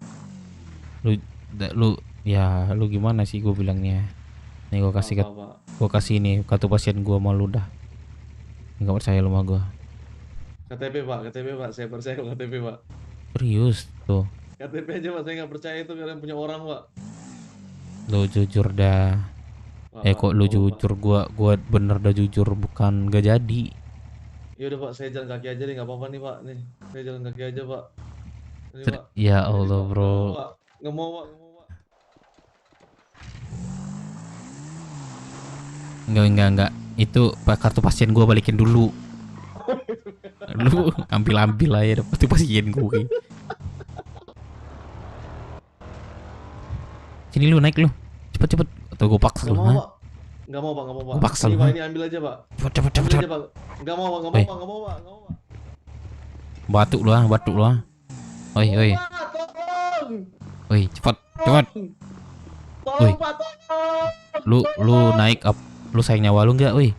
Lu gimana sih gue bilangnya? Nih gue kasih nih kartu pasien gue sama lu dah. Nggak percaya lu sama gue. KTP pak, saya percaya KTP pak. Serius tuh. KTP aja pak, saya nggak percaya itu kalian punya orang pak. Lu jujur dah. Kok lu jujur, gua bener dah jujur, bukan gak jadi. Ya udah pak, saya jalan kaki aja nih, nggak apa-apa nih pak. Nih, saya jalan kaki aja pak. Ini, pak. Ya Allah bro. Nggak mau pak. Enggak. Itu kartu pasien gua balikin dulu. Lu ambil aja kartu pasien gue. Sini lu naik lu. Cepet. Atau gue paksa lu. Nggak mau pak. Gue paksa lu. Ini ambil aja pak. Cepet. Nggak mau pak. Batuk lu ah. Oi. Oi, cepet. Oi. Lu naik up. Lu sayang nyawa lu enggak, oi?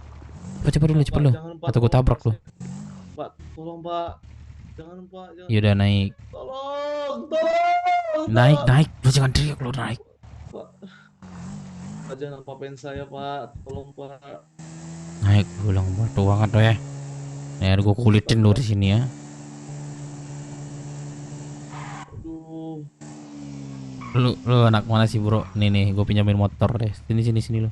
Cepet lu. Atau gue tabrak lu. Pak, tolong pak. Jangan pak. Yaudah naik. Tolong. Naik. Lu jangan teriak, lu naik. Pak, jangan apa-apain saya pak. Tolong pak. Naik, gue bilang batu banget lo ya. Nih, gue kulitin lu di sini ya. Aduh. Lu anak mana sih bro? Nih, gue pinjamin motor deh. Sini lu.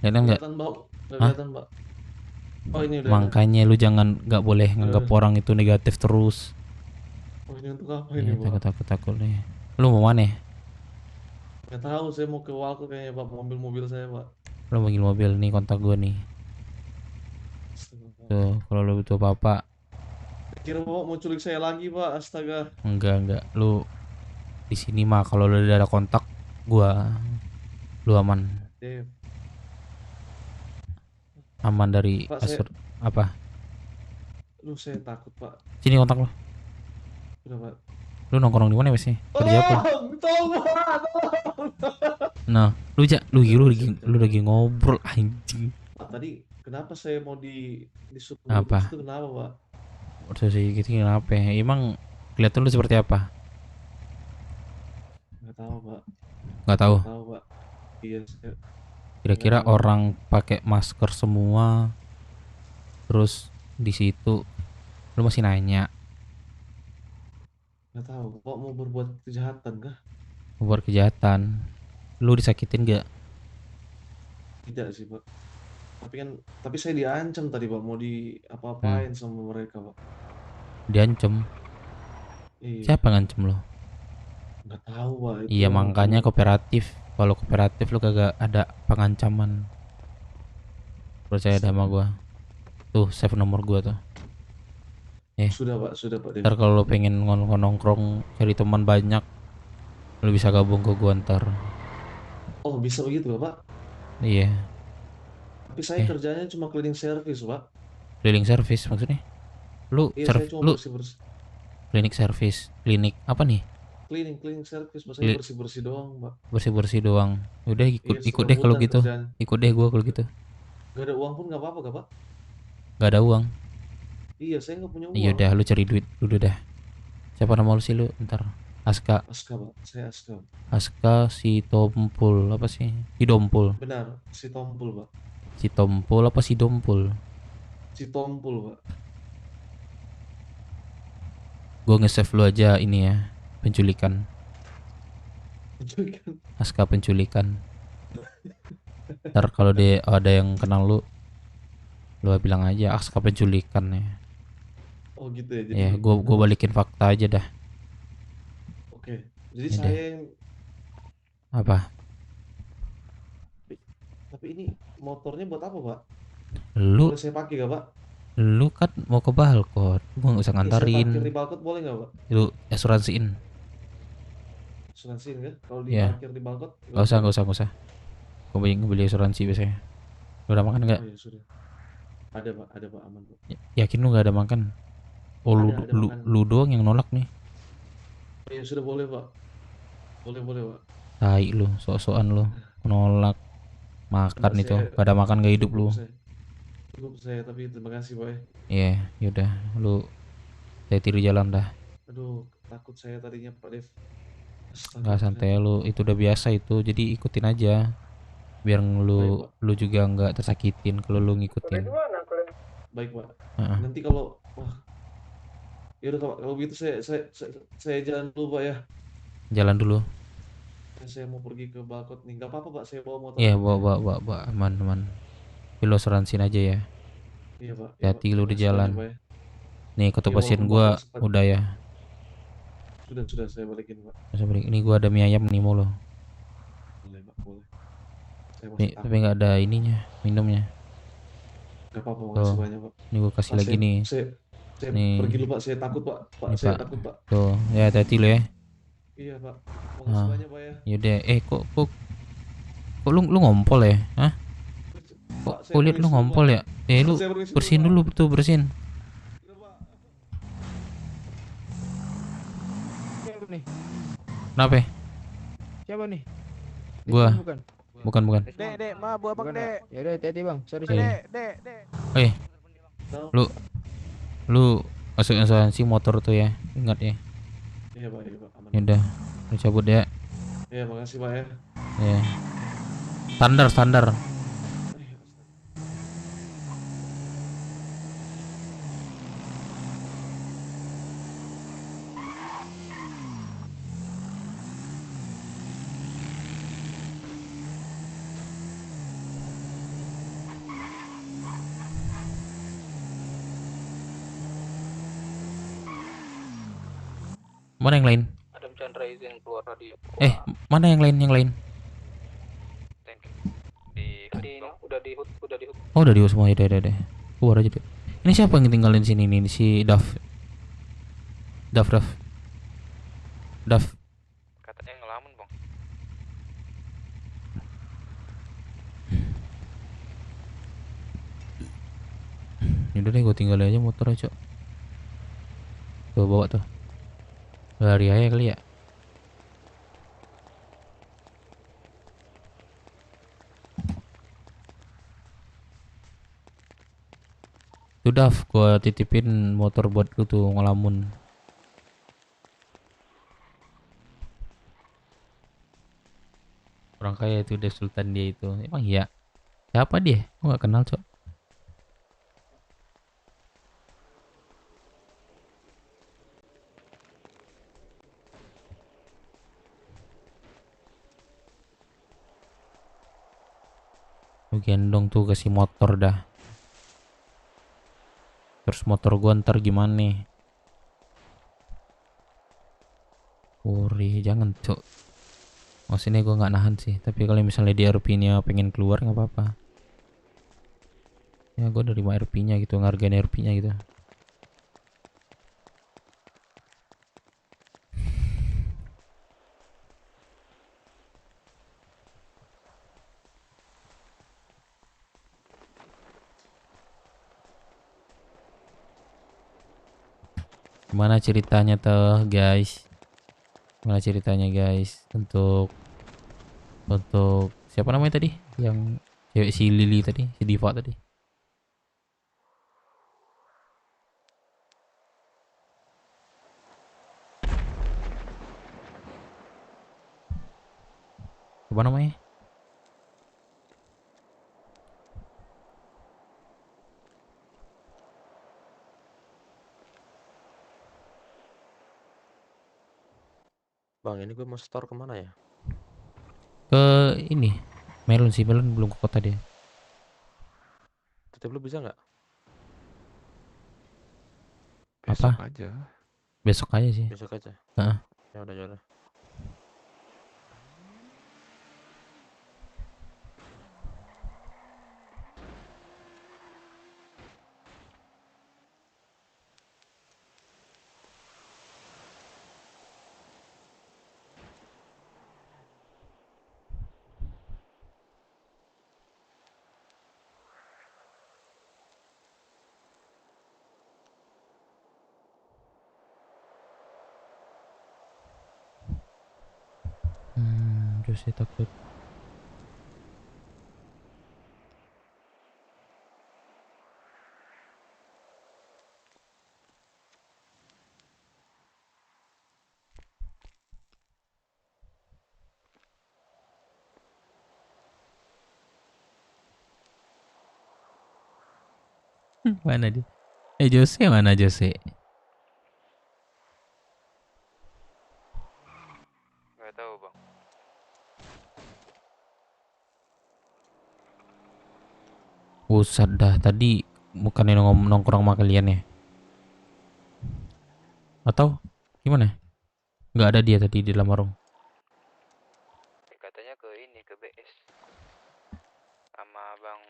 Kelihatan nggak? Kelihatan pak. Oh ini udah. Makanya lu jangan, nggak boleh nganggap orang itu negatif terus. Oh ini untuk apa ini pak? Takut nih. Lu mau mana? Nggak tahu, saya mau ke Walko kayaknya pak, mobil saya pak. Lu panggil mobil nih, kontak gue nih. Tuh, kalau lu butuh apa-apa. Kira bapak mau culik saya lagi pak, astaga. Enggak. Lu di sini mah kalau lu udah ada kontak gua, lu aman. Aman dari Pak, apa? Lu saya takut pak. Sini kontak lu. Udah pak. Lu nongkrong di mana sih? Kerja apa? Tolong. Nah, lu lagi ngobrol anjing. Pak, tadi kenapa saya mau disuruh apa? Itu kenapa pak? Terus gitu kenapa? Emang kelihatan lu seperti apa? Nggak tahu pak. Nggak tahu. Nggak tahu pak. Iya. Kira-kira orang pakai masker semua, terus di situ lu masih nanya? Nggak tahu, kok mau berbuat kejahatan kah? Berbuat kejahatan. Lu disakitin gak? Tidak sih pak. Tapi saya diancam tadi pak, mau apa-apain sama mereka pak. Diancam? Iya. Siapa ngancem lo? Nggak tahu pak. Iya makanya kooperatif. Kalau kooperatif lu kagak ada pengancaman. Percaya sama gua. Tuh save nomor gua tuh. Sudah pak. Ntar kalau lu pengen nongkrong cari teman banyak, lu bisa gabung ke gua ntar. Oh, bisa begitu, Pak? Iya. Tapi saya kerjanya cuma cleaning service, Pak. Cleaning service maksudnya? Lu Iya, saya cuma bersih-bersih. klinik service, klinik apa nih? Cleaning service, maksudnya bersih-bersih doang, Pak. Bersih-bersih doang. Udah ikut Iya, ikut deh kalau bulan gitu. kerjaan. Ikut deh gua kalau gitu. Gak ada uang pun gak apa-apa, gak, Pak? Gak ada uang. Iya, saya nggak punya uang. Iya udah, lu cari duit dulu dah. Siapa nama lu sih lu? Ntar. Aska. Aska, Pak. Saya Aska. Aska si Tompul apa sih? Si Dompul. Benar, si Tompul, Pak. Si Tompul apa si Dompul? Si Tompul, Pak. Gue nge-save lu aja ini ya, penculikan. Penculikan. Aska penculikan. Ntar kalau ada yang kenal lu bilang aja Aska penculikan ya. Oh gitu ya. Jadi Ya, gua balikin fakta aja dah. Oke. Jadi Ya saya deh. yang Apa? tapi ini motornya buat apa, Pak? Lu Boleh saya pakai gak, Pak? Lu kan mau ke Balkot, gua nggak usah Iya, saya ngantarin. parkir di Balkot boleh nggak, Pak? Lu asuransiin. Asuransiin kan? Kalau Ya. diparkir di Balkot? Gak usah. Gua beli asuransi biasanya. Lu udah makan nggak? Oh iya sudah. Ada, Pak, aman, Pak. Yakin lu nggak ada makan? Oh Ada makan. lu doang yang nolak nih. Oh iya sudah, boleh, Pak. Boleh, Pak. Tai lu, sok-sokan lu nolak makan Enggak, itu. saya- Gak ada makan gak hidup lu. Cukup saya, tapi terima kasih, Pak. Iya, yaudah lu hati-hati di jalan dah. Aduh, takut saya tadinya, Pak Dev. Astaga, Nggak santai lu, itu udah biasa itu. Jadi ikutin aja. Biar lu juga nggak tersakitin kalau lu ngikutin. Baik, Pak. Heeh. Nanti kalau ya udah, kalau begitu saya jalan dulu, Pak ya. Jalan dulu. Saya mau pergi ke Balkot nih. Gak apa-apa, Pak. Saya bawa motor. Iya, bawa aman. Tapi lu asuransiin aja ya. Iya, Pak. Hati lu di Makasih jalan. banyak, Pak ya. Nih, kartu Iya, pasien walaupun gua Bapak sempat- udah ya. Sudah saya balikin, Pak. Masa balik. Ini gua ada mie ayam nih mau lo. Boleh, Pak, boleh. Saya masih Nih, tapi nggak ada ininya, minumnya. Gak apa-apa, Tuh. makasih banyak, Pak. Ini gua kasih Pak, lagi nih. Saya Nih. pergi dulu, Pak. Saya takut, Pak. Nih, Saya Pak. takut, Pak. Tuh, ya hati-hati lo ya. Iya, Pak. Makasih banyak, Pak ya. Yaudah, kok lu ngompol ya? Hah? Kok lihat lu ngompol ya? Lu Saya permisi dulu, bersihin dulu tuh, bersihin. Siapa nih? Kenapa? Siapa nih? Gua. Bukan. Bukan. Dek, ma, buah bang, Bukan, Dek. Ya udah, hati-hati, Bang. Sorry. Iya. Dek. Lu masuk asuransi motor tuh ya. Ingat ya. Iya, Pak. Iya, Pak. Aman. Yaudah, lu cabut ya. Iya, makasih, Pak ya. Ya. Standar. Mana yang lain? Adam Chandra izin keluar radio. Mana yang lain? Udah di hut. Oh, udah di semua ya, udah. Keluar aja deh. Ini siapa yang tinggalin sini nih? Si Daf. Katanya ngelamun, Bang. Yaudah deh, gue tinggal aja motor aja. Tuh, bawa tuh. Lari aja kali ya. Udah, gue titipin motor buat lu tuh ngelamun. Orang kaya itu udah Sultan dia itu. Emang iya? Siapa dia? Gue gak kenal, Cok. Lu gendong tuh kasih motor dah. Terus motor gua ntar gimana nih? Jangan, Cok. Maksudnya gua nggak nahan sih. Tapi kalau misalnya di RP-nya pengen keluar nggak apa-apa. Ya gua nerima RP-nya gitu, ngargain RP-nya gitu. Gimana ceritanya tuh guys? Gimana ceritanya guys? Untuk siapa namanya tadi? Yang cewek si Lily tadi, si Diva tadi. Apa namanya? Bang, ini gue mau store kemana ya? Ke ini. Melon sih, Melon belum ke kota dia. Titip lu bisa nggak? Apa? aja. Besok aja sih. Besok aja. Heeh. Ya udah, ya udah. Jose takut. Mana dia? Jose mana Jose? Nggak tahu bang. Buset dah, tadi bukannya nongkrong sama kalian ya? Atau gimana? Nggak ada dia tadi di dalam warung. Katanya ke ini, ke BS sama bang.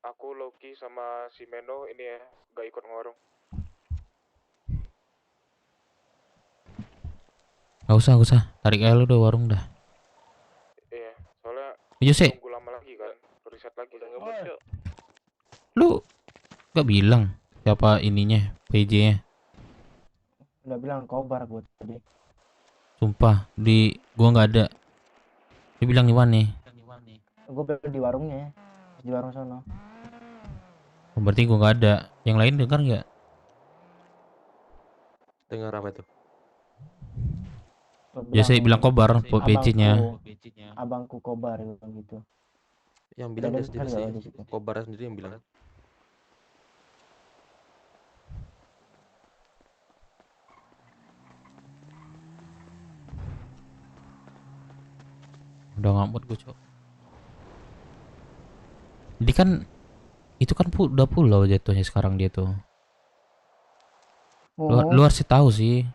Aku Loki sama si Meno ini ya gak ikut ngorong. Gak usah. Tarik aja lu udah warung dah. Iya, soalnya Jose, tunggu lama lagi kan, riset lagi. Udah ngebut yuk. lu gak bilang siapa ininya, PJ-nya? Udah bilang kobar gue tadi. Sumpah, gua nggak ada. Dia bilang di mana nih? Gue di warungnya, di warung sono. Oh, berarti gua nggak ada. Yang lain dengar nggak? Dengar apa itu? Jose bilang kobar buat PJ-nya. Abangku kobar gitu. Yang bilang dia sendiri sih. Kobar sendiri yang bilang. Udah ngamut gue cok. Jadi kan itu kan udah pulau jatuhnya sekarang dia tuh. Lu harus tahu sih.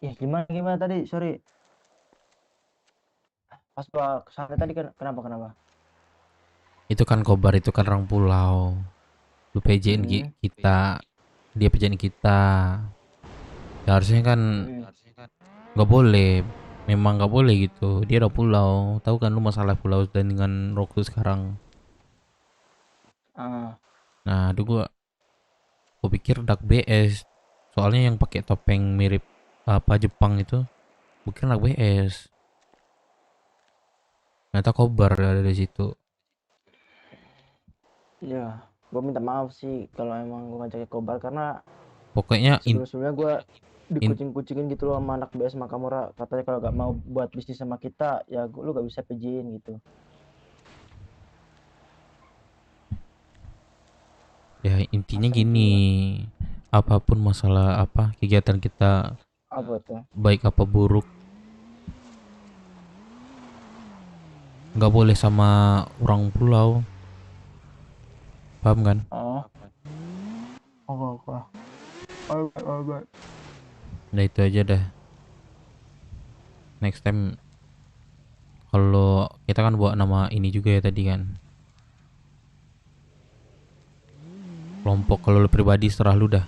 Ya gimana tadi, sorry. Pas gua kesana tadi kenapa? Itu kan kobar, itu kan orang pulau. Lu PJ-in kita, dia PJ-in kita. Ya harusnya kan Nggak boleh, memang nggak boleh gitu. Dia udah pulau, tahu kan lu masalah pulau dan dengan Roku sekarang. Nah, aduh gua pikir Dak BS, soalnya yang pakai topeng mirip apa Jepang itu, bukan Dak BS. Ternyata Kobar ada di situ. Ya, gue minta maaf sih kalau emang gue ngajakin Kobar karena Pokoknya sebelumnya gue dikucing-kucingin gitu loh sama anak BS Makamura. Katanya kalau gak mau buat bisnis sama kita, ya lu gak bisa PJ-in gitu. ya intinya gini, apapun masalah apa kegiatan kita, Apa tuh? baik apa buruk, nggak boleh sama orang pulau, paham kan? Nah itu aja dah. Next time kalau kita kan bawa nama ini juga ya tadi kan, kelompok. Kalau lu pribadi serah lu dah.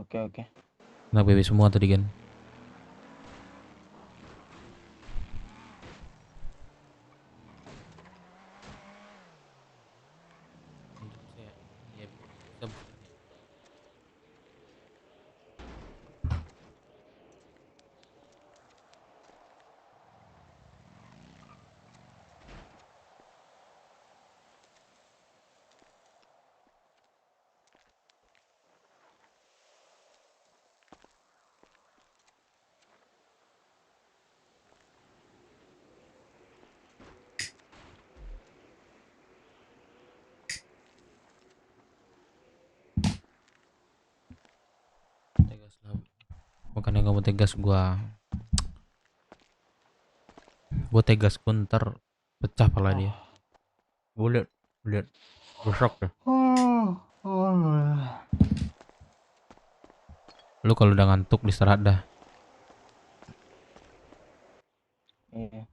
Oke. Nah BB semua tadi kan. Tegas lah. Bukannya kamu tegas, gua tegas pun ntar pecah pala dia. Gue lihat rusak deh. Lu kalau udah ngantuk istirahat dah. Iya.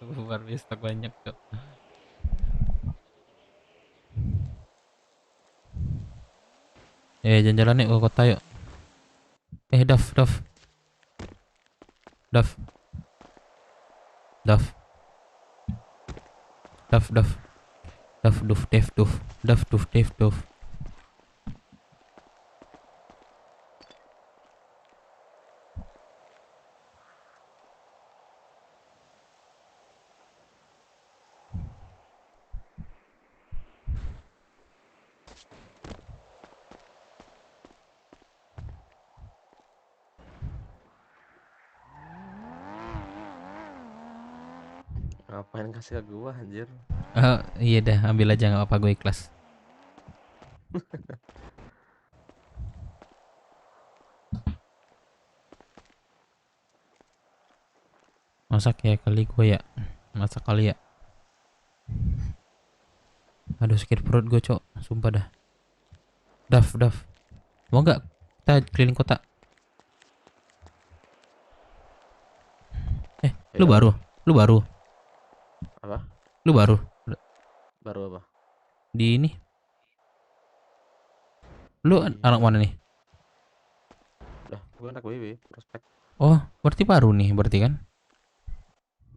Luar biasa banyak tuh. Jalan-jalan yuk ke kota yuk. Daf. Ngapain kasih ke gua anjir? Iya dah, ambil aja nggak apa, gue ikhlas. Masak ya kali gue ya. Masak kali ya. Aduh sakit perut gue cok, sumpah dah. Daf. Mau nggak kita keliling kota? Lu baru? Apa? Lu baru? Baru apa? Di ini. Lu anak mana nih? Lah, gue anak WW, prospek. Oh, berarti baru nih, berarti kan?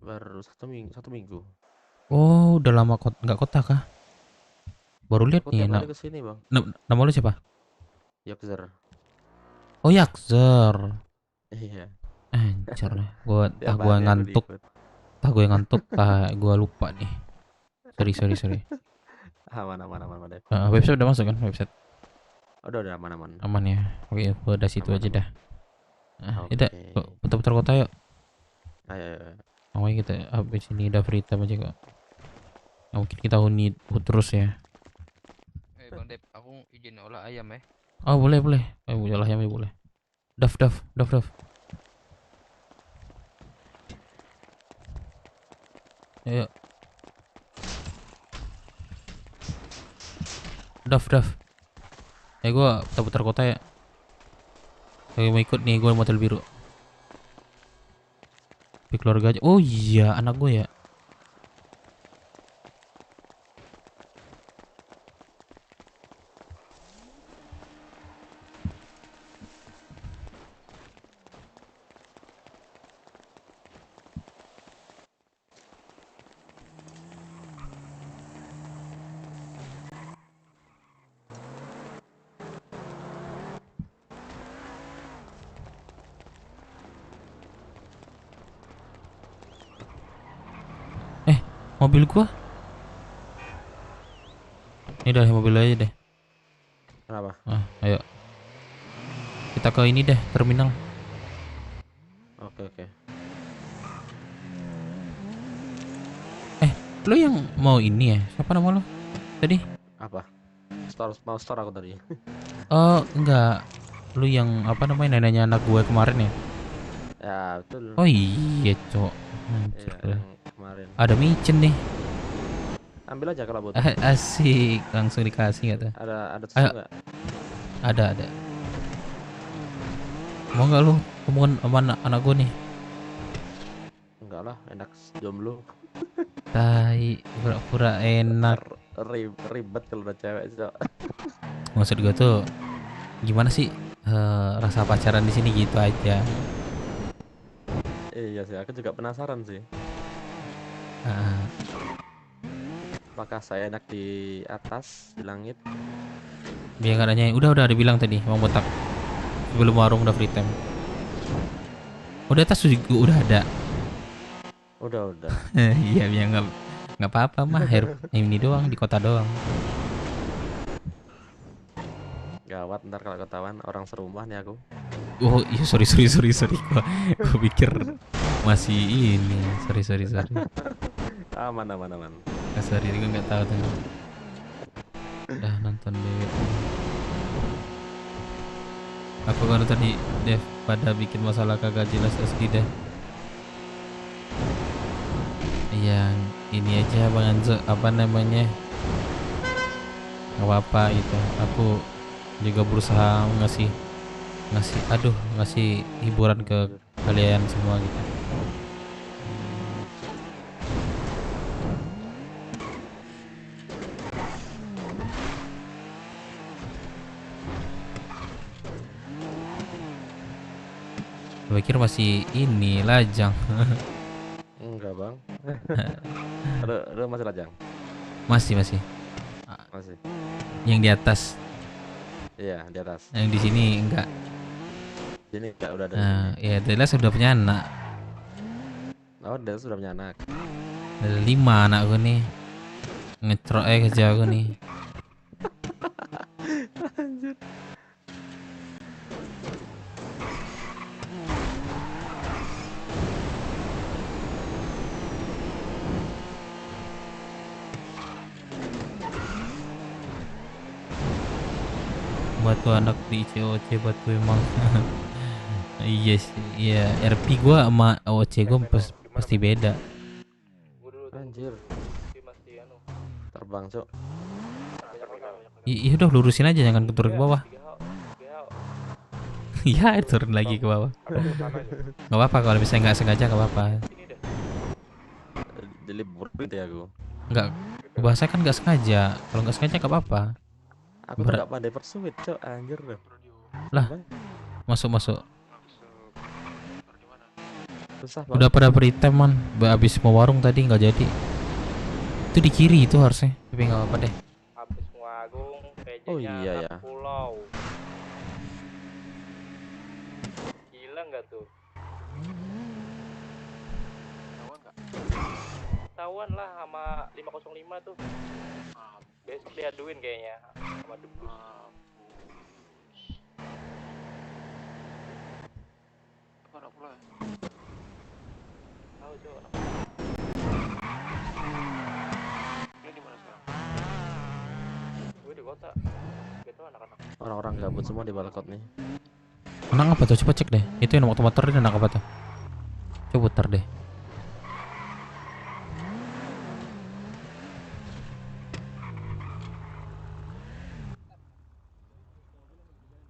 Baru satu minggu. Oh, udah lama nggak kota kah? Baru lihat nih. Tiap hari kesini, Bang. Nama lu siapa? Yakzer. Oh, Yakzer. Iya. Anjir, gue ngantuk. Gue lupa nih. Sorry. Aman, Dep. Website udah masuk kan website? Udah aman. Aman ya. Oke, udah situ aja dah. Udah, Oke. putar-putar kota yuk. Ayo. Makanya kita habis ini udah free time aja kok. Nggak mungkin kita huni terus ya. Bang Dep, aku izin olah ayam ya. Oh boleh. Olah ayam boleh. Daf. Ayo. Daf. Gua putar kota ya. Saya mau ikut nih, gua motor biru. Di keluarga aja. Oh iya, anak gue ya. Mobil gua. Ini dah mobil aja deh. Kenapa? Ayo. Kita ke ini deh, terminal. Oke. Lo yang mau ini ya? Siapa nama lo tadi? Apa? Mau store aku tadi. Oh, enggak. Lu yang apa namanya neneknya anak gue kemarin ya? Ya, betul. Oh iya, Cok. Iya, kemarin. Ada micin nih. Ambil aja kalau butuh. Asik, langsung dikasih nggak tuh? Ada susu nggak? Ada. Mau nggak lu ngomongin sama anak gue nih? Enggak lah, enak jomblo. Tai, pura-pura enak. Ribet kalau udah cewek, Cok. Maksud gue tuh gimana sih rasa pacaran di sini gitu aja. Iya sih, aku juga penasaran sih. Apakah saya enak di atas, di langit? Biar nggak nanya, udah dibilang tadi, mau botak. Sebelum warung udah free time. Udah atas juga udah ada. Udah. Iya, biar nggak apa-apa mah. Ini doang di kota doang. Gawat, ntar kalau ketahuan orang serumah nih aku. Oh iya, sorry. Gua pikir masih ini. Sorry. Aman. Sorry, gue nggak tahu tuh. Udah nonton dewe. Aku kan tadi Dev pada bikin masalah kagak jelas asli dah. Yang ini aja Bang Anzo, apa namanya? Gak apa-apa itu. Aku juga berusaha ngasih hiburan ke kalian semua gitu. Gue pikir masih ini lajang. Enggak, Bang. Ada masih lajang? Masih. Yang di atas. Iya, di atas. Yang di sini enggak. Sini enggak udah ada. Ya jelas sudah punya anak. Oh, dia sudah punya anak. Ada 5 anak gue nih. Ngetrok kerja gue nih. Anjir. Batu anak di ICOC batu emang. Iya sih, iya. RP gua sama OC gua pasti beda. Anjir. Terbang, Cok. Iya udah lurusin aja, jangan turun ke bawah. Iya turun lagi ke bawah. Gak apa-apa kalau misalnya nggak sengaja, gak apa-apa. Dilibur gitu ya aku. Nggak, bahasa kan nggak sengaja. Kalau nggak sengaja gak apa-apa. Aku nggak pandai persuit, Cok. Anjir deh. Lah, masuk. Susah, Udah pada free time man. Abis mau warung tadi nggak jadi. Itu di kiri itu harusnya. Tapi nggak apa-apa deh. Habis ngagung, PJ-nya Oh iya ya. pulau. Gila nggak tuh? Tahu ketahuan lah sama 505 tuh. Besok diaduin kayaknya sama Debus. Mana pula? Tahu coba. Lu di mana sekarang? Gue di kota. Gitu anak-anak. Orang-orang gabut semua di balkot nih. Anak apa tuh? Coba cek deh. Itu yang motor ini anak apa tuh? Coba putar deh.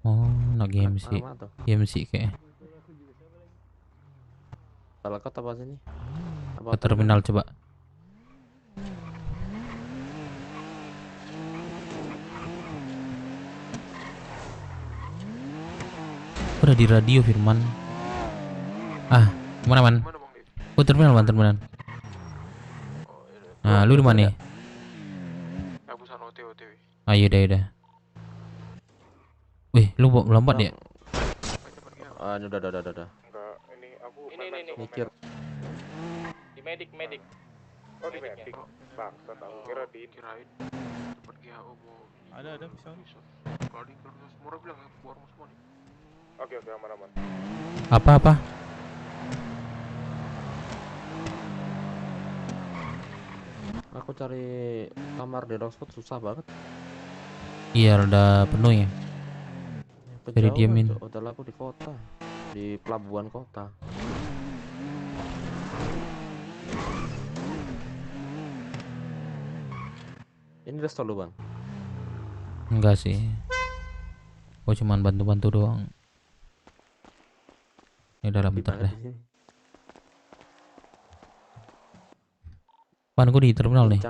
Oh, anak GMC. Mana tuh? GMC kayak. Balkot apa sini? Ke terminal coba. Udah di radio Firman. Ah, kemana man? Oh terminal man, terminal. Nah, lu di mana? Aku sana OTW. Ayo udah. Wih, lu lambat ya? Ah, udah. Enggak, ini aku Mikir. Di medik. Oh di medik. Bangsa tahu kira kirain pergi HO mau. Ada bisa. Kalau di keluarga semua orang bilang ya warung semua nih. Oke aman. Apa? Aku cari kamar di Rocksport susah banget. Iya, udah penuh ya. Jadi diamin. Hotel aku di kota, di pelabuhan kota. Ini resto lu bang? Enggak sih. Oh cuman bantu-bantu doang. Ini dalam bentar deh. Pan gue di terminal nih.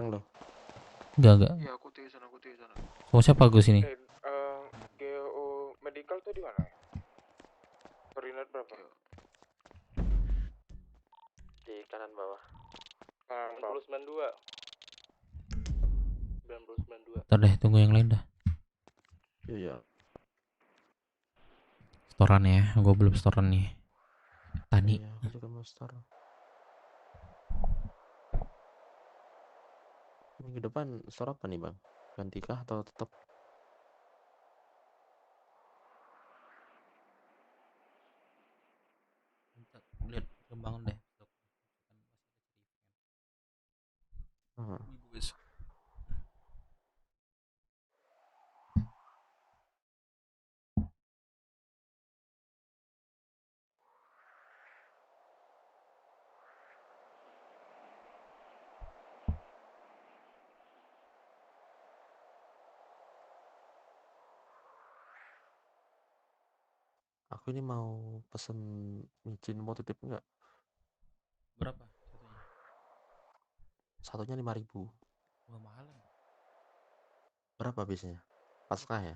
Enggak. Iya, aku di sana. Sama siapa gue sini? Geo medical tuh di mana? Koordinat berapa? Di kanan bawah. 92. Ntar deh, tunggu yang lain dah. Iya. Storan ya, gue belum storan nih. Tani. Iya, aku juga mau store. Minggu depan store apa nih bang? Ganti kah atau tetap? Lihat kembangan deh. Aku ini mau pesen micin, mau titip enggak? Berapa? Satunya 5.000. Wah mahal. Berapa biasanya? 4,5 ya?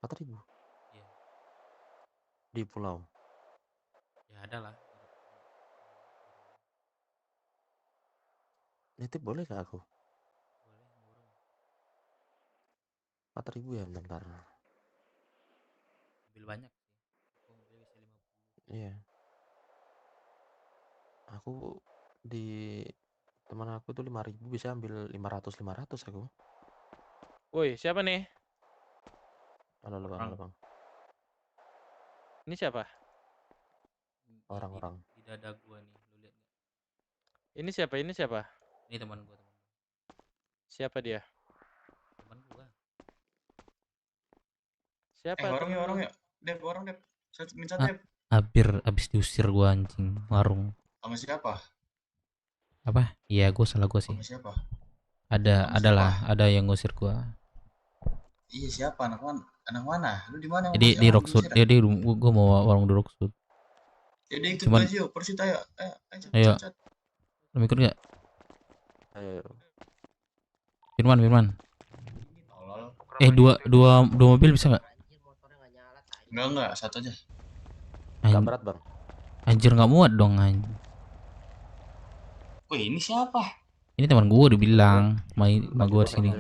4.000. Iya. Di pulau. Ya ada lah. Nitip boleh gak aku? Boleh, murah. 4.000 ya bentar. Ambil banyak sih. Aku ambil bisa 50. Iya. Aku di teman aku tuh 5.000 bisa ambil 500 aku. Woi, siapa nih? Halo bang. Ini siapa? Orang-orang. Di dada gua nih, lu lihat enggak? Ini siapa? Ini teman gua. Siapa dia? Teman gua. Siapa? Orang ya. Dep. Minta Dep. Abis diusir gua anjing warung. Sama siapa? Apa? Iya, salah gua sih. Sama siapa? Ada yang ngusir gua. Iya, siapa? Anak mana? Lu di mana? Jadi di Rockwood, dia gua mau warung di Rockwood. Jadi ikut gua yuk, Persit ayo. Ayo. Lu ikut enggak? Ayo. Firman. Dua mobil bisa enggak? Enggak, satu aja. Enggak berat, Bang. Anjir enggak muat dong anjing. Wih, ini siapa? Ini teman gua dibilang main sama gua di sini.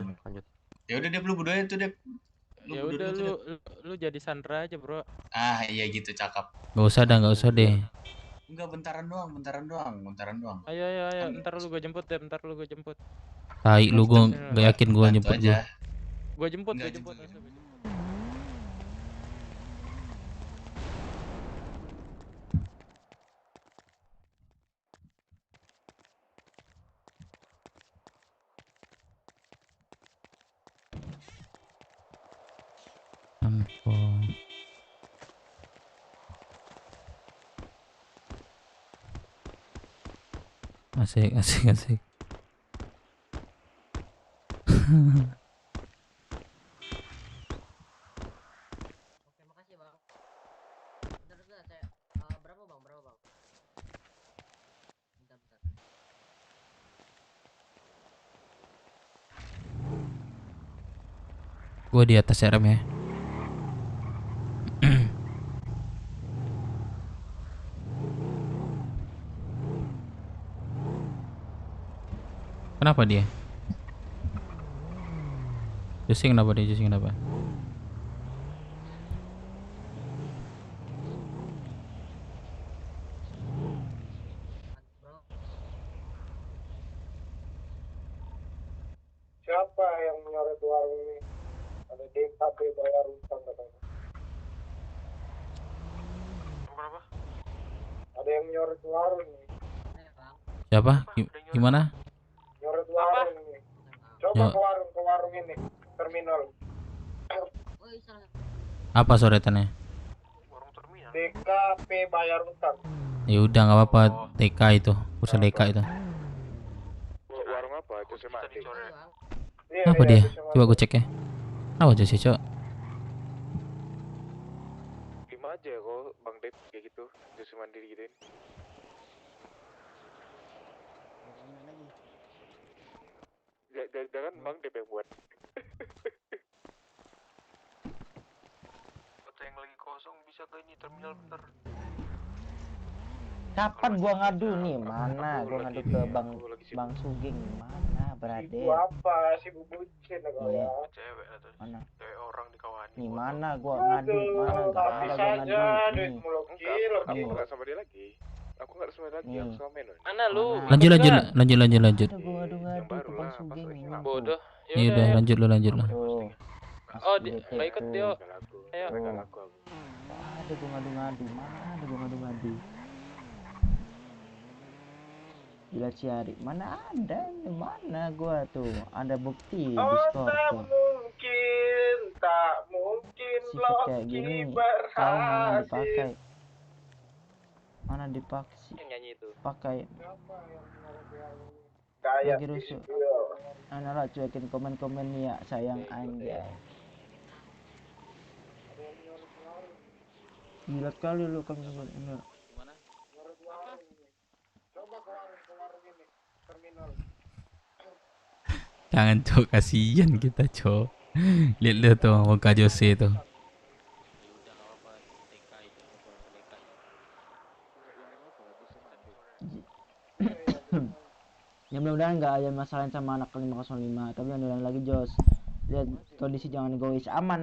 Ya udah Dep, lu berdua itu Dep. Ya udah lu jadi Sandra aja, Bro. Ah, iya gitu cakep. Enggak usah deh. Enggak, bentaran doang. Ayo, ntar lu gue jemput deh, Tai lu, gua nggak yakin gua Bantu nyebut aja. Gue jemput. Enggak, Ampun. Asik. Oke, makasih bang. Bentar, saya berapa bang? Bentar. Gua di atas RM ya. Kenapa dia? Jusing kenapa? Siapa yang menyoret warung ini? Ada DKP bayar utang katanya. Berapa? Ada yang menyoret warung ini. Siapa? Gimana? Nyoret warung ini. Coba Ya. ke warung ini, terminal. Apa soretannya? DKP bayar utang. Ya udah nggak apa-apa, TK itu, urusan DK itu. Warung apa? Itu Semati. Apa dia? Coba gue cek ya. Apa aja sih, Cok? 5 aja kok Bang Dep kayak gitu. Jasa mandiri gituin. Jangan Bang Dep yang buat. Kota yang lagi kosong bisa ke ini terminal bentar. Kapan gua ngadu nih? Mana? Gua ngadu ke Bang Sugeng mana, brade? Ibu apa sih bu bucin kau ya? Cewek atau Mana? cewek orang dikawani. Nih mana gua ngadu? Mana enggak ada Habis gua aja ngadu. duit Nih. mulu Enggak, kilo. aku enggak sama dia lagi. Aku enggak sama dia lagi, aku sama Meno. Mana lu? Lanjut. Ada gua ngadu Yang ke baru Bang lah, Sugeng ini. Bodoh. Iya udah, lanjut lu. Tuh. Oh, nggak ikut dia. Ayo. Ada gua ngadu-ngadu. Mana gua ngadu-ngadu? Gila cari. Mana ada? Mana gua tuh? Ada bukti Discord tuh. Tak mungkin Sifat kayak gini tahu mana dipakai Yang nyanyi itu. pakai Kayak lagi rusuh. Ana lah cuekin komen-komen nih ya sayang anjay. Gila kali lu kamu bener. Coba ke warung ini, terminal. Jangan, Cok, kasihan kita, Cok. Lihat tuh muka Jose tuh. Ya mudah-mudahan nggak ada masalah sama anak 505, tapi yang lain lagi Jos. Lihat kondisi jangan egois, aman.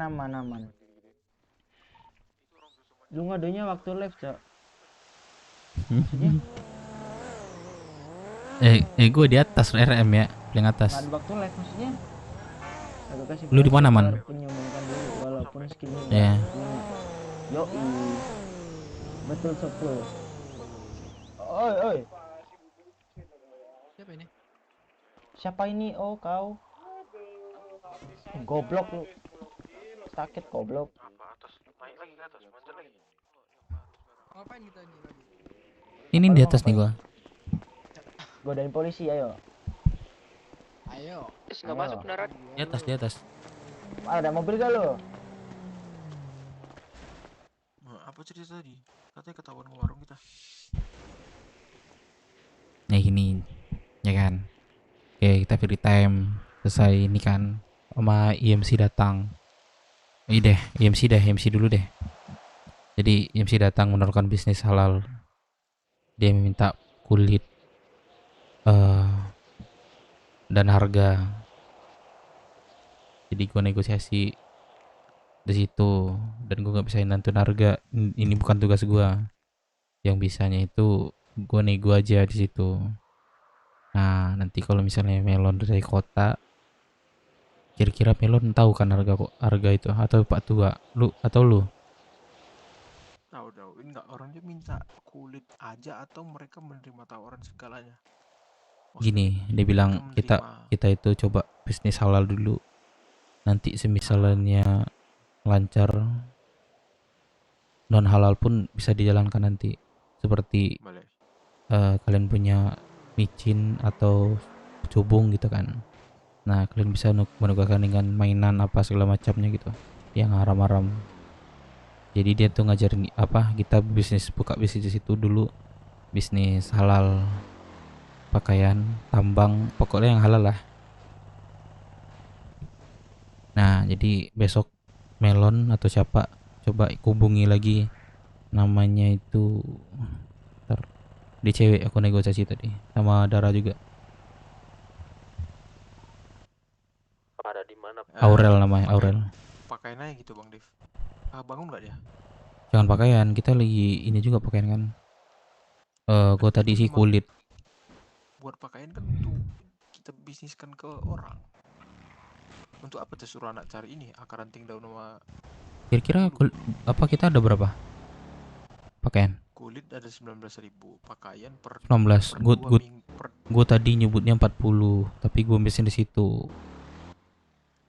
Lu ngadunya waktu live, Cok. Gue di atas RM ya, paling atas. Ngadu waktu live maksudnya. Aku kasih Lu di mana, Man? Penyumbangkan dulu walaupun skinnya. Ya. Yoi. Betul sepul. Oi. Siapa ini? Siapa ini? Oh, kau. Goblok lu. Sakit goblok. Naik lagi ke atas, manjat lagi. Ngapain kita ini lagi? Ini di atas nih gua. Godain polisi, ayo. Nggak masuk beneran. Di atas. Ada mobil gak lo? Apa cerita tadi? Katanya ketahuan ke warung kita. Nah ini, ya kan. Oke, kita free time. Selesai ini kan, sama IMC datang. IMC dulu deh. Jadi IMC datang menawarkan bisnis halal. Dia meminta kulit dan harga. Jadi gue negosiasi di situ dan gue nggak bisa nentuin harga. Ini bukan tugas gue. Yang bisanya itu gue nego aja di situ. Nah, nanti kalau misalnya melon dari kota, kira-kira melon tahu kan harga itu atau Pak Tua? Lu atau lu? Tahu ini nggak orang dia minta kulit aja atau mereka menerima tawaran segalanya. Gini, dia bilang kita itu coba bisnis halal dulu. Nanti semisalnya lancar, non halal pun bisa dijalankan nanti. Seperti kalian punya micin atau cubung gitu kan. Nah, kalian bisa menukarkan dengan mainan apa segala macamnya gitu, yang haram-haram. Jadi dia tuh ngajarin apa, kita buka bisnis di situ dulu, bisnis halal, pakaian, tambang, pokoknya yang halal lah. Nah, jadi besok Melon atau siapa coba hubungi lagi, namanya itu di cewek aku negosiasi tadi sama Dara juga. Ada di mana? Aurel namanya, Aurel. Pakaian aja gitu Bang Dev. Bangun nggak dia? Jangan pakaian, kita lagi ini juga pakaian kan. Gua tadi sih kulit. Buat pakaian kan untuk kita bisniskan ke orang. Untuk apa tuh suruh anak cari ini akar ranting daun sama. Kira-kira apa kita ada berapa pakaian? Kulit ada 19.000, pakaian per 19. Gue tadi nyebutnya 40, tapi gue mesin di situ.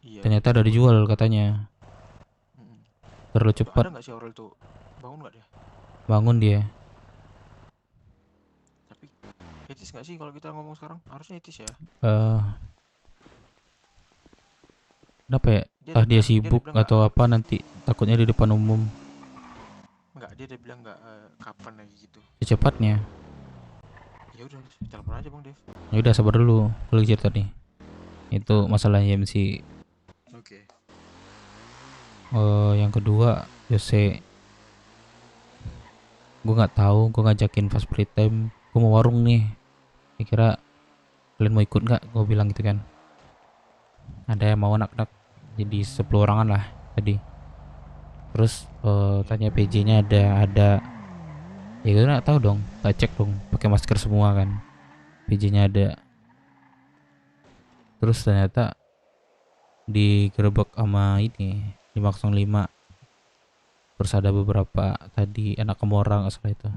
Iya, ternyata ada dijual katanya. Terlalu cepat. Ada nggak sih Aurel tuh? Bangun nggak dia? Bangun dia. Tapi etis nggak sih kalau kita ngomong sekarang? Harusnya etis ya. Kenapa ya? Dia sibuk atau apa nanti takutnya di depan umum. Enggak, dia udah bilang nggak kapan lagi gitu. Secepatnya. Ya udah, telepon aja Bang Dev. Ya udah sabar dulu, boleh cerita nih. Itu masalah MC. Oke. Yang kedua, Jose. Gue nggak tahu, gue ngajakin pas free time, gue mau warung nih. Kira-kira kalian mau ikut nggak? Gue bilang gitu kan. Ada yang mau anak-anak, jadi 10 orangan lah tadi. Terus tanya PJ-nya ada. Ya gue nggak tahu dong, tak cek dong, pakai masker semua kan. PJ-nya ada. Terus ternyata digerebek sama ini 505. Terus ada beberapa tadi anak Kemorang asal itu.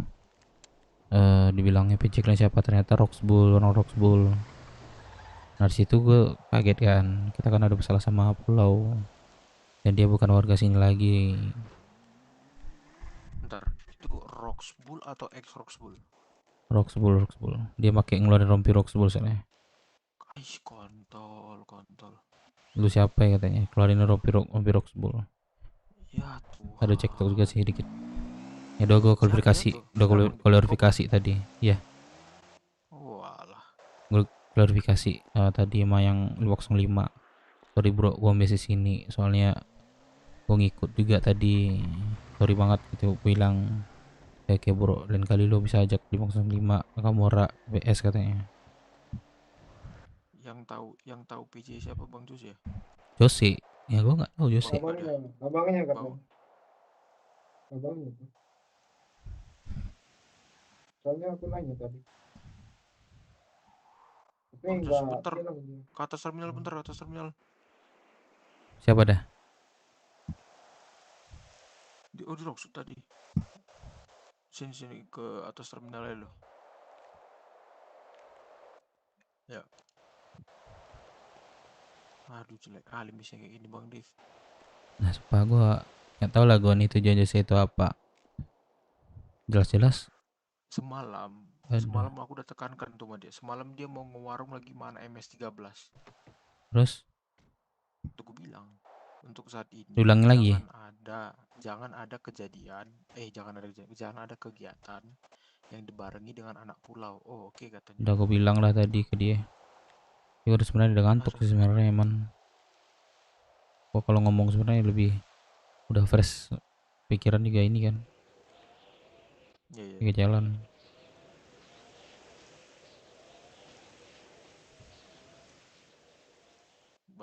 Dibilangnya PJ kalian siapa, ternyata Roxbull, orang Roxbull. Nah di situ gue kaget kan, kita kan ada masalah sama pulau dan dia bukan warga sini lagi. Bentar, itu Roxbull atau ex Roxbull? Roxbull. Dia pakai ngeluarin rompi Roxbull soalnya. Kontol. Lu siapa ya katanya, keluarin rompi Roxbull. Ya Tuhan. Ada cek juga sih dikit. Ya udah gue klarifikasi tadi. Ya. Walah. Gue klarifikasi tadi sama yang 505. Sorry bro, gue mesej sini soalnya gue ngikut juga tadi. Sorry banget gitu, bilang kayak bro, lain kali lo bisa ajak 505 Kamora BS katanya. Yang tahu PJ siapa Bang Jose ya? Jose, ya gue nggak tahu Jose. Abangnya kan? Abangnya. Soalnya aku nanya tadi. Bentar, ke atas terminal. Siapa dah? Di Roxbull tadi. Sini ke atas terminal aja lo. Ya. Aduh jelek kali bisa kayak gini Bang Dev. Nah supaya gue nggak tahu lah gue nih tujuan Jose itu apa. Jelas-jelas. Semalam aku udah tekankan tuh sama dia. Semalam dia mau ngewarung lagi mana MS13. Terus? Itu gue bilang untuk saat ini. Ulangi lagi. Jangan ada kegiatan yang dibarengi dengan anak pulau. Oh oke katanya. Udah gue bilang lah tadi ke dia. Dia udah sebenarnya udah ngantuk sih sebenarnya emang. Kok kalau ngomong sebenarnya lebih udah fresh pikiran juga ini kan. Iya. Jalan.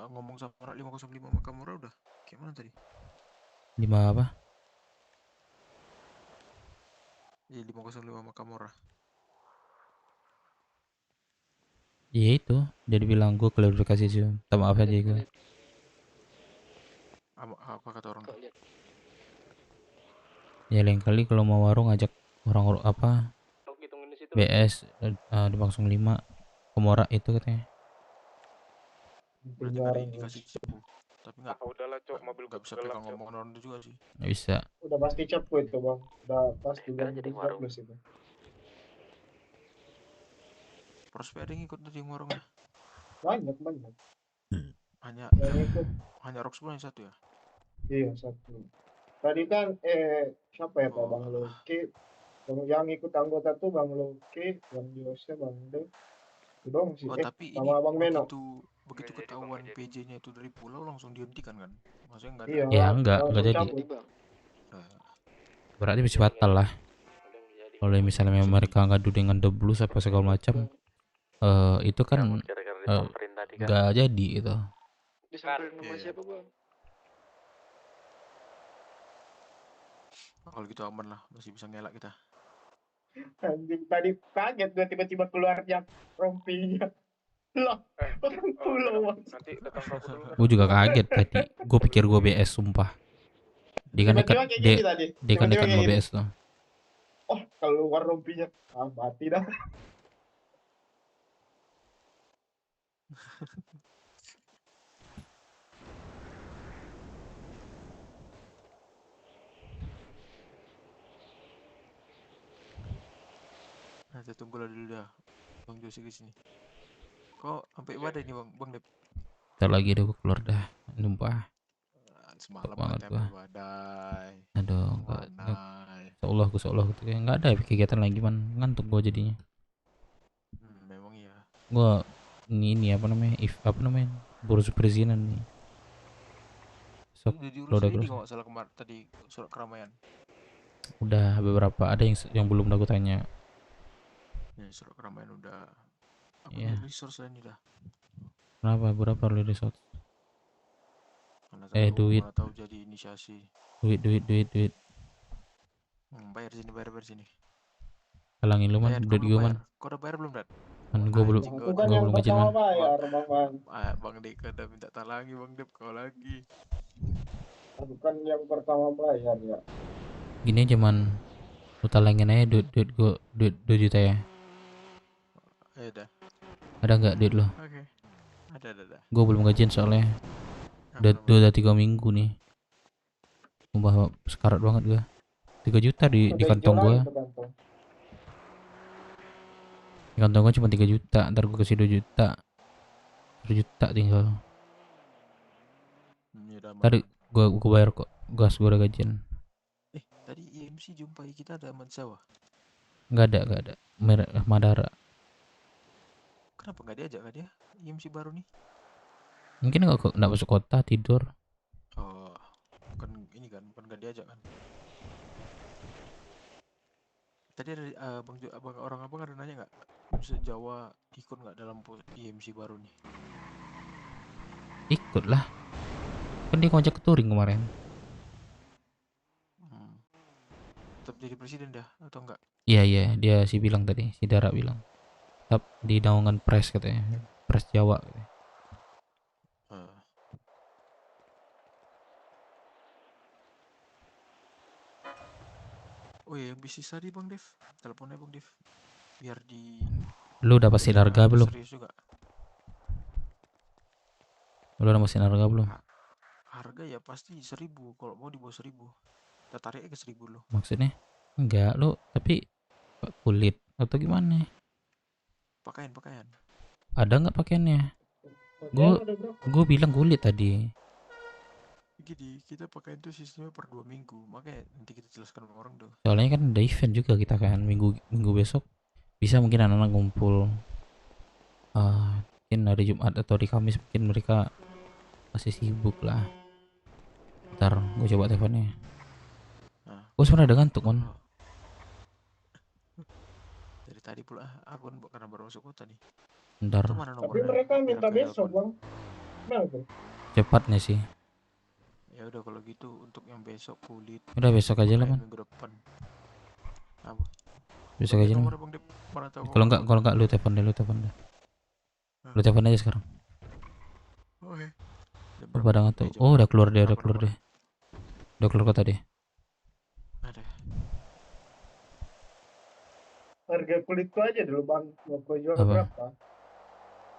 Ngomong sama 505 Makamura udah gimana tadi? 5 apa? Iya 505 Makamora. Iya itu, dia bilang gue klarifikasi sih. Minta maaf aja gue. Apa kata orang tuh? Ya lain kali kalau mau warung ajak orang apa BS 505 Komora itu katanya. Berarti gak ada indikasi cepu. Tapi nggak. Udahlah cok, mobil nggak bisa pegang ngomong orang itu juga sih. Nggak bisa. Udah pasti cepu itu bang. Udah pasti bang. jadi warung. Itu. Prospek ada yang ikut dari warung ya? Banyak. Hanya Roxball yang satu ya? Iya satu. Tadi kan siapa ya Pak Bang Loki? Yang ikut anggota tuh Bang Loki, Bang Jose, Bang Dev. Itu dong sih. Tapi sama Bang Meno. Begitu ketahuan PJ-nya itu dari pulau langsung dihentikan kan? Maksudnya nggak ada. Iya, Ya enggak jadi. Berarti masih batal lah. Kalau misalnya memang mereka ngadu dengan The Blues apa segala macam, itu kan nggak jadi itu. Disamperin sama siapa bang? Kalau gitu aman lah, masih bisa ngelak kita. Anjing tadi kaget gue tiba-tiba keluarnya rompinya. Lah, orang pulau. Nanti datang ke aku dulu. Gue juga kaget tadi. Gue pikir gue BS sumpah. Dia kan dekat sama BS tuh. Oh, keluar rompinya. Mati dah. Nanti tunggulah dulu dah, Bang Josi ke sini. Kok sampai badai nih Bang Dep? Ntar lagi deh gue keluar dah. Numpah. Semalam banget sampai badai. Aduh, seolah gitu kayak nggak ada kegiatan lagi man, ngantuk gue jadinya. Memang iya. Gue ini apa namanya boros perizinan nih. Sok udah ini kalau salah kemarin tadi surat keramaian. Udah beberapa, ada yang belum aku tanya. Ya, surat keramaian udah. Aku Iya. resource ini dah. Kenapa? Berapa lo resource? Duit. Mana tahu jadi inisiasi. Duit. Bayar sini. Halangin lu man, duit gue man. Kau udah bayar belum, Dad? Kan gue belum gajian man. Bang Deka udah minta talangi Bang Dep, kau lagi. Bukan yang pertama bayar ya. Gini aja man, lu talangin aja duit gue, duit 2 juta ya. Dah. Ada nggak duit lo? Oke. Ada. Gue belum gajian soalnya. Udah 3 minggu nih. Sumpah sekarat banget gue. 3 juta di kantong gue. Di kantong gue cuma 3 juta. Ntar gue kasih 2 juta. 1 juta tinggal. Tadi gue bayar kok. Gas gue udah gajian. Tadi IMC jumpai kita ada Ahmad Sawah. Nggak ada. Madara. Kenapa nggak diajak kan dia? IMC baru nih. Mungkin nggak masuk kota, tidur. Oh, bukan nggak diajak kan? Tadi ada abang ada nanya nggak? Bisa Jawa ikut nggak dalam IMC baru nih? Ikut lah. Kan dia ngajak ke touring kemarin. Tetap jadi presiden dah atau enggak? Iya, dia bilang tadi, si Dara bilang. Tetap di naungan press katanya. Press Jawa katanya. Oh iya, yang bisnis tadi Bang Dev. Teleponnya Bang Dev. Biar di... Lu udah pasti harga belum? Serius juga. Lu udah pasti harga belum? Harga ya pasti 1.000. Kalau mau di bawah 1.000. Kita tarik ke 1.000 lo. Maksudnya? Enggak, lu tapi kulit atau gimana? Pakaian. Ada nggak pakaiannya? Gue bilang kulit tadi. Gini, kita pakaian tuh sistemnya per 2 minggu. Makanya nanti kita jelaskan sama orang tuh. Soalnya kan ada event juga kita kan minggu besok. Bisa mungkin anak-anak ngumpul. Mungkin hari Jumat atau di Kamis mungkin mereka masih sibuk lah. Ntar gue coba teleponnya. Gue sebenarnya udah ngantuk man. Dari tadi pula aku karena baru masuk kota nih. Ntar. Tapi mereka minta besok bang. Cepatnya sih. Ya udah kalau gitu untuk yang besok kulit. Udah besok aja lah man. Minggu depan. Apa? Besok Bang, aja. nomor Bang Dep, mana tahu Kalau kamu enggak lu telepon deh. Lu telepon aja sekarang. Oke. Jam Oh, berapa? pada tuh. Jam Oh, udah keluar berapa deh. nomor? Udah keluar kota deh. Ada. Harga kulitku aja dulu bang, mau kau jual Apa? berapa?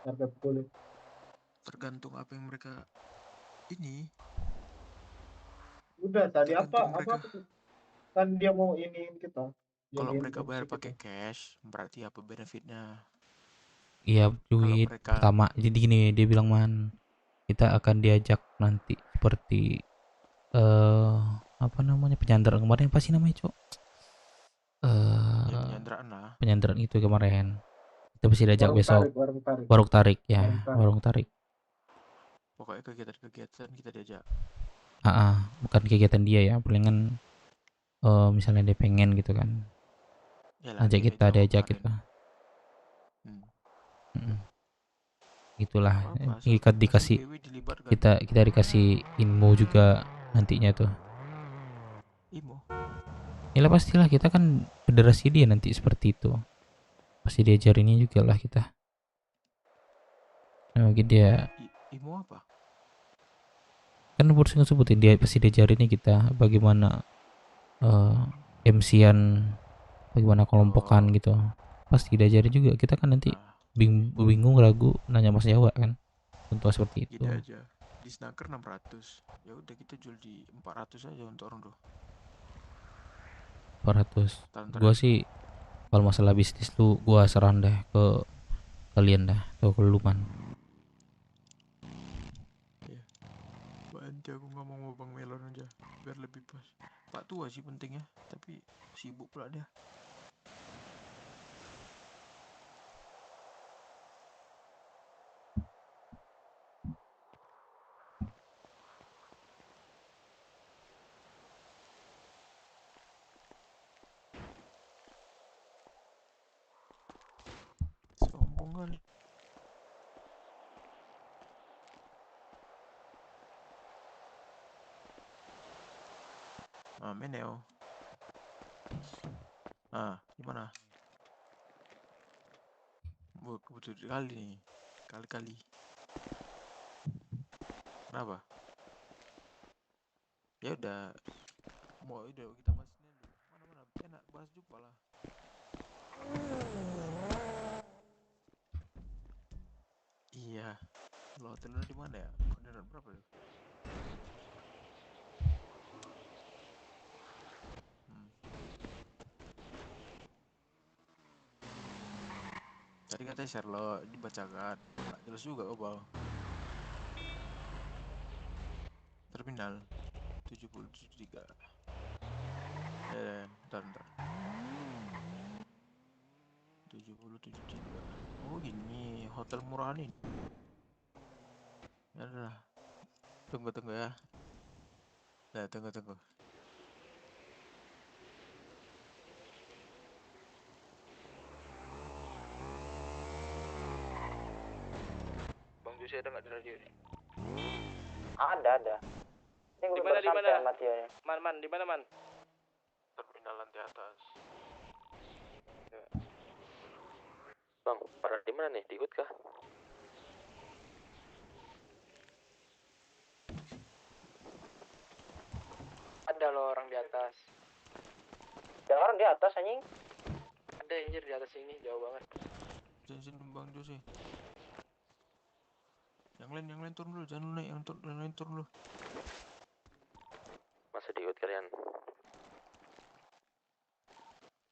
Harga kulit. Tergantung apa yang mereka ini. Udah tadi Tergantung apa mereka. kan dia mau iniin kita. Kalau Jadiin mereka bayar opsi pakai kita. cash, berarti apa benefitnya? Iya, duit mereka- pertama. Jadi gini, dia bilang kita akan diajak nanti seperti apa namanya, penyanderaan kemarin, apa sih namanya, Cok? Ya, penyanderaan lah. Penyanderaan itu kemarin. Kita pasti diajak besok. Warung tarik. Warung tarik ya, Warung tarik. warung tarik. Pokoknya kegiatan-kegiatan kita diajak. Bukan kegiatan dia ya, palingan misalnya dia pengen gitu kan. Yalah, Ajak dia kita, jawab diajak kemarin. kita. Hmm. Gitulah. Apa-apa, Kita asal dikasih PW dilibatkan. kita dikasih info juga nantinya tuh. Imo. Ya lah, pastilah, kita kan federasi dia nanti seperti itu. Pasti diajarinnya juga lah kita. Nah, mungkin dia Imo apa? kan baru sebutin, dia pasti diajarinnya kita bagaimana MC-an, bagaimana kelompokan gitu. Pasti diajarin juga. Kita kan nanti bingung, ragu, nanya Mas Jawa kan. Tentu seperti itu. Gini aja. Di snaker 600. Ya udah kita jual di 400 aja untuk orang tuh. 400. Tantan. Gua sih kalau masalah bisnis tuh gua serahan deh ke kalian dah, ke Luman. Ya. Nanti aku ngomong sama Bang Melon aja biar lebih pas. Pak tua sih pentingnya, tapi sibuk pula dia. Sombong kali. Meneo. Gimana? Kebetulan kali nih. Kali-kali. Kenapa? Ya udah. Mau udah kita bahas ini dulu. Mana enak bahas jumpa lah. Iya. Lo hotelnya di mana ya? Koordinat berapa ya? Tadi katanya share lo dibacakan. Nggak jelas juga Bang. Terminal 773. Bentar. 773. Oh gini, hotel murah nih. Ya udah. Tunggu ya. Nah, tunggu. Bang Jose ada nggak di radio ini? Ada. Ini gue baru sampai sama Tio ya. Man, di mana man? Terminal lantai atas. Bang, pada di mana nih? Diikut kah? Ada loh orang di atas. Ada orang di atas anjing. Ada anjir di atas ini jauh banget. Sini Bang Jose. Yang lain turun dulu, jangan lu naik, yang lain turun dulu. Masa diikut kalian?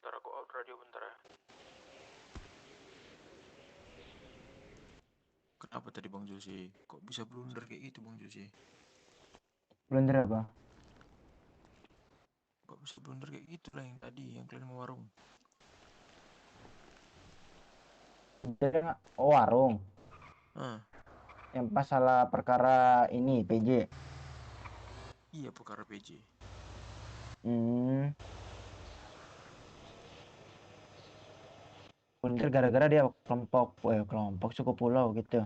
Ntar aku out radio bentar ya. Kenapa tadi Bang Jose? Kok bisa blunder kayak gitu Bang Jose? Blunder apa? Kok bisa blunder kayak gitu lah yang tadi, yang kalian mau warung? Warung. Yang masalah perkara ini PJ. Iya, perkara PJ. Blunder gara-gara dia kelompok suku pulau gitu.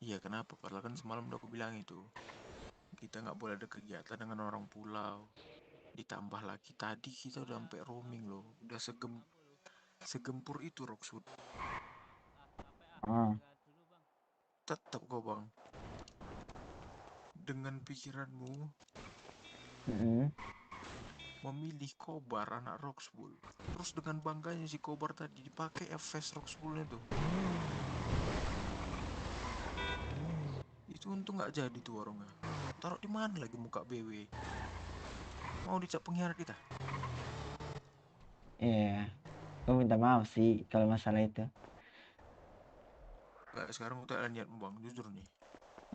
Iya, kenapa? Padahal kan semalam udah aku bilang itu. Kita nggak boleh ada kegiatan dengan orang pulau. Ditambah lagi tadi kita udah sampai roaming loh. Udah segempur itu Roxwood. Tetap kok bang. Dengan pikiranmu memilih Kobar anak Roxbull. Terus dengan bangganya si Kobar tadi dipakai FS Roxbullnya tuh. Itu untung nggak jadi tuh warungnya. Taruh di mana lagi muka BW? Mau dicap pengkhianat kita? Iya, gue minta maaf sih kalau masalah itu. Nggak, sekarang udah ada niatmu bang, jujur nih.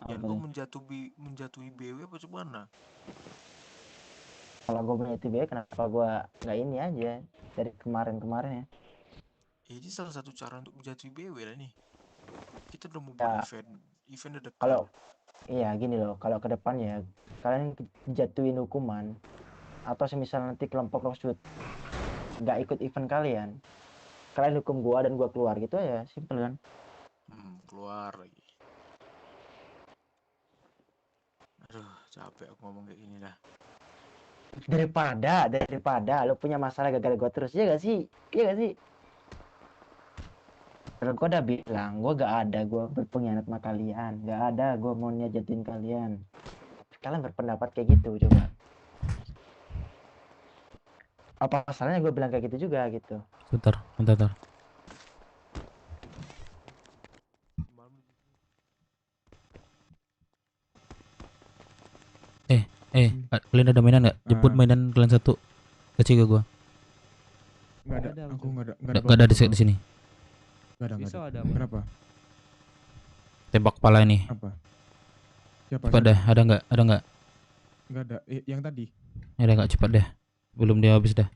Apa Niat gue tuh? menjatuhi BW apa gimana? Kalau gue punya TBA, kenapa gue nggak ini aja dari kemarin-kemarin ya? Ini salah satu cara untuk menjatuhi BW lah nih. Kita udah mau Ya, buat event udah dekat. kalau iya gini loh, kalau ke depannya kalian jatuhin hukuman atau semisal nanti kelompok Rosewood nggak ikut event kalian hukum gua dan gua keluar gitu ya, simple kan? Keluar lagi. Aduh, capek aku ngomong kayak gini dah. Daripada lo punya masalah gagal gua terus, ya gak sih? Iya gak sih? Kalau gua udah bilang, gua berpengkhianat sama kalian, gak ada gua mau jatuhin kalian. Kalian berpendapat kayak gitu, coba. Apa masalahnya gue bilang kayak gitu juga gitu? Bentar. Kalian ada mainan nggak? Jemput mainan kalian satu. Kasih ke gua. Nggak ada, aku nggak ada. Nggak ada di sini. Nggak ada. Kenapa? Tembak kepala ini. Apa? Siapa? Cepat dah, ada nggak? Nggak ada. Yang tadi. Ada nggak? Cepat dah. Belum dia habis dah.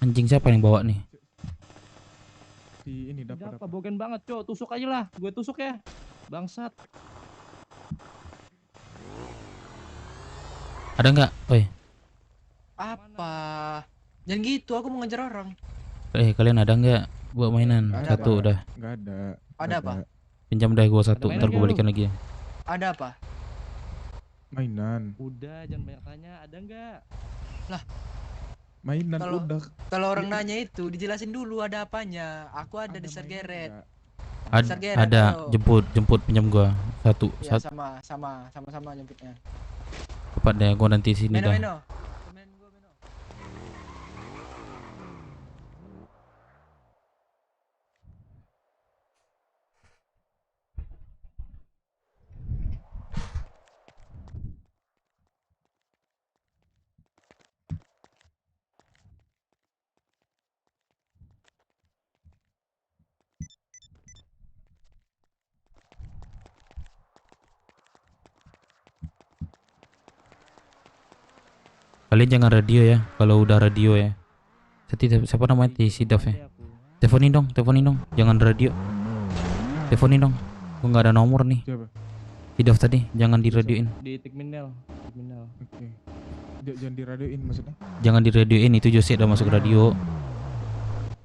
Anjing siapa yang bawa nih? Si ini dapat. Apa bogen banget, Cok. Tusuk aja lah. Gue tusuk ya. Bangsat. Ada nggak? Oi. Apa? Jangan gitu, aku mau ngejar orang. Kalian ada nggak buat mainan? Ada Satu apa? udah. Nggak ada. Ada apa? Pinjam dah gua satu, ntar gua balikan lagi ya. Ada apa? Mainan. Udah, jangan banyak tanya. Ada nggak? Lah, mainan udah. Kalau orang nanya itu dijelasin dulu ada apanya. Aku ada di Sergeret. Ada, jemput pinjam gua satu. Ya, sama jemputnya. Cepat deh, gua nanti sini dah. Meno. Kalian jangan radio ya. Kalau udah radio ya. Siapa namanya si Dov ya? Teleponin dong. Jangan radio. Teleponin dong. Gua nggak ada nomor nih. Siapa? Si Dov tadi, jangan diradioin. Di Tikminel. Oke. Jangan diradioin maksudnya? Jangan diradioin, itu Jose udah masuk radio.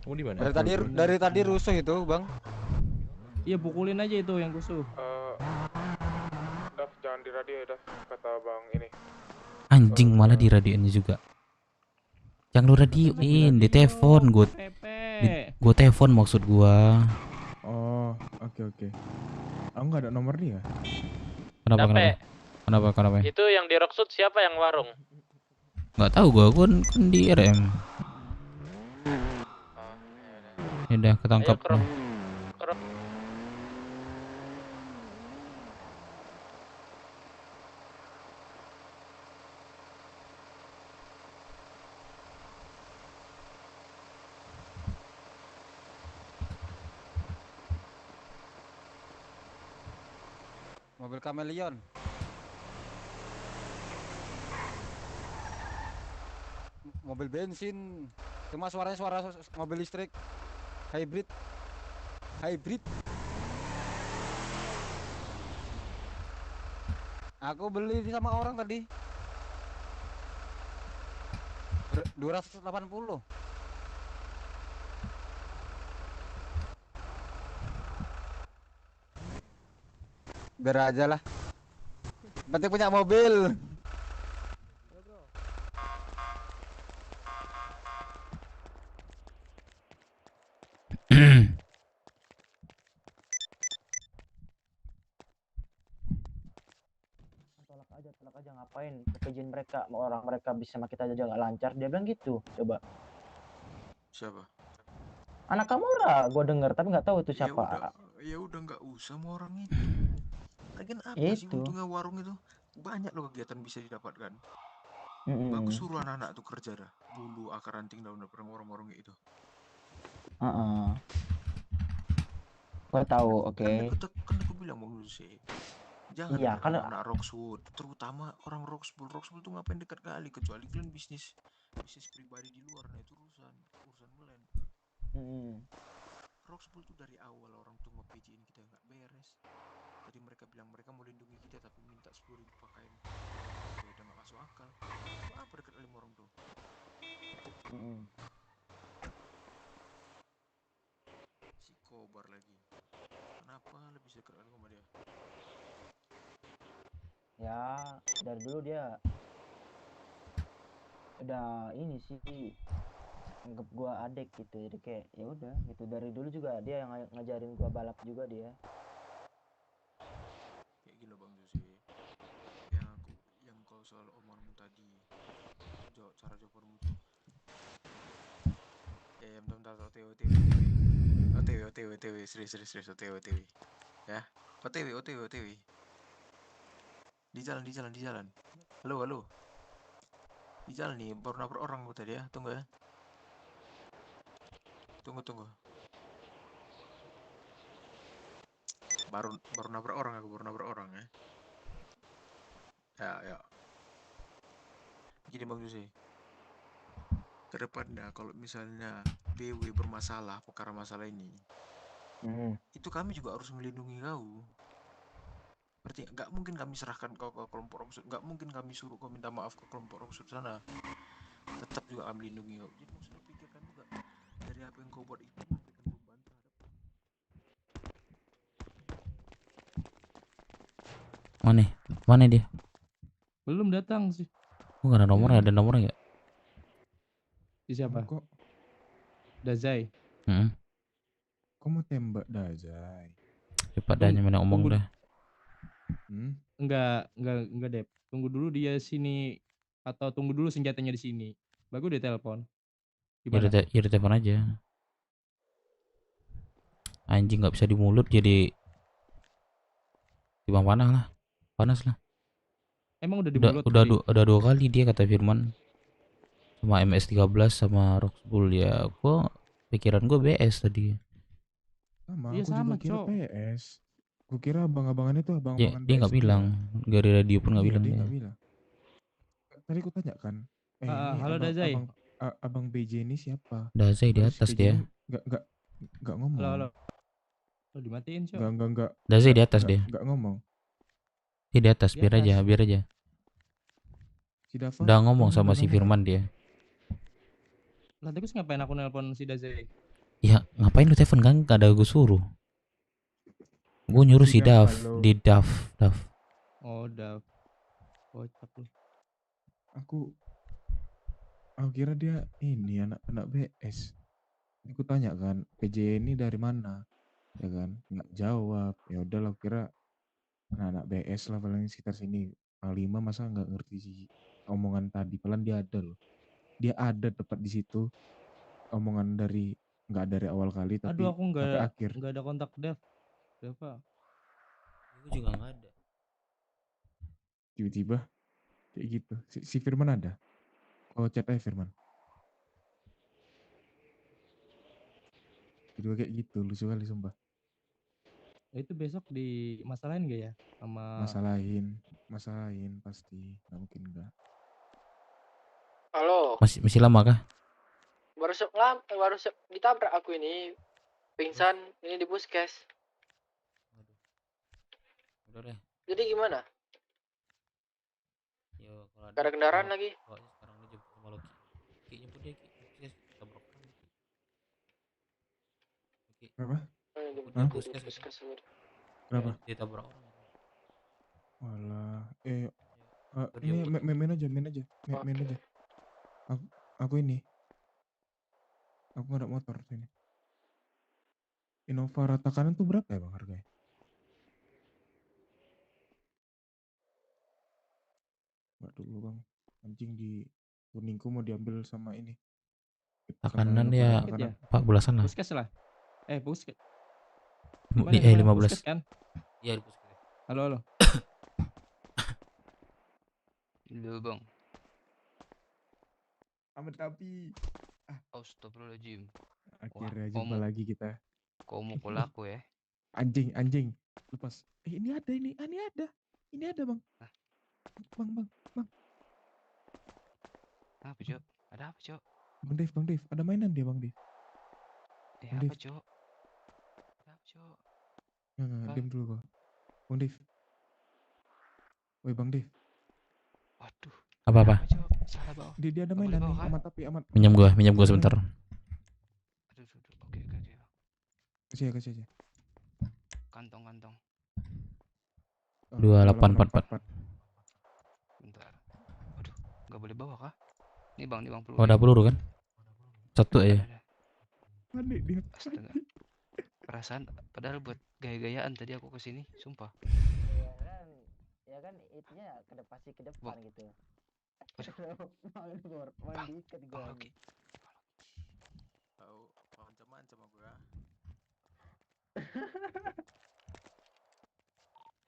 Kamu di mana? Dari tadi rusuh itu, Bang. Iya, pukulin aja itu yang rusuh. Dav, jangan di radio ya, Dav. Kata Bang ini. Anjing malah diradioin juga. Jangan lu radioin, di telepon gue. Gue telepon maksud gua. Oh, oke. Aku nggak ada nomor dia. Kenapa? Itu yang di Rocksuit siapa yang warung? Nggak tahu gua kan di RM. Ya udah ketangkap. Mobil kameleon. Mobil bensin. Cuma suaranya suara mobil listrik. Hybrid. Aku beli sama orang tadi. 280. Biar aja lah. Penting punya mobil. enak aja ngapain kekejian mereka, mau orang mereka bisa sama kita aja nggak lancar, dia bilang gitu. Coba Siapa? anak kamu lah, gue denger tapi nggak tahu itu Ya siapa. udah, ya udah nggak usah mau orang itu. Lagian apa sih Itu. untungnya warung itu? Banyak loh kegiatan bisa didapatkan. Mm-mm. Bagus suruh anak-anak tuh kerja dah. Bulu akar ranting daun warung-warung itu. Gue tahu, oke. Kan aku bilang mau sih. Jangan Iya, kan anak Roxwood, terutama orang Roxbull tuh ngapain dekat kali, kecuali kalian bisnis pribadi di luar, nah itu urusan kalian. Roxbull tuh dari awal orang tuh nge-PJ-in kita nggak beres. Tadi mereka bilang mereka mau lindungi kita tapi minta 10.000 pakaian. Ya udah nggak masuk akal. Apa dekat kali sama orang tuh? Si Kobar lagi. Kenapa lebih dekat kali sama dia? ya dari dulu dia udah ini sih anggap gua adik gitu, jadi kayak ya udah gitu, dari dulu juga dia yang ngajarin gua balap juga dia. Kayak gila Bang Jose. Yang kau soal omonganmu tadi, cara jawabanmu tuh. Bentar, OTW, serius, OTW. Ya, OTW. Di jalan. Halo. Di jalan nih, baru nabrak orang gua tadi ya, tunggu ya. Tunggu. Baru nabrak orang ya. Ya. Gini Bang Jose. Kedepannya kalau misalnya BW bermasalah perkara masalah ini, itu kami juga harus melindungi kau. Berarti nggak mungkin kami serahkan kau ke kelompok Rongsud, nggak mungkin kami suruh kau minta maaf ke kelompok Rongsud sana. Tetap juga kami melindungi kau. Jadi maksudnya pikirkan juga dari apa yang kau buat itu memberikan beban terhadap. Mana dia? Belum datang sih. Gua nggak ada nomornya, ada nomornya nggak? Si siapa? Kok Dazai. kok mau tembak Dazai? Cepat dah, mana ngomong dah. Enggak Dep. Tunggu dulu dia sini atau tunggu dulu senjatanya di sini. Bagus dia telepon. Gimana? Ya udah telepon aja. Anjing nggak bisa di mulut jadi timbang panas lah. Emang udah di mulut? Udah 2 kali dia kata Firman. Sama MS13 sama Roxbull ya. Pikiran gue BS tadi. Sama, Iya aku sama, juga kira Cok. PS. Gue kira abang-abangan itu abang-abangan Dia nggak PS bilang, dari radio pun nggak Iya, bilang. dia nggak bilang. Tadi aku tanya kan, ini halo Dazai. abang BJ ini siapa? Dazai di atas dia. Nggak ngomong. Halo. Lo dimatiin, Cok. Nggak. Dazai di atas dia. Nggak ngomong. Dia di atas, biar aja. Si Dava udah ngomong sama si Firman dia. Lah terus ngapain aku nelpon si Dazai? Ya ngapain lu telepon kan? Gak ada gue suruh. Gue nyuruh si Dav. Di Dav. Oh Dav. Kocak lu. Aku kira dia ini anak BS. Aku tanya kan, PJ ini dari mana? Ya kan, nggak jawab. Ya udahlah, kira anak BS lah paling sekitar sini. Panglima masa nggak ngerti sih omongan tadi. Paling dia ada loh. Dia ada tepat di situ. Omongan nggak dari awal kali tapi Aduh, aku sampai akhir. nggak ada kontak Dev. Siapa? Gue juga nggak ada. Tiba-tiba kayak gitu. Si Firman ada. Oh, chat aja Firman. Tiba kayak gitu, lucu kali sumpah. Itu besok dimasalahin gak ya sama Masalahin pasti, nggak mungkin enggak. Halo. Masih lama kah? Baru ditabrak aku ini. Pingsan ini di puskes. Udah deh. Jadi gimana? Yo, kalau Gak ada kendaraan lagi. Sekarang lu jemput sama Loki. Ki jemput dia, Ki. Tabrak orang. Kenapa? Puskes. Kenapa? Dia tabrak orang. Walah, ini main aja. Aku ini. Aku nggak ada motor sini. Innova rata kanan tuh berapa ya bang harganya? Mbak dulu bang. Anjing di kuningku mau diambil sama ini. Kanan Kena ya makanan. 14-an lah. Puskes lah. Puskes. Di 15. Puskes kan? Iya di puskes. Halo, halo. Halo bang. Amat tapi. Astagfirullahaladzim. Akhirnya jumpa lagi kita. Kau mau laku ya? Anjing. Lepas. Ini ada ini. Ini ada bang. Bang. Apa cok? Ada apa cok? Bang Dev. Ada mainan dia bang Dev. Bang Apa Dev. cok? Apa cok? Nggak, diam dulu kok. Bang Dev. Woi Bang Dev. Waduh. Apa? Salah bawah. Dia ada mainan nih. Amat. Minjam gua sebentar. Aduh. Oke. Kasih aja. Kantong. 2844. Bentar. Waduh, nggak boleh bawa kah? Nih bang peluru. Oh, ada peluru kan? Satu aja. Panik dia. Astaga. Perasaan padahal buat gaya-gayaan tadi aku kesini, sumpah. Ya kan itunya pasti ke depan gitu. Main diikat gua. Oke. Tahu macam-macam aku ya.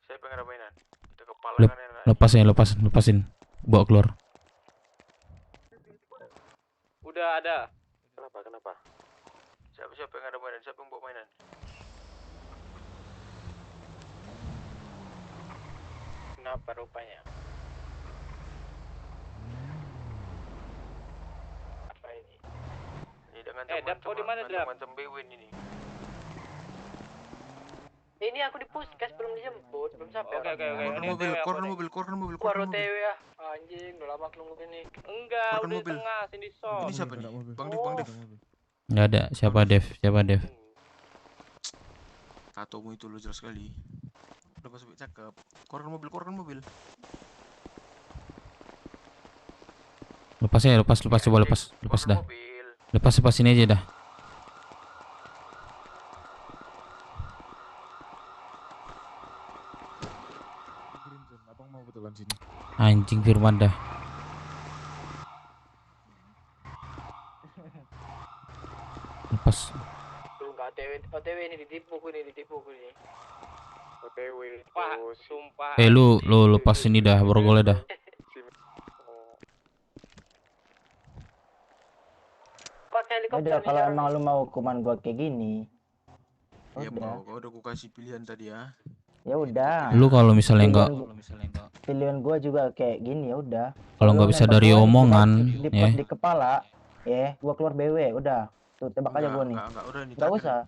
Saya pengen ada mainan. Itu kepala kan enak. Lepasin. Bawa keluar. Udah ada. Kenapa? Siapa yang ada mainan? Siapa yang bawa mainan? Kenapa rupanya? Apa ini? Ini dengan Dap, kau di mana, Dap? Macam Bewin ini. Ini aku di puskes belum dijemput, belum sampai. Oke. Korban mobil. Keluar OTW ya. Anjing, udah lama aku nunggu ini. Enggak, Korban udah di mobil. tengah, sini son. Ini siapa nih? Bang Dev. Nggak ada. Siapa Dev? Tatomu itu lo jelas sekali. Udah masuk cakep. Korban mobil. Lepas coba lepas dah. Lepas ini aja dah. Abang mau betulan sini. Anjing Firman dah. Lepas. Tuh enggak OTW ini ditipu nih. OTW Wah, sumpah. Lu lepas ini dah, borgolnya dah. Udah kalau emang lu mau hukuman gua kayak gini. Ya mau, kau udah kasih pilihan tadi ya. Ya udah. Lu kalau misalnya enggak pilihan gua juga kayak gini ya udah. Kalau nggak bisa dari omongan ya. Di kepala, gua keluar BW udah. Tuh tebak aja gua nih. Enggak usah.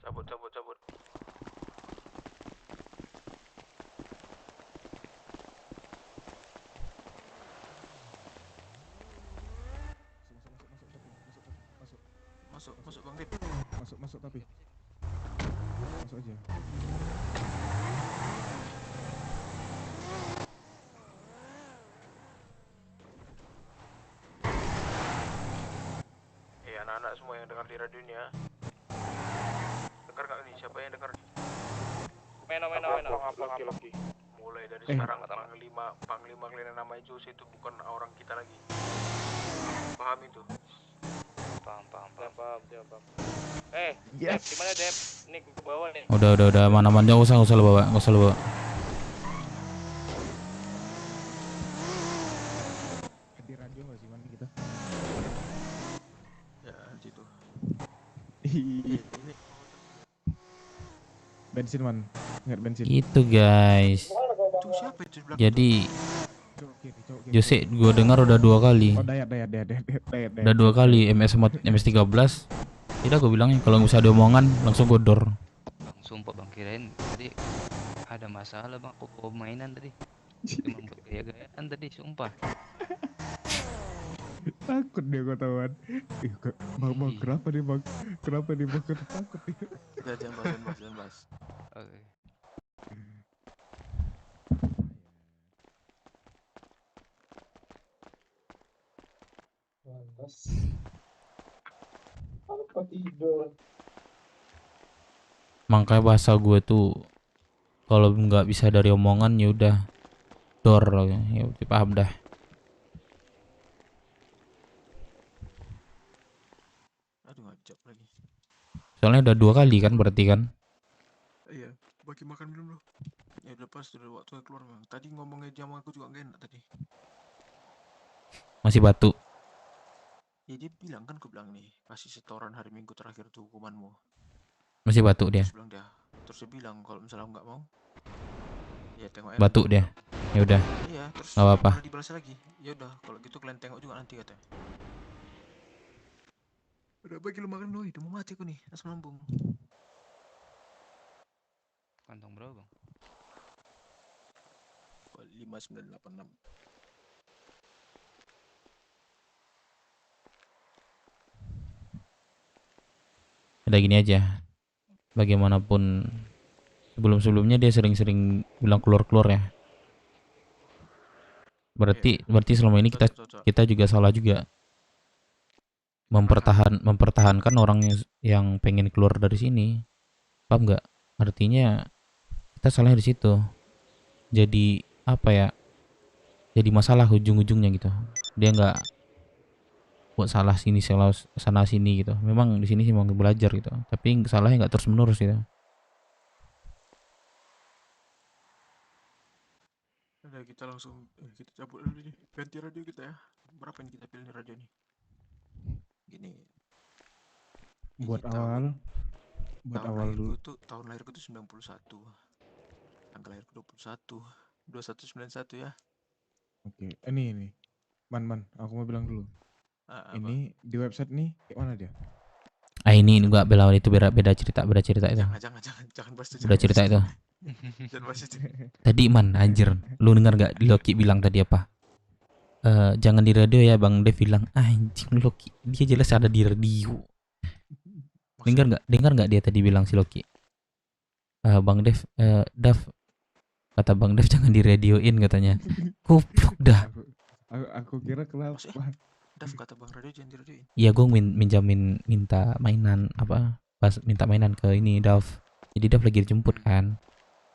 Cabut. Masuk Bang Dev. Masuk tapi. Masuk aja. Anak-anak semua yang dengar di radio ini ya. Dengar gak nih? Siapa yang dengar? Meno. Laki. Mulai dari sekarang Panglima kalian namanya Jose itu bukan orang kita lagi. Paham itu? Paham. Dep, gimana Dep? Nih ke bawah nih. Udah aman nggak usah lu bawa. Di radio nggak sih mana kita? Ya situ. Bensin man, ingat bensin. Itu guys. Itu siapa itu? Jadi Jose gua dengar udah 2 kali. Oh dayat. Udah 2 kali MS13. Tidak gua bilangnya kalau nggak usah ada omongan langsung gua dor. Bang, sumpah bang, kirain tadi ada masalah bang, aku mainan tadi. Cuma buat gaya-gayaan tadi, sumpah. Takut dia ketahuan. Bang, kenapa nih bang? Takut dia. Jangan bahas. Oke. Lantas. Apa tidur? Makanya bahasa gue tuh Kalau nggak bisa dari omongan ya udah door, ya paham dah. Aduh ngajak lagi. Soalnya udah 2 kali kan berarti kan. Iya, bagi makan minum loh. Ya udah pas udah waktu keluar memang. Tadi ngomongnya jam aku juga gak enak tadi. Masih batu. Ya dia bilang kan, aku bilang nih, kasih setoran hari Minggu terakhir tuh hukumanmu. Masih batu dia. Terus bilang dia, terus dia bilang kalau misalnya nggak mau, ya tengok aja. Batu dia. Ya udah. Iya, terus nggak apa-apa. malah dibalas lagi. Ya udah, kalau gitu kalian tengok juga nanti katanya. Udah bagi lu makan dulu, udah mau mati aku nih, asam lambung. Kantong berapa bang? 5986. Udah gini aja. Bagaimanapun sebelum-sebelumnya dia sering-sering bilang keluar-keluar ya. Berarti selama ini kita juga salah juga. Mempertahankan orang yang pengen keluar dari sini. Paham nggak? Artinya kita salahnya di situ. Jadi apa ya? Jadi masalah ujung-ujungnya gitu. Dia nggak buat salah sini, salah sana sini gitu. Memang di sini sih mau belajar gitu. Tapi salahnya nggak terus menerus gitu. Udah kita langsung kita cabut dulu nih. Ganti radio kita ya. Berapa yang kita pilih nih radio nih? Gini. Buat awal dulu. Tahun lahirku tuh 91. Tanggal lahirku 21. 2191 ya. Oke, ini. Man, aku mau bilang dulu. Ini di website nih kayak mana dia? Ini enggak bela itu beda cerita itu. Jangan bahas itu. Udah cerita itu. Jangan bahas itu. Tadi man anjir, lu dengar enggak Loki bilang tadi apa? Jangan di radio ya, Bang Dev bilang. Anjing Loki, dia jelas ada di radio. Dengar enggak dia tadi bilang si Loki? Bang Dev, Dav, kata Bang Dev jangan di radioin katanya. Goblok dah. Aku kira kenapa? Dav kata Bang Radio jangan di radioin. Iya, gue minta mainan minta mainan ke ini Dav. Jadi Dav lagi dijemput kan.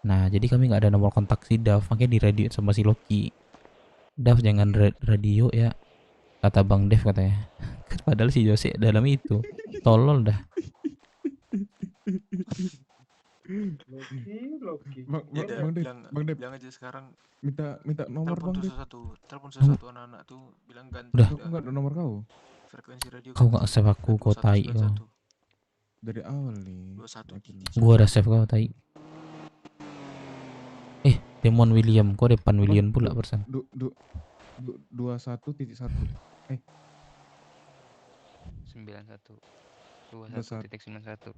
Nah, jadi kami nggak ada nomor kontak si Dav, makanya di radio sama si Loki. Dav jangan radio ya, kata Bang Dev katanya. Padahal si Jose dalam itu tolol dah. Loki. Bang Dev bilang aja sekarang. Minta nomor Bang Dev. Telepon satu anak-anak tuh bilang ganti. Udah. Aku nggak ada nomor kau. Frekuensi radio. Kau nggak save aku, kau tai kau. Dari awal nih. 21. Gua udah save kau tai. Demon William, kok depan William pula persen. 21.1. 91 21.91.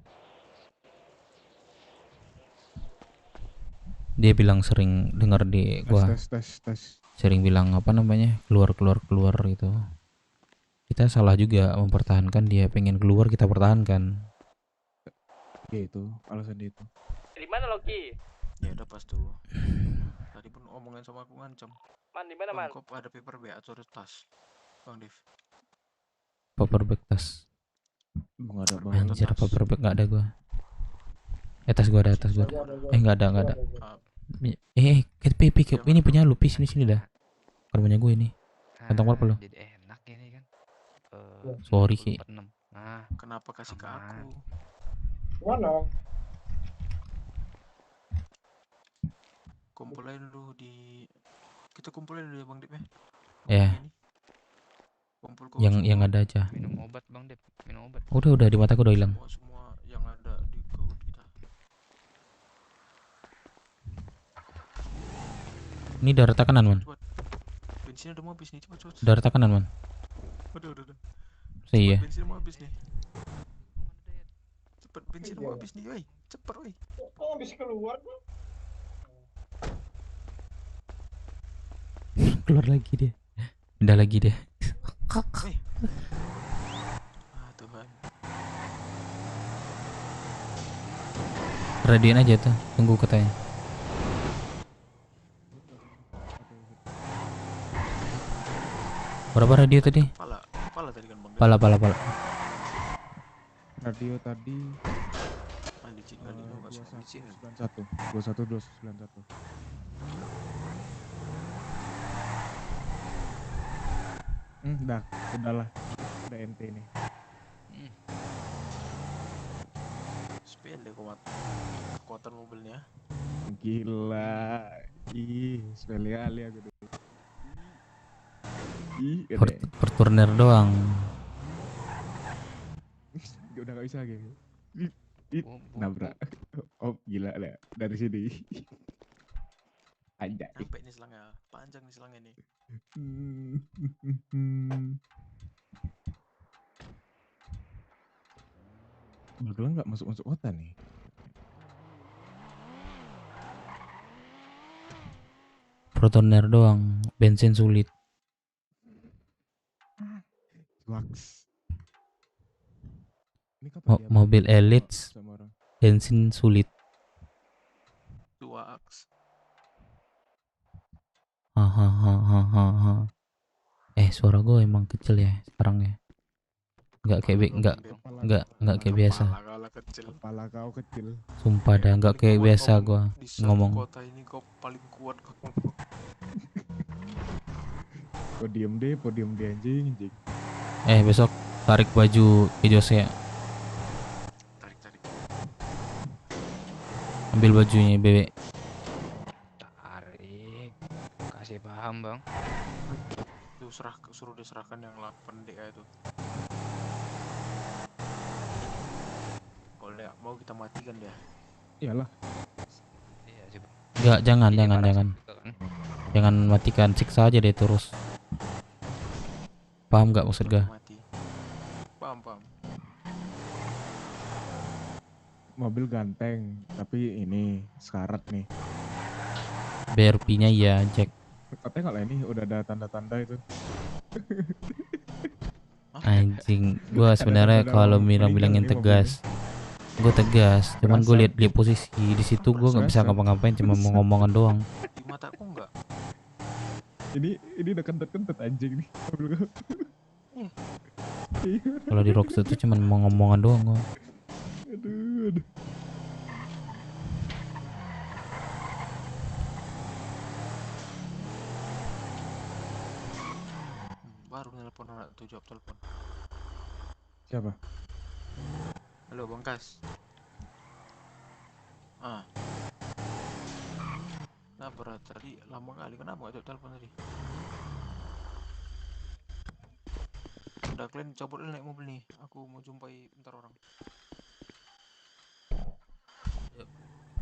Dia bilang sering dengar di gua. Tes. Sering bilang apa namanya? keluar gitu. Kita salah juga mempertahankan, dia pengen keluar kita pertahankan. Itu alasan dia itu. Di mana Loki? Ya udah pas tuh. Tadi pun omongan sama aku ngancam. Man, di mana man? Kok ada paper bag atau tas? Bang Dev. Paper bag tas. Enggak ada Bang. Anjir, paper bag enggak ada gua. Tas gua ada. Enggak ada. Pick ini punya lu, sini dah. Bukan punya gue ini. Kantong berapa lu? Jadi enak ini kan. Sorry Ki. Nah, kenapa kasih ke aku? Mana? Kumpulin dulu kita kumpulin dulu ya Bang Dev ya. Ya. Yang ada aja. Minum obat Bang Dev, minum obat. Udah di mataku udah hilang. Semua yang ada di kaud kita. Ini darah tekanan man. Bensinnya udah mau habis nih, cepat. Darah tekanan man. Udah. Iya. Bensin mau habis nih. Cepet bensin mau habis nih, woi. Cepet woi. Kok habis keluar bang? Keluar lagi dia. Pindah lagi dia. Tuhan. Radioin aja tuh, tunggu katanya. Berapa radio tadi? Pala tadi kan Bang. Pala. Radio tadi. Kali juga sih. 21 291. Udahlah. Udah ente nih. Sepele kekuatan mobilnya. Gila. Ih, sepele kali aku dulu. Ih, Fortuner doang. Udah gak bisa lagi. Nabrak. Oh, gila deh. Dari sini. Aja. Sampai nih selangnya. Panjang nih selangnya nih. Magelang nggak masuk kota nih. Fortuner doang, bensin sulit. Wax. Mobil elit, bensin sulit. Wax. Hahaha. Suara gue emang kecil ya sekarang ya. Nggak kayak biasa. Kepala kau kecil. Sumpah dah nggak kayak biasa gue ngomong. Kota ini kau paling kuat. Podium deh anjing. Besok tarik baju Jose. Tarik. Ambil bajunya bebek. Tarik. Kasih paham bang. Itu suruh diserahkan yang 8 DA itu. Kalau mau kita matikan dia. Iyalah. Iya sih bang. Enggak, jangan matikan, siksa aja deh terus. Paham nggak maksud gue? Paham. Mobil ganteng, tapi ini sekarat nih. BRP-nya ya, Jack. Katanya nggak lah ini udah ada tanda-tanda itu. Anjing, gue sebenarnya kalau bilangin tegas, gue tegas. Cuman gue lihat posisi di situ gue nggak bisa ngapa-ngapain, cuma mau ngomongan doang. Di mataku enggak. Ini udah kentut anjing nih. Kalau di Rockstar tuh cuma mau ngomongan doang gue. Aduh. Baru nelpon anak tuh, jawab telepon. Siapa? Halo Bang Kas. Nah berat tadi lama kali, kenapa gak jawab telepon tadi? Udah kalian cabut naik mobil nih, aku mau jumpai bentar orang.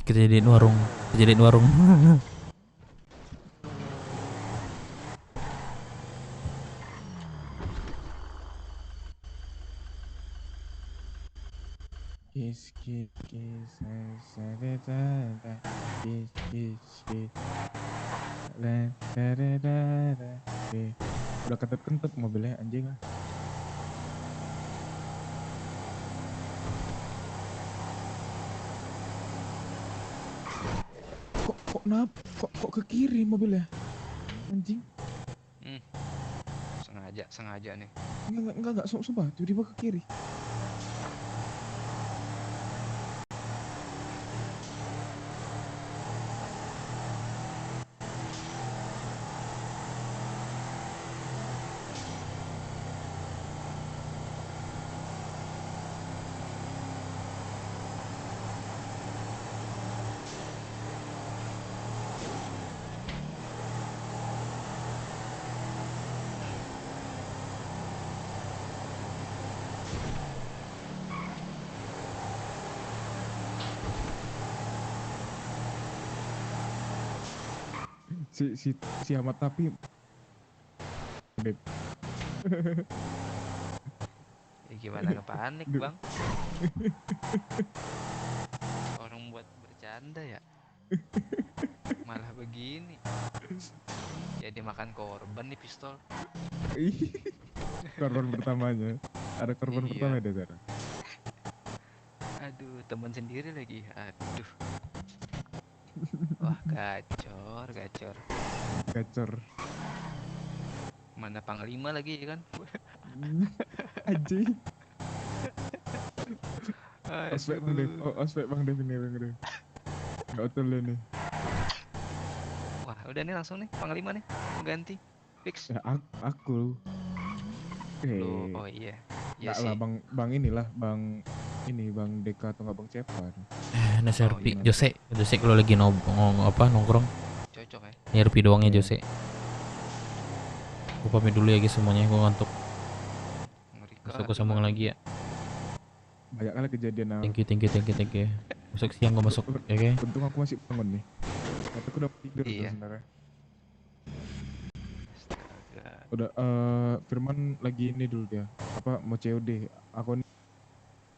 Kejadian warung. Udah kentut mobilnya anjing lah. Kok ke kiri mobilnya anjing. Sengaja nih. Enggak sumpah tiba-tiba ke kiri. Si Ahmad tapi Gimana ngepanik bang? Orang buat bercanda ya, malah begini. Jadi makan korban nih pistol. Korban pertamanya. Ada korban pertama deh sekarang. Aduh, teman sendiri lagi. Aduh. Wah, gacor. Mana panglima lagi kan? Anjing. Ospek Bang Dev. Oh, ospek Bang Dev ini Bang Dev. Enggak betul nih. Wah, udah nih langsung nih Panglima nih ganti fix. Ya, aku. Loh, oh iya. Iya Enggak lah sih. Bang inilah Bang ini Bang Deka atau enggak Bang Cepan. Serpi Jose kalau lagi nongkrong. Cocok ya. Nyerpi doangnya Jose. Gue pamit dulu ya guys semuanya, gue ngantuk. Besok gue sambung lagi ya. Banyak kali kejadian. Thank you. Besok siang gue masuk, ya kan? Untung aku masih bangun nih. Tapi aku udah tidur tuh Iya. sebenarnya. Udah Firman lagi ini dulu dia. Apa mau COD? Aku